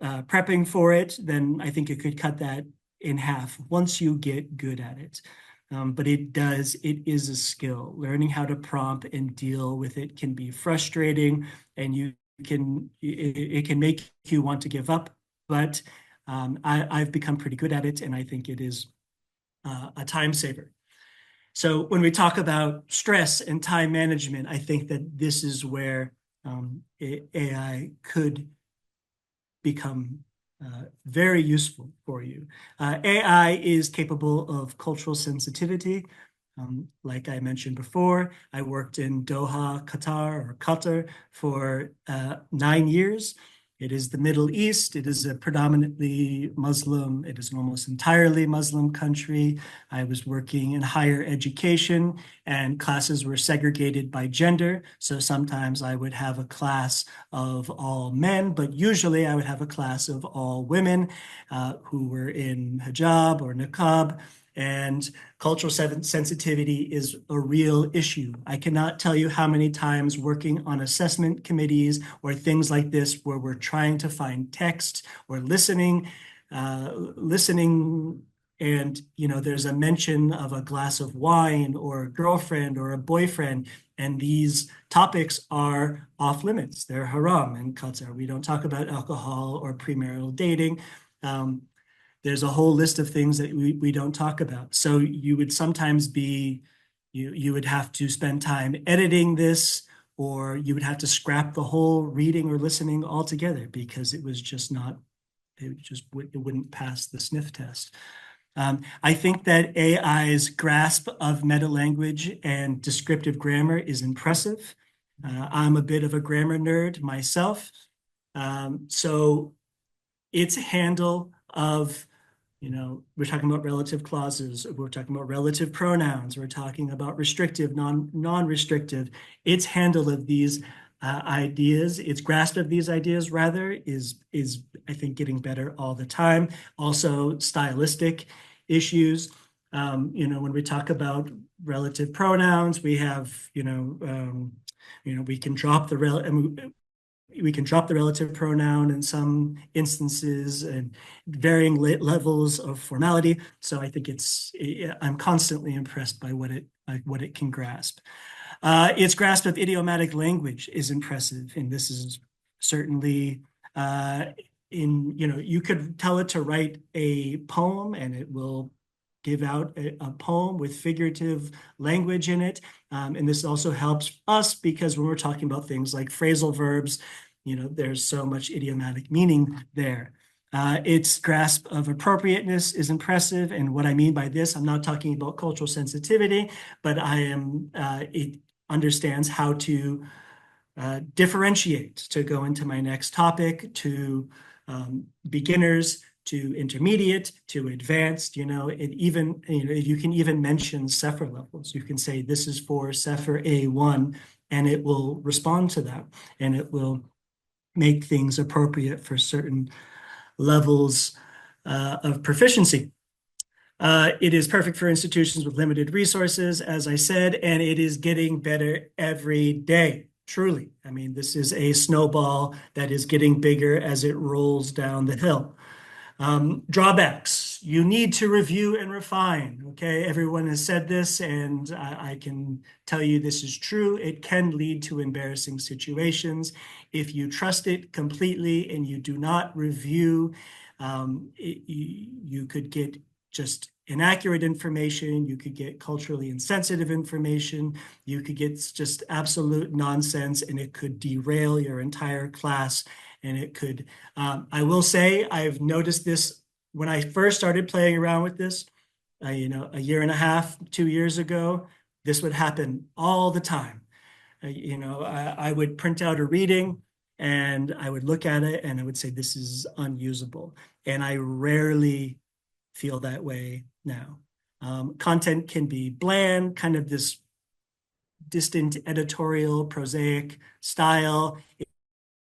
prepping for it, then I think you could cut that in half once you get good at it. But it is a skill. Learning how to prompt and deal with it can be frustrating, and it can make you want to give up, but I've become pretty good at it, and I think it is a time saver. So when we talk about stress and time management, I think that this is where AI could become very useful for you. AI is capable of cultural sensitivity. Like I mentioned before, I worked in Doha, Qatar for 9 years. It is the Middle East. It is a predominantly Muslim. It is an almost entirely Muslim country. I was working in higher education, and classes were segregated by gender. So sometimes I would have a class of all men, but usually I would have a class of all women who were in hijab or niqab. And cultural sensitivity is a real issue. I cannot tell you how many times working on assessment committees or things like this where we're trying to find text or listening, and there's a mention of a glass of wine or a girlfriend or a boyfriend, and these topics are off limits. They're haram in Qatar. We don't talk about alcohol or premarital dating. There's a whole list of things that we don't talk about. So you would sometimes you would have to spend time editing this, or you would have to scrap the whole reading or listening altogether because it wouldn't pass the sniff test. I think that AI's grasp of meta-language and descriptive grammar is impressive. I'm a bit of a grammar nerd myself. So its handle of, we're talking about relative clauses, we're talking about relative pronouns, we're talking about restrictive, non-restrictive. Its handle of these ideas, its grasp of these ideas rather, is I think getting better all the time. Also stylistic issues. When we talk about relative pronouns, we have, we can drop the relative pronoun in some instances and varying levels of formality. So I think I'm constantly impressed by what it can grasp. Its grasp of idiomatic language is impressive, and this is certainly you could tell it to write a poem and it will give out a poem with figurative language in it. And this also helps us because when we're talking about things like phrasal verbs, there's so much idiomatic meaning there. Its grasp of appropriateness is impressive. And what I mean by this, I'm not talking about cultural sensitivity, but it understands how to differentiate, to go into my next topic, to beginners to intermediate to advanced. You can even mention Cepher levels. You can say this is for Cepher A1, and it will respond to that, and it will make things appropriate for certain levels of proficiency. It is perfect for institutions with limited resources, as I said, and it is getting better every day, truly. I mean, this is a snowball that is getting bigger as it rolls down the hill. Drawbacks, you need to review and refine, okay? Everyone has said this, and I can tell you this is true. It can lead to embarrassing situations. If you trust it completely and you do not review, you could get just inaccurate information, you could get culturally insensitive information, you could get just absolute nonsense, and it could derail your entire class. And it could, I will say, I've noticed this when I first started playing around with this, a year and a half, 2 years ago, this would happen all the time. I would print out a reading and I would look at it and I would say, this is unusable. And I rarely feel that way now. Content can be bland, kind of this distant editorial, prosaic style.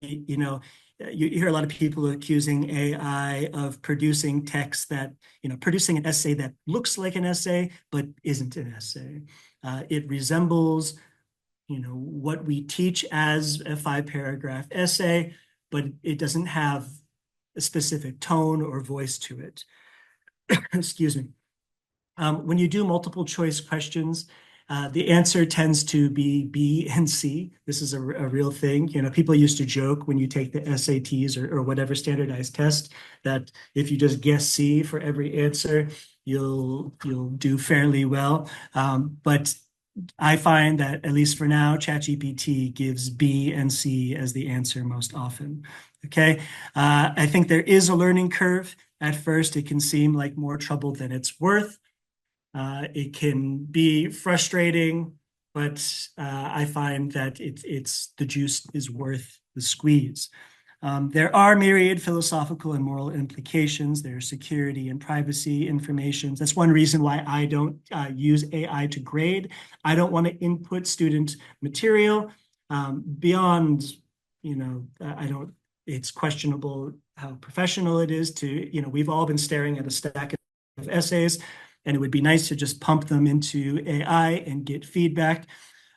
You hear a lot of people accusing AI of producing text that, producing an essay that looks like an essay, but isn't an essay. It resembles, what we teach as a 5-paragraph essay, but it doesn't have a specific tone or voice to it. Excuse me. When you do multiple choice questions, the answer tends to be B and C. This is a real thing. People used to joke when you take the SATs or whatever standardized test that if you just guess C for every answer, you'll do fairly well. But I find that, at least for now, ChatGPT gives B and C as the answer most often. Okay, I think there is a learning curve. At first, it can seem like more trouble than it's worth. It can be frustrating, but I find that it's the juice is worth the squeeze. There are myriad philosophical and moral implications. There's security and privacy information. That's one reason why I don't use AI to grade. I don't want to input student material beyond, it's questionable how professional it is to, we've all been staring at a stack of essays, and it would be nice to just pump them into AI and get feedback.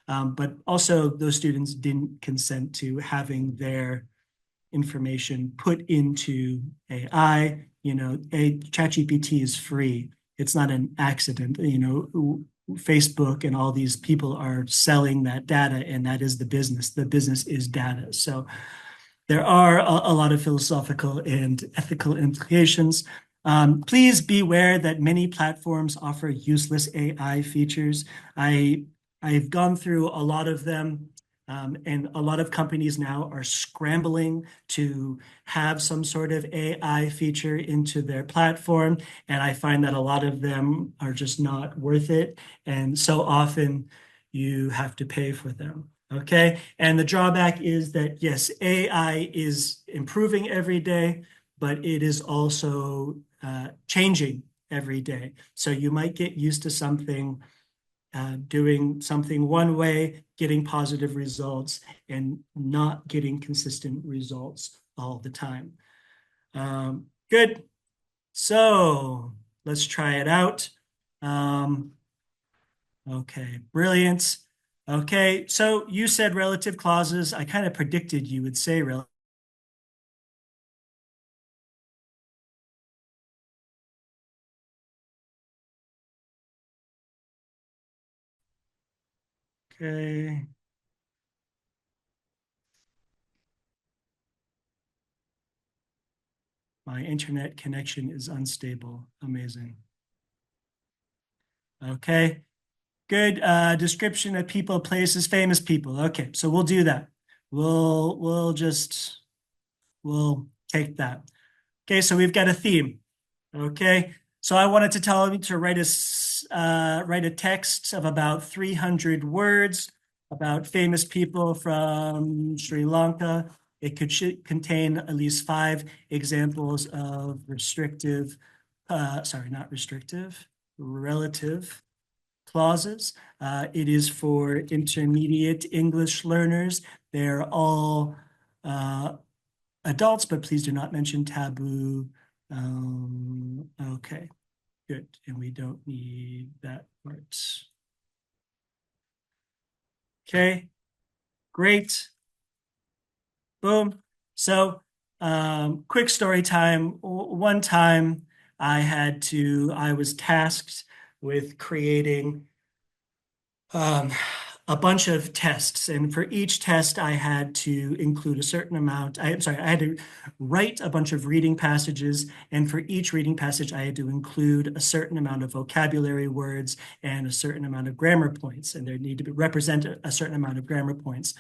But also those students didn't consent to having their information put into AI. ChatGPT is free. It's not an accident. Facebook and all these people are selling that data, and that is the business. The business is data. So there are a lot of philosophical and ethical implications. Please beware that many platforms offer useless AI features. I've gone through a lot of them. And a lot of companies now are scrambling to have some sort of AI feature into their platform. And I find that a lot of them are just not worth it. And so often you have to pay for them. Okay. And the drawback is that, yes, AI is improving every day, but it is also changing every day. So you might get used to something, doing something one way, getting positive results, and not getting consistent results all the time. Good. So let's try it out. Okay, brilliant. Okay, so you said relative clauses. I kind of predicted you would say relative. Okay. My internet connection is unstable. Amazing. Okay, good. Description of people, places, famous people. Okay, so we'll do that. We'll take that. Okay, so we've got a theme. Okay, so I wanted to tell you to write a text of about 300 words about famous people from Sri Lanka. It should contain at least 5 examples of relative clauses. It is for intermediate English learners. They're all adults, but please do not mention taboo. Okay, good. And we don't need that part. Okay, great. Boom. So quick story time. One time I was tasked with creating a bunch of tests, and for each test I had to include a certain amount. I had to write a bunch of reading passages, and for each reading passage I had to include a certain amount of vocabulary words and a certain amount of grammar points, and there need to represent a certain amount of grammar points.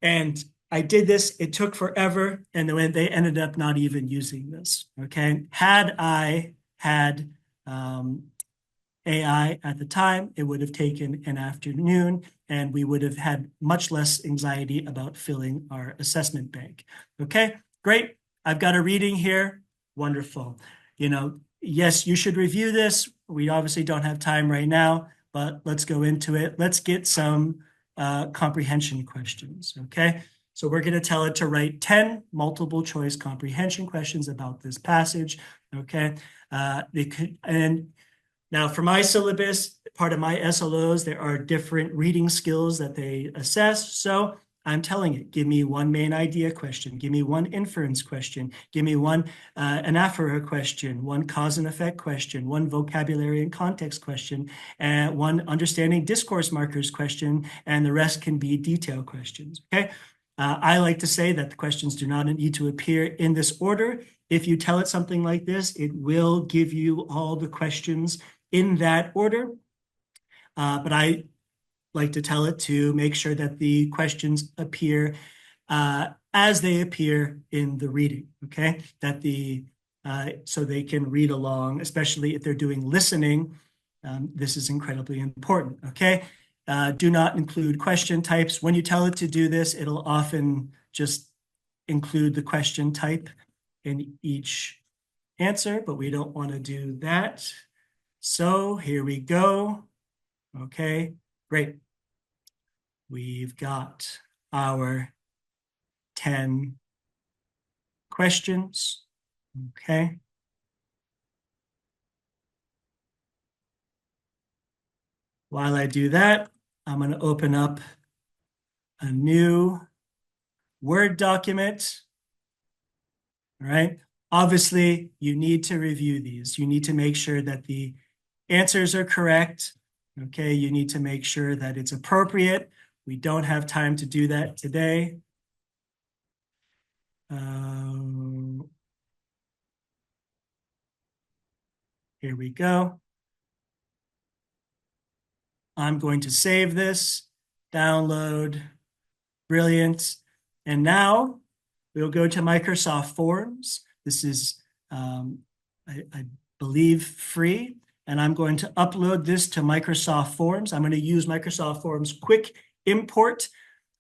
And I did this, it took forever, and then they ended up not even using this, okay? Had I had AI at the time, it would have taken an afternoon, and we would have had much less anxiety about filling our assessment bank. Okay, great. I've got a reading here. Wonderful. Yes, you should review this. We obviously don't have time right now, but let's go into it. Let's get some comprehension questions, okay? So we're going to tell it to write 10 multiple choice comprehension questions about this passage, okay? Now, for my syllabus, part of my SLOs, there are different reading skills that they assess. So I'm telling it, give me one main idea question, give me one inference question, give me one anaphora question, one cause and effect question, one vocabulary and context question, and one understanding discourse markers question, and the rest can be detail questions, okay? I like to say that the questions do not need to appear in this order. If you tell it something like this, it will give you all the questions in that order, but I like to tell it to make sure that the questions appear as they appear in the reading, okay? So they can read along, especially if they're doing listening. This is incredibly important, okay? Do not include question types. When you tell it to do this, it'll often just include the question type in each answer, but we don't want to do that. So here we go. Okay, great. We've got our 10 questions. Okay. While I do that, I'm going to open up a new Word document. All right. Obviously, you need to review these. You need to make sure that the answers are correct. Okay, you need to make sure that it's appropriate. We don't have time to do that today. Here we go. I'm going to save this, download, brilliant. And now we'll go to Microsoft Forms. This is, I believe, free. And I'm going to upload this to Microsoft Forms. I'm going to use Microsoft Forms quick import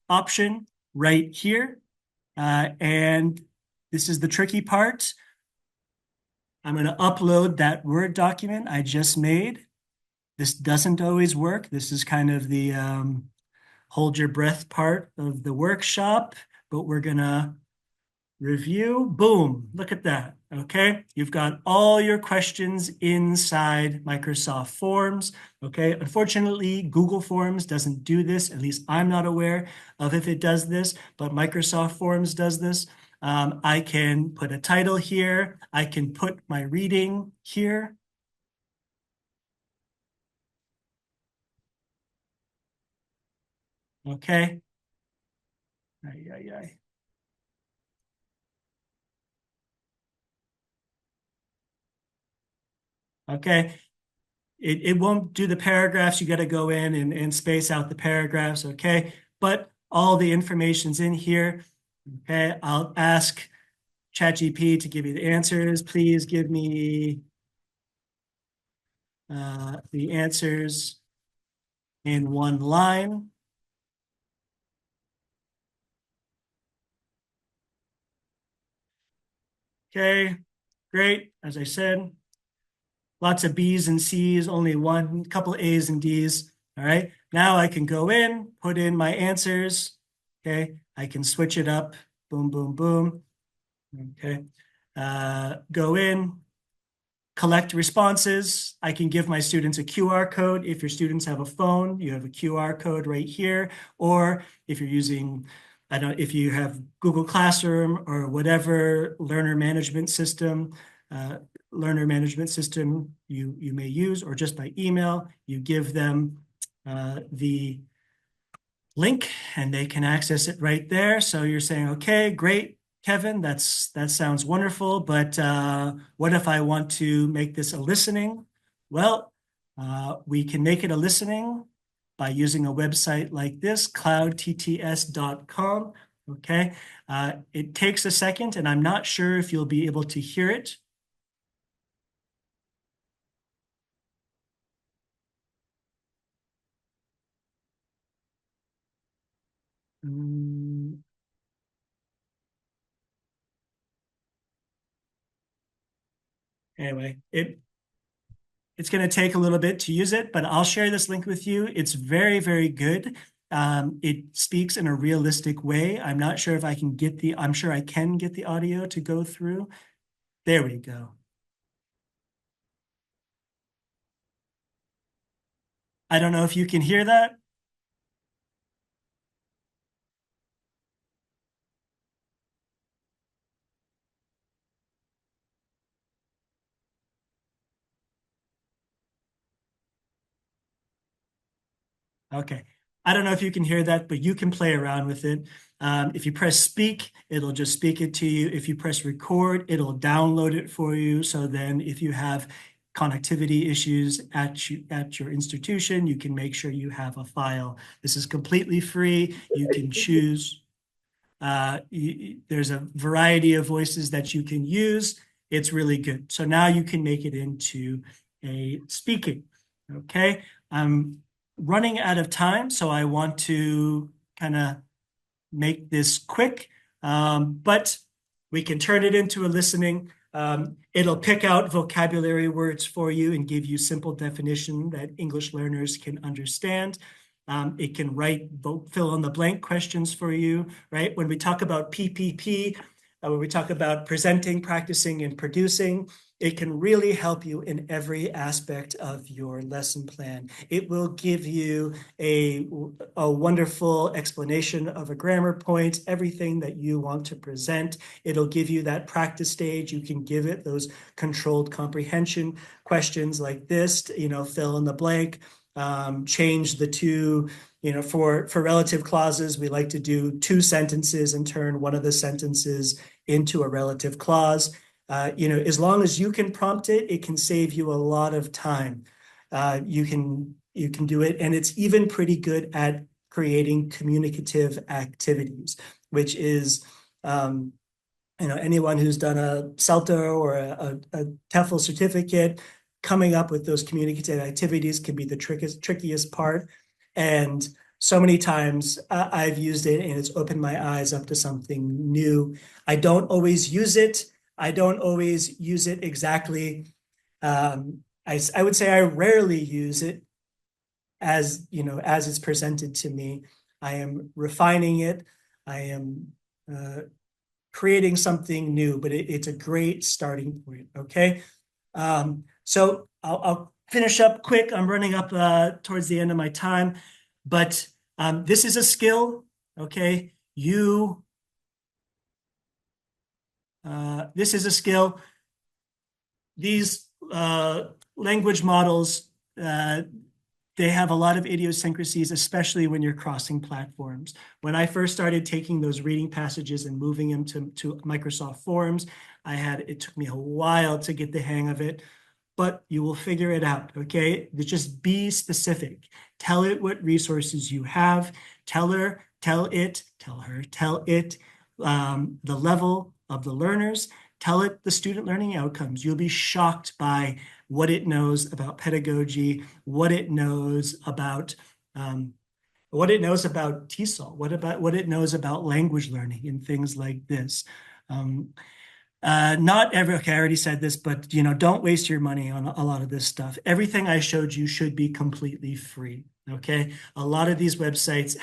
option right here. And this is the tricky part. I'm going to upload that Word document I just made. This doesn't always work. This is kind of the hold your breath part of the workshop, but we're going to review. Boom, look at that. Okay, you've got all your questions inside Microsoft Forms. Okay, unfortunately, Google Forms doesn't do this. At least I'm not aware of if it does this, but Microsoft Forms does this. I can put a title here. I can put my reading here. Okay. Ay, ay, ay. Okay. It won't do the paragraphs. You got to go in and space out the paragraphs, okay? But all the information's in here, okay? I'll ask ChatGPT to give you the answers. Please give me the answers in one line. Okay, great. As I said, lots of B's and C's, only one couple A's and D's. All right, now I can go in, put in my answers. Okay, I can switch it up. Boom, boom, boom. Okay, go in, collect responses. I can give my students a QR code. If your students have a phone, you have a QR code right here. Or if you're using, if you have Google Classroom or whatever learner management system you may use, or just by email, you give them the link and they can access it right there. So you're saying, okay, great, Kevin, that sounds wonderful, but what if I want to make this a listening? Well, we can make it a listening by using a website like this, cloudtts.com. Okay, it takes a second, and I'm not sure if you'll be able to hear it. Anyway, it's going to take a little bit to use it, but I'll share this link with you. It's very, very good. It speaks in a realistic way. I'm not sure if I can get I'm sure I can get the audio to go through. There we go. I don't know if you can hear that. Okay. I don't know if you can hear that, but you can play around with it. If you press speak, it'll just speak it to you. If you press record, it'll download it for you. So then if you have connectivity issues at your institution, you can make sure you have a file. This is completely free. You can choose. There's a variety of voices that you can use. It's really good. So now you can make it into a speaking. Okay. I'm running out of time, so I want to kind of make this quick, but we can turn it into a listening. It'll pick out vocabulary words for you and give you simple definition that English learners can understand. It can write fill in the blank questions for you, right? When we talk about PPP, when we talk about presenting, practicing, and producing, it can really help you in every aspect of your lesson plan. It will give you a wonderful explanation of a grammar point, everything that you want to present. It'll give you that practice stage. You can give it those controlled comprehension questions like this, fill in the blank, change the two, for relative clauses, we like to do two sentences and turn one of the sentences into a relative clause. As long as you can prompt it, it can save you a lot of time. You can do it, and it's even pretty good at creating communicative activities, which is, anyone who's done a CELTA or a TEFL certificate, coming up with those communicative activities can be the trickiest part. And so many times I've used it and it's opened my eyes up to something new. I don't always use it. I don't always use it exactly. I would say I rarely use it as it's presented to me. I am refining it. I am creating something new, but it's a great starting point. Okay. So I'll finish up quick. I'm running up towards the end of my time, but this is a skill. Okay. This is a skill. These language models, they have a lot of idiosyncrasies, especially when you're crossing platforms. When I first started taking those reading passages and moving them to Microsoft Forms, it took me a while to get the hang of it, but you will figure it out, okay? Just be specific. Tell it what resources you have. Tell it, the level of the learners. Tell it the student learning outcomes. You'll be shocked by what it knows about pedagogy, what it knows about TESOL, what it knows about language learning and things like this. Not every, okay, I already said this, but don't waste your money on a lot of this stuff. Everything I showed you should be completely free. Okay. A lot of these websites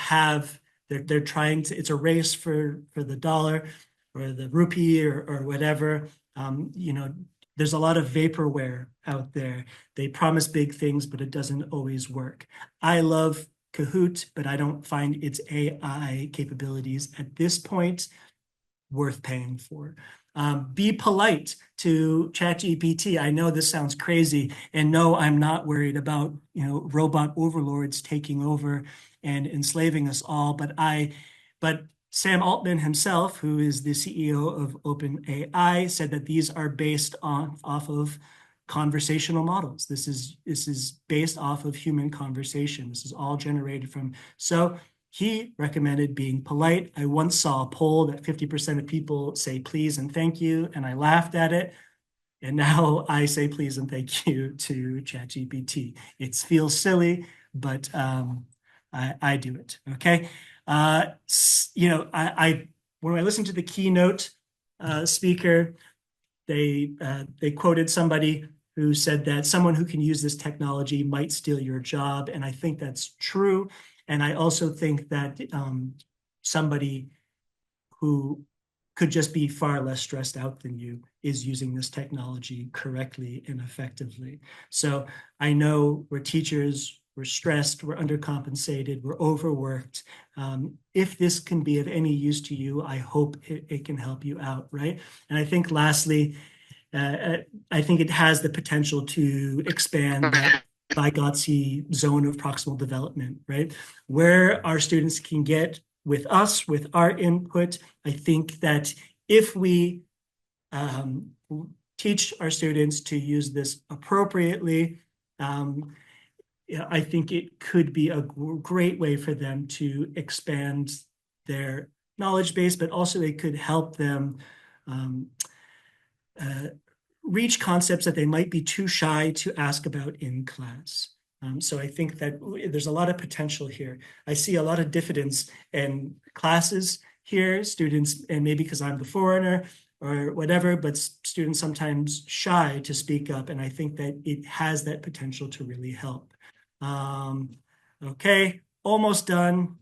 they're trying to, it's a race for the dollar or the rupee or whatever. There's a lot of vaporware out there. They promise big things, but it doesn't always work. I love Kahoot, but I don't find its AI capabilities at this point worth paying for. Be polite to ChatGPT. I know this sounds crazy, and no, I'm not worried about robot overlords taking over and enslaving us all. But Sam Altman himself, who is the CEO of OpenAI, said that these are based off of conversational models. This is based off of human conversation. This is all generated from. So he recommended being polite. I once saw a poll that 50% of people say please and thank you, and I laughed at it. And now I say please and thank you to ChatGPT. It feels silly, but I do it. Okay. When I listened to the keynote speaker, they quoted somebody who said that someone who can use this technology might steal your job, and I think that's true. And I also think that somebody who could just be far less stressed out than you is using this technology correctly and effectively. So I know we're teachers, we're stressed, we're undercompensated, we're overworked. If this can be of any use to you, I hope it can help you out, right? And I think lastly, I think it has the potential to expand that Vygotsky zone of proximal development, right? Where our students can get with us, with our input. I think that if we teach our students to use this appropriately, I think it could be a great way for them to expand their knowledge base, but also it could help them reach concepts that they might be too shy to ask about in class. So I think that there's a lot of potential here. I see a lot of diffidence in classes here, students, and maybe because I'm the foreigner or whatever, but students sometimes shy to speak up, and I think that it has that potential to really help. Okay, almost done.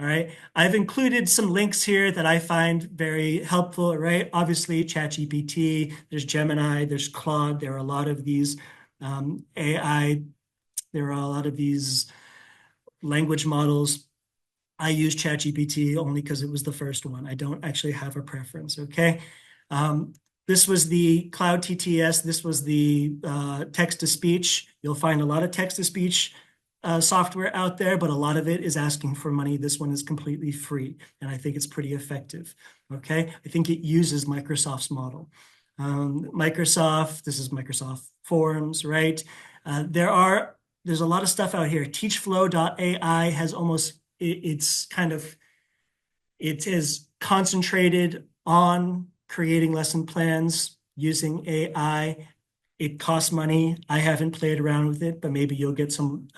All right, I've included some links here that I find very helpful, right? Obviously, ChatGPT, there's Gemini, there's Claude, there are a lot of these AI, there are a lot of these language models. I use ChatGPT only because it was the first one. I don't actually have a preference, okay? This was the Cloud TTS. This was the text-to-speech. You'll find a lot of text-to-speech software out there, but a lot of it is asking for money. This one is completely free, and I think it's pretty effective, okay? I think it uses Microsoft's model. This is Microsoft Forms, right? There's a lot of stuff out here. Teachflow.ai has it is concentrated on creating lesson plans using AI. It costs money. I haven't played around with it, but maybe you'll get something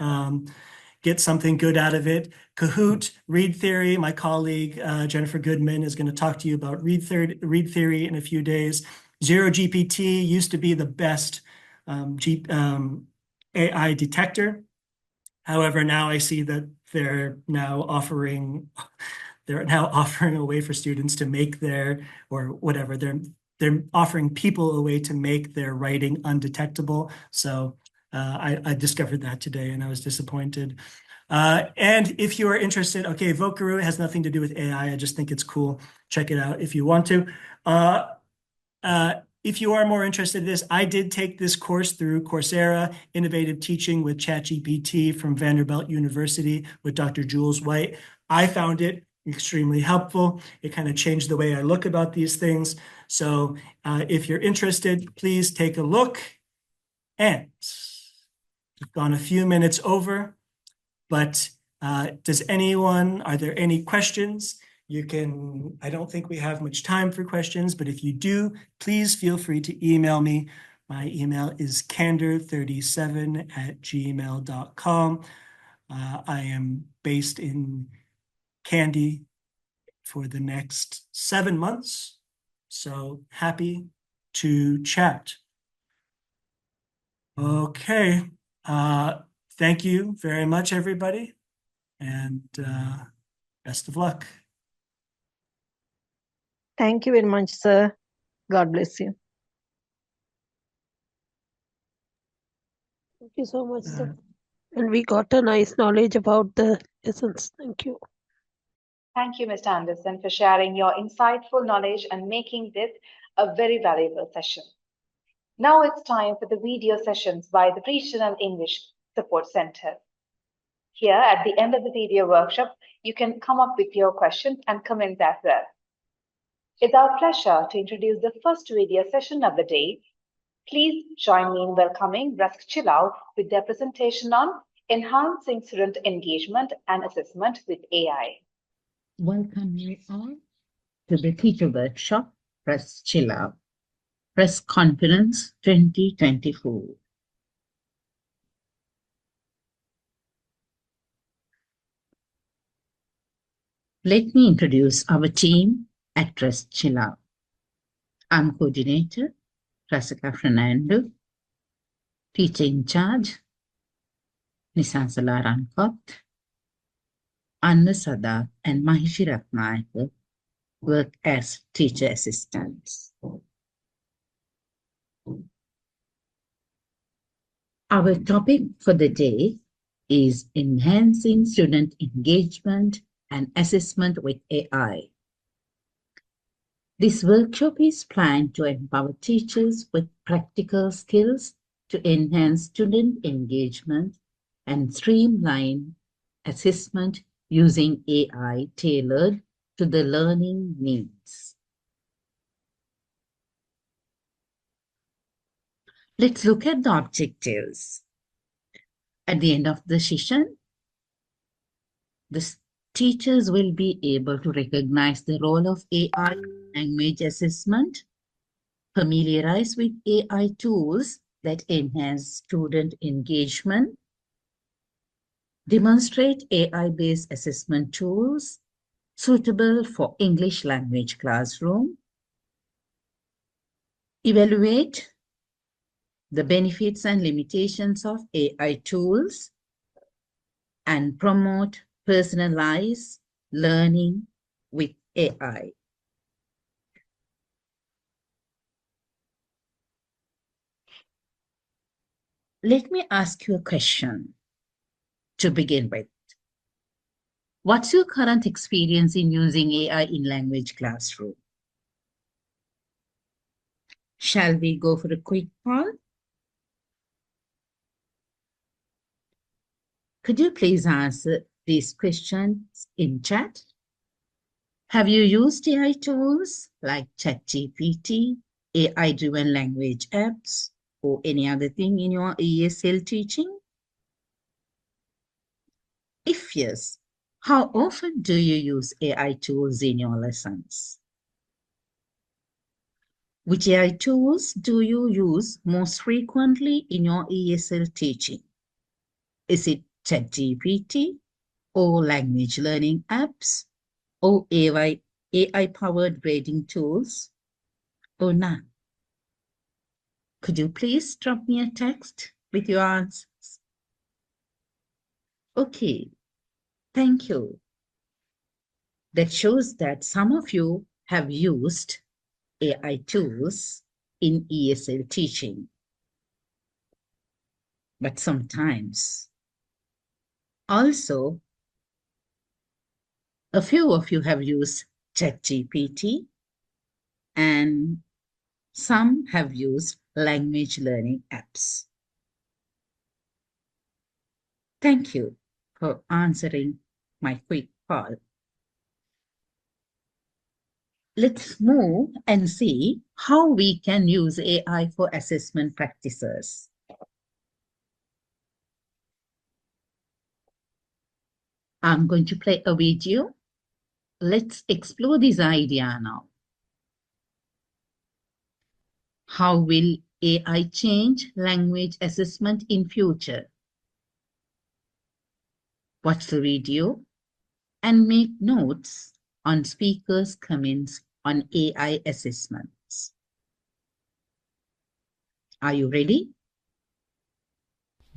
good out of it. Kahoot, Read Theory. My colleague Jennifer Goodman is going to talk to you about Read Theory in a few days. ZeroGPT used to be the best AI detector. However, now I see that they're now offering a way for students to make they're offering people a way to make their writing undetectable. So I discovered that today and I was disappointed. And if you are interested, okay, Vocaroo has nothing to do with AI. I just think it's cool. Check it out if you want to. If you are more interested in this, I did take this course through Coursera, Innovative Teaching with ChatGPT from Vanderbilt University with Dr. Jules White. I found it extremely helpful. It kind of changed the way I look about these things. So if you're interested, please take a look. And we've gone a few minutes over, but are there any questions? I don't think we have much time for questions, but if you do, please feel free to email me. My email is candor37@gmail.com. I am based in Kandy for the next 7 months. So happy to chat. Okay. Thank you very much, everybody, and best of luck. Thank you very much, sir. God bless you. Thank you so much, sir. And we got a nice knowledge about the lessons. Thank you. Thank you, Mr. Anderson, for sharing your insightful knowledge and making this a very valuable session. Now it's time for the video sessions by the Regional English Support Center. Here, at the end of the video workshop, you can come up with your questions and comments as well. It's our pleasure to introduce the first video session of the day. Please join me in welcoming RESC Chill Out with their presentation on enhancing student engagement and assessment with AI. Welcome you all to the teacher workshop, RESC Chill Out, RESC Conference 2024. Let me introduce our team at RESC Chill Out. I'm coordinator, Rasika Fernando, teacher in charge, Nisansala Rankot, Anna Sada and Mahishi Ratnayaka work as teacher assistants. Our topic for the day is enhancing student engagement and assessment with AI. This workshop is planned to empower teachers with practical skills to enhance student engagement and streamline assessment using AI tailored to the learning needs. Let's look at the objectives. At the end of the session, the teachers will be able to recognize the role of AI language assessment, familiarize with AI tools that enhance student engagement, demonstrate AI-based assessment tools suitable for English language classroom, evaluate the benefits and limitations of AI tools, and promote personalized learning with AI. Let me ask you a question to begin with. What's your current experience in using AI in language classroom? Shall we go for a quick poll? Could you please answer these questions in chat? Have you used AI tools like ChatGPT, AI-driven language apps, or any other thing in your ESL teaching? If yes, how often do you use AI tools in your lessons? Which AI tools do you use most frequently in your ESL teaching? Is it ChatGPT or language learning apps or AI-powered grading tools or none? Could you please drop me a text with your answers? Okay, thank you. That shows that some of you have used AI tools in ESL teaching. But sometimes also a few of you have used ChatGPT and some have used language learning apps. Thank you for answering my quick poll. Let's move and see how we can use AI for assessment practices. I'm going to play a video. Let's explore this idea now. How will AI change language assessment in future? Watch the video and make notes on speakers' comments on AI assessments. Are you ready?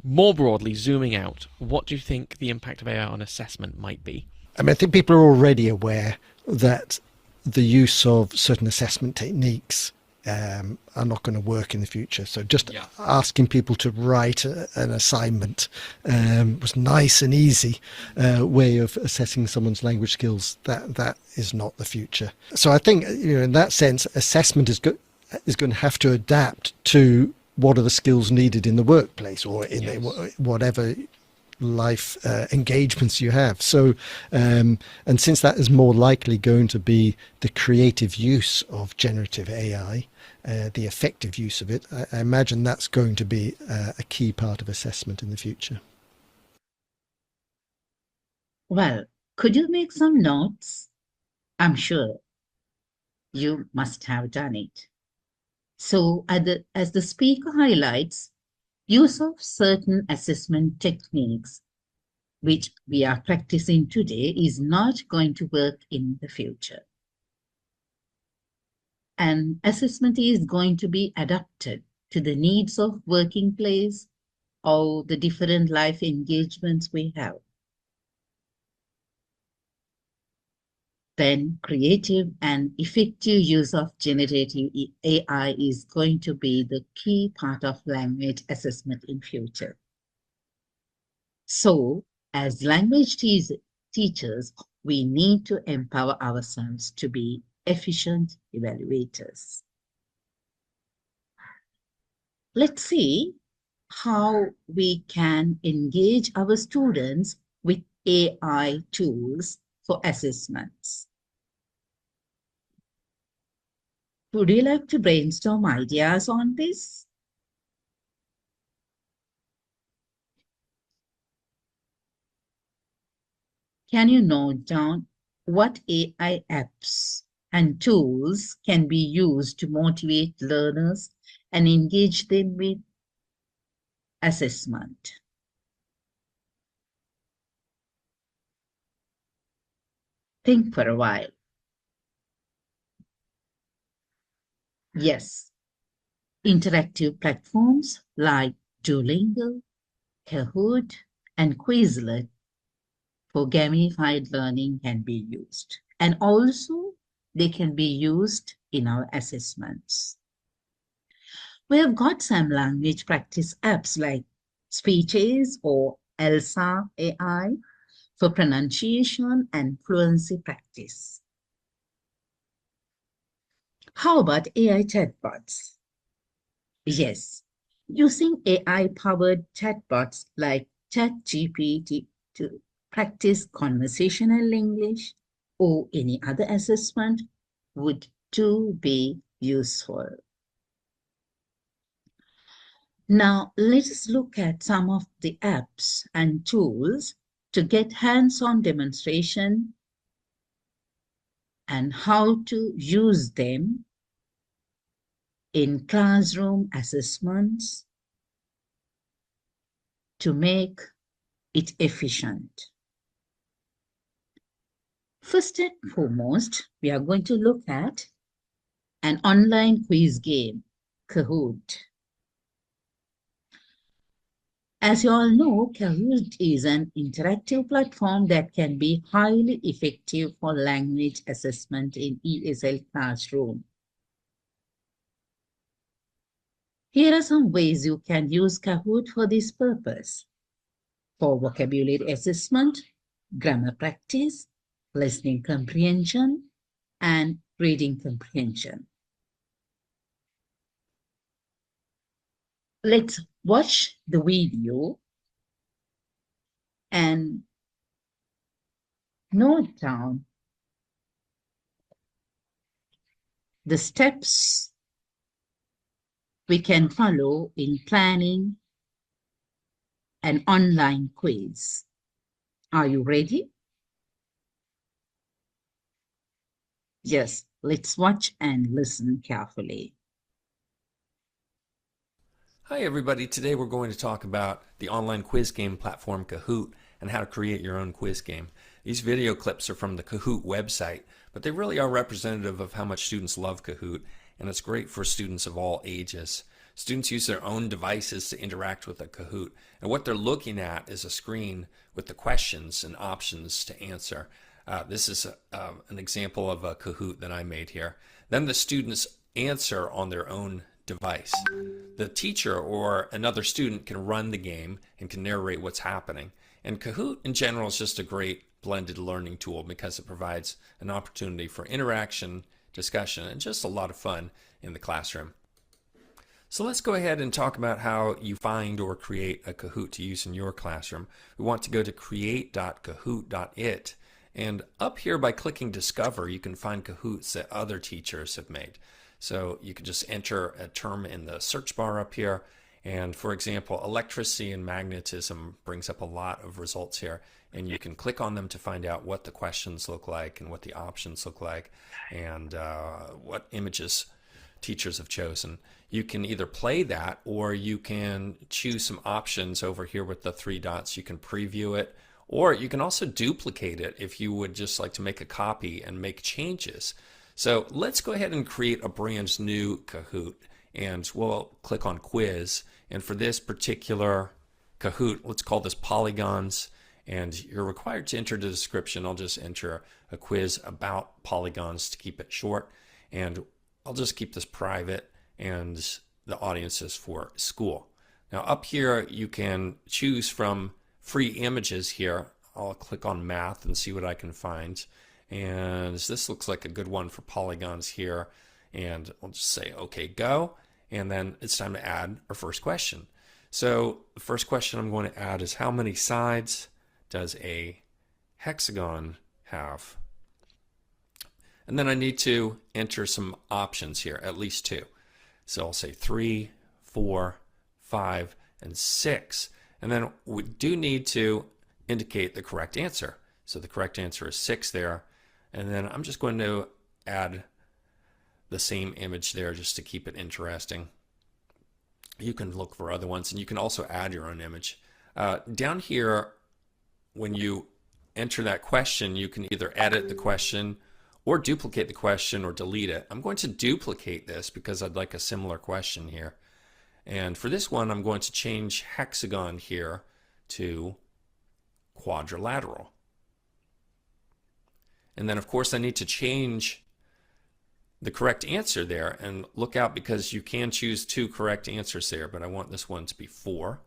More broadly, zooming out, what do you think the impact of AI on assessment might be? I mean, I think people are already aware that the use of certain assessment techniques are not going to work in the future. So just asking people to write an assignment was nice and easy way of assessing someone's language skills. That is not the future. So I think, in that sense, assessment is going to have to adapt to what are the skills needed in the workplace or in whatever life engagements you have. So and since that is more likely going to be the creative use of generative AI, the effective use of it, I imagine that's going to be a key part of assessment in the future. Well, could you make some notes? I'm sure you must have done it. So as the speaker highlights, use of certain assessment techniques which we are practicing today is not going to work in the future. And assessment is going to be adapted to the needs of working place or the different life engagements we have. Then creative and effective use of generative AI is going to be the key part of language assessment in future. So, as language teachers, we need to empower ourselves to be efficient evaluators. Let's see how we can engage our students with AI tools for assessments. Would you like to brainstorm ideas on this? Can you note down what AI apps and tools can be used to motivate learners and engage them with assessment? Think for a while. Yes, interactive platforms like Duolingo, Kahoot, and Quizlet for gamified learning can be used. And also, they can be used in our assessments. We have got some language practice apps like Speeches or ELSA AI for pronunciation and fluency practice. How about AI chatbots? Yes, using AI-powered chatbots like ChatGPT to practice conversational English or any other assessment would too be useful. Now, let us look at some of the apps and tools to get hands-on demonstration and how to use them in classroom assessments to make it efficient. First and foremost, we are going to look at an online quiz game, Kahoot. As you all know, Kahoot is an interactive platform that can be highly effective for language assessment in ESL classroom. Here are some ways you can use Kahoot for this purpose. For vocabulary assessment, grammar practice, listening comprehension, and reading comprehension. Let's watch the video and note down the steps we can follow in planning an online quiz. Are you ready? Yes, let's watch and listen carefully. Hi everybody, today we're going to talk about the online quiz game platform Kahoot and how to create your own quiz game. These video clips are from the Kahoot website, but they really are representative of how much students love Kahoot, and it's great for students of all ages. Students use their own devices to interact with the Kahoot, and what they're looking at is a screen with the questions and options to answer. This is an example of a Kahoot that I made here. Then the students answer on their own device. The teacher or another student can run the game and can narrate what's happening. And Kahoot in general is just a great blended learning tool because it provides an opportunity for interaction, discussion, and just a lot of fun in the classroom. So let's go ahead and talk about how you find or create a Kahoot to use in your classroom. We want to go to create.kahoot.it, and up here by clicking Discover, you can find Kahoots that other teachers have made. So you can just enter a term in the search bar up here, and for example, electricity and magnetism brings up a lot of results here, and you can click on them to find out what the questions look like and what the options look like and what images teachers have chosen. You can either play that or you can choose some options over here with the 3 dots. You can preview it, or you can also duplicate it if you would just like to make a copy and make changes. So let's go ahead and create a brand new Kahoot, and we'll click on Quiz. And for this particular Kahoot, let's call this Polygons, and you're required to enter the description. I'll just enter a quiz about polygons to keep it short, and I'll just keep this private, and the audience is for school. Now up here you can choose from free images here. I'll click on math and see what I can find. And this looks like a good one for polygons here. And I'll just say, okay, go. And then it's time to add our first question. So the first question I'm going to add is, how many sides does a hexagon have? And then I need to enter some options here, at least 2. So I'll say 3, 4, 5, and 6. And then we do need to indicate the correct answer. So the correct answer is 6 there. And then I'm just going to add the same image there just to keep it interesting. You can look for other ones, and you can also add your own image. Down here, when you enter that question, you can either edit the question or duplicate the question or delete it. I'm going to duplicate this because I'd like a similar question here. And for this one, I'm going to change hexagon here to quadrilateral. And then of course I need to change the correct answer there, and look out because you can choose 2 correct answers there, but I want this one to be 4.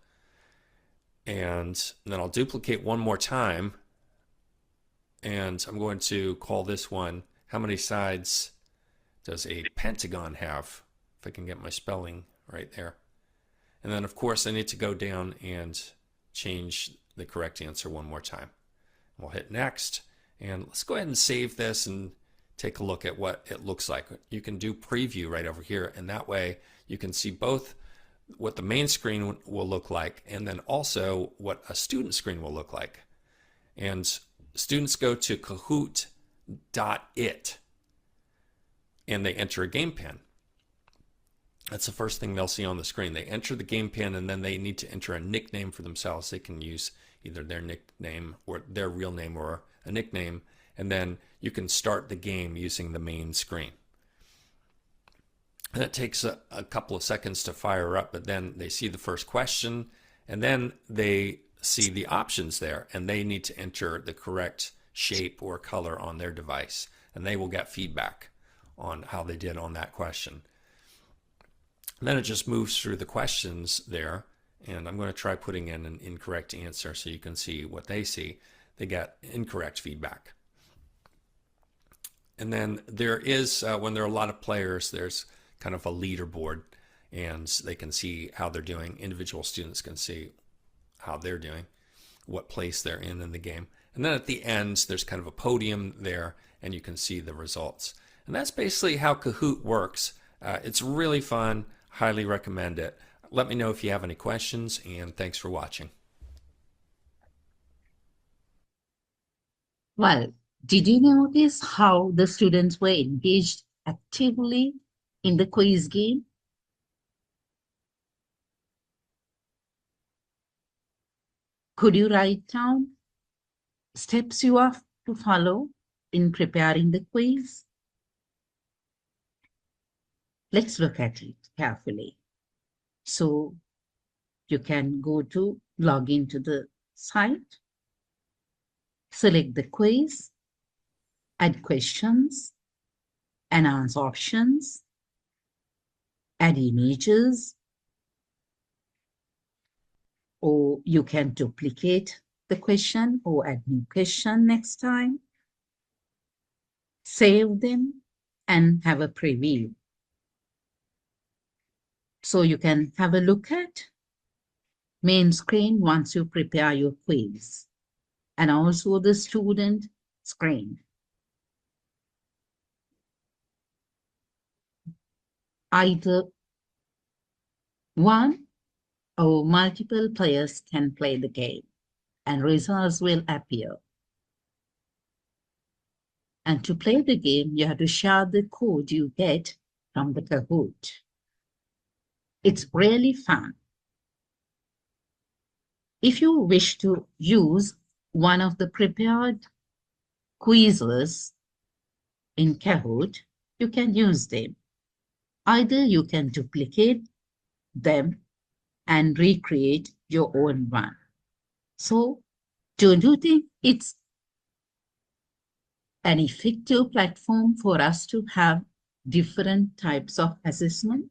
And then I'll duplicate one more time, and I'm going to call this one, how many sides does a pentagon have? If I can get my spelling right there. And then of course I need to go down and change the correct answer one more time. We'll hit next, and let's go ahead and save this and take a look at what it looks like. You can do preview right over here, and that way you can see both what the main screen will look like and then also what a student screen will look like. And students go to kahoot.it and they enter a game pan. That's the first thing they'll see on the screen. They enter the game pan, and then they need to enter a nickname for themselves. They can use either their nickname or their real name or a nickname, and then you can start the game using the main screen. And it takes a couple of seconds to fire up, but then they see the first question, and then they see the options there, and they need to enter the correct shape or color on their device, and they will get feedback on how they did on that question. And then it just moves through the questions there, and I'm going to try putting in an incorrect answer so you can see what they see. They get incorrect feedback. And then there is, when there are a lot of players, there's kind of a leaderboard, and they can see how they're doing. Individual students can see how they're doing, what place they're in the game. And then at the end, there's kind of a podium there, and you can see the results. And that's basically how Kahoot works. It's really fun. Highly recommend it. Let me know if you have any questions, and thanks for watching. Well, did you notice how the students were engaged actively in the quiz game? Could you write down steps you have to follow in preparing the quiz? Let's look at it carefully. So you can log into the site, select the quiz, add questions, enhance options, add images, or you can duplicate the question or add new question next time. Save them and have a preview. So you can have a look at main screen once you prepare your quiz, and also the student screen. Either one or multiple players can play the game, and results will appear. And to play the game, you have to share the code you get from the Kahoot. It's really fun. If you wish to use one of the prepared quizzes in Kahoot, you can use them. Either you can duplicate them and recreate your own one. So, don't you think it's an effective platform for us to have different types of assessment?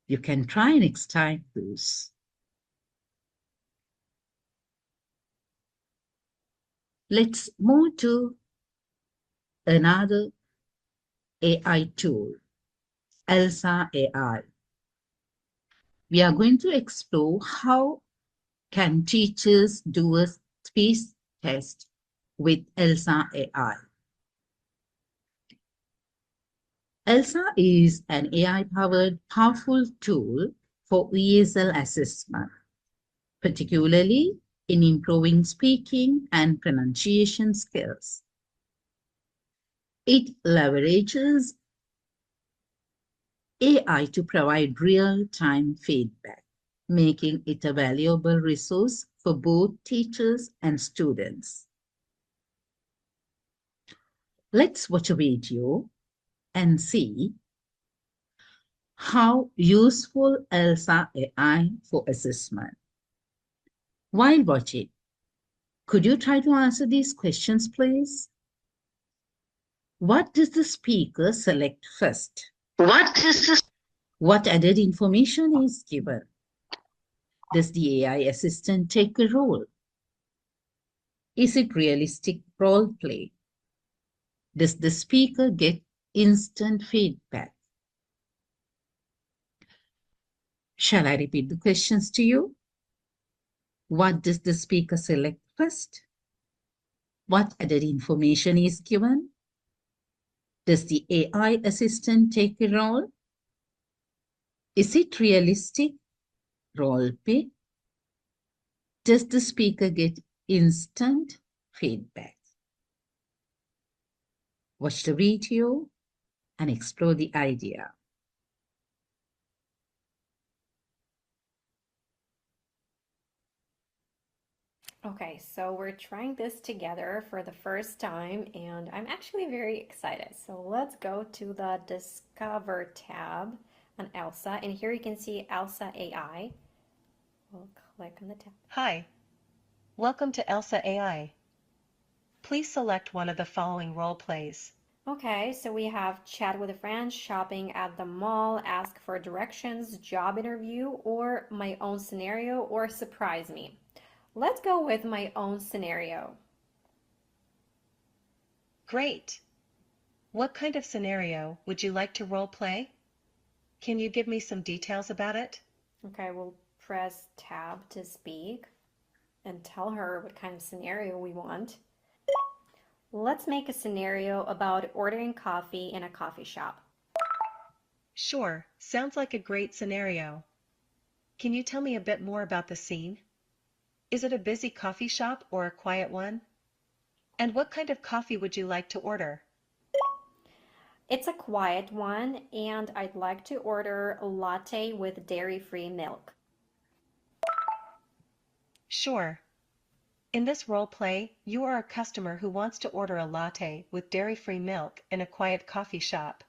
You can try next time, please. Let's move to another AI tool, ELSA AI. We are going to explore how can teachers do a speech test with ELSA AI. ELSA is an AI-powered powerful tool for ESL assessment, particularly in improving speaking and pronunciation skills. It leverages AI to provide real-time feedback, making it a valuable resource for both teachers and students. Let's watch a video and see how useful ELSA AI for assessment. While watching, could you try to answer these questions, please? What does the speaker select first? What added information is given? Does the AI assistant take a role? Is it realistic role play? Does the speaker get instant feedback? Shall I repeat the questions to you? What does the speaker select first? What added information is given? Does the AI assistant take a role? Is it realistic role play? Does the speaker get instant feedback? Watch the video and explore the idea. Okay, so we're trying this together for the first time and I'm actually very excited. So let's go to the Discover tab on ELSA, and here you can see ELSA AI. We'll click on the tab. Hi, welcome to ELSA AI. Please select one of the following role plays. Okay, so we have chat with a friend, shopping at the mall, ask for directions, job interview, or my own scenario, or surprise me. Let's go with my own scenario. Great. What kind of scenario would you like to role play? Can you give me some details about it? Okay, we'll press tab to speak and tell her what kind of scenario we want. Let's make a scenario about ordering coffee in a coffee shop. Sure, sounds like a great scenario. Can you tell me a bit more about the scene? Is it a busy coffee shop or a quiet one? And what kind of coffee would you like to order? It's a quiet one, and I'd like to order a latte with dairy-free milk. Sure. In this role play, you are a customer who wants to order a latte with dairy-free milk in a quiet coffee shop.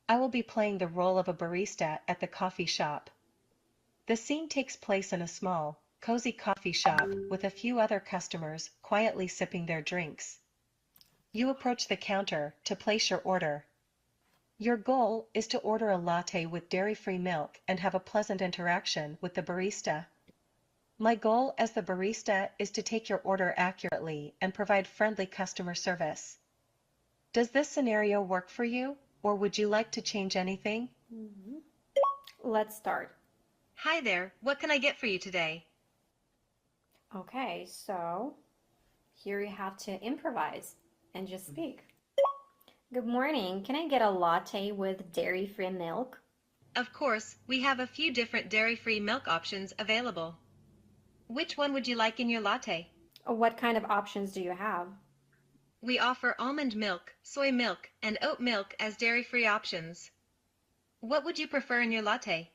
I will be playing the role of a barista at the coffee shop. The scene takes place in a small, cozy coffee shop with a few other customers quietly sipping their drinks. You approach the counter to place your order. Your goal is to order a latte with dairy-free milk and have a pleasant interaction with the barista. My goal as the barista is to take your order accurately and provide friendly customer service. Does this scenario work for you, or would you like to change anything? Let's start. Hi there, what can I get for you today? Okay, so here you have to improvise and just speak. Good morning. Can I get a latte with dairy-free milk? Of course, we have a few different dairy-free milk options available. Which one would you like in your latte? What kind of options do you have? We offer almond milk, soy milk, and oat milk as dairy-free options. What would you prefer in your latte?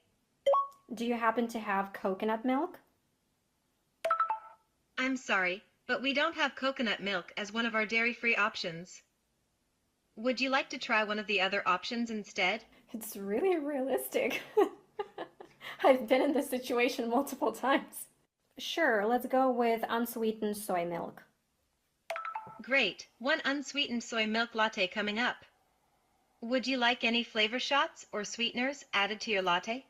Do you happen to have coconut milk? I'm sorry, but we don't have coconut milk as one of our dairy-free options. Would you like to try one of the other options instead? It's really realistic. I've been in this situation multiple times. Sure, let's go with unsweetened soy milk. Great, one unsweetened soy milk latte coming up. Would you like any flavor shots or sweeteners added to your latte?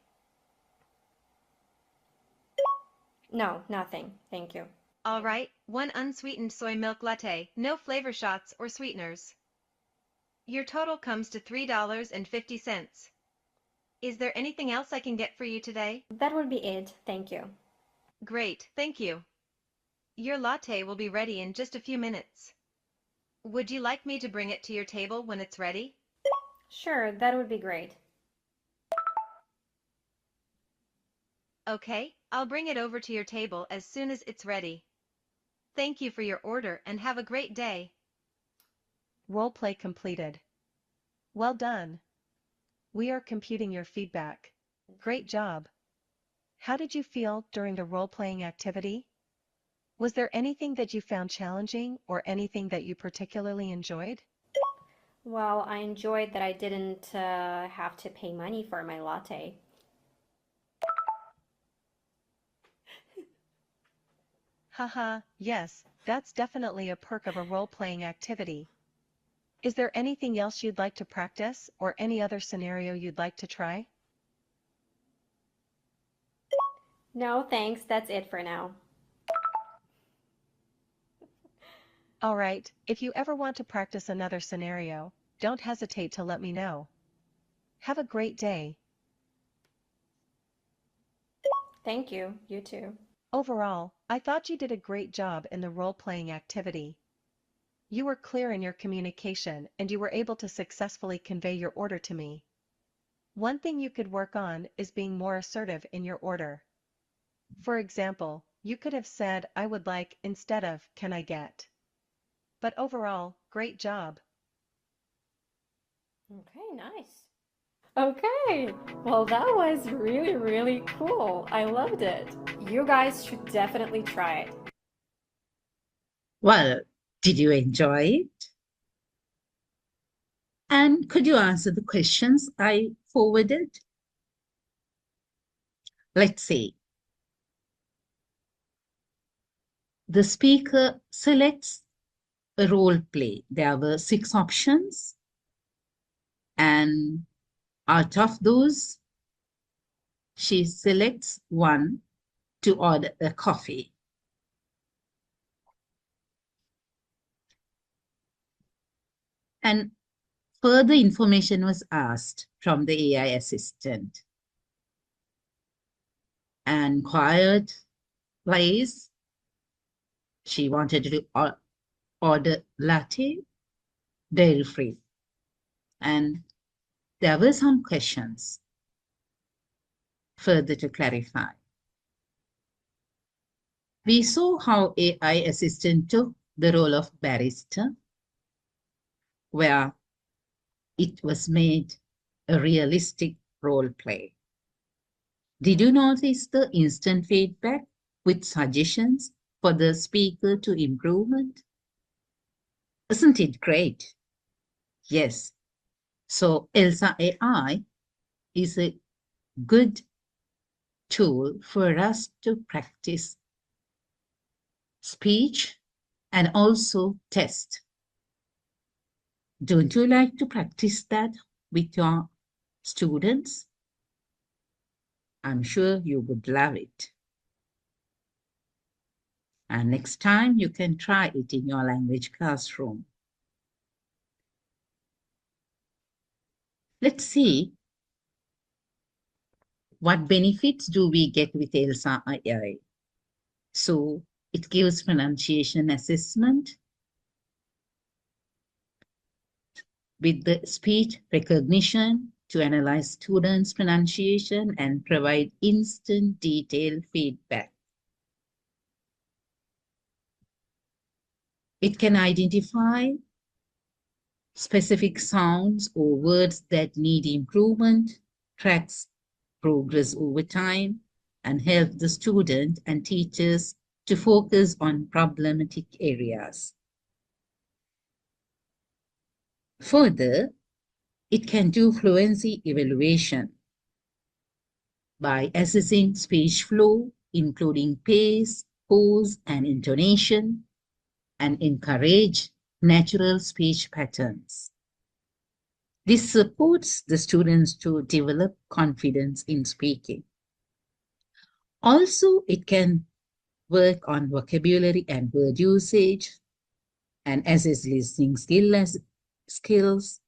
No, nothing. Thank you. All right, one unsweetened soy milk latte, no flavor shots or sweeteners. Your total comes to $3.50. Is there anything else I can get for you today? That would be it. Thank you. Great, thank you. Your latte will be ready in just a few minutes. Would you like me to bring it to your table when it's ready? Sure, that would be great. Okay, I'll bring it over to your table as soon as it's ready. Thank you for your order and have a great day. Role play completed. Well done. We are computing your feedback. Great job. How did you feel during the role-playing activity? Was there anything that you found challenging or anything that you particularly enjoyed? Well, I enjoyed that I didn't have to pay money for my latte. Haha, yes, that's definitely a perk of a role-playing activity. Is there anything else you'd like to practice or any other scenario you'd like to try? No, thanks. That's it for now. All right, if you ever want to practice another scenario, don't hesitate to let me know. Have a great day. Thank you. You too. Overall, I thought you did a great job in the role-playing activity. You were clear in your communication and you were able to successfully convey your order to me. One thing you could work on is being more assertive in your order. For example, you could have said, I would like, instead of, can I get? But overall, great job. Okay, nice. Okay, well that was really, really cool. I loved it. You guys should definitely try it. Well, did you enjoy it? And could you answer the questions I forwarded? Let's see. The speaker selects a role play. There were 6 options. And out of those, she selects one to order a coffee. And further information was asked from the AI assistant. And quiet place, she wanted to order latte, dairy-free. And there were some questions further to clarify. We saw how AI assistant took the role of barrister, where it was made a realistic role play. Did you notice the instant feedback with suggestions for the speaker to improvement. Isn't it great? Yes. So ELSA AI is a good tool for us to practice speech and also test. Don't you like to practice that with your students? I'm sure you would love it. And next time you can try it in your language classroom. Let's see what benefits do we get with ELSA AI. So it gives pronunciation assessment with the speech recognition to analyze students' pronunciation and provide instant detailed feedback. It can identify specific sounds or words that need improvement, tracks progress over time, and help the student and teachers to focus on problematic areas. Further, it can do fluency evaluation by assessing speech flow, including pace, pause, and intonation, and encourage natural speech patterns. This supports the students to develop confidence in speaking. Also, it can work on vocabulary and word usage and assess listening skills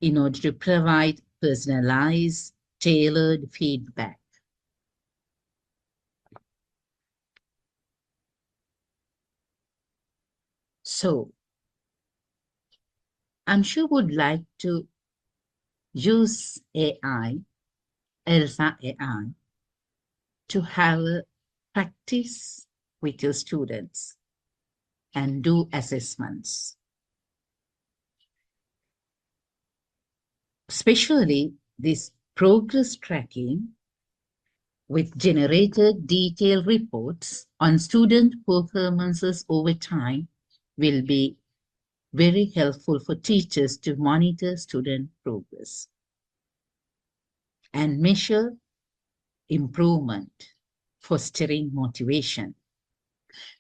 in order to provide personalized, tailored feedback. So, I'm sure would like to use AI, ELSA AI, to have a practice with your students and do assessments. Especially this progress tracking with generated detailed reports on student performances over time will be very helpful for teachers to monitor student progress and measure improvement, fostering motivation.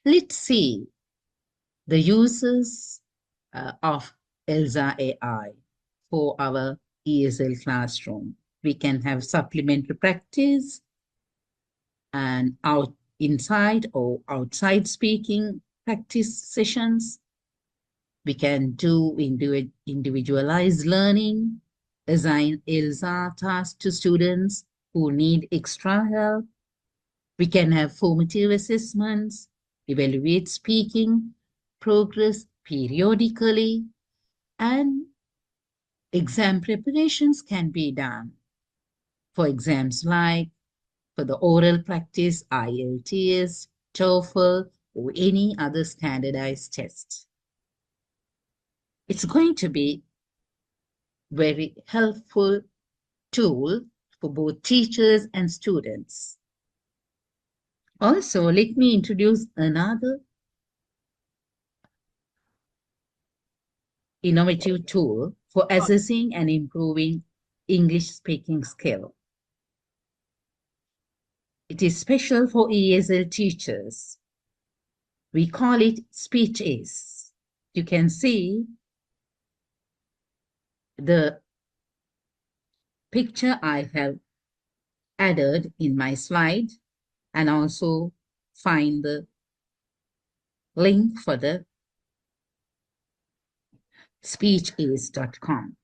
Let's see the uses of ELSA AI for our ESL classroom. We can have supplementary practice and inside or outside speaking practice sessions. We can do individualized learning, assign ELSA tasks to students who need extra help. We can have formative assessments, evaluate speaking progress periodically, and exam preparations can be done for exams like for the oral practice, IELTS, TOEFL, or any other standardized tests. It's going to be very helpful tool for both teachers and students. Also, let me introduce another innovative tool for assessing and improving English speaking skill. It is special for ESL teachers. We call it Speech Ace. You can see the picture I have added in my slide and also find the link for the speechace.com.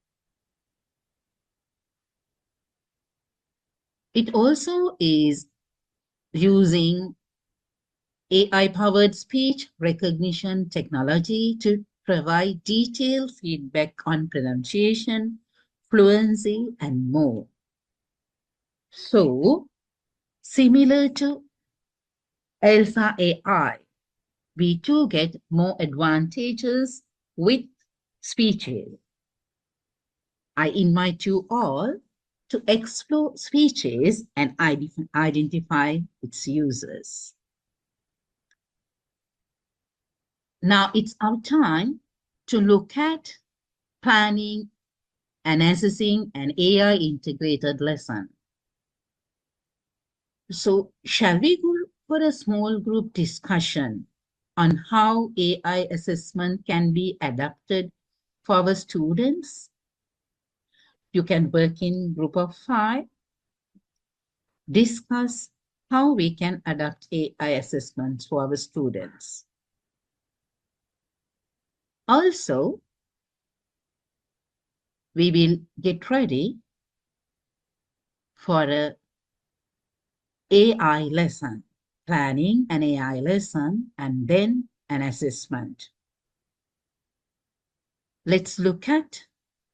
It also is using AI-powered speech recognition technology to provide detailed feedback on pronunciation, fluency, and more. So, similar to ELSA AI, we too get more advantages with speeches. I invite you all to explore speeches and identify its users. Now it's our time to look at planning and assessing an AI integrated lesson. So shall we go for a small group discussion on how AI assessment can be adapted for our students? You can work in group of 5, discuss how we can adapt AI assessments for our students. Also, we will get ready for a AI lesson, planning an AI lesson, and then an assessment. Let's look at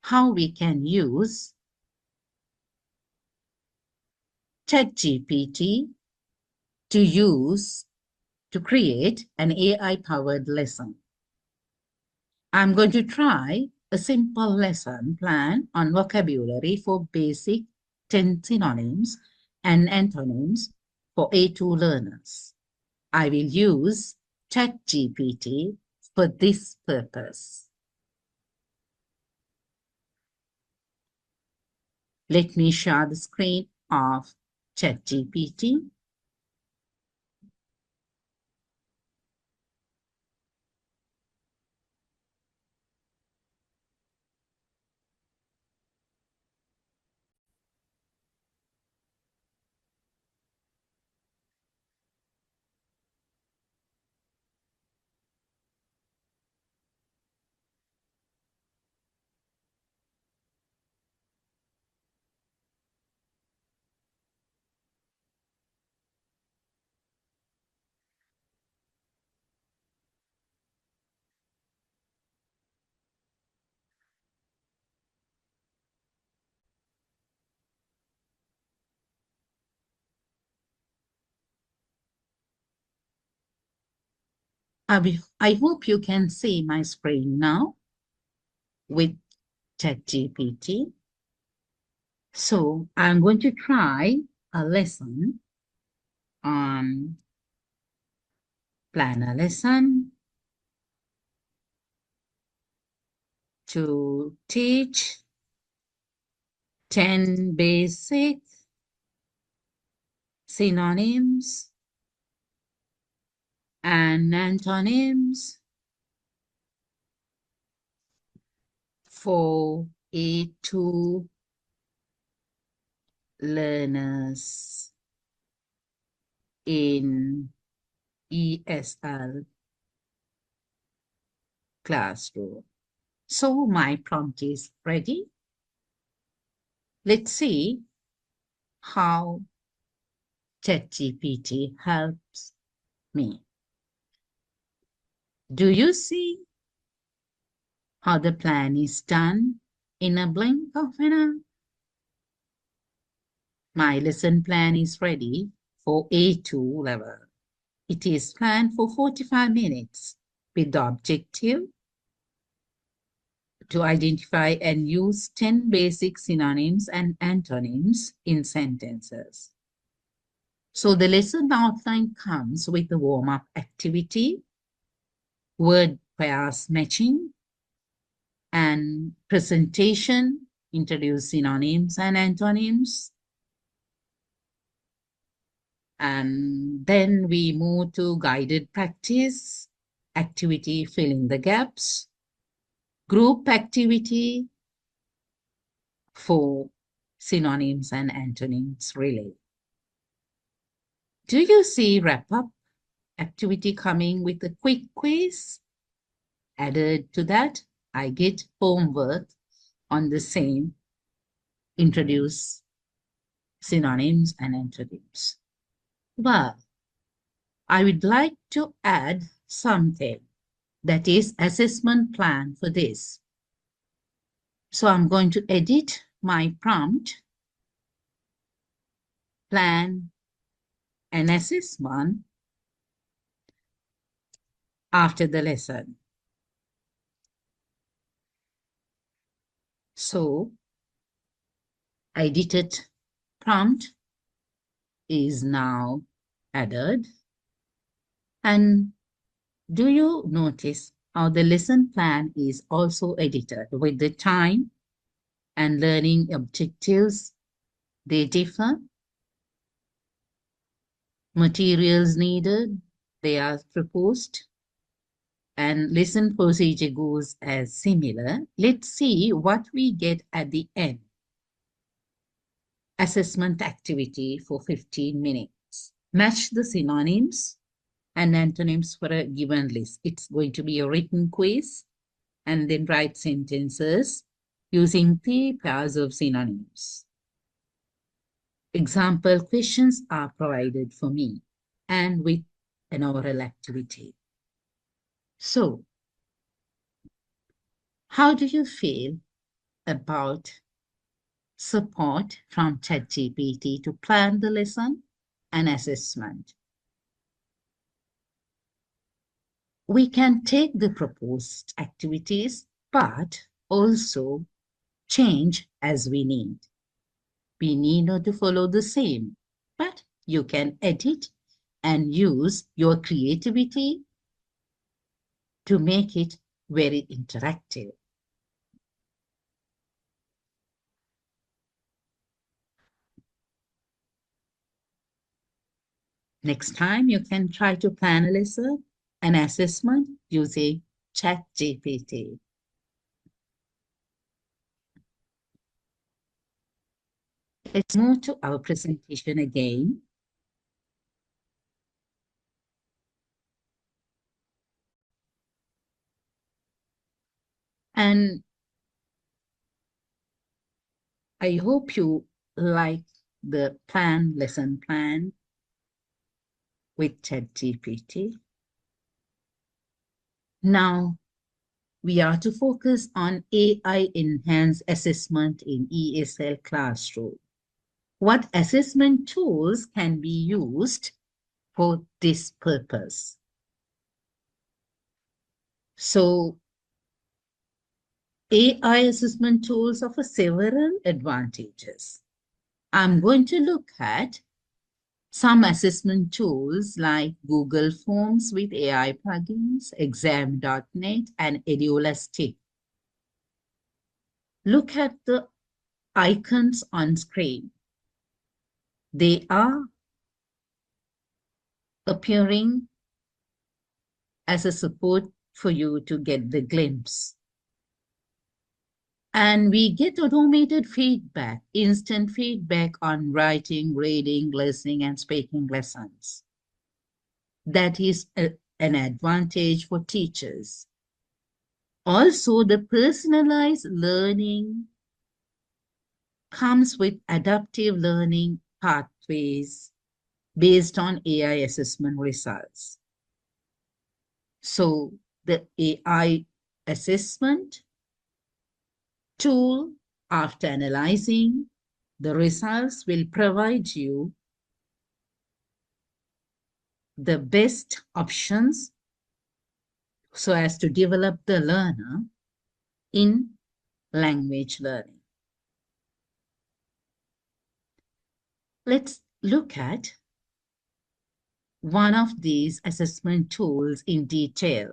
how we can use ChatGPT to create an AI-powered lesson. I'm going to try a simple lesson plan on vocabulary for basic 10 synonyms and antonyms for A2 learners. I will use ChatGPT for this purpose. Let me share the screen of ChatGPT. I hope you can see my screen now with ChatGPT. So I'm going to try a lesson on plan a lesson to teach 10 basic synonyms and antonyms for A2 learners in ESL classroom. So my prompt is ready. Let's see how ChatGPT helps me. Do you see how the plan is done in a blink of an eye? My lesson plan is ready for A2 level. It is planned for 45 minutes with the objective to identify and use 10 basic synonyms and antonyms in sentences. So the lesson outline comes with the warm-up activity, word pairs matching, and presentation, introduce synonyms and antonyms. And then we move to guided practice, activity filling the gaps, group activity for synonyms and antonyms relay. Do you see wrap-up activity coming with a quick quiz? Added to that, I get homework on the same, introduce synonyms and antonyms. But I would like to add something, that is assessment plan for this. So I'm going to edit my prompt, plan an assessment after the lesson. So edited prompt is now added. And do you notice how the lesson plan is also edited with the time and learning objectives? They differ. Materials needed, they are proposed. And lesson procedure goes as similar. Let's see what we get at the end. Assessment activity for 15 minutes. Match the synonyms and antonyms for a given list. It's going to be a written quiz, and then write sentences using 3 pairs of synonyms. Example questions are provided for me and with an oral activity. So, how do you feel about support from ChatGPT to plan the lesson and assessment? We can take the proposed activities, but also change as we need. We need not to follow the same, but you can edit and use your creativity to make it very interactive. Next time, you can try to plan a lesson and assessment using ChatGPT. Let's move to our presentation again. And I hope you like the lesson plan with ChatGPT. Now, we are to focus on AI-enhanced assessment in ESL classroom. What assessment tools can be used for this purpose? So, AI assessment tools offer several advantages. I'm going to look at some assessment tools like Google Forms with AI plugins, exam.net, and Edulastic. Look at the icons on screen. They are appearing as a support for you to get the glimpse. And we get automated feedback, instant feedback on writing, reading, listening, and speaking lessons. That is an advantage for teachers. Also, the personalized learning comes with adaptive learning pathways based on AI assessment results. So, the AI assessment tool, after analyzing the results, will provide you the best options so as to develop the learner in language learning. Let's look at one of these assessment tools in detail.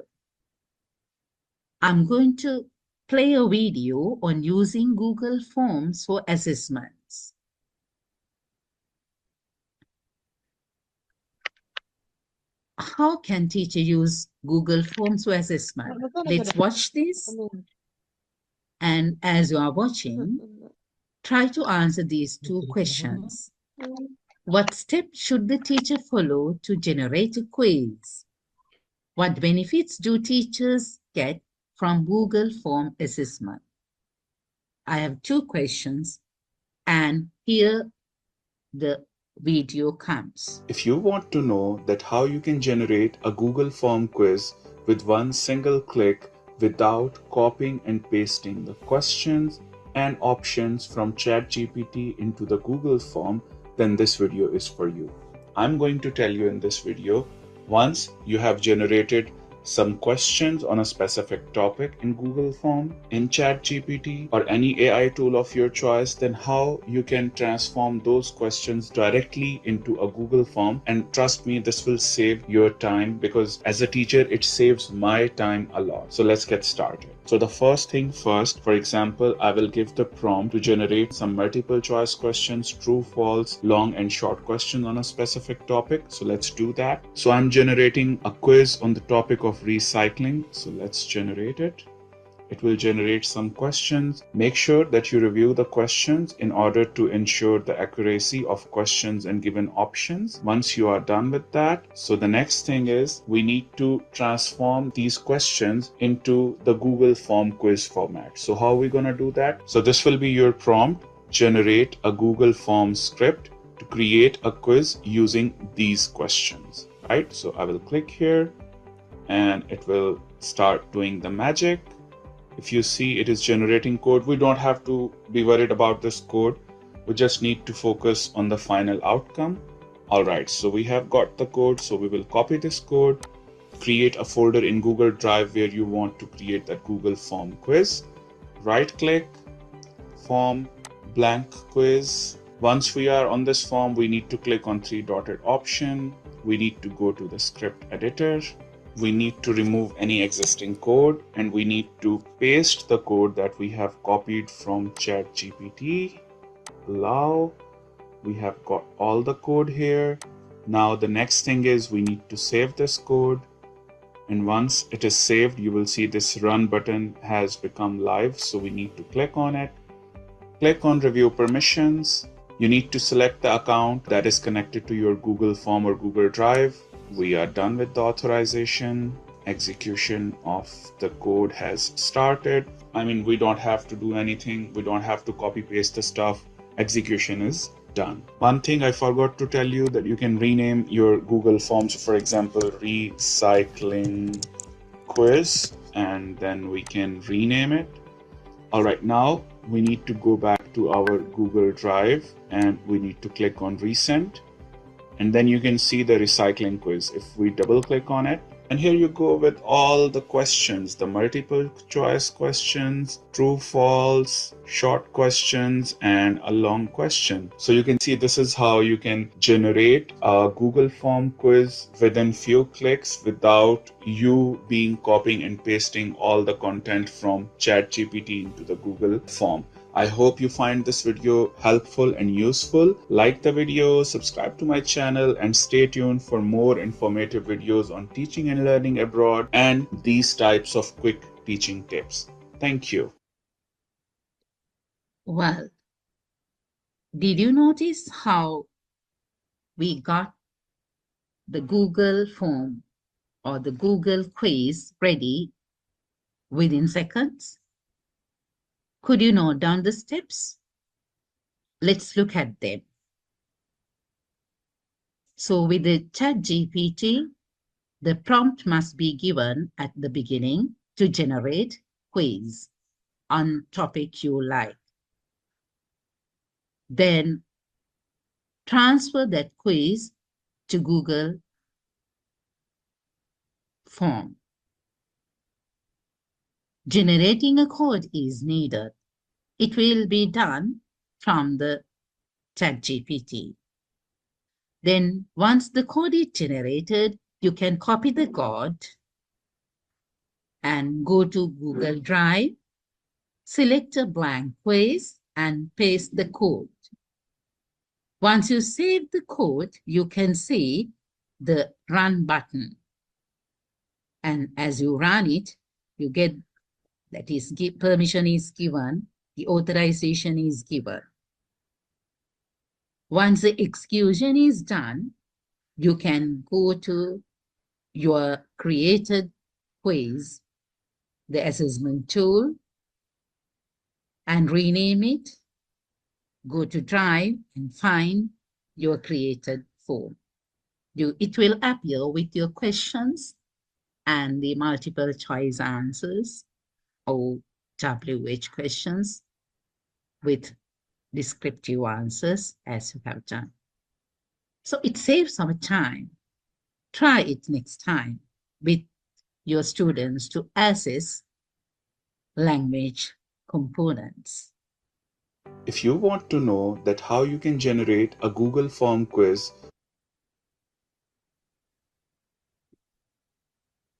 I'm going to play a video on using Google Forms for assessments. How can teacher use Google Forms for assessment? Let's watch this. And as you are watching, try to answer these 2 questions. What steps should the teacher follow to generate a quiz? What benefits do teachers get from Google Form assessment? I have 2 questions, and here the video comes. If you want to know that how you can generate a Google Form quiz with one single click without copying and pasting the questions and options from ChatGPT into the Google Form, then this video is for you. I'm going to tell you in this video, once you have generated some questions on a specific topic in Google Form, in ChatGPT, or any AI tool of your choice, then how you can transform those questions directly into a Google Form. And trust me, this will save your time, because as a teacher, it saves my time a lot. So let's get started. So the first thing first, for example, I will give the prompt to generate some multiple choice questions, true, false, long and short questions on a specific topic. So let's do that. So I'm generating a quiz on the topic of recycling. So let's generate it. It will generate some questions. Make sure that you review the questions in order to ensure the accuracy of questions and given options. Once you are done with that, so the next thing is we need to transform these questions into the Google Form quiz format. So how are we going to do that? So this will be your prompt. Generate a Google Form script to create a quiz using these questions, right? So I will click here and it will start doing the magic. If you see it is generating code, we don't have to be worried about this code. We just need to focus on the final outcome. All right, so we have got the code. So we will copy this code, create a folder in Google Drive where you want to create that Google Form quiz. Right click, form, blank quiz. Once we are on this form, we need to click on three dotted option. We need to go to the script editor. We need to remove any existing code, and we need to paste the code that we have copied from ChatGPT. Allow. We have got all the code here. Now the next thing is we need to save this code. And once it is saved, you will see this run button has become live. So we need to click on it. Click on review permissions. You need to select the account that is connected to your Google Form or Google Drive. We are done with the authorization. Execution of the code has started. I mean, we don't have to do anything. We don't have to copy paste the stuff. Execution is done. One thing I forgot to tell you, that you can rename your Google Forms. For example, recycling quiz, and then we can rename it. All right, now we need to go back to our Google Drive and we need to click on resend. And then you can see the recycling quiz. If we double click on it, and here you go with all the questions, the multiple choice questions, true, false, short questions, and a long question. So you can see this is how you can generate a Google Form quiz within few clicks without you being copying and pasting all the content from ChatGPT into the Google Form. I hope you find this video helpful and useful. Like the video, subscribe to my channel, and stay tuned for more informative videos on teaching and learning abroad and these types of quick teaching tips. Thank you. Well, did you notice how we got the Google form or the Google quiz ready within seconds? Could you note down the steps? Let's look at them. So with the ChatGPT, the prompt must be given at the beginning to generate quiz on topic you like. Then transfer that quiz to Google Form. Generating a code is needed. It will be done from the ChatGPT. Then once the code is generated, you can copy the code and go to Google Drive, select a blank quiz and paste the code. Once you save the code, you can see the run button. And as you run it, you get, that is, permission is given, the authorization is given. Once the execution is done, you can go to your created quiz, the assessment tool, and rename it. Go to Drive and find your created form. It will appear with your questions and the multiple choice answers or WH questions with descriptive answers as you have done. So it saves our time. Try it next time with your students to assess language components. If you want to know that how you can generate a Google Form quiz,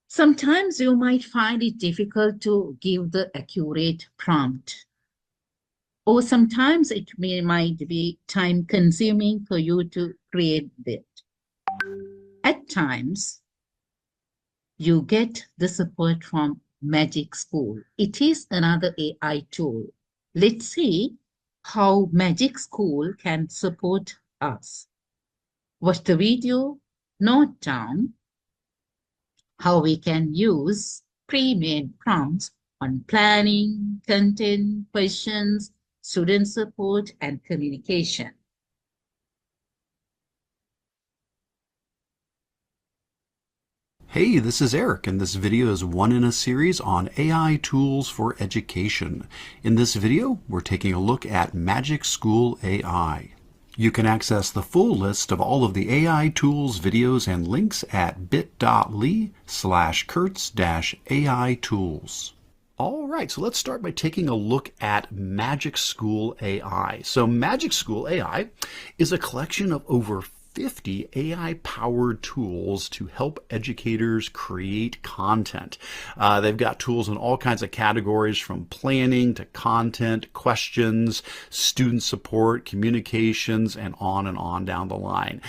sometimes you might find it difficult to give the accurate prompt, or sometimes it might be time consuming for you to create that. At times, you get the support from Magic School. It is another AI tool. Let's see how Magic School can support us. Watch the video, note down how we can use pre-made prompts on planning, content, questions, student support, and communication. Hey, this is Eric, and this video is one in a series on AI tools for education. In this video, we're taking a look at Magic School AI. You can access the full list of all of the AI tools, videos, and links at bit.ly/Kurtz-AI tools. All right, so let's start by taking a look at Magic School AI. So Magic School AI is a collection of over 50 AI-powered tools to help educators create content. They've got tools in all kinds of categories, from planning to content, questions, student support, communications, and on down the line.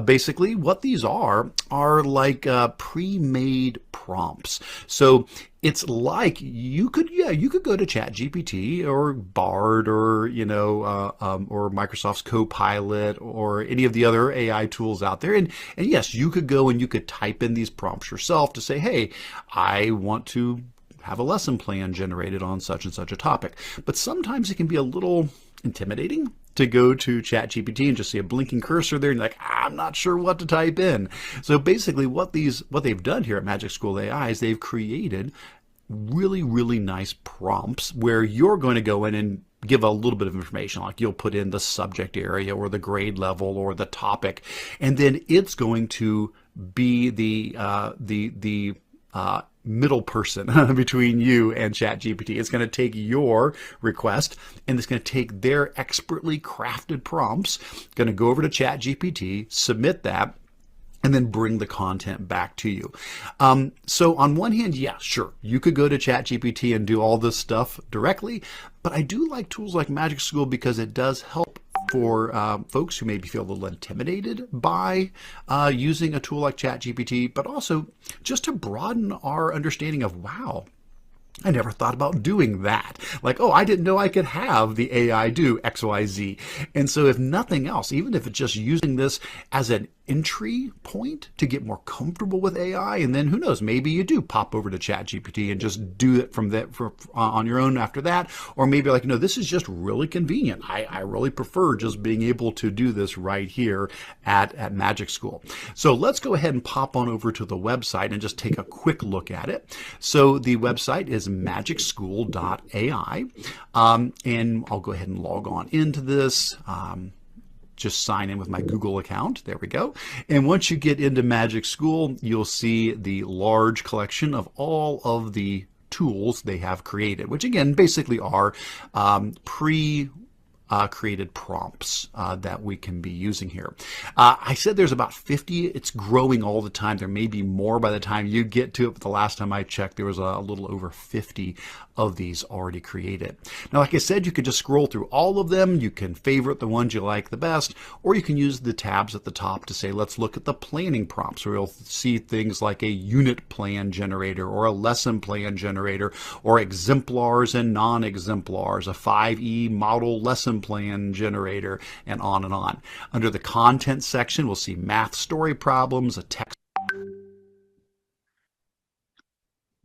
Basically, what these are like pre-made prompts. So it's like you could go to ChatGPT or Bard or or Microsoft's Copilot or any of the other AI tools out there, and yes, you could go and you could type in these prompts yourself to say, hey, I want to have a lesson plan generated on such and such a topic. But sometimes it can be a little intimidating to go to ChatGPT and just see a blinking cursor there and you're like, I'm not sure what to type in. So basically what they've done here at Magic School AI is they've created really nice prompts where you're going to go in and give a little bit of information, like you'll put in the subject area or the grade level or the topic, and then it's going to be the middle person between you and ChatGPT. It's going to take your request and it's going to take their expertly crafted prompts, going to go over to ChatGPT, submit that, and then bring the content back to you. So on one hand, yeah, sure, you could go to ChatGPT and do all this stuff directly, but I do like tools like Magic School because it does help for folks who maybe feel a little intimidated by using a tool like ChatGPT, but also just to broaden our understanding of, wow, I never thought about doing that. Like, oh, I didn't know I could have the AI do X, Y, Z. And so if nothing else, even if it's just using this as an entry point to get more comfortable with AI, and then who knows, maybe you do pop over to ChatGPT and just do it from that on your own after that, or maybe like, this is just really convenient. I really prefer just being able to do this right here at Magic School. So let's go ahead and pop on over to the website and just take a quick look at it. So the website is magicschool.ai, and I'll go ahead and log on into this. Just sign in with my Google account. There we go. And once you get into Magic School, you'll see the large collection of all of the tools they have created, which again basically are created prompts that we can be using here. I said there's about 50. It's growing all the time. There may be more by the time you get to it, but the last time I checked, there was a little over 50 of these already created. Now, like I said, you could just scroll through all of them. You can favorite the ones you like the best, or you can use the tabs at the top to say, let's look at the planning prompts, where you'll see things like a unit plan generator or a lesson plan generator, or exemplars and non-exemplars, a 5E model lesson plan generator, and on and on. Under the content section, we'll see math story problems, a text.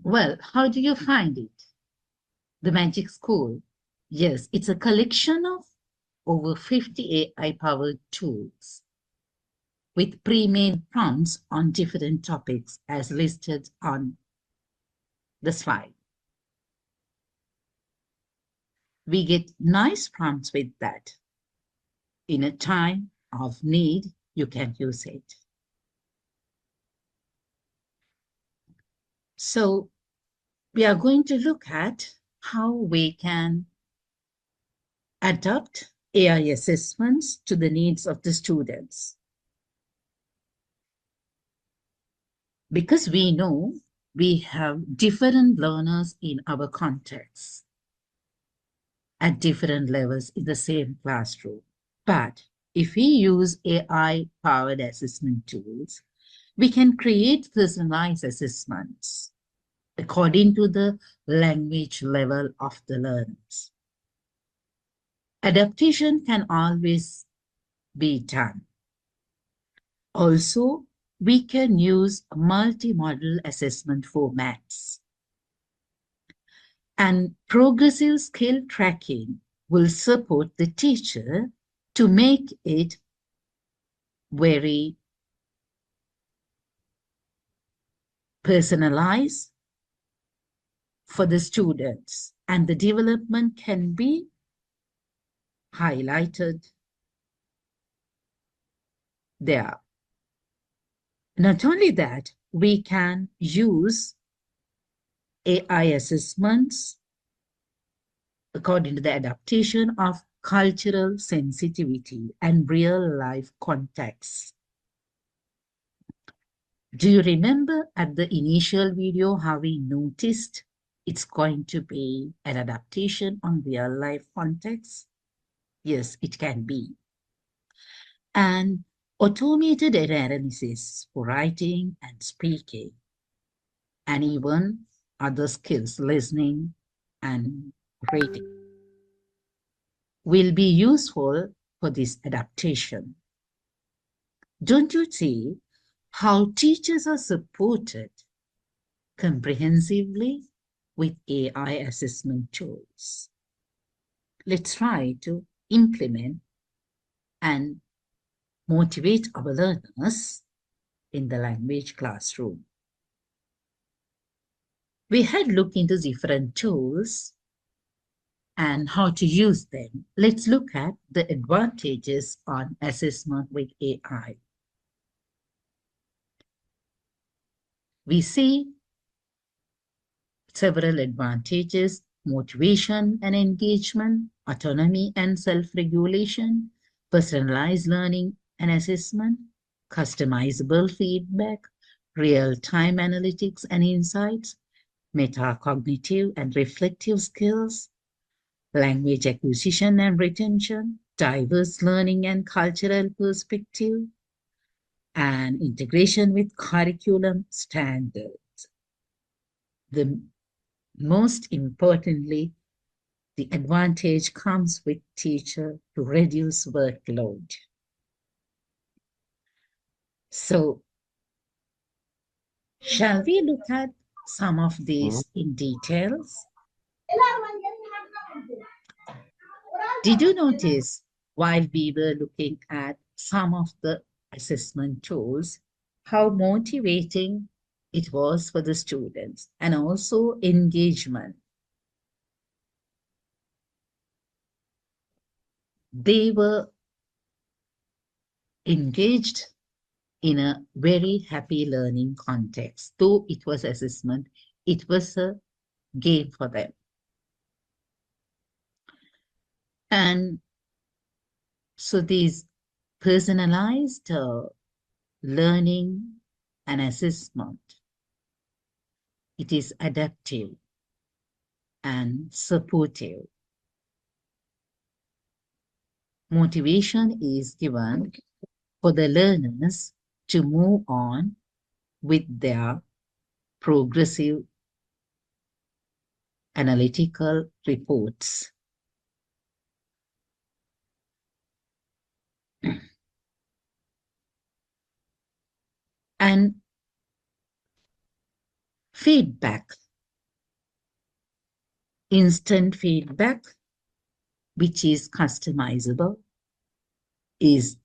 Well, how do you find it? The Magic School. Yes, it's a collection of over 50 AI-powered tools with pre-made prompts on different topics as listed on the slide. We get nice prompts with that. In a time of need, you can use it. So we are going to look at how we can adapt AI assessments to the needs of the students. Because we know we have different learners in our context at different levels in the same classroom. But if we use AI-powered assessment tools, we can create personalized assessments according to the language level of the learners. Adaptation can always be done. Also, we can use multi-model assessment formats. And progressive skill tracking will support the teacher to make it very personalized for the students, and the development can be highlighted there. Not only that, we can use AI assessments according to the adaptation of cultural sensitivity and real-life context. Do you remember at the initial video how we noticed it's going to be an adaptation on real-life context? Yes, it can be. And automated analysis for writing and speaking, and even other skills, listening and reading, will be useful for this adaptation. Don't you see how teachers are supported comprehensively with AI assessment tools? Let's try to implement and motivate our learners in the language classroom. We had looked into different tools and how to use them. Let's look at the advantages on assessment with AI. We see several advantages: motivation and engagement, autonomy and self-regulation, personalized learning and assessment, customizable feedback, real-time analytics and insights, metacognitive and reflective skills, language acquisition and retention, diverse learning and cultural perspective, and integration with curriculum standards. Most importantly, the advantage comes with teacher to reduce workload. So, shall we look at some of these in details? Did you notice while we were looking at some of the assessment tools, how motivating it was for the students and also engagement? They were engaged in a very happy learning context. Though it was assessment, it was a game for them. And so these personalized learning and assessment, it is adaptive and supportive. Motivation is given for the learners to move on with their progressive analytical reports. And feedback, instant feedback, which is customizable, is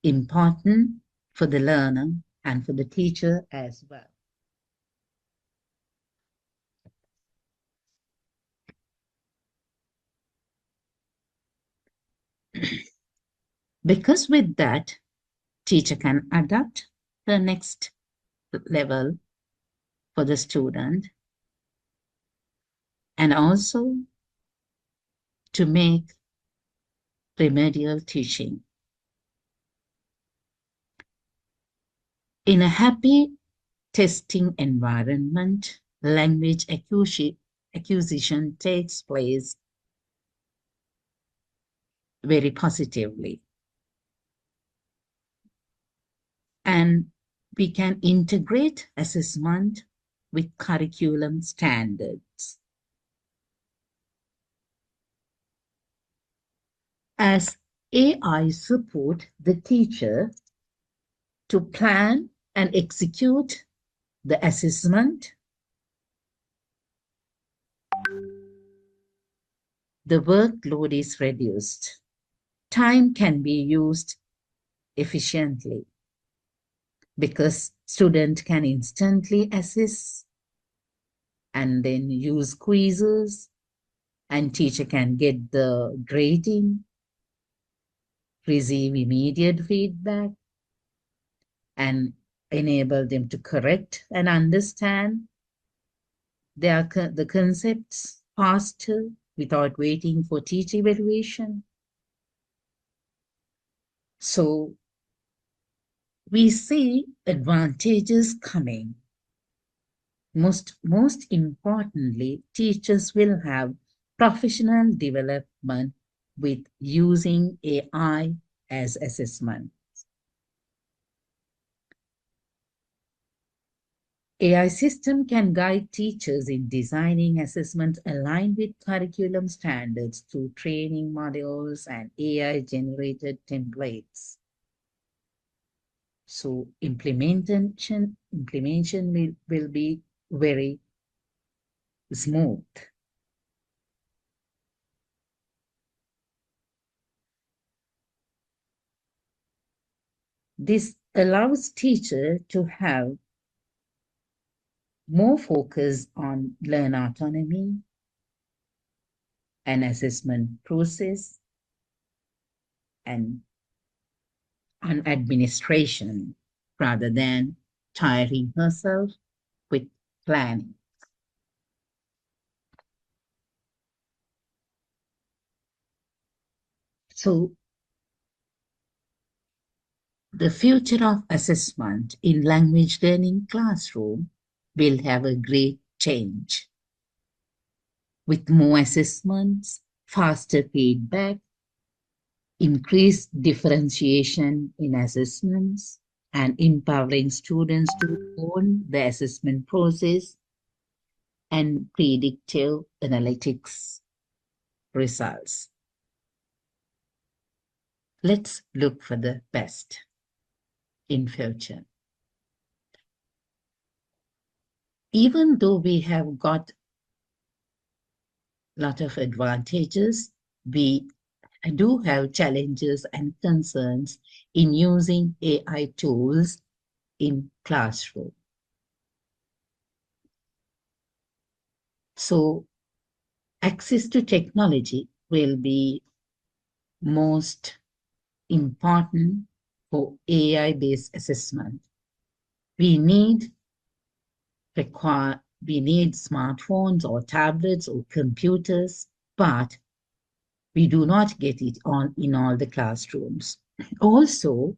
important for the learner and for the teacher as well. Because with that, teacher can adapt the next level for the student, and also to make remedial teaching. In a happy testing environment, language acquisition takes place very positively. And we can integrate assessment with curriculum standards. As AI support the teacher to plan and execute the assessment, the workload is reduced. Time can be used efficiently because student can instantly assess and then use quizzes, and teacher can get the grading, receive immediate feedback, and enable them to correct and understand the concepts faster without waiting for teacher evaluation. So we see advantages coming. Most importantly, teachers will have professional development with using AI as assessment. AI system can guide teachers in designing assessments aligned with curriculum standards through training modules and AI-generated templates. So implementation will be very smooth. This allows teachers to have more focus on learn autonomy and assessment process and on administration rather than tiring herself with planning. So the future of assessment in language learning classroom will have a great change. With more assessments, faster feedback, increased differentiation in assessments, and empowering students to own the assessment process and predictive analytics results. Let's look for the best in future. Even though we have got a lot of advantages, we do have challenges and concerns in using AI tools in classroom. So access to technology will be most important for AI-based assessment. We need smartphones or tablets or computers, but we do not get it in all the classrooms. Also,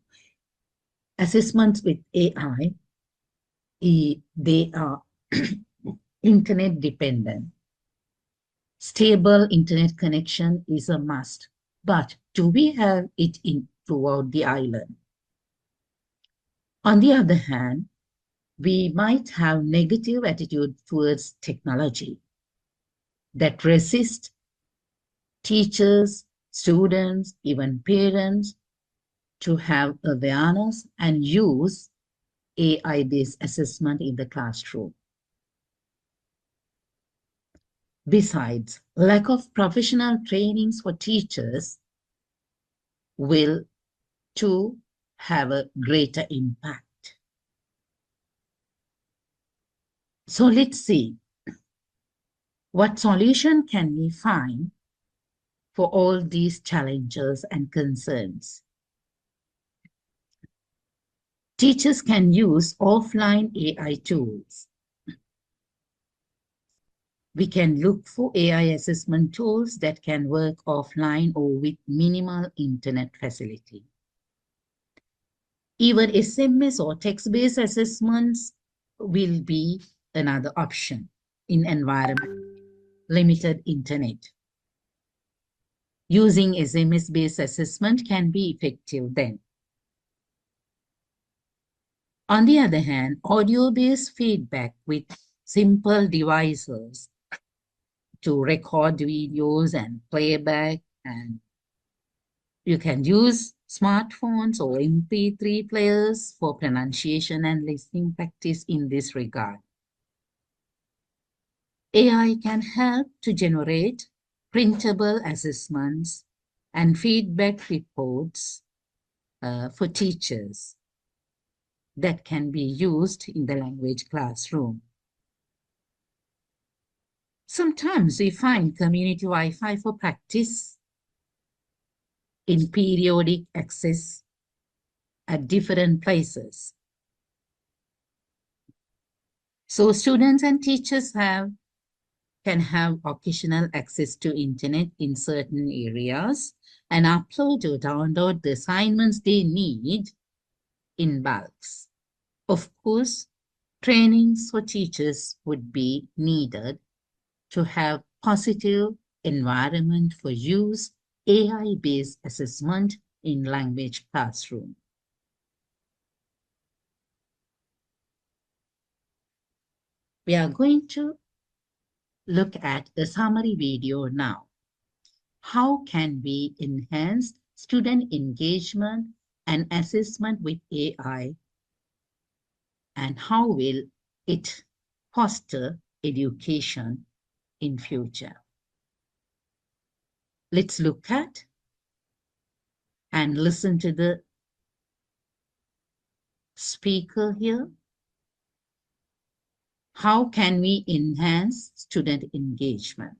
assessments with AI, they are internet dependent. Stable internet connection is a must, but do we have it throughout the island? On the other hand, we might have negative attitude towards technology that resist teachers, students, even parents to have awareness and use AI-based assessment in the classroom. Besides, lack of professional trainings for teachers will too have a greater impact. So let's see, what solution can we find for all these challenges and concerns? Teachers can use offline AI tools We can look for AI assessment tools that can work offline or with minimal internet facility. Even SMS or text-based assessments will be another option in environment limited internet. Using SMS-based assessment can be effective then. On the other hand, audio-based feedback with simple devices to record videos and playback, and you can use smartphones or MP3 players for pronunciation and listening practice in this regard. AI can help to generate printable assessments and feedback reports for teachers that can be used in the language classroom. Sometimes we find community Wi-Fi for practice in periodic access at different places. So students and teachers can have occasional access to internet in certain areas and upload or download the assignments they need in bulks. Of course, trainings for teachers would be needed to have positive environment for use AI-based assessment in language classroom. We are going to look at a summary video now. How can we enhance student engagement and assessment with AI, and how will it foster education in future? Let's look at and listen to the speaker here. How can we enhance student engagement?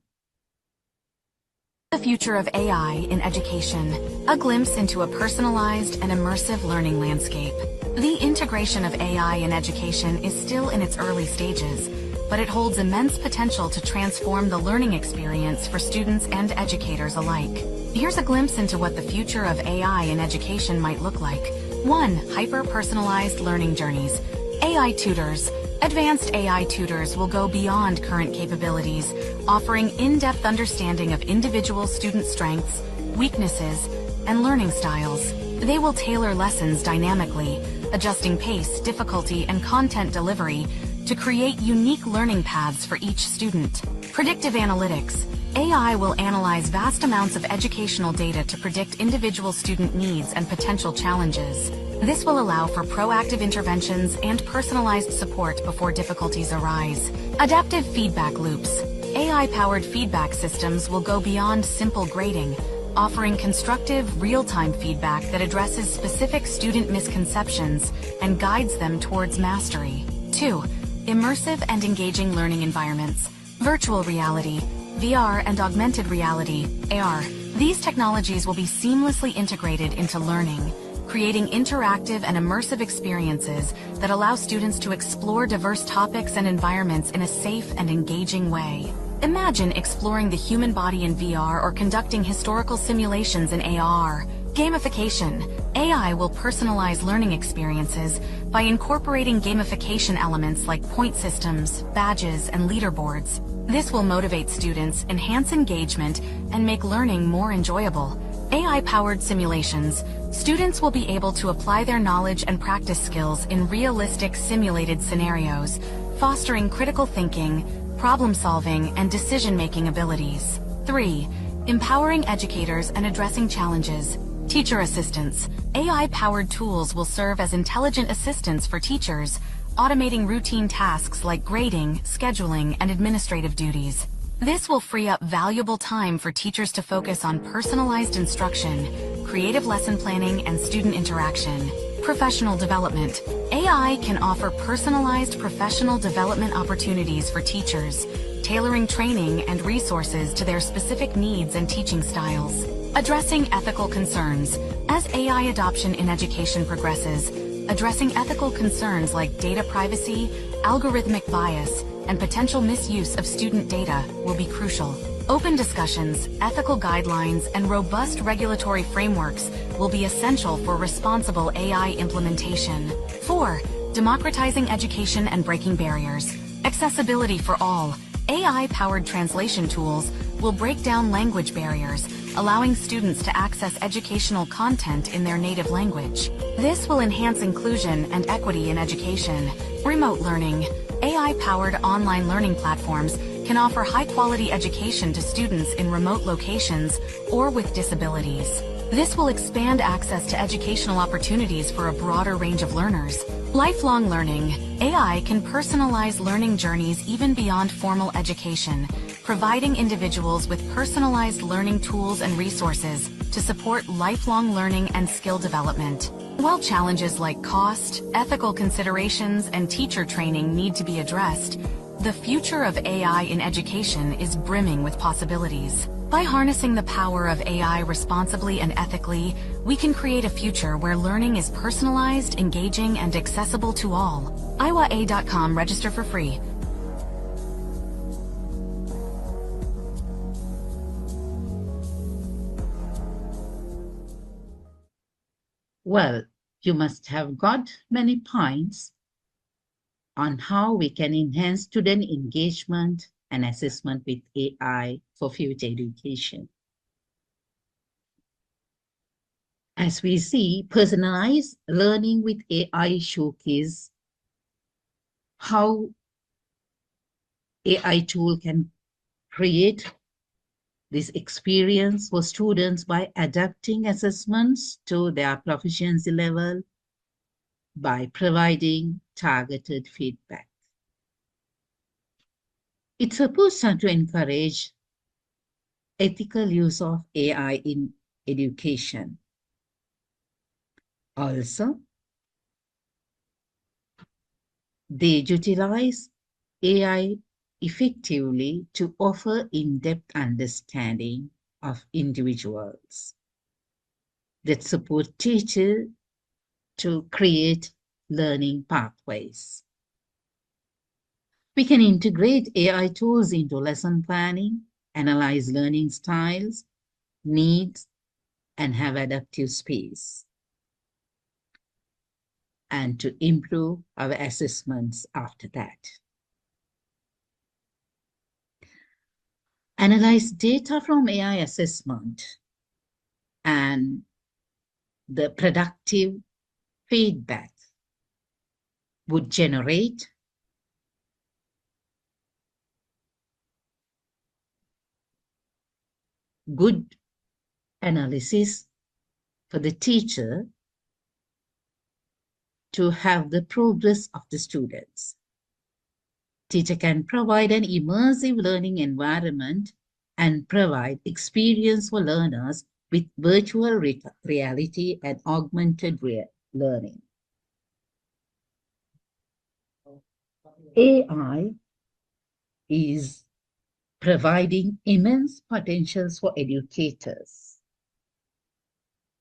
The future of AI in education, a glimpse into a personalized and immersive learning landscape. The integration of AI in education is still in its early stages, but it holds immense potential to transform the learning experience for students and educators alike. Here's a glimpse into what the future of AI in education might look like. 1. Hyper-personalized learning journeys. AI tutors. Advanced AI tutors will go beyond current capabilities, offering in-depth understanding of individual student strengths, weaknesses, and learning styles. They will tailor lessons dynamically, adjusting pace, difficulty, and content delivery to create unique learning paths for each student. Predictive analytics. AI will analyze vast amounts of educational data to predict individual student needs and potential challenges. This will allow for proactive interventions and personalized support before difficulties arise. Adaptive feedback loops. AI-powered feedback systems will go beyond simple grading, offering constructive, real-time feedback that addresses specific student misconceptions and guides them towards mastery. 2. Immersive and engaging learning environments. Virtual reality, VR and augmented reality, AR. These technologies will be seamlessly integrated into learning, creating interactive and immersive experiences that allow students to explore diverse topics and environments in a safe and engaging way. Imagine exploring the human body in VR or conducting historical simulations in AR. Gamification. AI will personalize learning experiences by incorporating gamification elements like point systems, badges, and leaderboards. This will motivate students, enhance engagement, and make learning more enjoyable. AI-powered simulations. Students will be able to apply their knowledge and practice skills in realistic simulated scenarios, fostering critical thinking, problem-solving, and decision-making abilities. 3. Empowering educators and addressing challenges. Teacher assistants. AI-powered tools will serve as intelligent assistants for teachers, automating routine tasks like grading, scheduling, and administrative duties. This will free up valuable time for teachers to focus on personalized instruction, creative lesson planning, and student interaction. Professional development. AI can offer personalized professional development opportunities for teachers, tailoring training and resources to their specific needs and teaching styles. Addressing ethical concerns. As AI adoption in education progresses, addressing ethical concerns like data privacy, algorithmic bias, and potential misuse of student data will be crucial. Open discussions, ethical guidelines, and robust regulatory frameworks will be essential for responsible AI implementation. 4. Democratizing education and breaking barriers. Accessibility for all. AI-powered translation tools will break down language barriers, allowing students to access educational content in their native language. This will enhance inclusion and equity in education. Remote learning. AI-powered online learning platforms can offer high-quality education to students in remote locations or with disabilities. This will expand access to educational opportunities for a broader range of learners. Lifelong learning. AI can personalize learning journeys even beyond formal education, providing individuals with personalized learning tools and resources to support lifelong learning and skill development. While challenges like cost, ethical considerations, and teacher training need to be addressed, the future of AI in education is brimming with possibilities. By harnessing the power of AI responsibly and ethically, we can create a future where learning is personalized, engaging, and accessible to all. iwa.com, register for free. Well, you must have got many points on how we can enhance student engagement and assessment with AI for future education. As we see, personalized learning with AI showcase how AI tool can create this experience for students by adapting assessments to their proficiency level by providing targeted feedback. It's supposed to encourage ethical use of AI in education. Also, they utilize AI effectively to offer in-depth understanding of individuals that support teachers to create learning pathways. We can integrate AI tools into lesson planning, analyze learning styles, needs, and have adaptive space, and to improve our assessments after that. Analyze data from AI assessment and the productive feedback would generate good analysis for the teacher to have the progress of the students. Teacher can provide an immersive learning environment and provide experience for learners with virtual reality and augmented learning. AI is providing immense potentials for educators,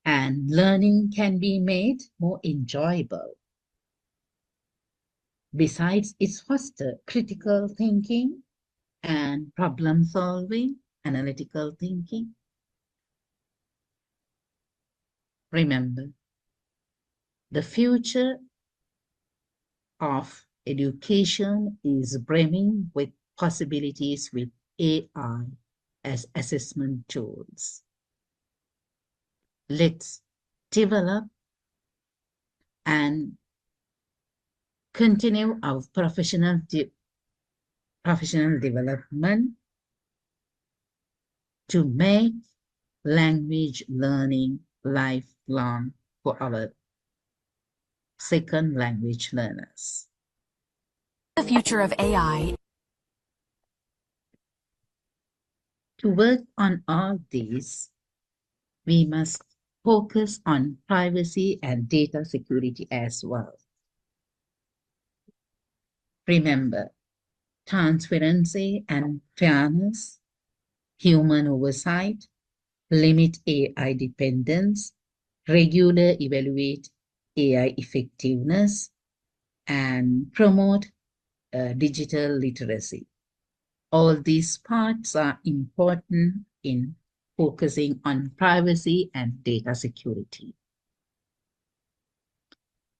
and learning can be made more enjoyable. Besides, it fosters critical thinking and problem solving, analytical thinking. Remember, the future of education is brimming with possibilities with AI as assessment tools. Let's develop and continue our professional development to make language learning lifelong for our second language learners. The future of AI. To work on all these, we must focus on privacy and data security as well. Remember, transparency and fairness, human oversight, limit AI dependence, regular evaluate AI effectiveness, and promote digital literacy. All these parts are important in focusing on privacy and data security.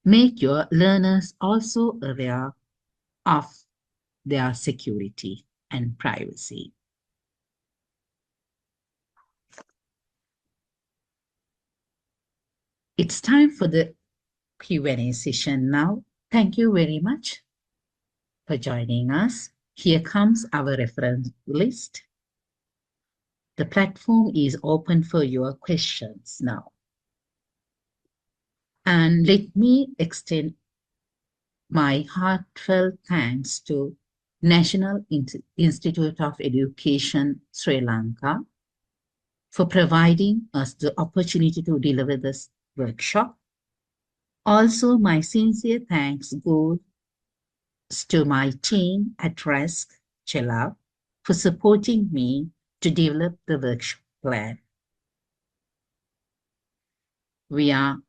Make your learners also aware of their security and privacy. It's time for the Q&A session now. Thank you very much for joining us. Here comes our reference list. The platform is open for your questions now. And let me extend my heartfelt thanks to National Institute of Education, Sri Lanka, for providing us the opportunity to deliver this workshop. Also, my sincere thanks goes to my team at RESC, Chela, for supporting me to develop the workshop plan. We are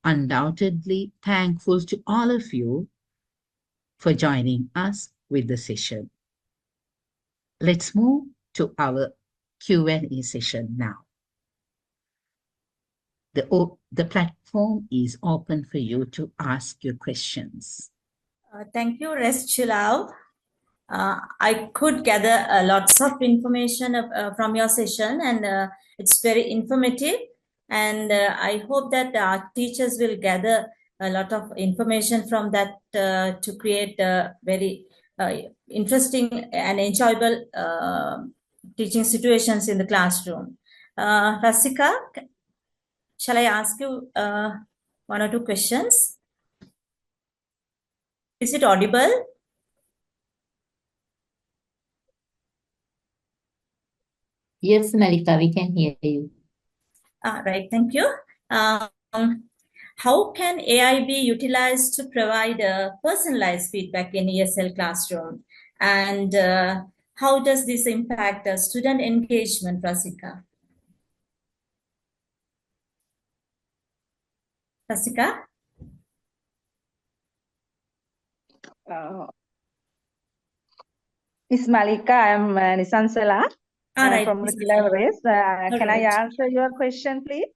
undoubtedly thankful to all of you for joining us with the session. Let's move to our Q&A session now. The platform is open for you to ask your questions. Thank you, RESC. I could gather lots of information from your session, and it's very informative. And I hope that our teachers will gather a lot of information from that to create very interesting and enjoyable teaching situations in the classroom. Rasika, shall I ask you one or two questions? Is it audible? Yes, Malika, we can hear you. Right, thank you. How can AI be utilized to provide personalized feedback in ESL classroom? And how does this impact student engagement, Rasika? Rasika? Miss Malika, I'm Nisansala Right, from Generative. Can I right. answer your question, please?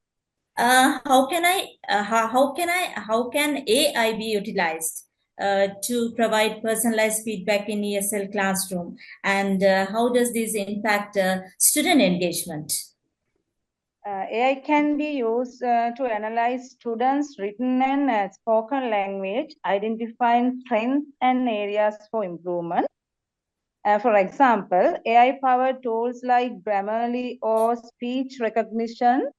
How can AI be utilized to provide personalized feedback in ESL classroom, and how does this impact student engagement? AI can be used to analyze students' written and spoken language, identifying trends and areas for improvement. For example, AI-powered tools like Grammarly or speech recognition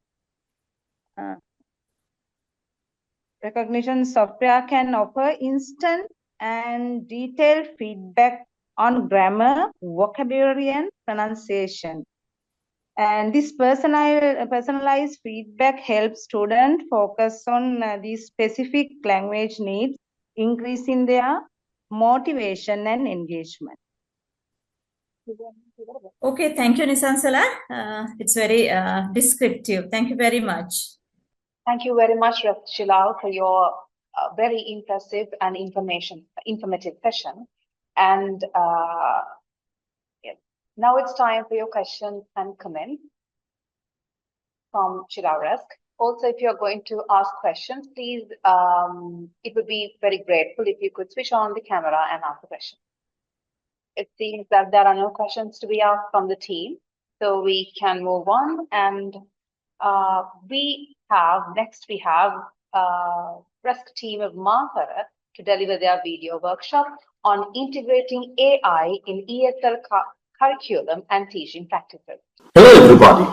software can offer instant and detailed feedback on grammar, vocabulary, and pronunciation. And this personalized feedback helps students focus on these specific language needs, increasing their motivation and engagement. Okay, thank you, Nisansala. It's very descriptive. Thank you very much. Thank you very much, Shilal, for your very impressive and informative session. And yes, now it's time for your questions and comments from Shilal RESC. Also, if you're going to ask questions, please, it would be very grateful if you could switch on the camera and ask the question. It seems that there are no questions to be asked from the team, so we can move on. And next we have RESC team of Mahara to deliver their video workshop on integrating AI in ESL curriculum and teaching practices. Hello everybody.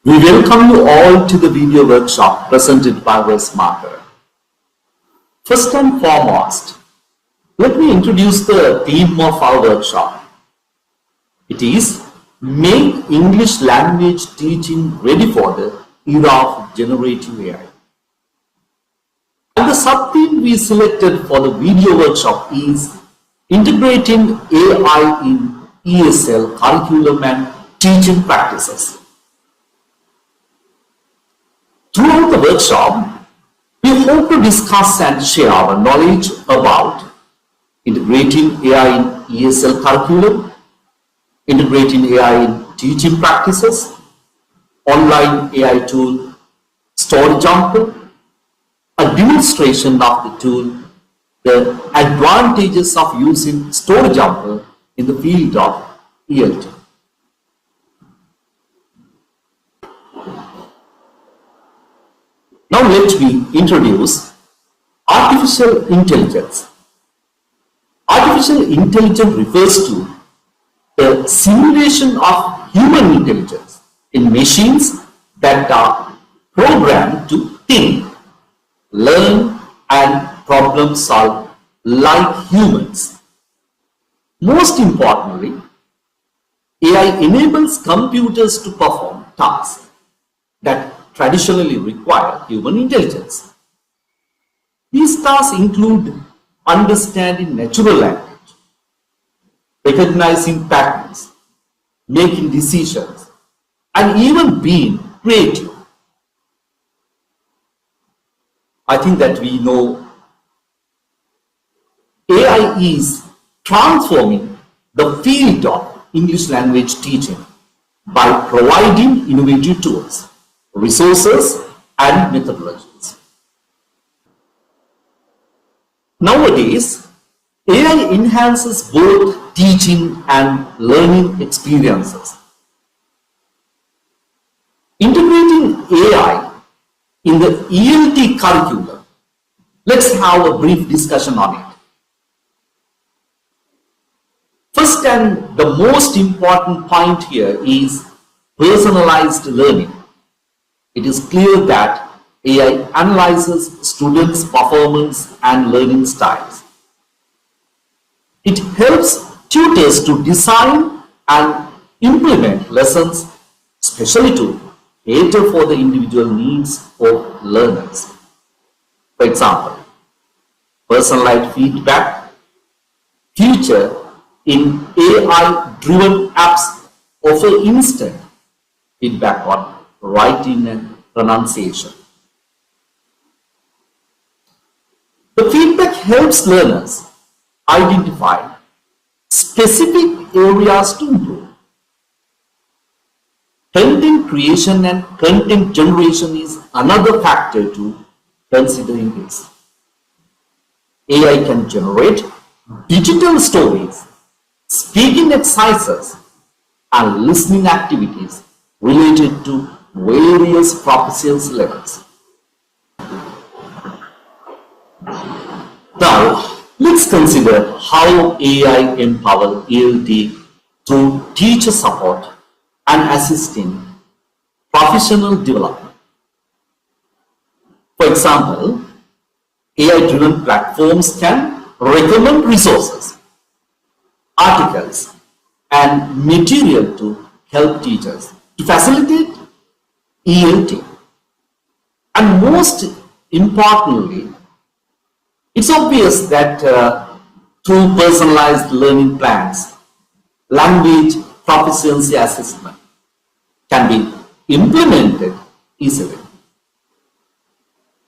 We welcome you all to the video workshop presented by RESC Mahara. First and foremost, let me introduce the theme of our workshop. It is Make English Language Teaching Ready for the Era of Generative AI. And the sub-theme we selected for the video workshop is Integrating AI in ESL Curriculum and Teaching Practices. Throughout the workshop, we We hope to discuss and share our knowledge about integrating AI in ESL curriculum, integrating AI in teaching practices, online AI tool StoryJumper, a demonstration of the tool, the advantages of using StoryJumper in the field of ELT. Now let me introduce artificial intelligence. Artificial intelligence refers to the simulation of human intelligence in machines that are programmed to think, learn, and problem solve like humans. Most importantly, AI enables computers to perform tasks that traditionally require human intelligence. These tasks include understanding natural language, recognizing patterns, making decisions, and even being creative. I think that we know AI is transforming the field of English language teaching by providing innovative tools, resources, and methodologies. Nowadays, AI enhances both teaching and learning experiences. Integrating AI in the ELT curriculum, let's have a brief discussion on it. First and the most important point here is personalized learning. It is clear that AI analyzes students' performance and learning styles. It helps tutors to design and implement lessons, especially to cater for the individual needs of learners. For example, personalized feedback feature in AI-driven apps offer instant feedback on writing and pronunciation. The feedback helps learners identify specific areas to improve. Content creation and content generation is another factor to consider in this. AI can generate digital stories, speaking exercises, and listening activities related to various proficiency levels. Now, let's consider how AI empowers ELT through teacher support and assisting professional development. For example, AI-driven platforms can recommend resources, articles, and material to help teachers to facilitate ELT. And most importantly, it's obvious that through personalized learning plans, language proficiency assessment can be implemented easily.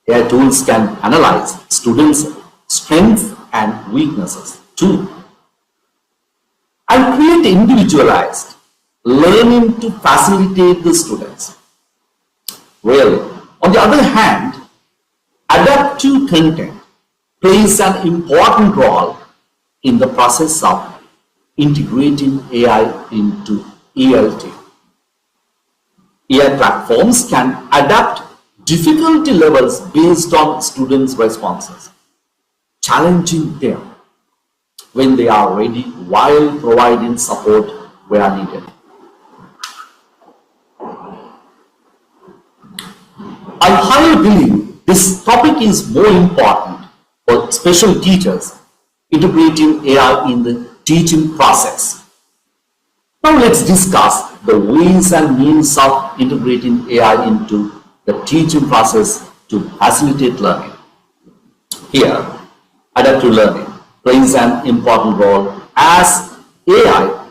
AI tools can analyze students' strengths and weaknesses too, and create individualized learning to facilitate the students. Well, on the other hand, adaptive content plays an important role in the process of integrating AI into ELT. AI platforms can adapt difficulty levels based on students' responses, challenging them when they are ready while providing support where needed. I highly believe this topic is more important for special teachers integrating AI in the teaching process. Now let's discuss the ways and means of integrating AI into the teaching process to facilitate learning. Here, adaptive learning plays an important role as AI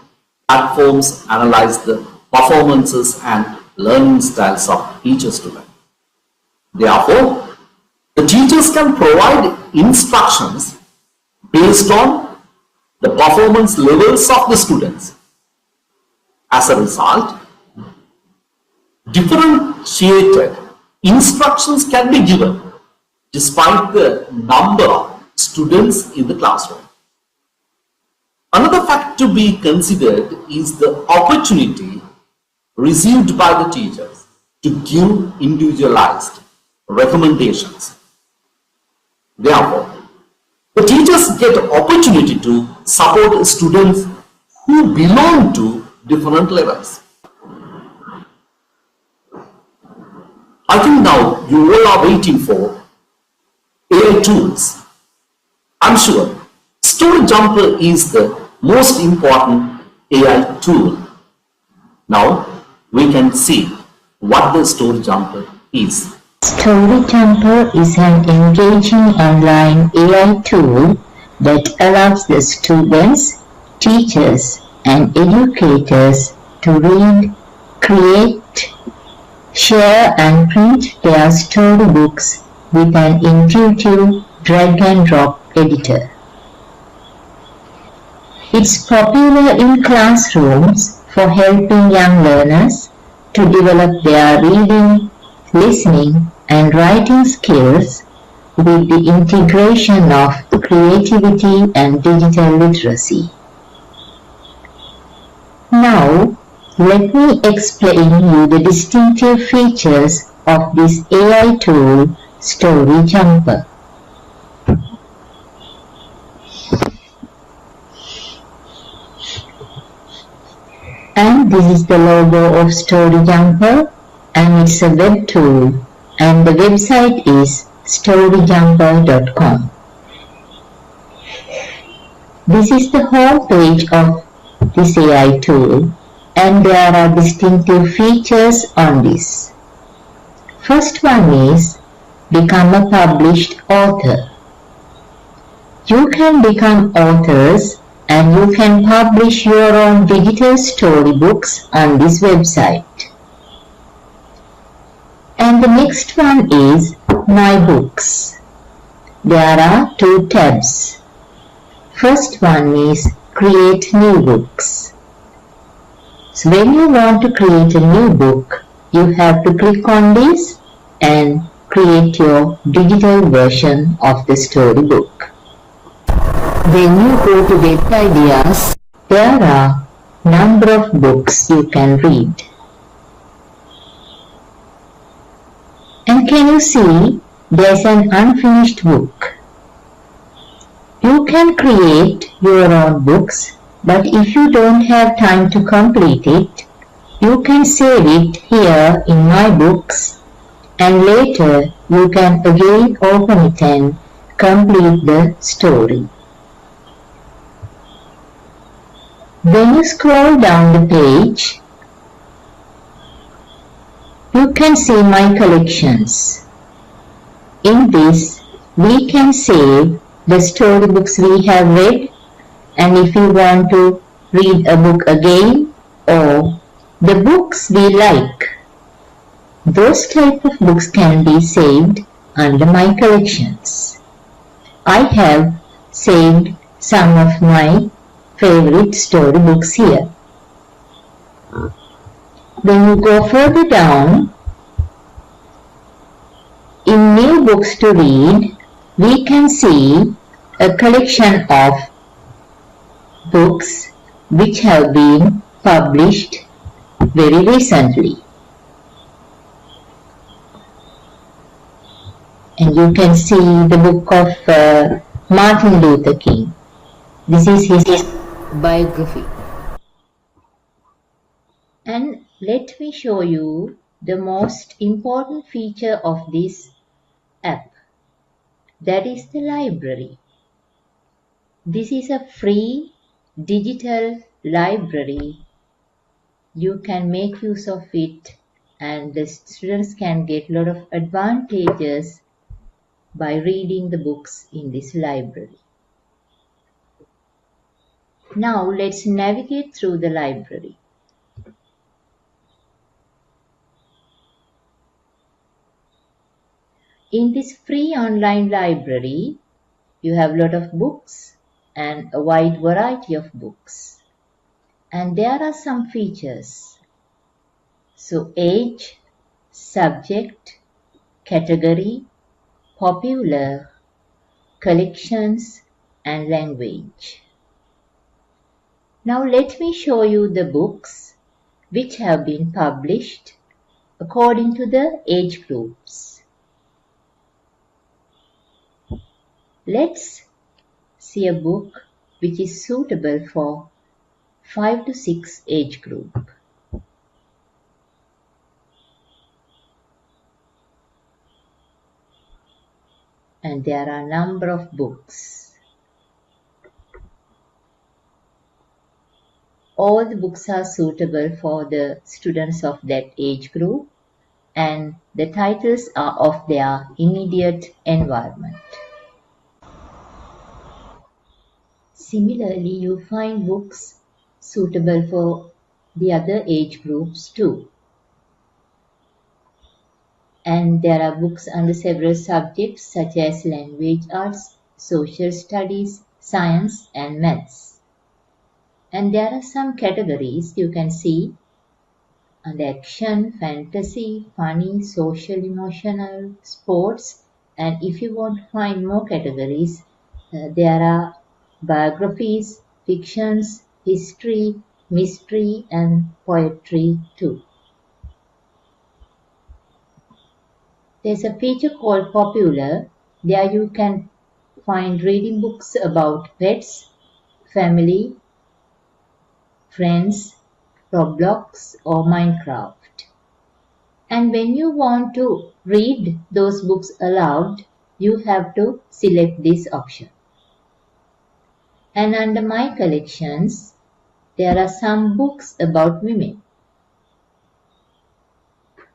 platforms analyze the performances and learning styles of each student. Therefore, The teachers can provide instructions based on the performance levels of the students. As a result, differentiated instructions can be given despite the number of students in the classroom. Another fact to be considered is the opportunity received by the teachers to give individualized recommendations. Therefore, the teachers get opportunity to support students who belong to different levels. I think now you all are waiting for AI tools. I'm sure Story Jumper is the most important AI tool. Now we can see what the Story Jumper is. Story Jumper is an engaging online AI tool that allows the students, teachers, and educators to read, create, share, and print their storybooks with an intuitive drag-and-drop editor. It's popular in classrooms for helping young learners to develop their reading, listening, and writing skills with the integration of creativity and digital literacy. Now, let me explain you the distinctive features of this AI tool, Story Jumper. And this is the logo of Story Jumper, and it's a web tool, and the website is storyjumper.com. This is the home page of this AI tool, and there are distinctive features on this. First one is become a published author. You can become authors and you can publish your own digital storybooks on this website. And the next one is My Books. There are two tabs. First one is Create New Books. So when you want to create a new book, you have to click on this and create your digital version of the storybook. When you go to Web Ideas, there are number of books you can read. And can you see there's an unfinished book? You can create your own books, but if you don't have time to complete it, you can save it here in My Books, and later you can again open it and complete the story. When you scroll down the page, you can see My Collections. In this, we can save the storybooks we have read, and if you want to read a book again or the books we like, those type of books can be saved under My Collections. I have saved some of my favorite storybooks here. When you go further down, in New Books to Read, we can see a collection of books which have been published very recently. And you can see the book of Martin Luther King. This is his biography. And let me show you the most important feature of this app. That is the library. This is a free digital library. You can make use of it, and the students can get a lot of advantages by reading the books in this library. Now let's navigate through the library. In this free online library, you have a lot of books and a wide variety of books. And there are some features. So age, subject, category, popular, collections, and language. Now let me show you the books which have been published according to the age groups. Let's see a book which is suitable for 5 to 6 age group. And there are a number of books. All the books are suitable for the students of that age group, and the titles are of their immediate environment. Similarly, you find books suitable for the other age groups too. And there are books under several subjects such as language arts, social studies, science, and maths. And there are some categories you can see under action, fantasy, funny, social, emotional, sports. And if you want to find more categories, there are biographies, fictions, history, mystery, and poetry too. There's a feature called Popular. There you can find reading books about pets, family, friends, Roblox, or Minecraft. And when you want to read those books aloud, you have to select this option. And under My Collections, there are some books about women.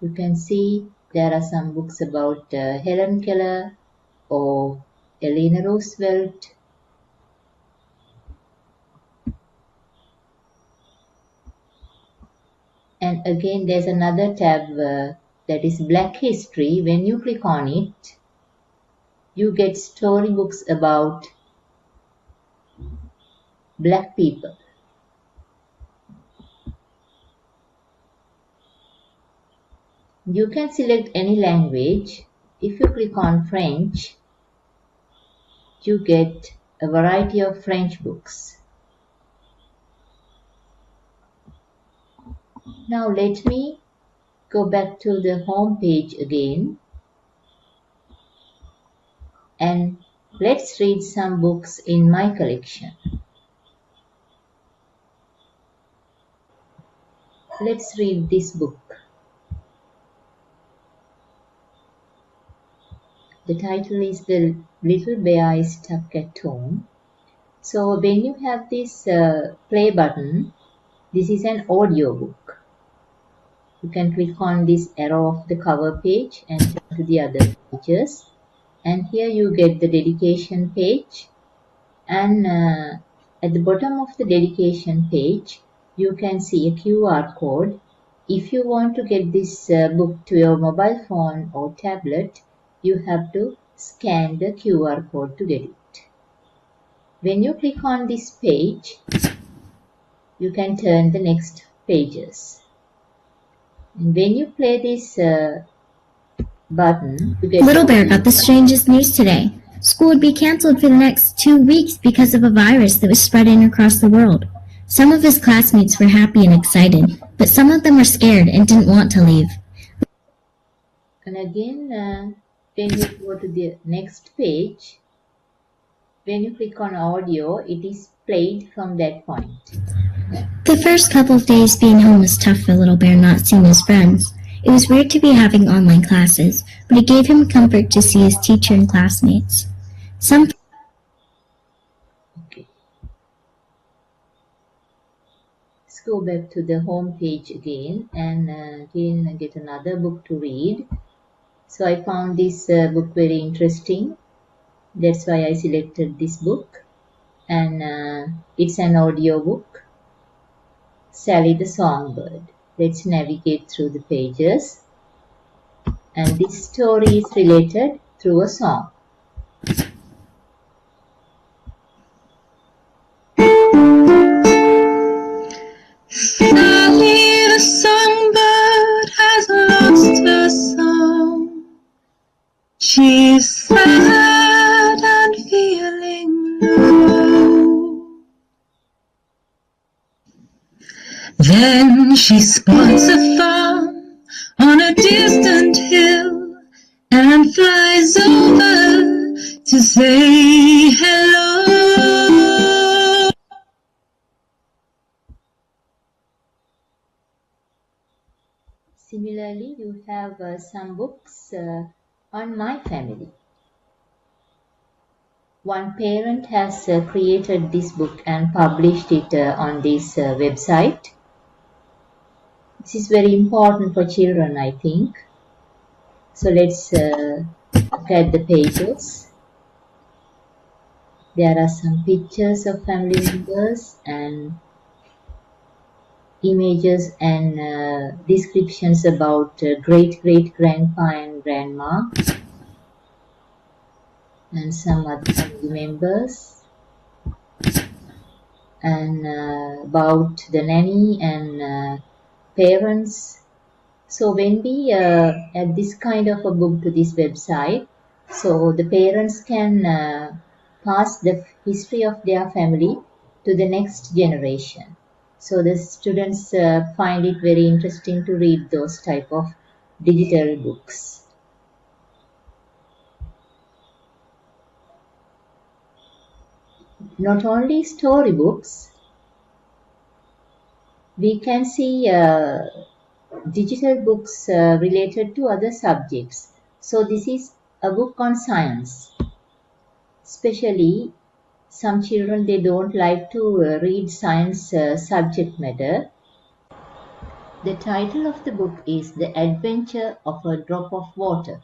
You can see there are some books about Helen Keller or Eleanor Roosevelt. And again, there's another tab that is Black History. When you click on it, you get storybooks about Black people. You can select any language. If you click on French, you get a variety of French books. Now let me go back to the home page again, and let's read some books in my collection. Let's read this book. The title is The Little Bear is Stuck at Home. So when you have this play button, this is an audio book. You can click on this arrow of the cover page and turn to the other pages. And here you get the dedication page. And at the bottom of the dedication page, you can see a QR code. If you want to get this book to your mobile phone or tablet, you have to scan the QR code to get it. When you click on this page, you can turn the next pages. And when you play this button, you get Little Bear got the strangest news today. School would be canceled for the next 2 weeks because of a virus that was spreading across the world. Some of his classmates were happy and excited, but some of them were scared and didn't want to leave. And again, when you go to the next page, when you click on audio, it is played from that point. The first couple of days being home was tough for Little Bear not seeing his friends. It was weird to be having online classes, but it gave him comfort to see his teacher and classmates. Okay. Let's go back to the home page again and again get another book to read. So I found this book very interesting. That's why I selected this book. And it's an audio book. Sally the Songbird. Let's navigate through the pages. And this story is related through a song. Sally the songbird has lost her song. She's sad and feeling low. Then she spots a farm on a distant hill and flies over to say hello. Similarly, you have some books on my family. One parent has created this book and published it on this website. This is very important for children, I think. So let's look at the pages. There are some pictures of family members and images and descriptions about great-great-grandpa and grandma and some other family members, and about the nanny and parents. So when we add this kind of a book to this website, so the parents can pass the history of their family to the next generation. So the students find it very interesting to read those type of digital books. Not only storybooks, we can see digital books related to other subjects. So this is a book on science. Especially some children, they don't like to read science subject matter. The title of the book is The Adventure of a Drop of Water.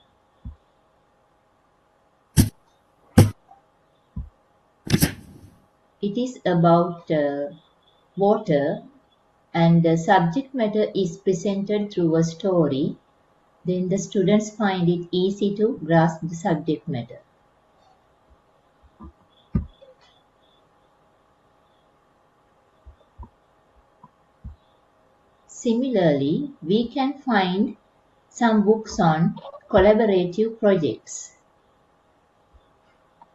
It is about water, and the subject matter is presented through a story. Then the students find it easy to grasp the subject matter. Similarly, we can find some books on collaborative projects.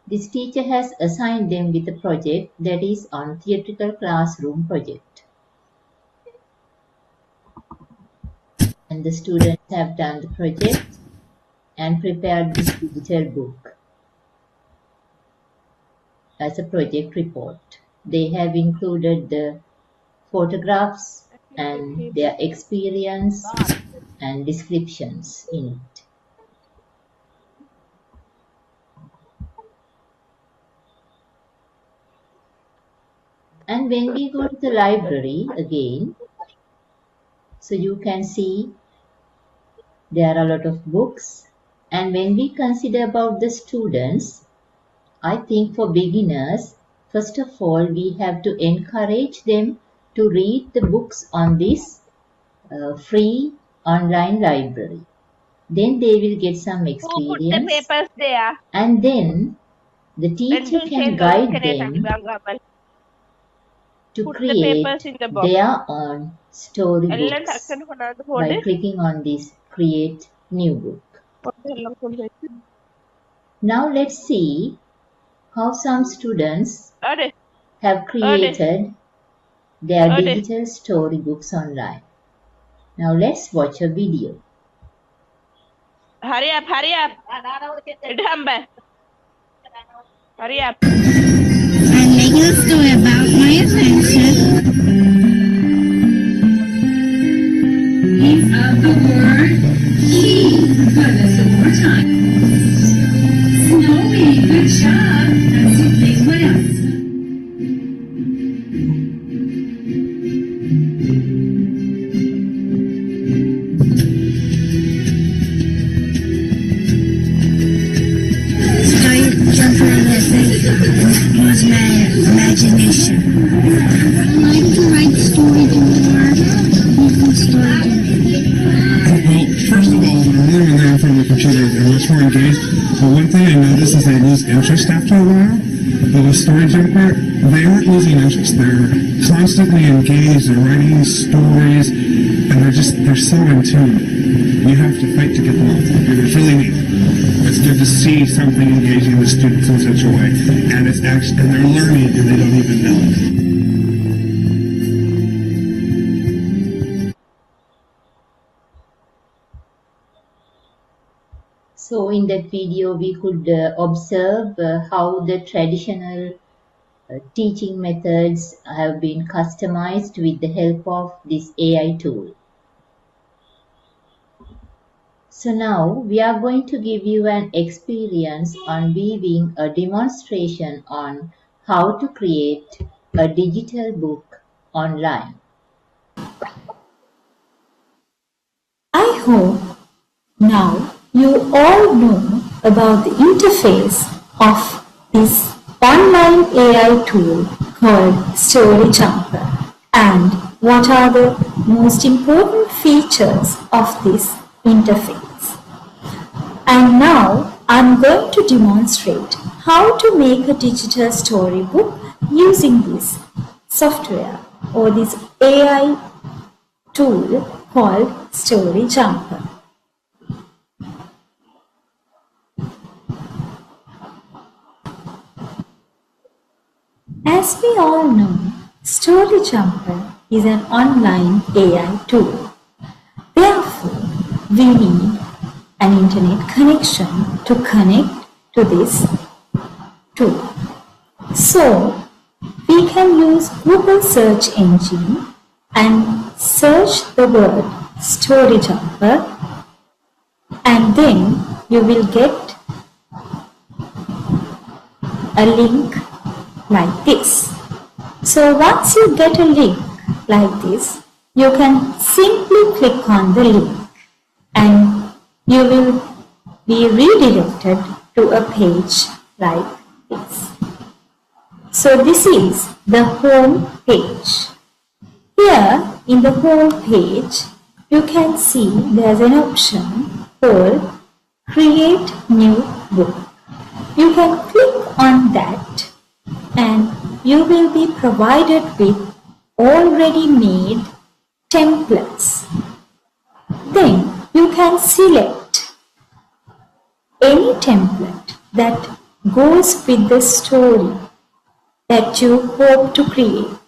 This teacher has assigned them with a project that is on theatrical classroom project. And the students have done the project and prepared this digital book as a project report. They have included the photographs and their experience and descriptions in it. And when we go to the library again, so you can see there are a lot of books. And when we consider about the students, I think for beginners, first of all, we have to encourage them to read the books on this free online library. Then they will get some experience. Who put the papers there? And then the teacher can guide them to create their own storybooks by clicking on this Create New Book. Now let's see how some students have created their digital storybooks online. Now let's watch a video. Hurry up, hurry up. Hurry up. I'm making a story about my adventure. Piece of the word key. Goodness, one more time. Snowy, good job. That's something. What else? Use my imagination. I like to write stories more. Well, first of all, when you're learning that from the computer, it's much more lost after a while. But with Story Jumper, they aren't losing interest. They're constantly engaged. They're writing stories, and they're so in tune. You have to fight to get them all to happy. It's really neat. It's good to see something engaging the students in such a way, and they're learning, and they don't even know it. So in that video, we could observe how the traditional teaching methods have been customized with the help of this AI tool. So now we are going to give you an experience on viewing a demonstration on how to create a digital book online. I hope now you all know about the interface of this online AI tool called Story Jumper and what are the most important features of this interface. And now I'm going to demonstrate how to make a digital storybook using this software or this AI tool called Story Jumper. As we all know, Story Jumper is an online AI tool. Therefore, we need an internet connection to connect to this tool. So, we can use Google search engine and search the word Story Jumper, and then you will get a link like this. So once you get a link like this, you can simply click on the link and you will be redirected to a page like this. So this is the home page. Here in the home page, you can see there's an option called Create New Book. You can click on that and you will be provided with already made templates. Then you can select any template that goes with the story that you hope to create.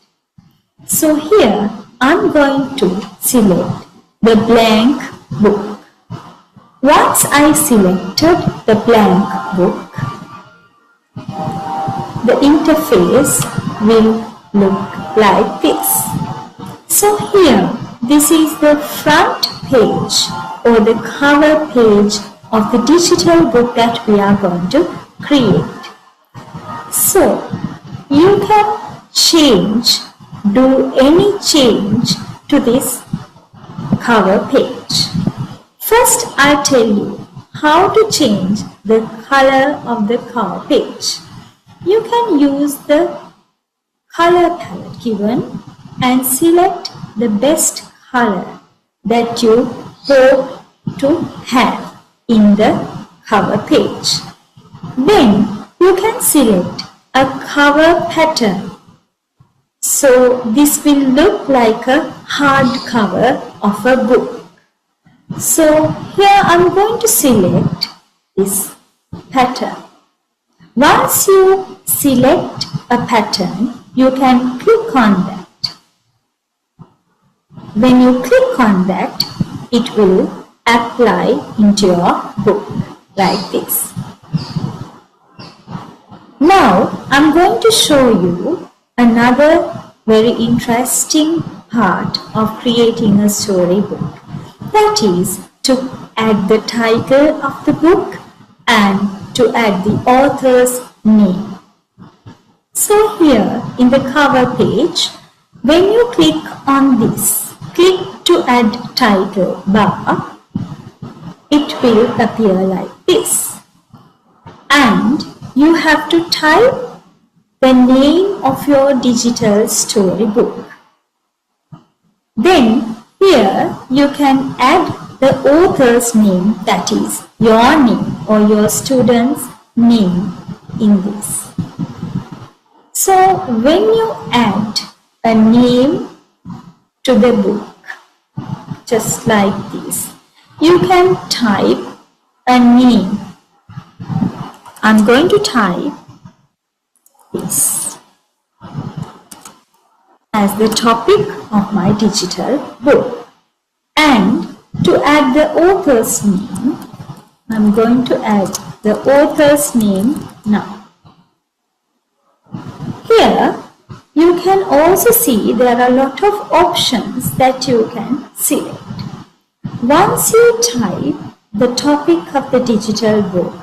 So here I'm going to select the blank book. Once I selected the blank book, the interface will look like this. So here, this is the front page or the cover page of the digital book that we are going to create. So you can do any change to this cover page. First, I'll tell you how to change the color of the cover page. You can use the color palette given and select the best color that you hope to have in the cover page. Then you can select a cover pattern. So this will look like a hard cover of a book. So here I'm going to select this pattern. Once you select a pattern, you can click on that. When you click on that, it will apply into your book like this. Now, I'm going to show you another very interesting part of creating a storybook. That is to add the title of the book and to add the author's name. So here in the cover page, when you click on this, click to add title bar, it will appear like this. And you have to type the name of your digital storybook. Then here you can add the author's name, that is your name or your student's name in this. So when you add a name to the book, just like this, you can type a name. I'm going to type this as the topic of my digital book. And to add the author's name, I'm going to add the author's name now. Here, you can also see there are a lot of options that you can select. Once you type the topic of the digital book,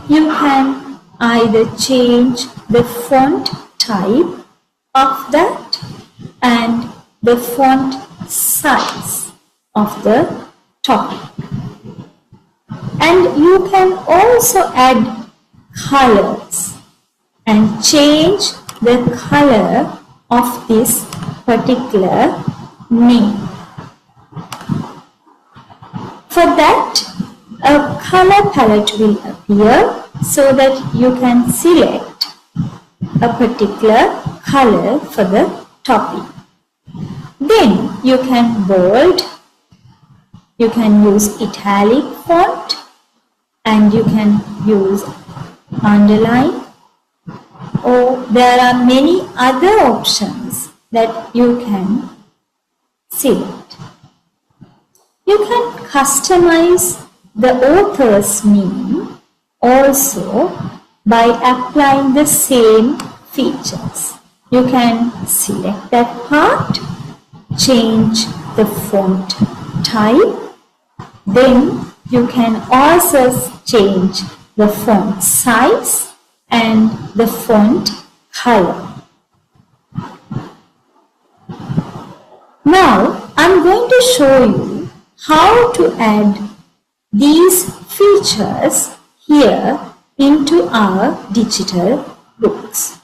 you can either change the font type of that and the font size of the topic. And you can also add colors and change the color of this particular name. For that, a color palette will appear so that you can select a particular color for the topic. Then you can bold, you can use italic font, and you can use underline, or there are many other options that you can select. You can customize the author's name also by applying the same features. You can select that part, change the font type, then you can also change the font size and the font color. Now I'm going to show you how to add these features here into our digital books.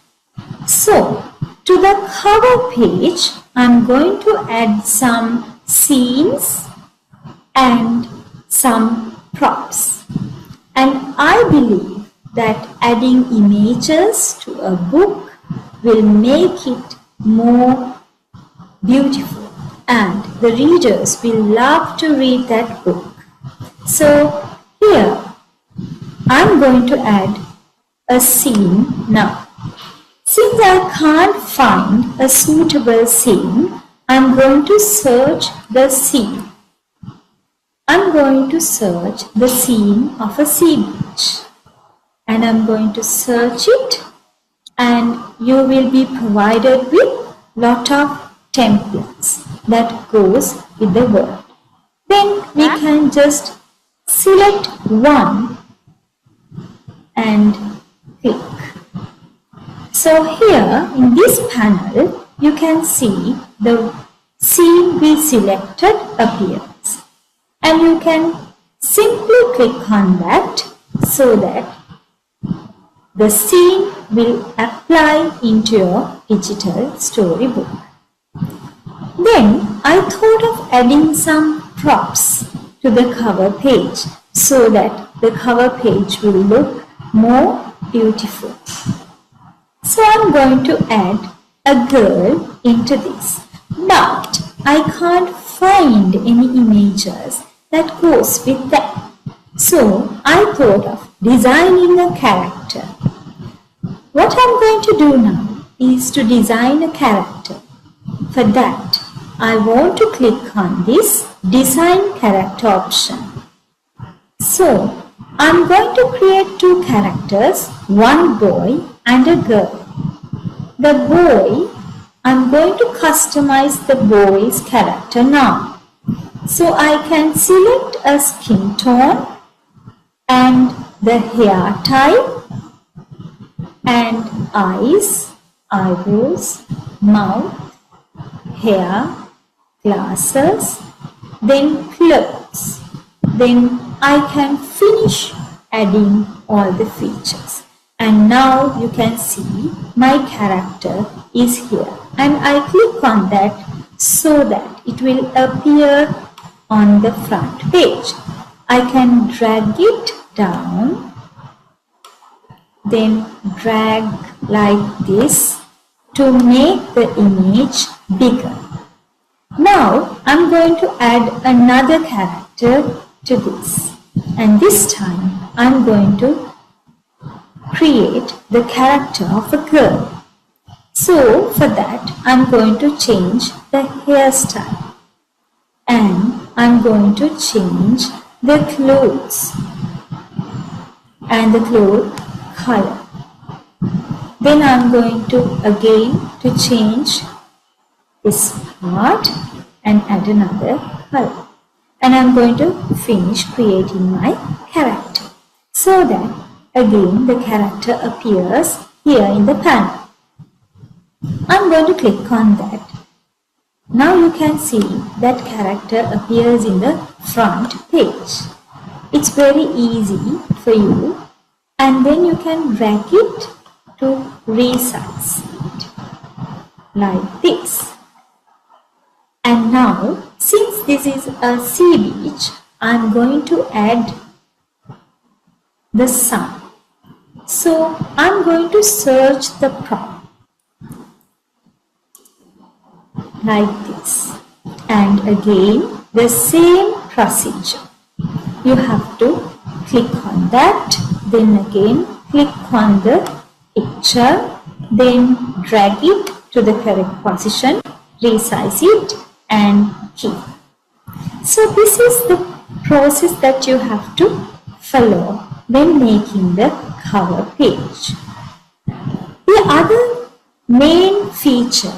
So to the cover page, I'm going to add some scenes and some props. And I believe that adding images to a book will make it more beautiful and the readers will love to read that book. So here I'm going to add a scene now. Since I can't find a suitable scene, I'm going to search the scene. I'm going to search the scene of a sea beach. And I'm going to search it, and you will be provided with lot of templates that goes with the word. Then we can just select one and click. So here in this panel, you can see the scene we selected appears. And you can simply click on that so that the scene will apply into your digital storybook. Then I thought of adding some props to the cover page so that the cover page will look more beautiful. So I'm going to add a girl into this, but I can't find any images that goes with that. So I thought of designing a character. What I'm going to do now is to design a character. For that, I want to click on this Design Character option. So I'm going to create two characters, one boy and a girl. The boy, I'm going to customize the boy's character now. So I can select a skin tone and the hair type and eyes, eyebrows, mouth, hair, glasses, then clothes. Then I can finish adding all the features. And now you can see my character is here. And I click on that so that it will appear on the front page. I can drag it down then drag like this to make the image bigger. Now I'm going to add another character to this, and this time I'm going to create the character of a girl. So for that I'm going to change the hairstyle, and I'm going to change the clothes and the cloth color. Then I'm going to again to change this part and add another color, and I'm going to finish creating my character so that again the character appears here in the panel. I'm going to click on that. Now you can see that character appears in the front page. It's very easy for you, and then you can drag it to resize it like this. And now, since this is a sea beach, I'm going to add the sun. So I'm going to search the prompt like this, and again the same procedure. You have to click on that, then again click on the picture, then drag it to the correct position, resize it and keep. So this is the process that you have to follow when making the cover page. The other main feature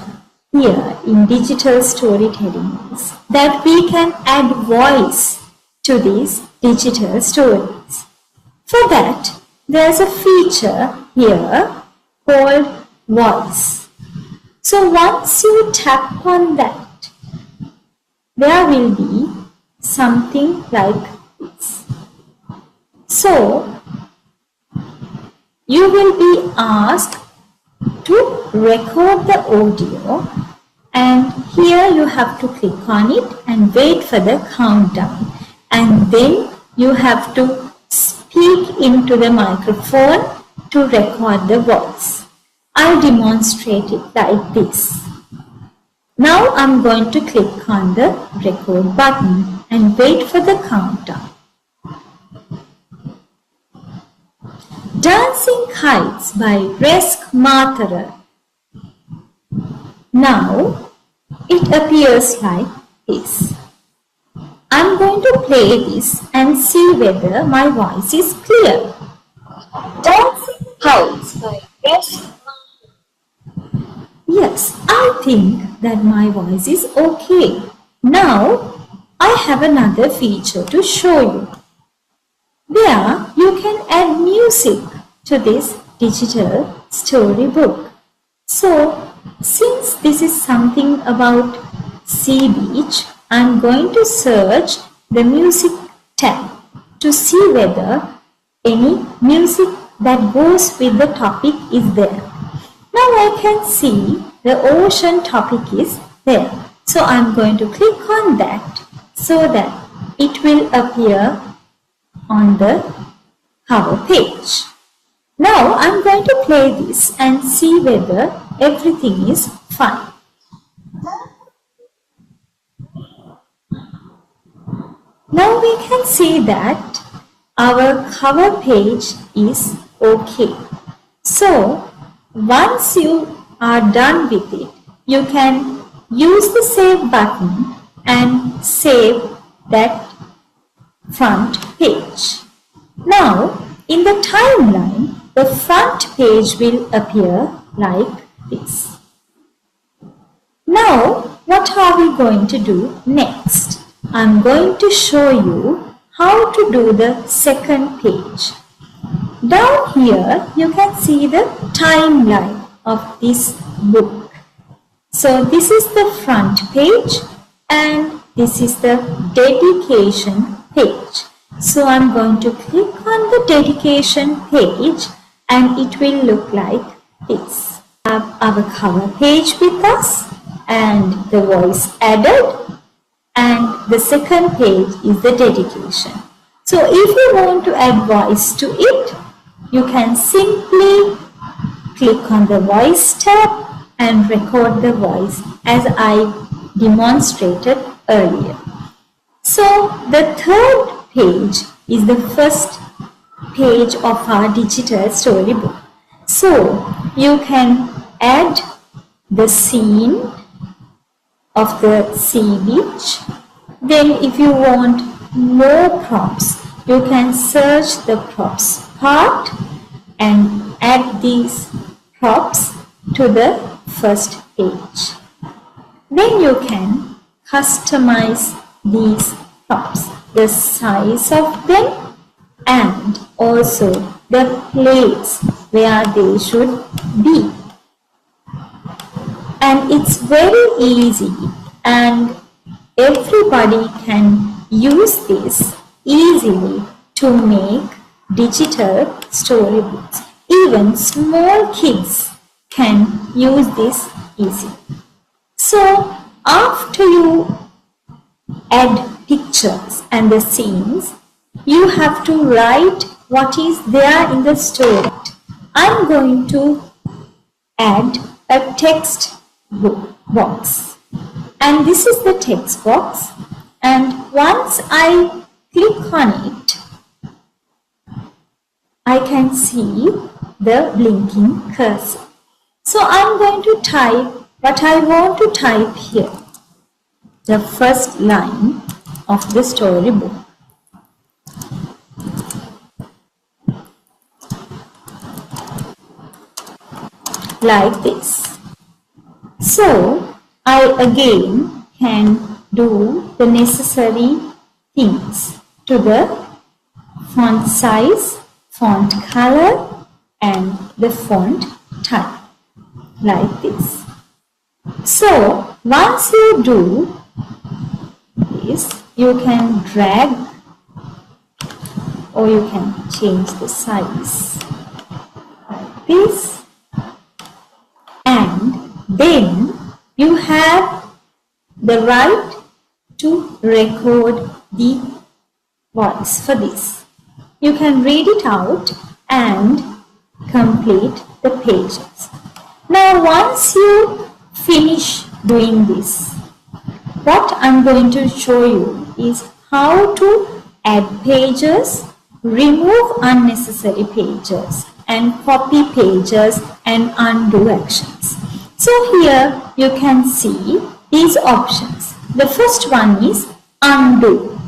here in digital storytelling is that we can add voice to these digital stories. For that, there's a feature here called voice. So once you tap on that, there will be something like this. So you will be asked to record the audio, and here you have to click on it and wait for the countdown, and then you have to speak into the microphone to record the voice. I'll demonstrate it like this. Now I'm going to click on the record button and wait for the countdown. Dancing Kites by RESC Matara. Now it appears like this. I'm going to play this and see whether my voice is clear. Dancing Kites by RESC Matara. Yes, I think that my voice is okay. Now I have another feature to show you. There you can add music to this digital storybook. So since this is something about sea beach, I'm going to search the music tab to see whether any music that goes with the topic is there. Now I can see the ocean topic is there. So I'm going to click on that so that it will appear on the cover page. Now I'm going to play this and see whether everything is fine. Now we can see that our cover page is okay. So once you are done with it, you can use the save button and save that front page. Now in the timeline, the front page will appear like this. Now what are we going to do next? I'm going to show you how to do the second page. Down here you can see the timeline of this book. So this is the front page and this is the dedication page. So I'm going to click on the dedication page and it will look like this. We have our cover page with us and the voice added, and the second page is the dedication. So if you want to add voice to it, you can simply click on the voice tab and record the voice as I demonstrated earlier. So the third page is the first page of our digital storybook. So you can add the scene of the sea beach. Then if you want more prompts, you can search the props part and add these props to the first page. Then you can customize these props, the size of them and also the place where they should be. And it's very easy and everybody can use this easily to make digital storybooks. Even small kids can use this easily. So after you add pictures and the scenes, you have to write what is there in the story. I'm going to add a text box, and this is the text box, and once I click on it, I can see the blinking cursor. So I'm going to type what I want to type here, the first line of the storybook. Like this. So I again can do the necessary things to the font size, font color and the font type like this. So once you do this, you can drag or you can change the size like this. And then you have the right to record the voice for this. You can read it out and complete the pages. Now once you finish doing this, what I'm going to show you is how to add pages, remove unnecessary pages, and copy pages and undo actions. So here you can see these options. The first one is undo,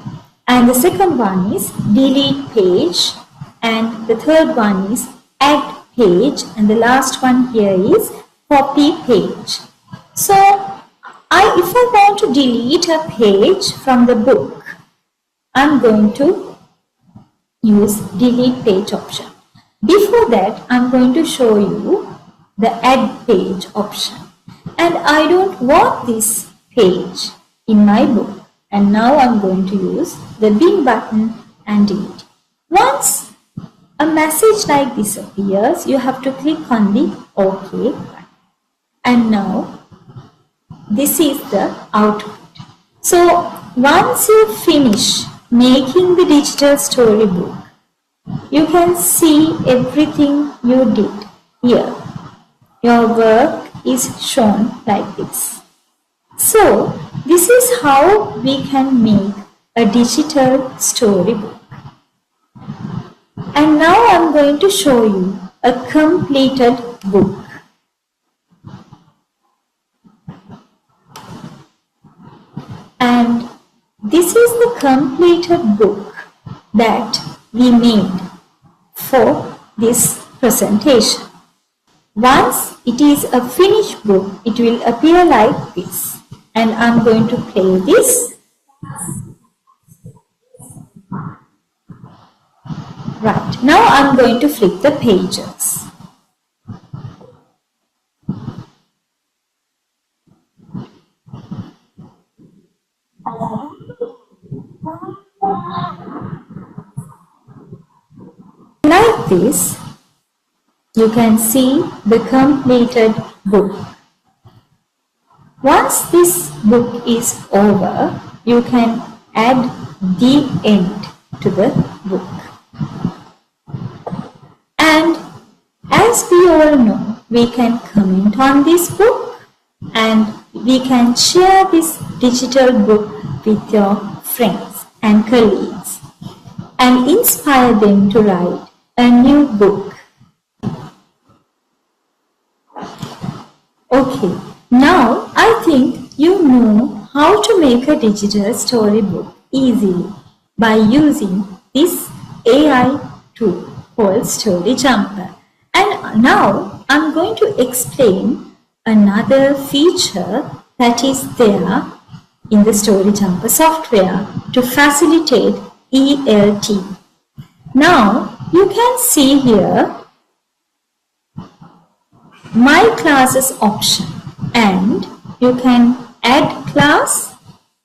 and the second one is delete page, and the third one is add page, and the last one here is copy page. So if I want to delete a page from the book, I'm going to use delete page option. Before that, I'm going to show you the add page option. And I don't want this page in my book. And now I'm going to use the bin button and delete. Once a message like this appears, you have to click on the OK button. And now this is the output. So once you finish making the digital storybook, you can see everything you did here. Your work is shown like this. So this is how we can make a digital storybook. And now I'm going to show you a completed book. And this is the completed book that we made for this presentation. Once it is a finished book, it will appear like this. And I'm going to play this. Right, now I'm going to flip the pages. Like this, you can see the completed book. Once this book is over, you can add the end to the book. And As we all know, we can comment on this book and we can share this digital book with your friends and colleagues and inspire them to write a new book. Okay, now I think you know how to make a digital storybook easily by using this AI tool called Story Jumper. And now I'm going to explain another feature that is there in the Story Jumper software to facilitate ELT. Now you can see here My Classes option, and you can add class,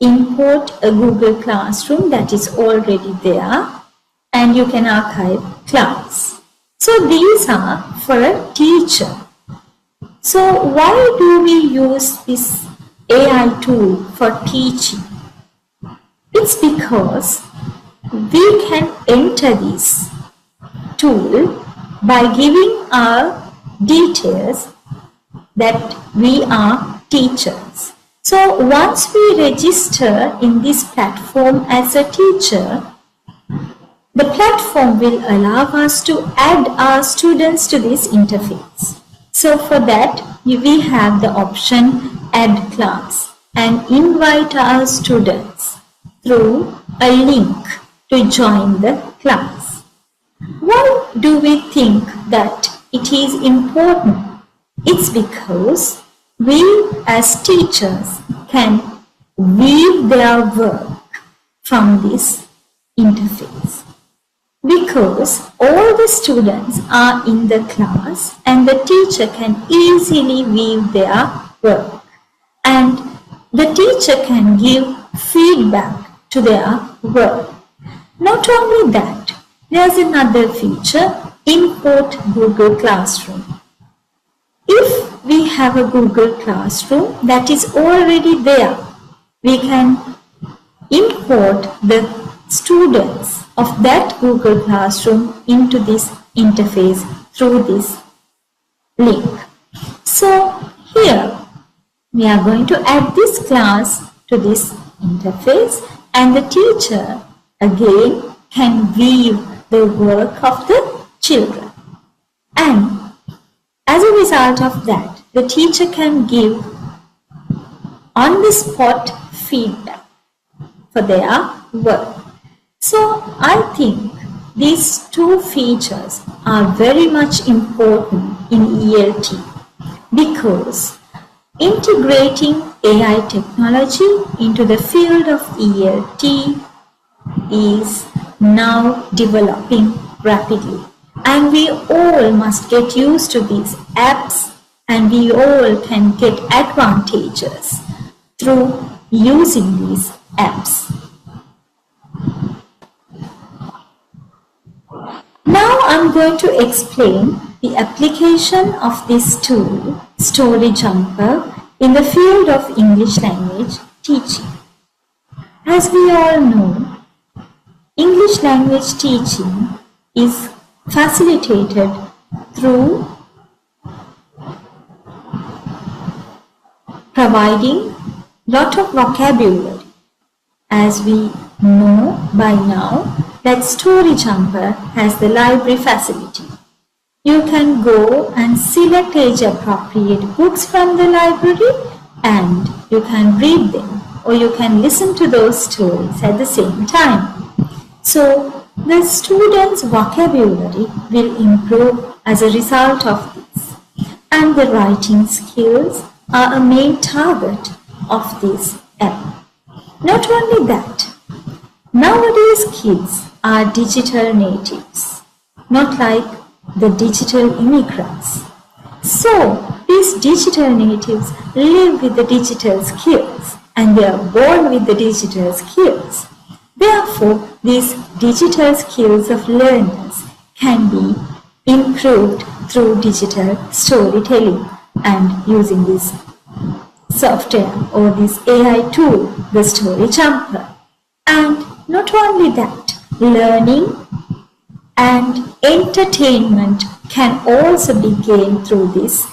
import a Google Classroom that is already there, and you can archive class. So these are for a teacher. So why do we use this AI tool for teaching? It's because we can enter this tool by giving our details that we are teachers. So once we register in this platform as a teacher, the platform will allow us to add our students to this interface. So for that, we have the option Add Class and invite our students through a link to join the class. Why do we think that it is important? It's because we as teachers can view their work from this interface. Because all the students are in the class and the teacher can easily view their work. And the teacher can give feedback to their work. Not only that, there's another feature, import Google Classroom. If we have a Google Classroom that is already there, we can import the students of that Google Classroom into this interface through this link. So here we are going to add this class to this interface, and the teacher again can view the work of the children. And as a result of that, the teacher can give on-the-spot feedback for their work. So I think these two features are very much important in ELT because integrating AI technology into the field of ELT is now developing rapidly. And we all must get used to these apps, and we all can get advantages through using these apps. Now I'm going to explain the application of this tool, Story Jumper, in the field of English language teaching. As we all know, English language teaching is facilitated through providing lot of vocabulary. As we know by now that Story Jumper has the library facility. You can go and select age-appropriate books from the library and you can read them, or you can listen to those stories at the same time. So the students' vocabulary will improve as a result of this, and the writing skills are a main target of this app. Not only that, nowadays kids are digital natives, not like the digital immigrants. So these digital natives live with the digital skills and they are born with the digital skills. Therefore, these digital skills of learners can be improved through digital storytelling and using this software or this AI tool, the Story Jumper. And not only that, learning and entertainment can also be gained through this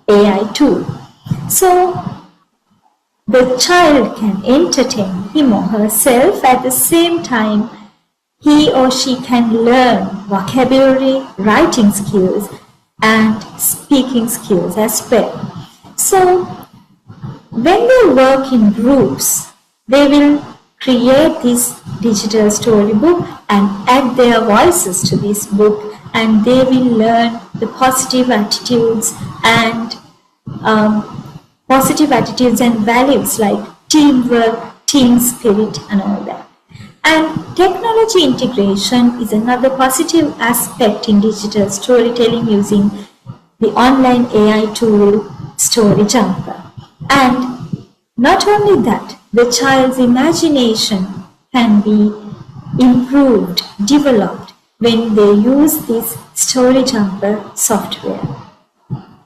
AI tool. So the child can entertain him or herself at the same time he or she can learn vocabulary, writing skills, and speaking skills as well. So when they work in groups, they will create this digital storybook and add their voices to this book, and they will learn the positive attitudes and values like teamwork, team spirit, and all that. And technology integration is another positive aspect in digital storytelling using the online AI tool Story Jumper. And not only that, the child's imagination can be improved, developed when they use this Story Jumper software.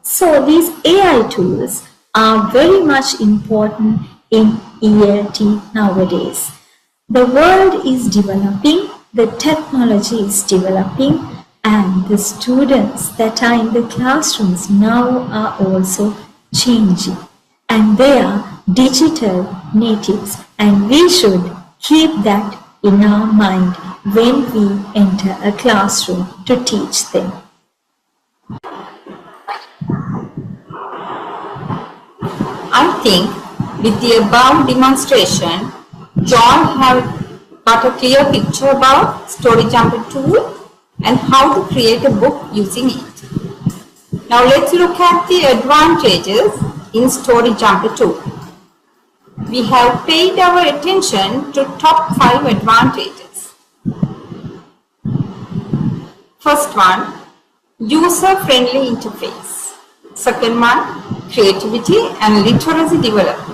So these AI tools are very much important in ELT nowadays. The world is developing, the technology is developing, and the students that are in the classrooms now are also changing. And they are digital natives, and we should keep that in our mind when we enter a classroom to teach them. I think with the above demonstration, John have got a clear picture about Story Jumper tool and how to create a book using it. Now let's look at the advantages in Story Jumper tool. We have paid our attention to top 5 advantages. First one, user-friendly interface. Second one, creativity and literacy development.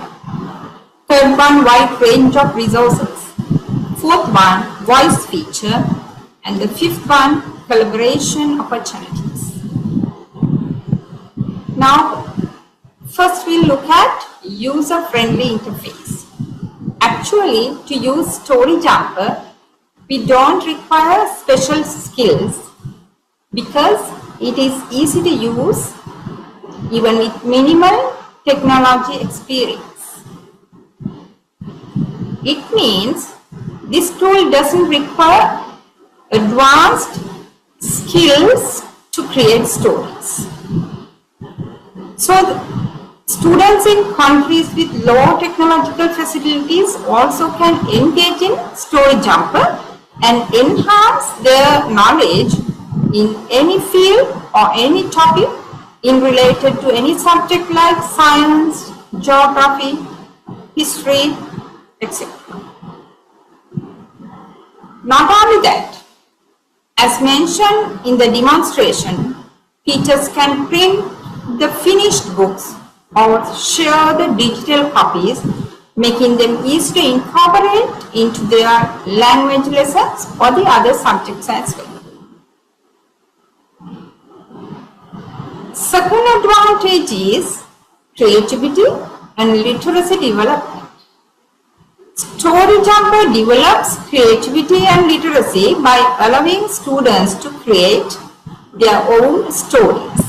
Third one, wide range of resources. Fourth one, voice feature. And the fifth one, collaboration opportunities. Now, first we'll look at user-friendly interface. Actually, to use Story Jumper, we don't require special skills because it is easy to use even with minimal technology experience. It means this tool doesn't require advanced skills to create stories. So students in countries with low technological facilities also can engage in Story Jumper and enhance their knowledge in any field or any topic in related to any subject like science, geography, history, etc. Not only that, as mentioned in the demonstration, teachers can print the finished books or share the digital copies, making them easy to incorporate into their language lessons or the other subjects as well. Second advantage is creativity and literacy development. Story Jumper develops creativity and literacy by allowing students to create their own stories.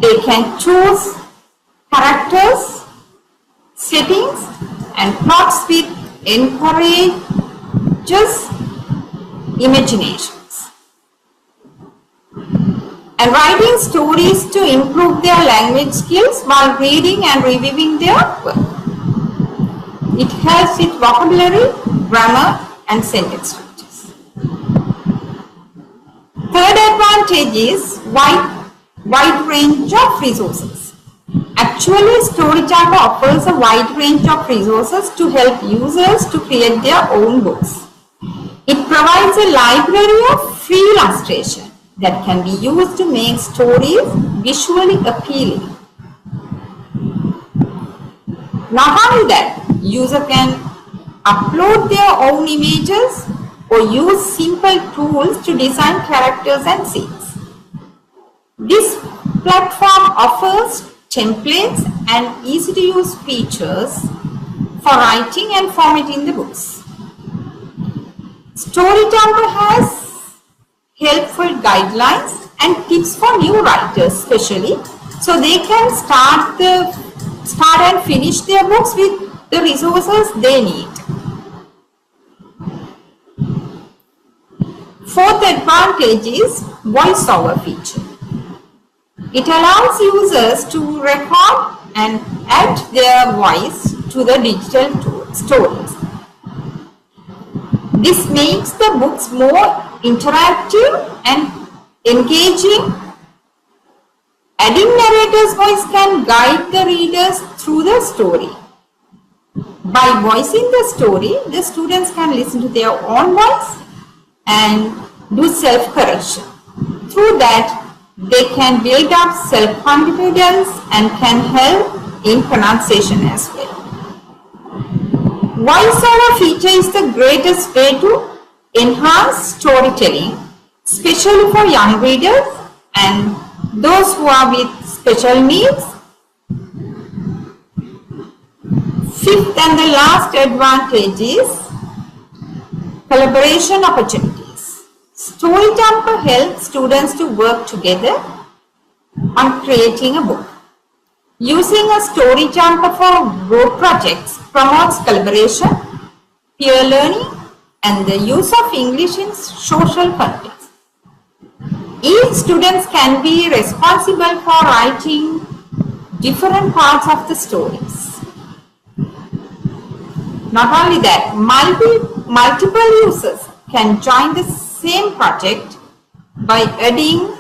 They can choose characters, settings, and plots which encourages imaginations. And writing stories to improve their language skills while reading and reviewing their work. It helps with vocabulary, grammar, and sentence structures. Third advantage is wide range of resources. Actually, Story Jumper offers a wide range of resources to help users to create their own books. It provides a library of free illustration that can be used to make stories visually appealing. Not only that, user can upload their own images or use simple tools to design characters and scenes. This platform offers templates and easy to use features for writing and formatting the books. Story Jumper has helpful guidelines and tips for new writers especially, so they can start and finish their books with the resources they need. Fourth advantage is voiceover feature. It allows users to record and add their voice to the digital stories. This makes the books more interactive and engaging. Adding narrator's voice can guide the readers through the story. By voicing the story, the students can listen to their own voice and do self-correction. Through that, they can build up self-confidence and can help in pronunciation as well. Voiceover feature is the greatest way to enhance storytelling, especially for young readers and those who are with special needs. Fifth and the last advantage is collaboration opportunities. StoryJumper helps students to work together on creating a book. Using a StoryJumper for group projects promotes collaboration, peer learning, and the use of English in social context. Each student can be responsible for writing different parts of the stories. Not only that, multiple users can join the same project by adding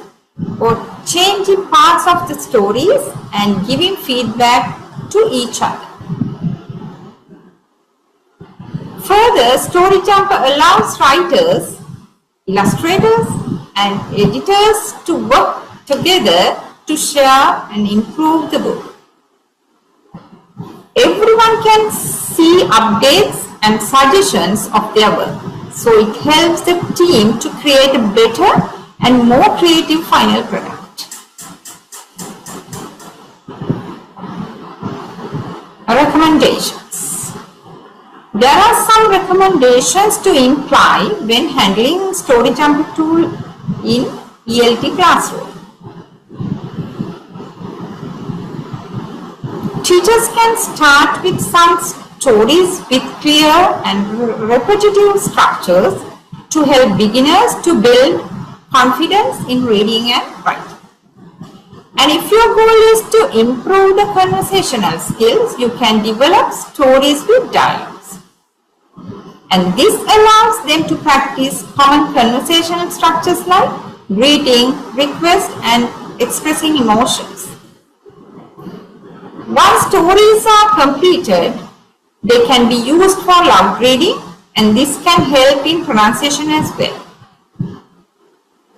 or changing parts of the stories and giving feedback to each other. Further, StoryJumper allows writers, illustrators, and editors to work together to share and improve the book. Everyone can see updates and suggestions of their work, so it helps the team to create a better and more creative final product. Recommendations. There are some recommendations to imply when handling StoryJumper tool in ELT classroom. Teachers can start with some stories with clear and repetitive structures to help beginners to build confidence in reading and writing. And if your goal is to improve the conversational skills, you can develop stories with dialogues. And this allows them to practice common conversational structures like greeting, request, and expressing emotions. Once stories are completed, they can be used for loud reading, and this can help in pronunciation as well.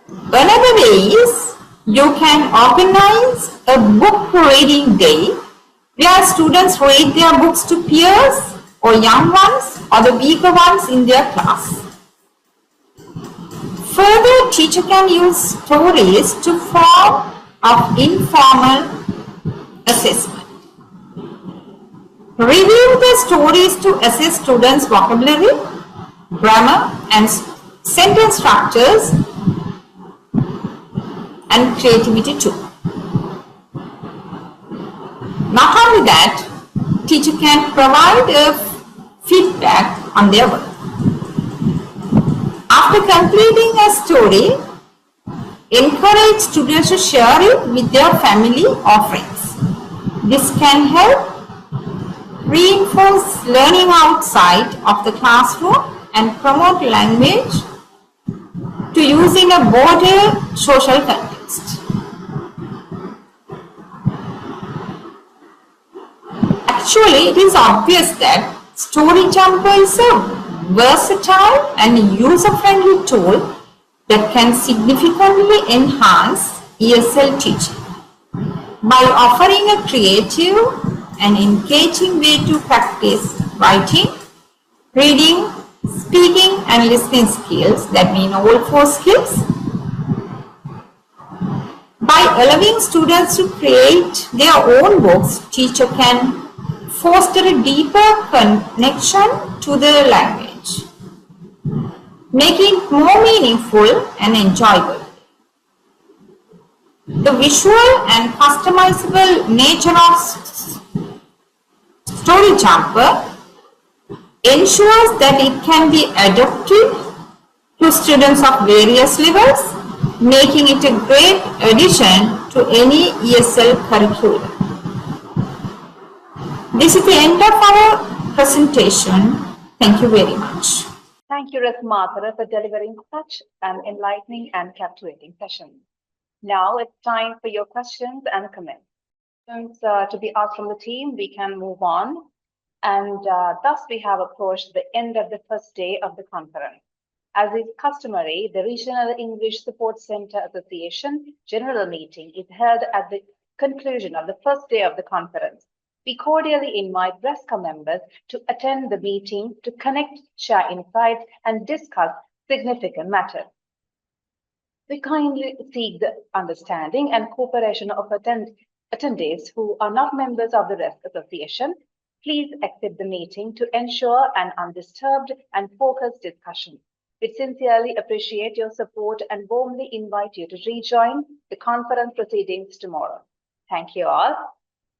Another way is you can organize a book reading day where students read their books to peers or young ones or the weaker ones in their class. Further, teacher can use stories to form of informal assessment. Review the stories to assess students' vocabulary, grammar, and sentence structures and creativity too. Not only that, teacher can provide a feedback on their work. After completing a story, encourage students to share it with their family or friends. This can help reinforce learning outside of the classroom and promote language to use in a broader social context. Actually, it is obvious that StoryJumper is a versatile and user-friendly tool that can significantly enhance ESL teaching. By offering a creative and engaging way to practice writing, reading, speaking, and listening skills, that mean all 4 skills. By allowing students to create their own books, teacher can foster a deeper connection to the language. making it more meaningful and enjoyable. The visual and customizable nature of Story Jumper ensures that it can be adapted to students of various levels, making it a great addition to any ESL curriculum. This is the end of our presentation. Thank you very much. Thank you, RESC Martha, for delivering such an enlightening and captivating session. Now it's time for your questions and comments. To be asked from the team, we can move on. And thus we have approached the end of the first day of the conference. As is customary, the Regional English Support Center Association General Meeting is held at the conclusion of the first day of the conference. We cordially invite RESCA members to attend the meeting to connect, share insights, and discuss significant matters. We kindly seek the understanding and cooperation of attendees who are not members of the RESC Association. Please exit the meeting to ensure an undisturbed and focused discussion. We sincerely appreciate your support and warmly invite you to rejoin the conference proceedings tomorrow. Thank you all.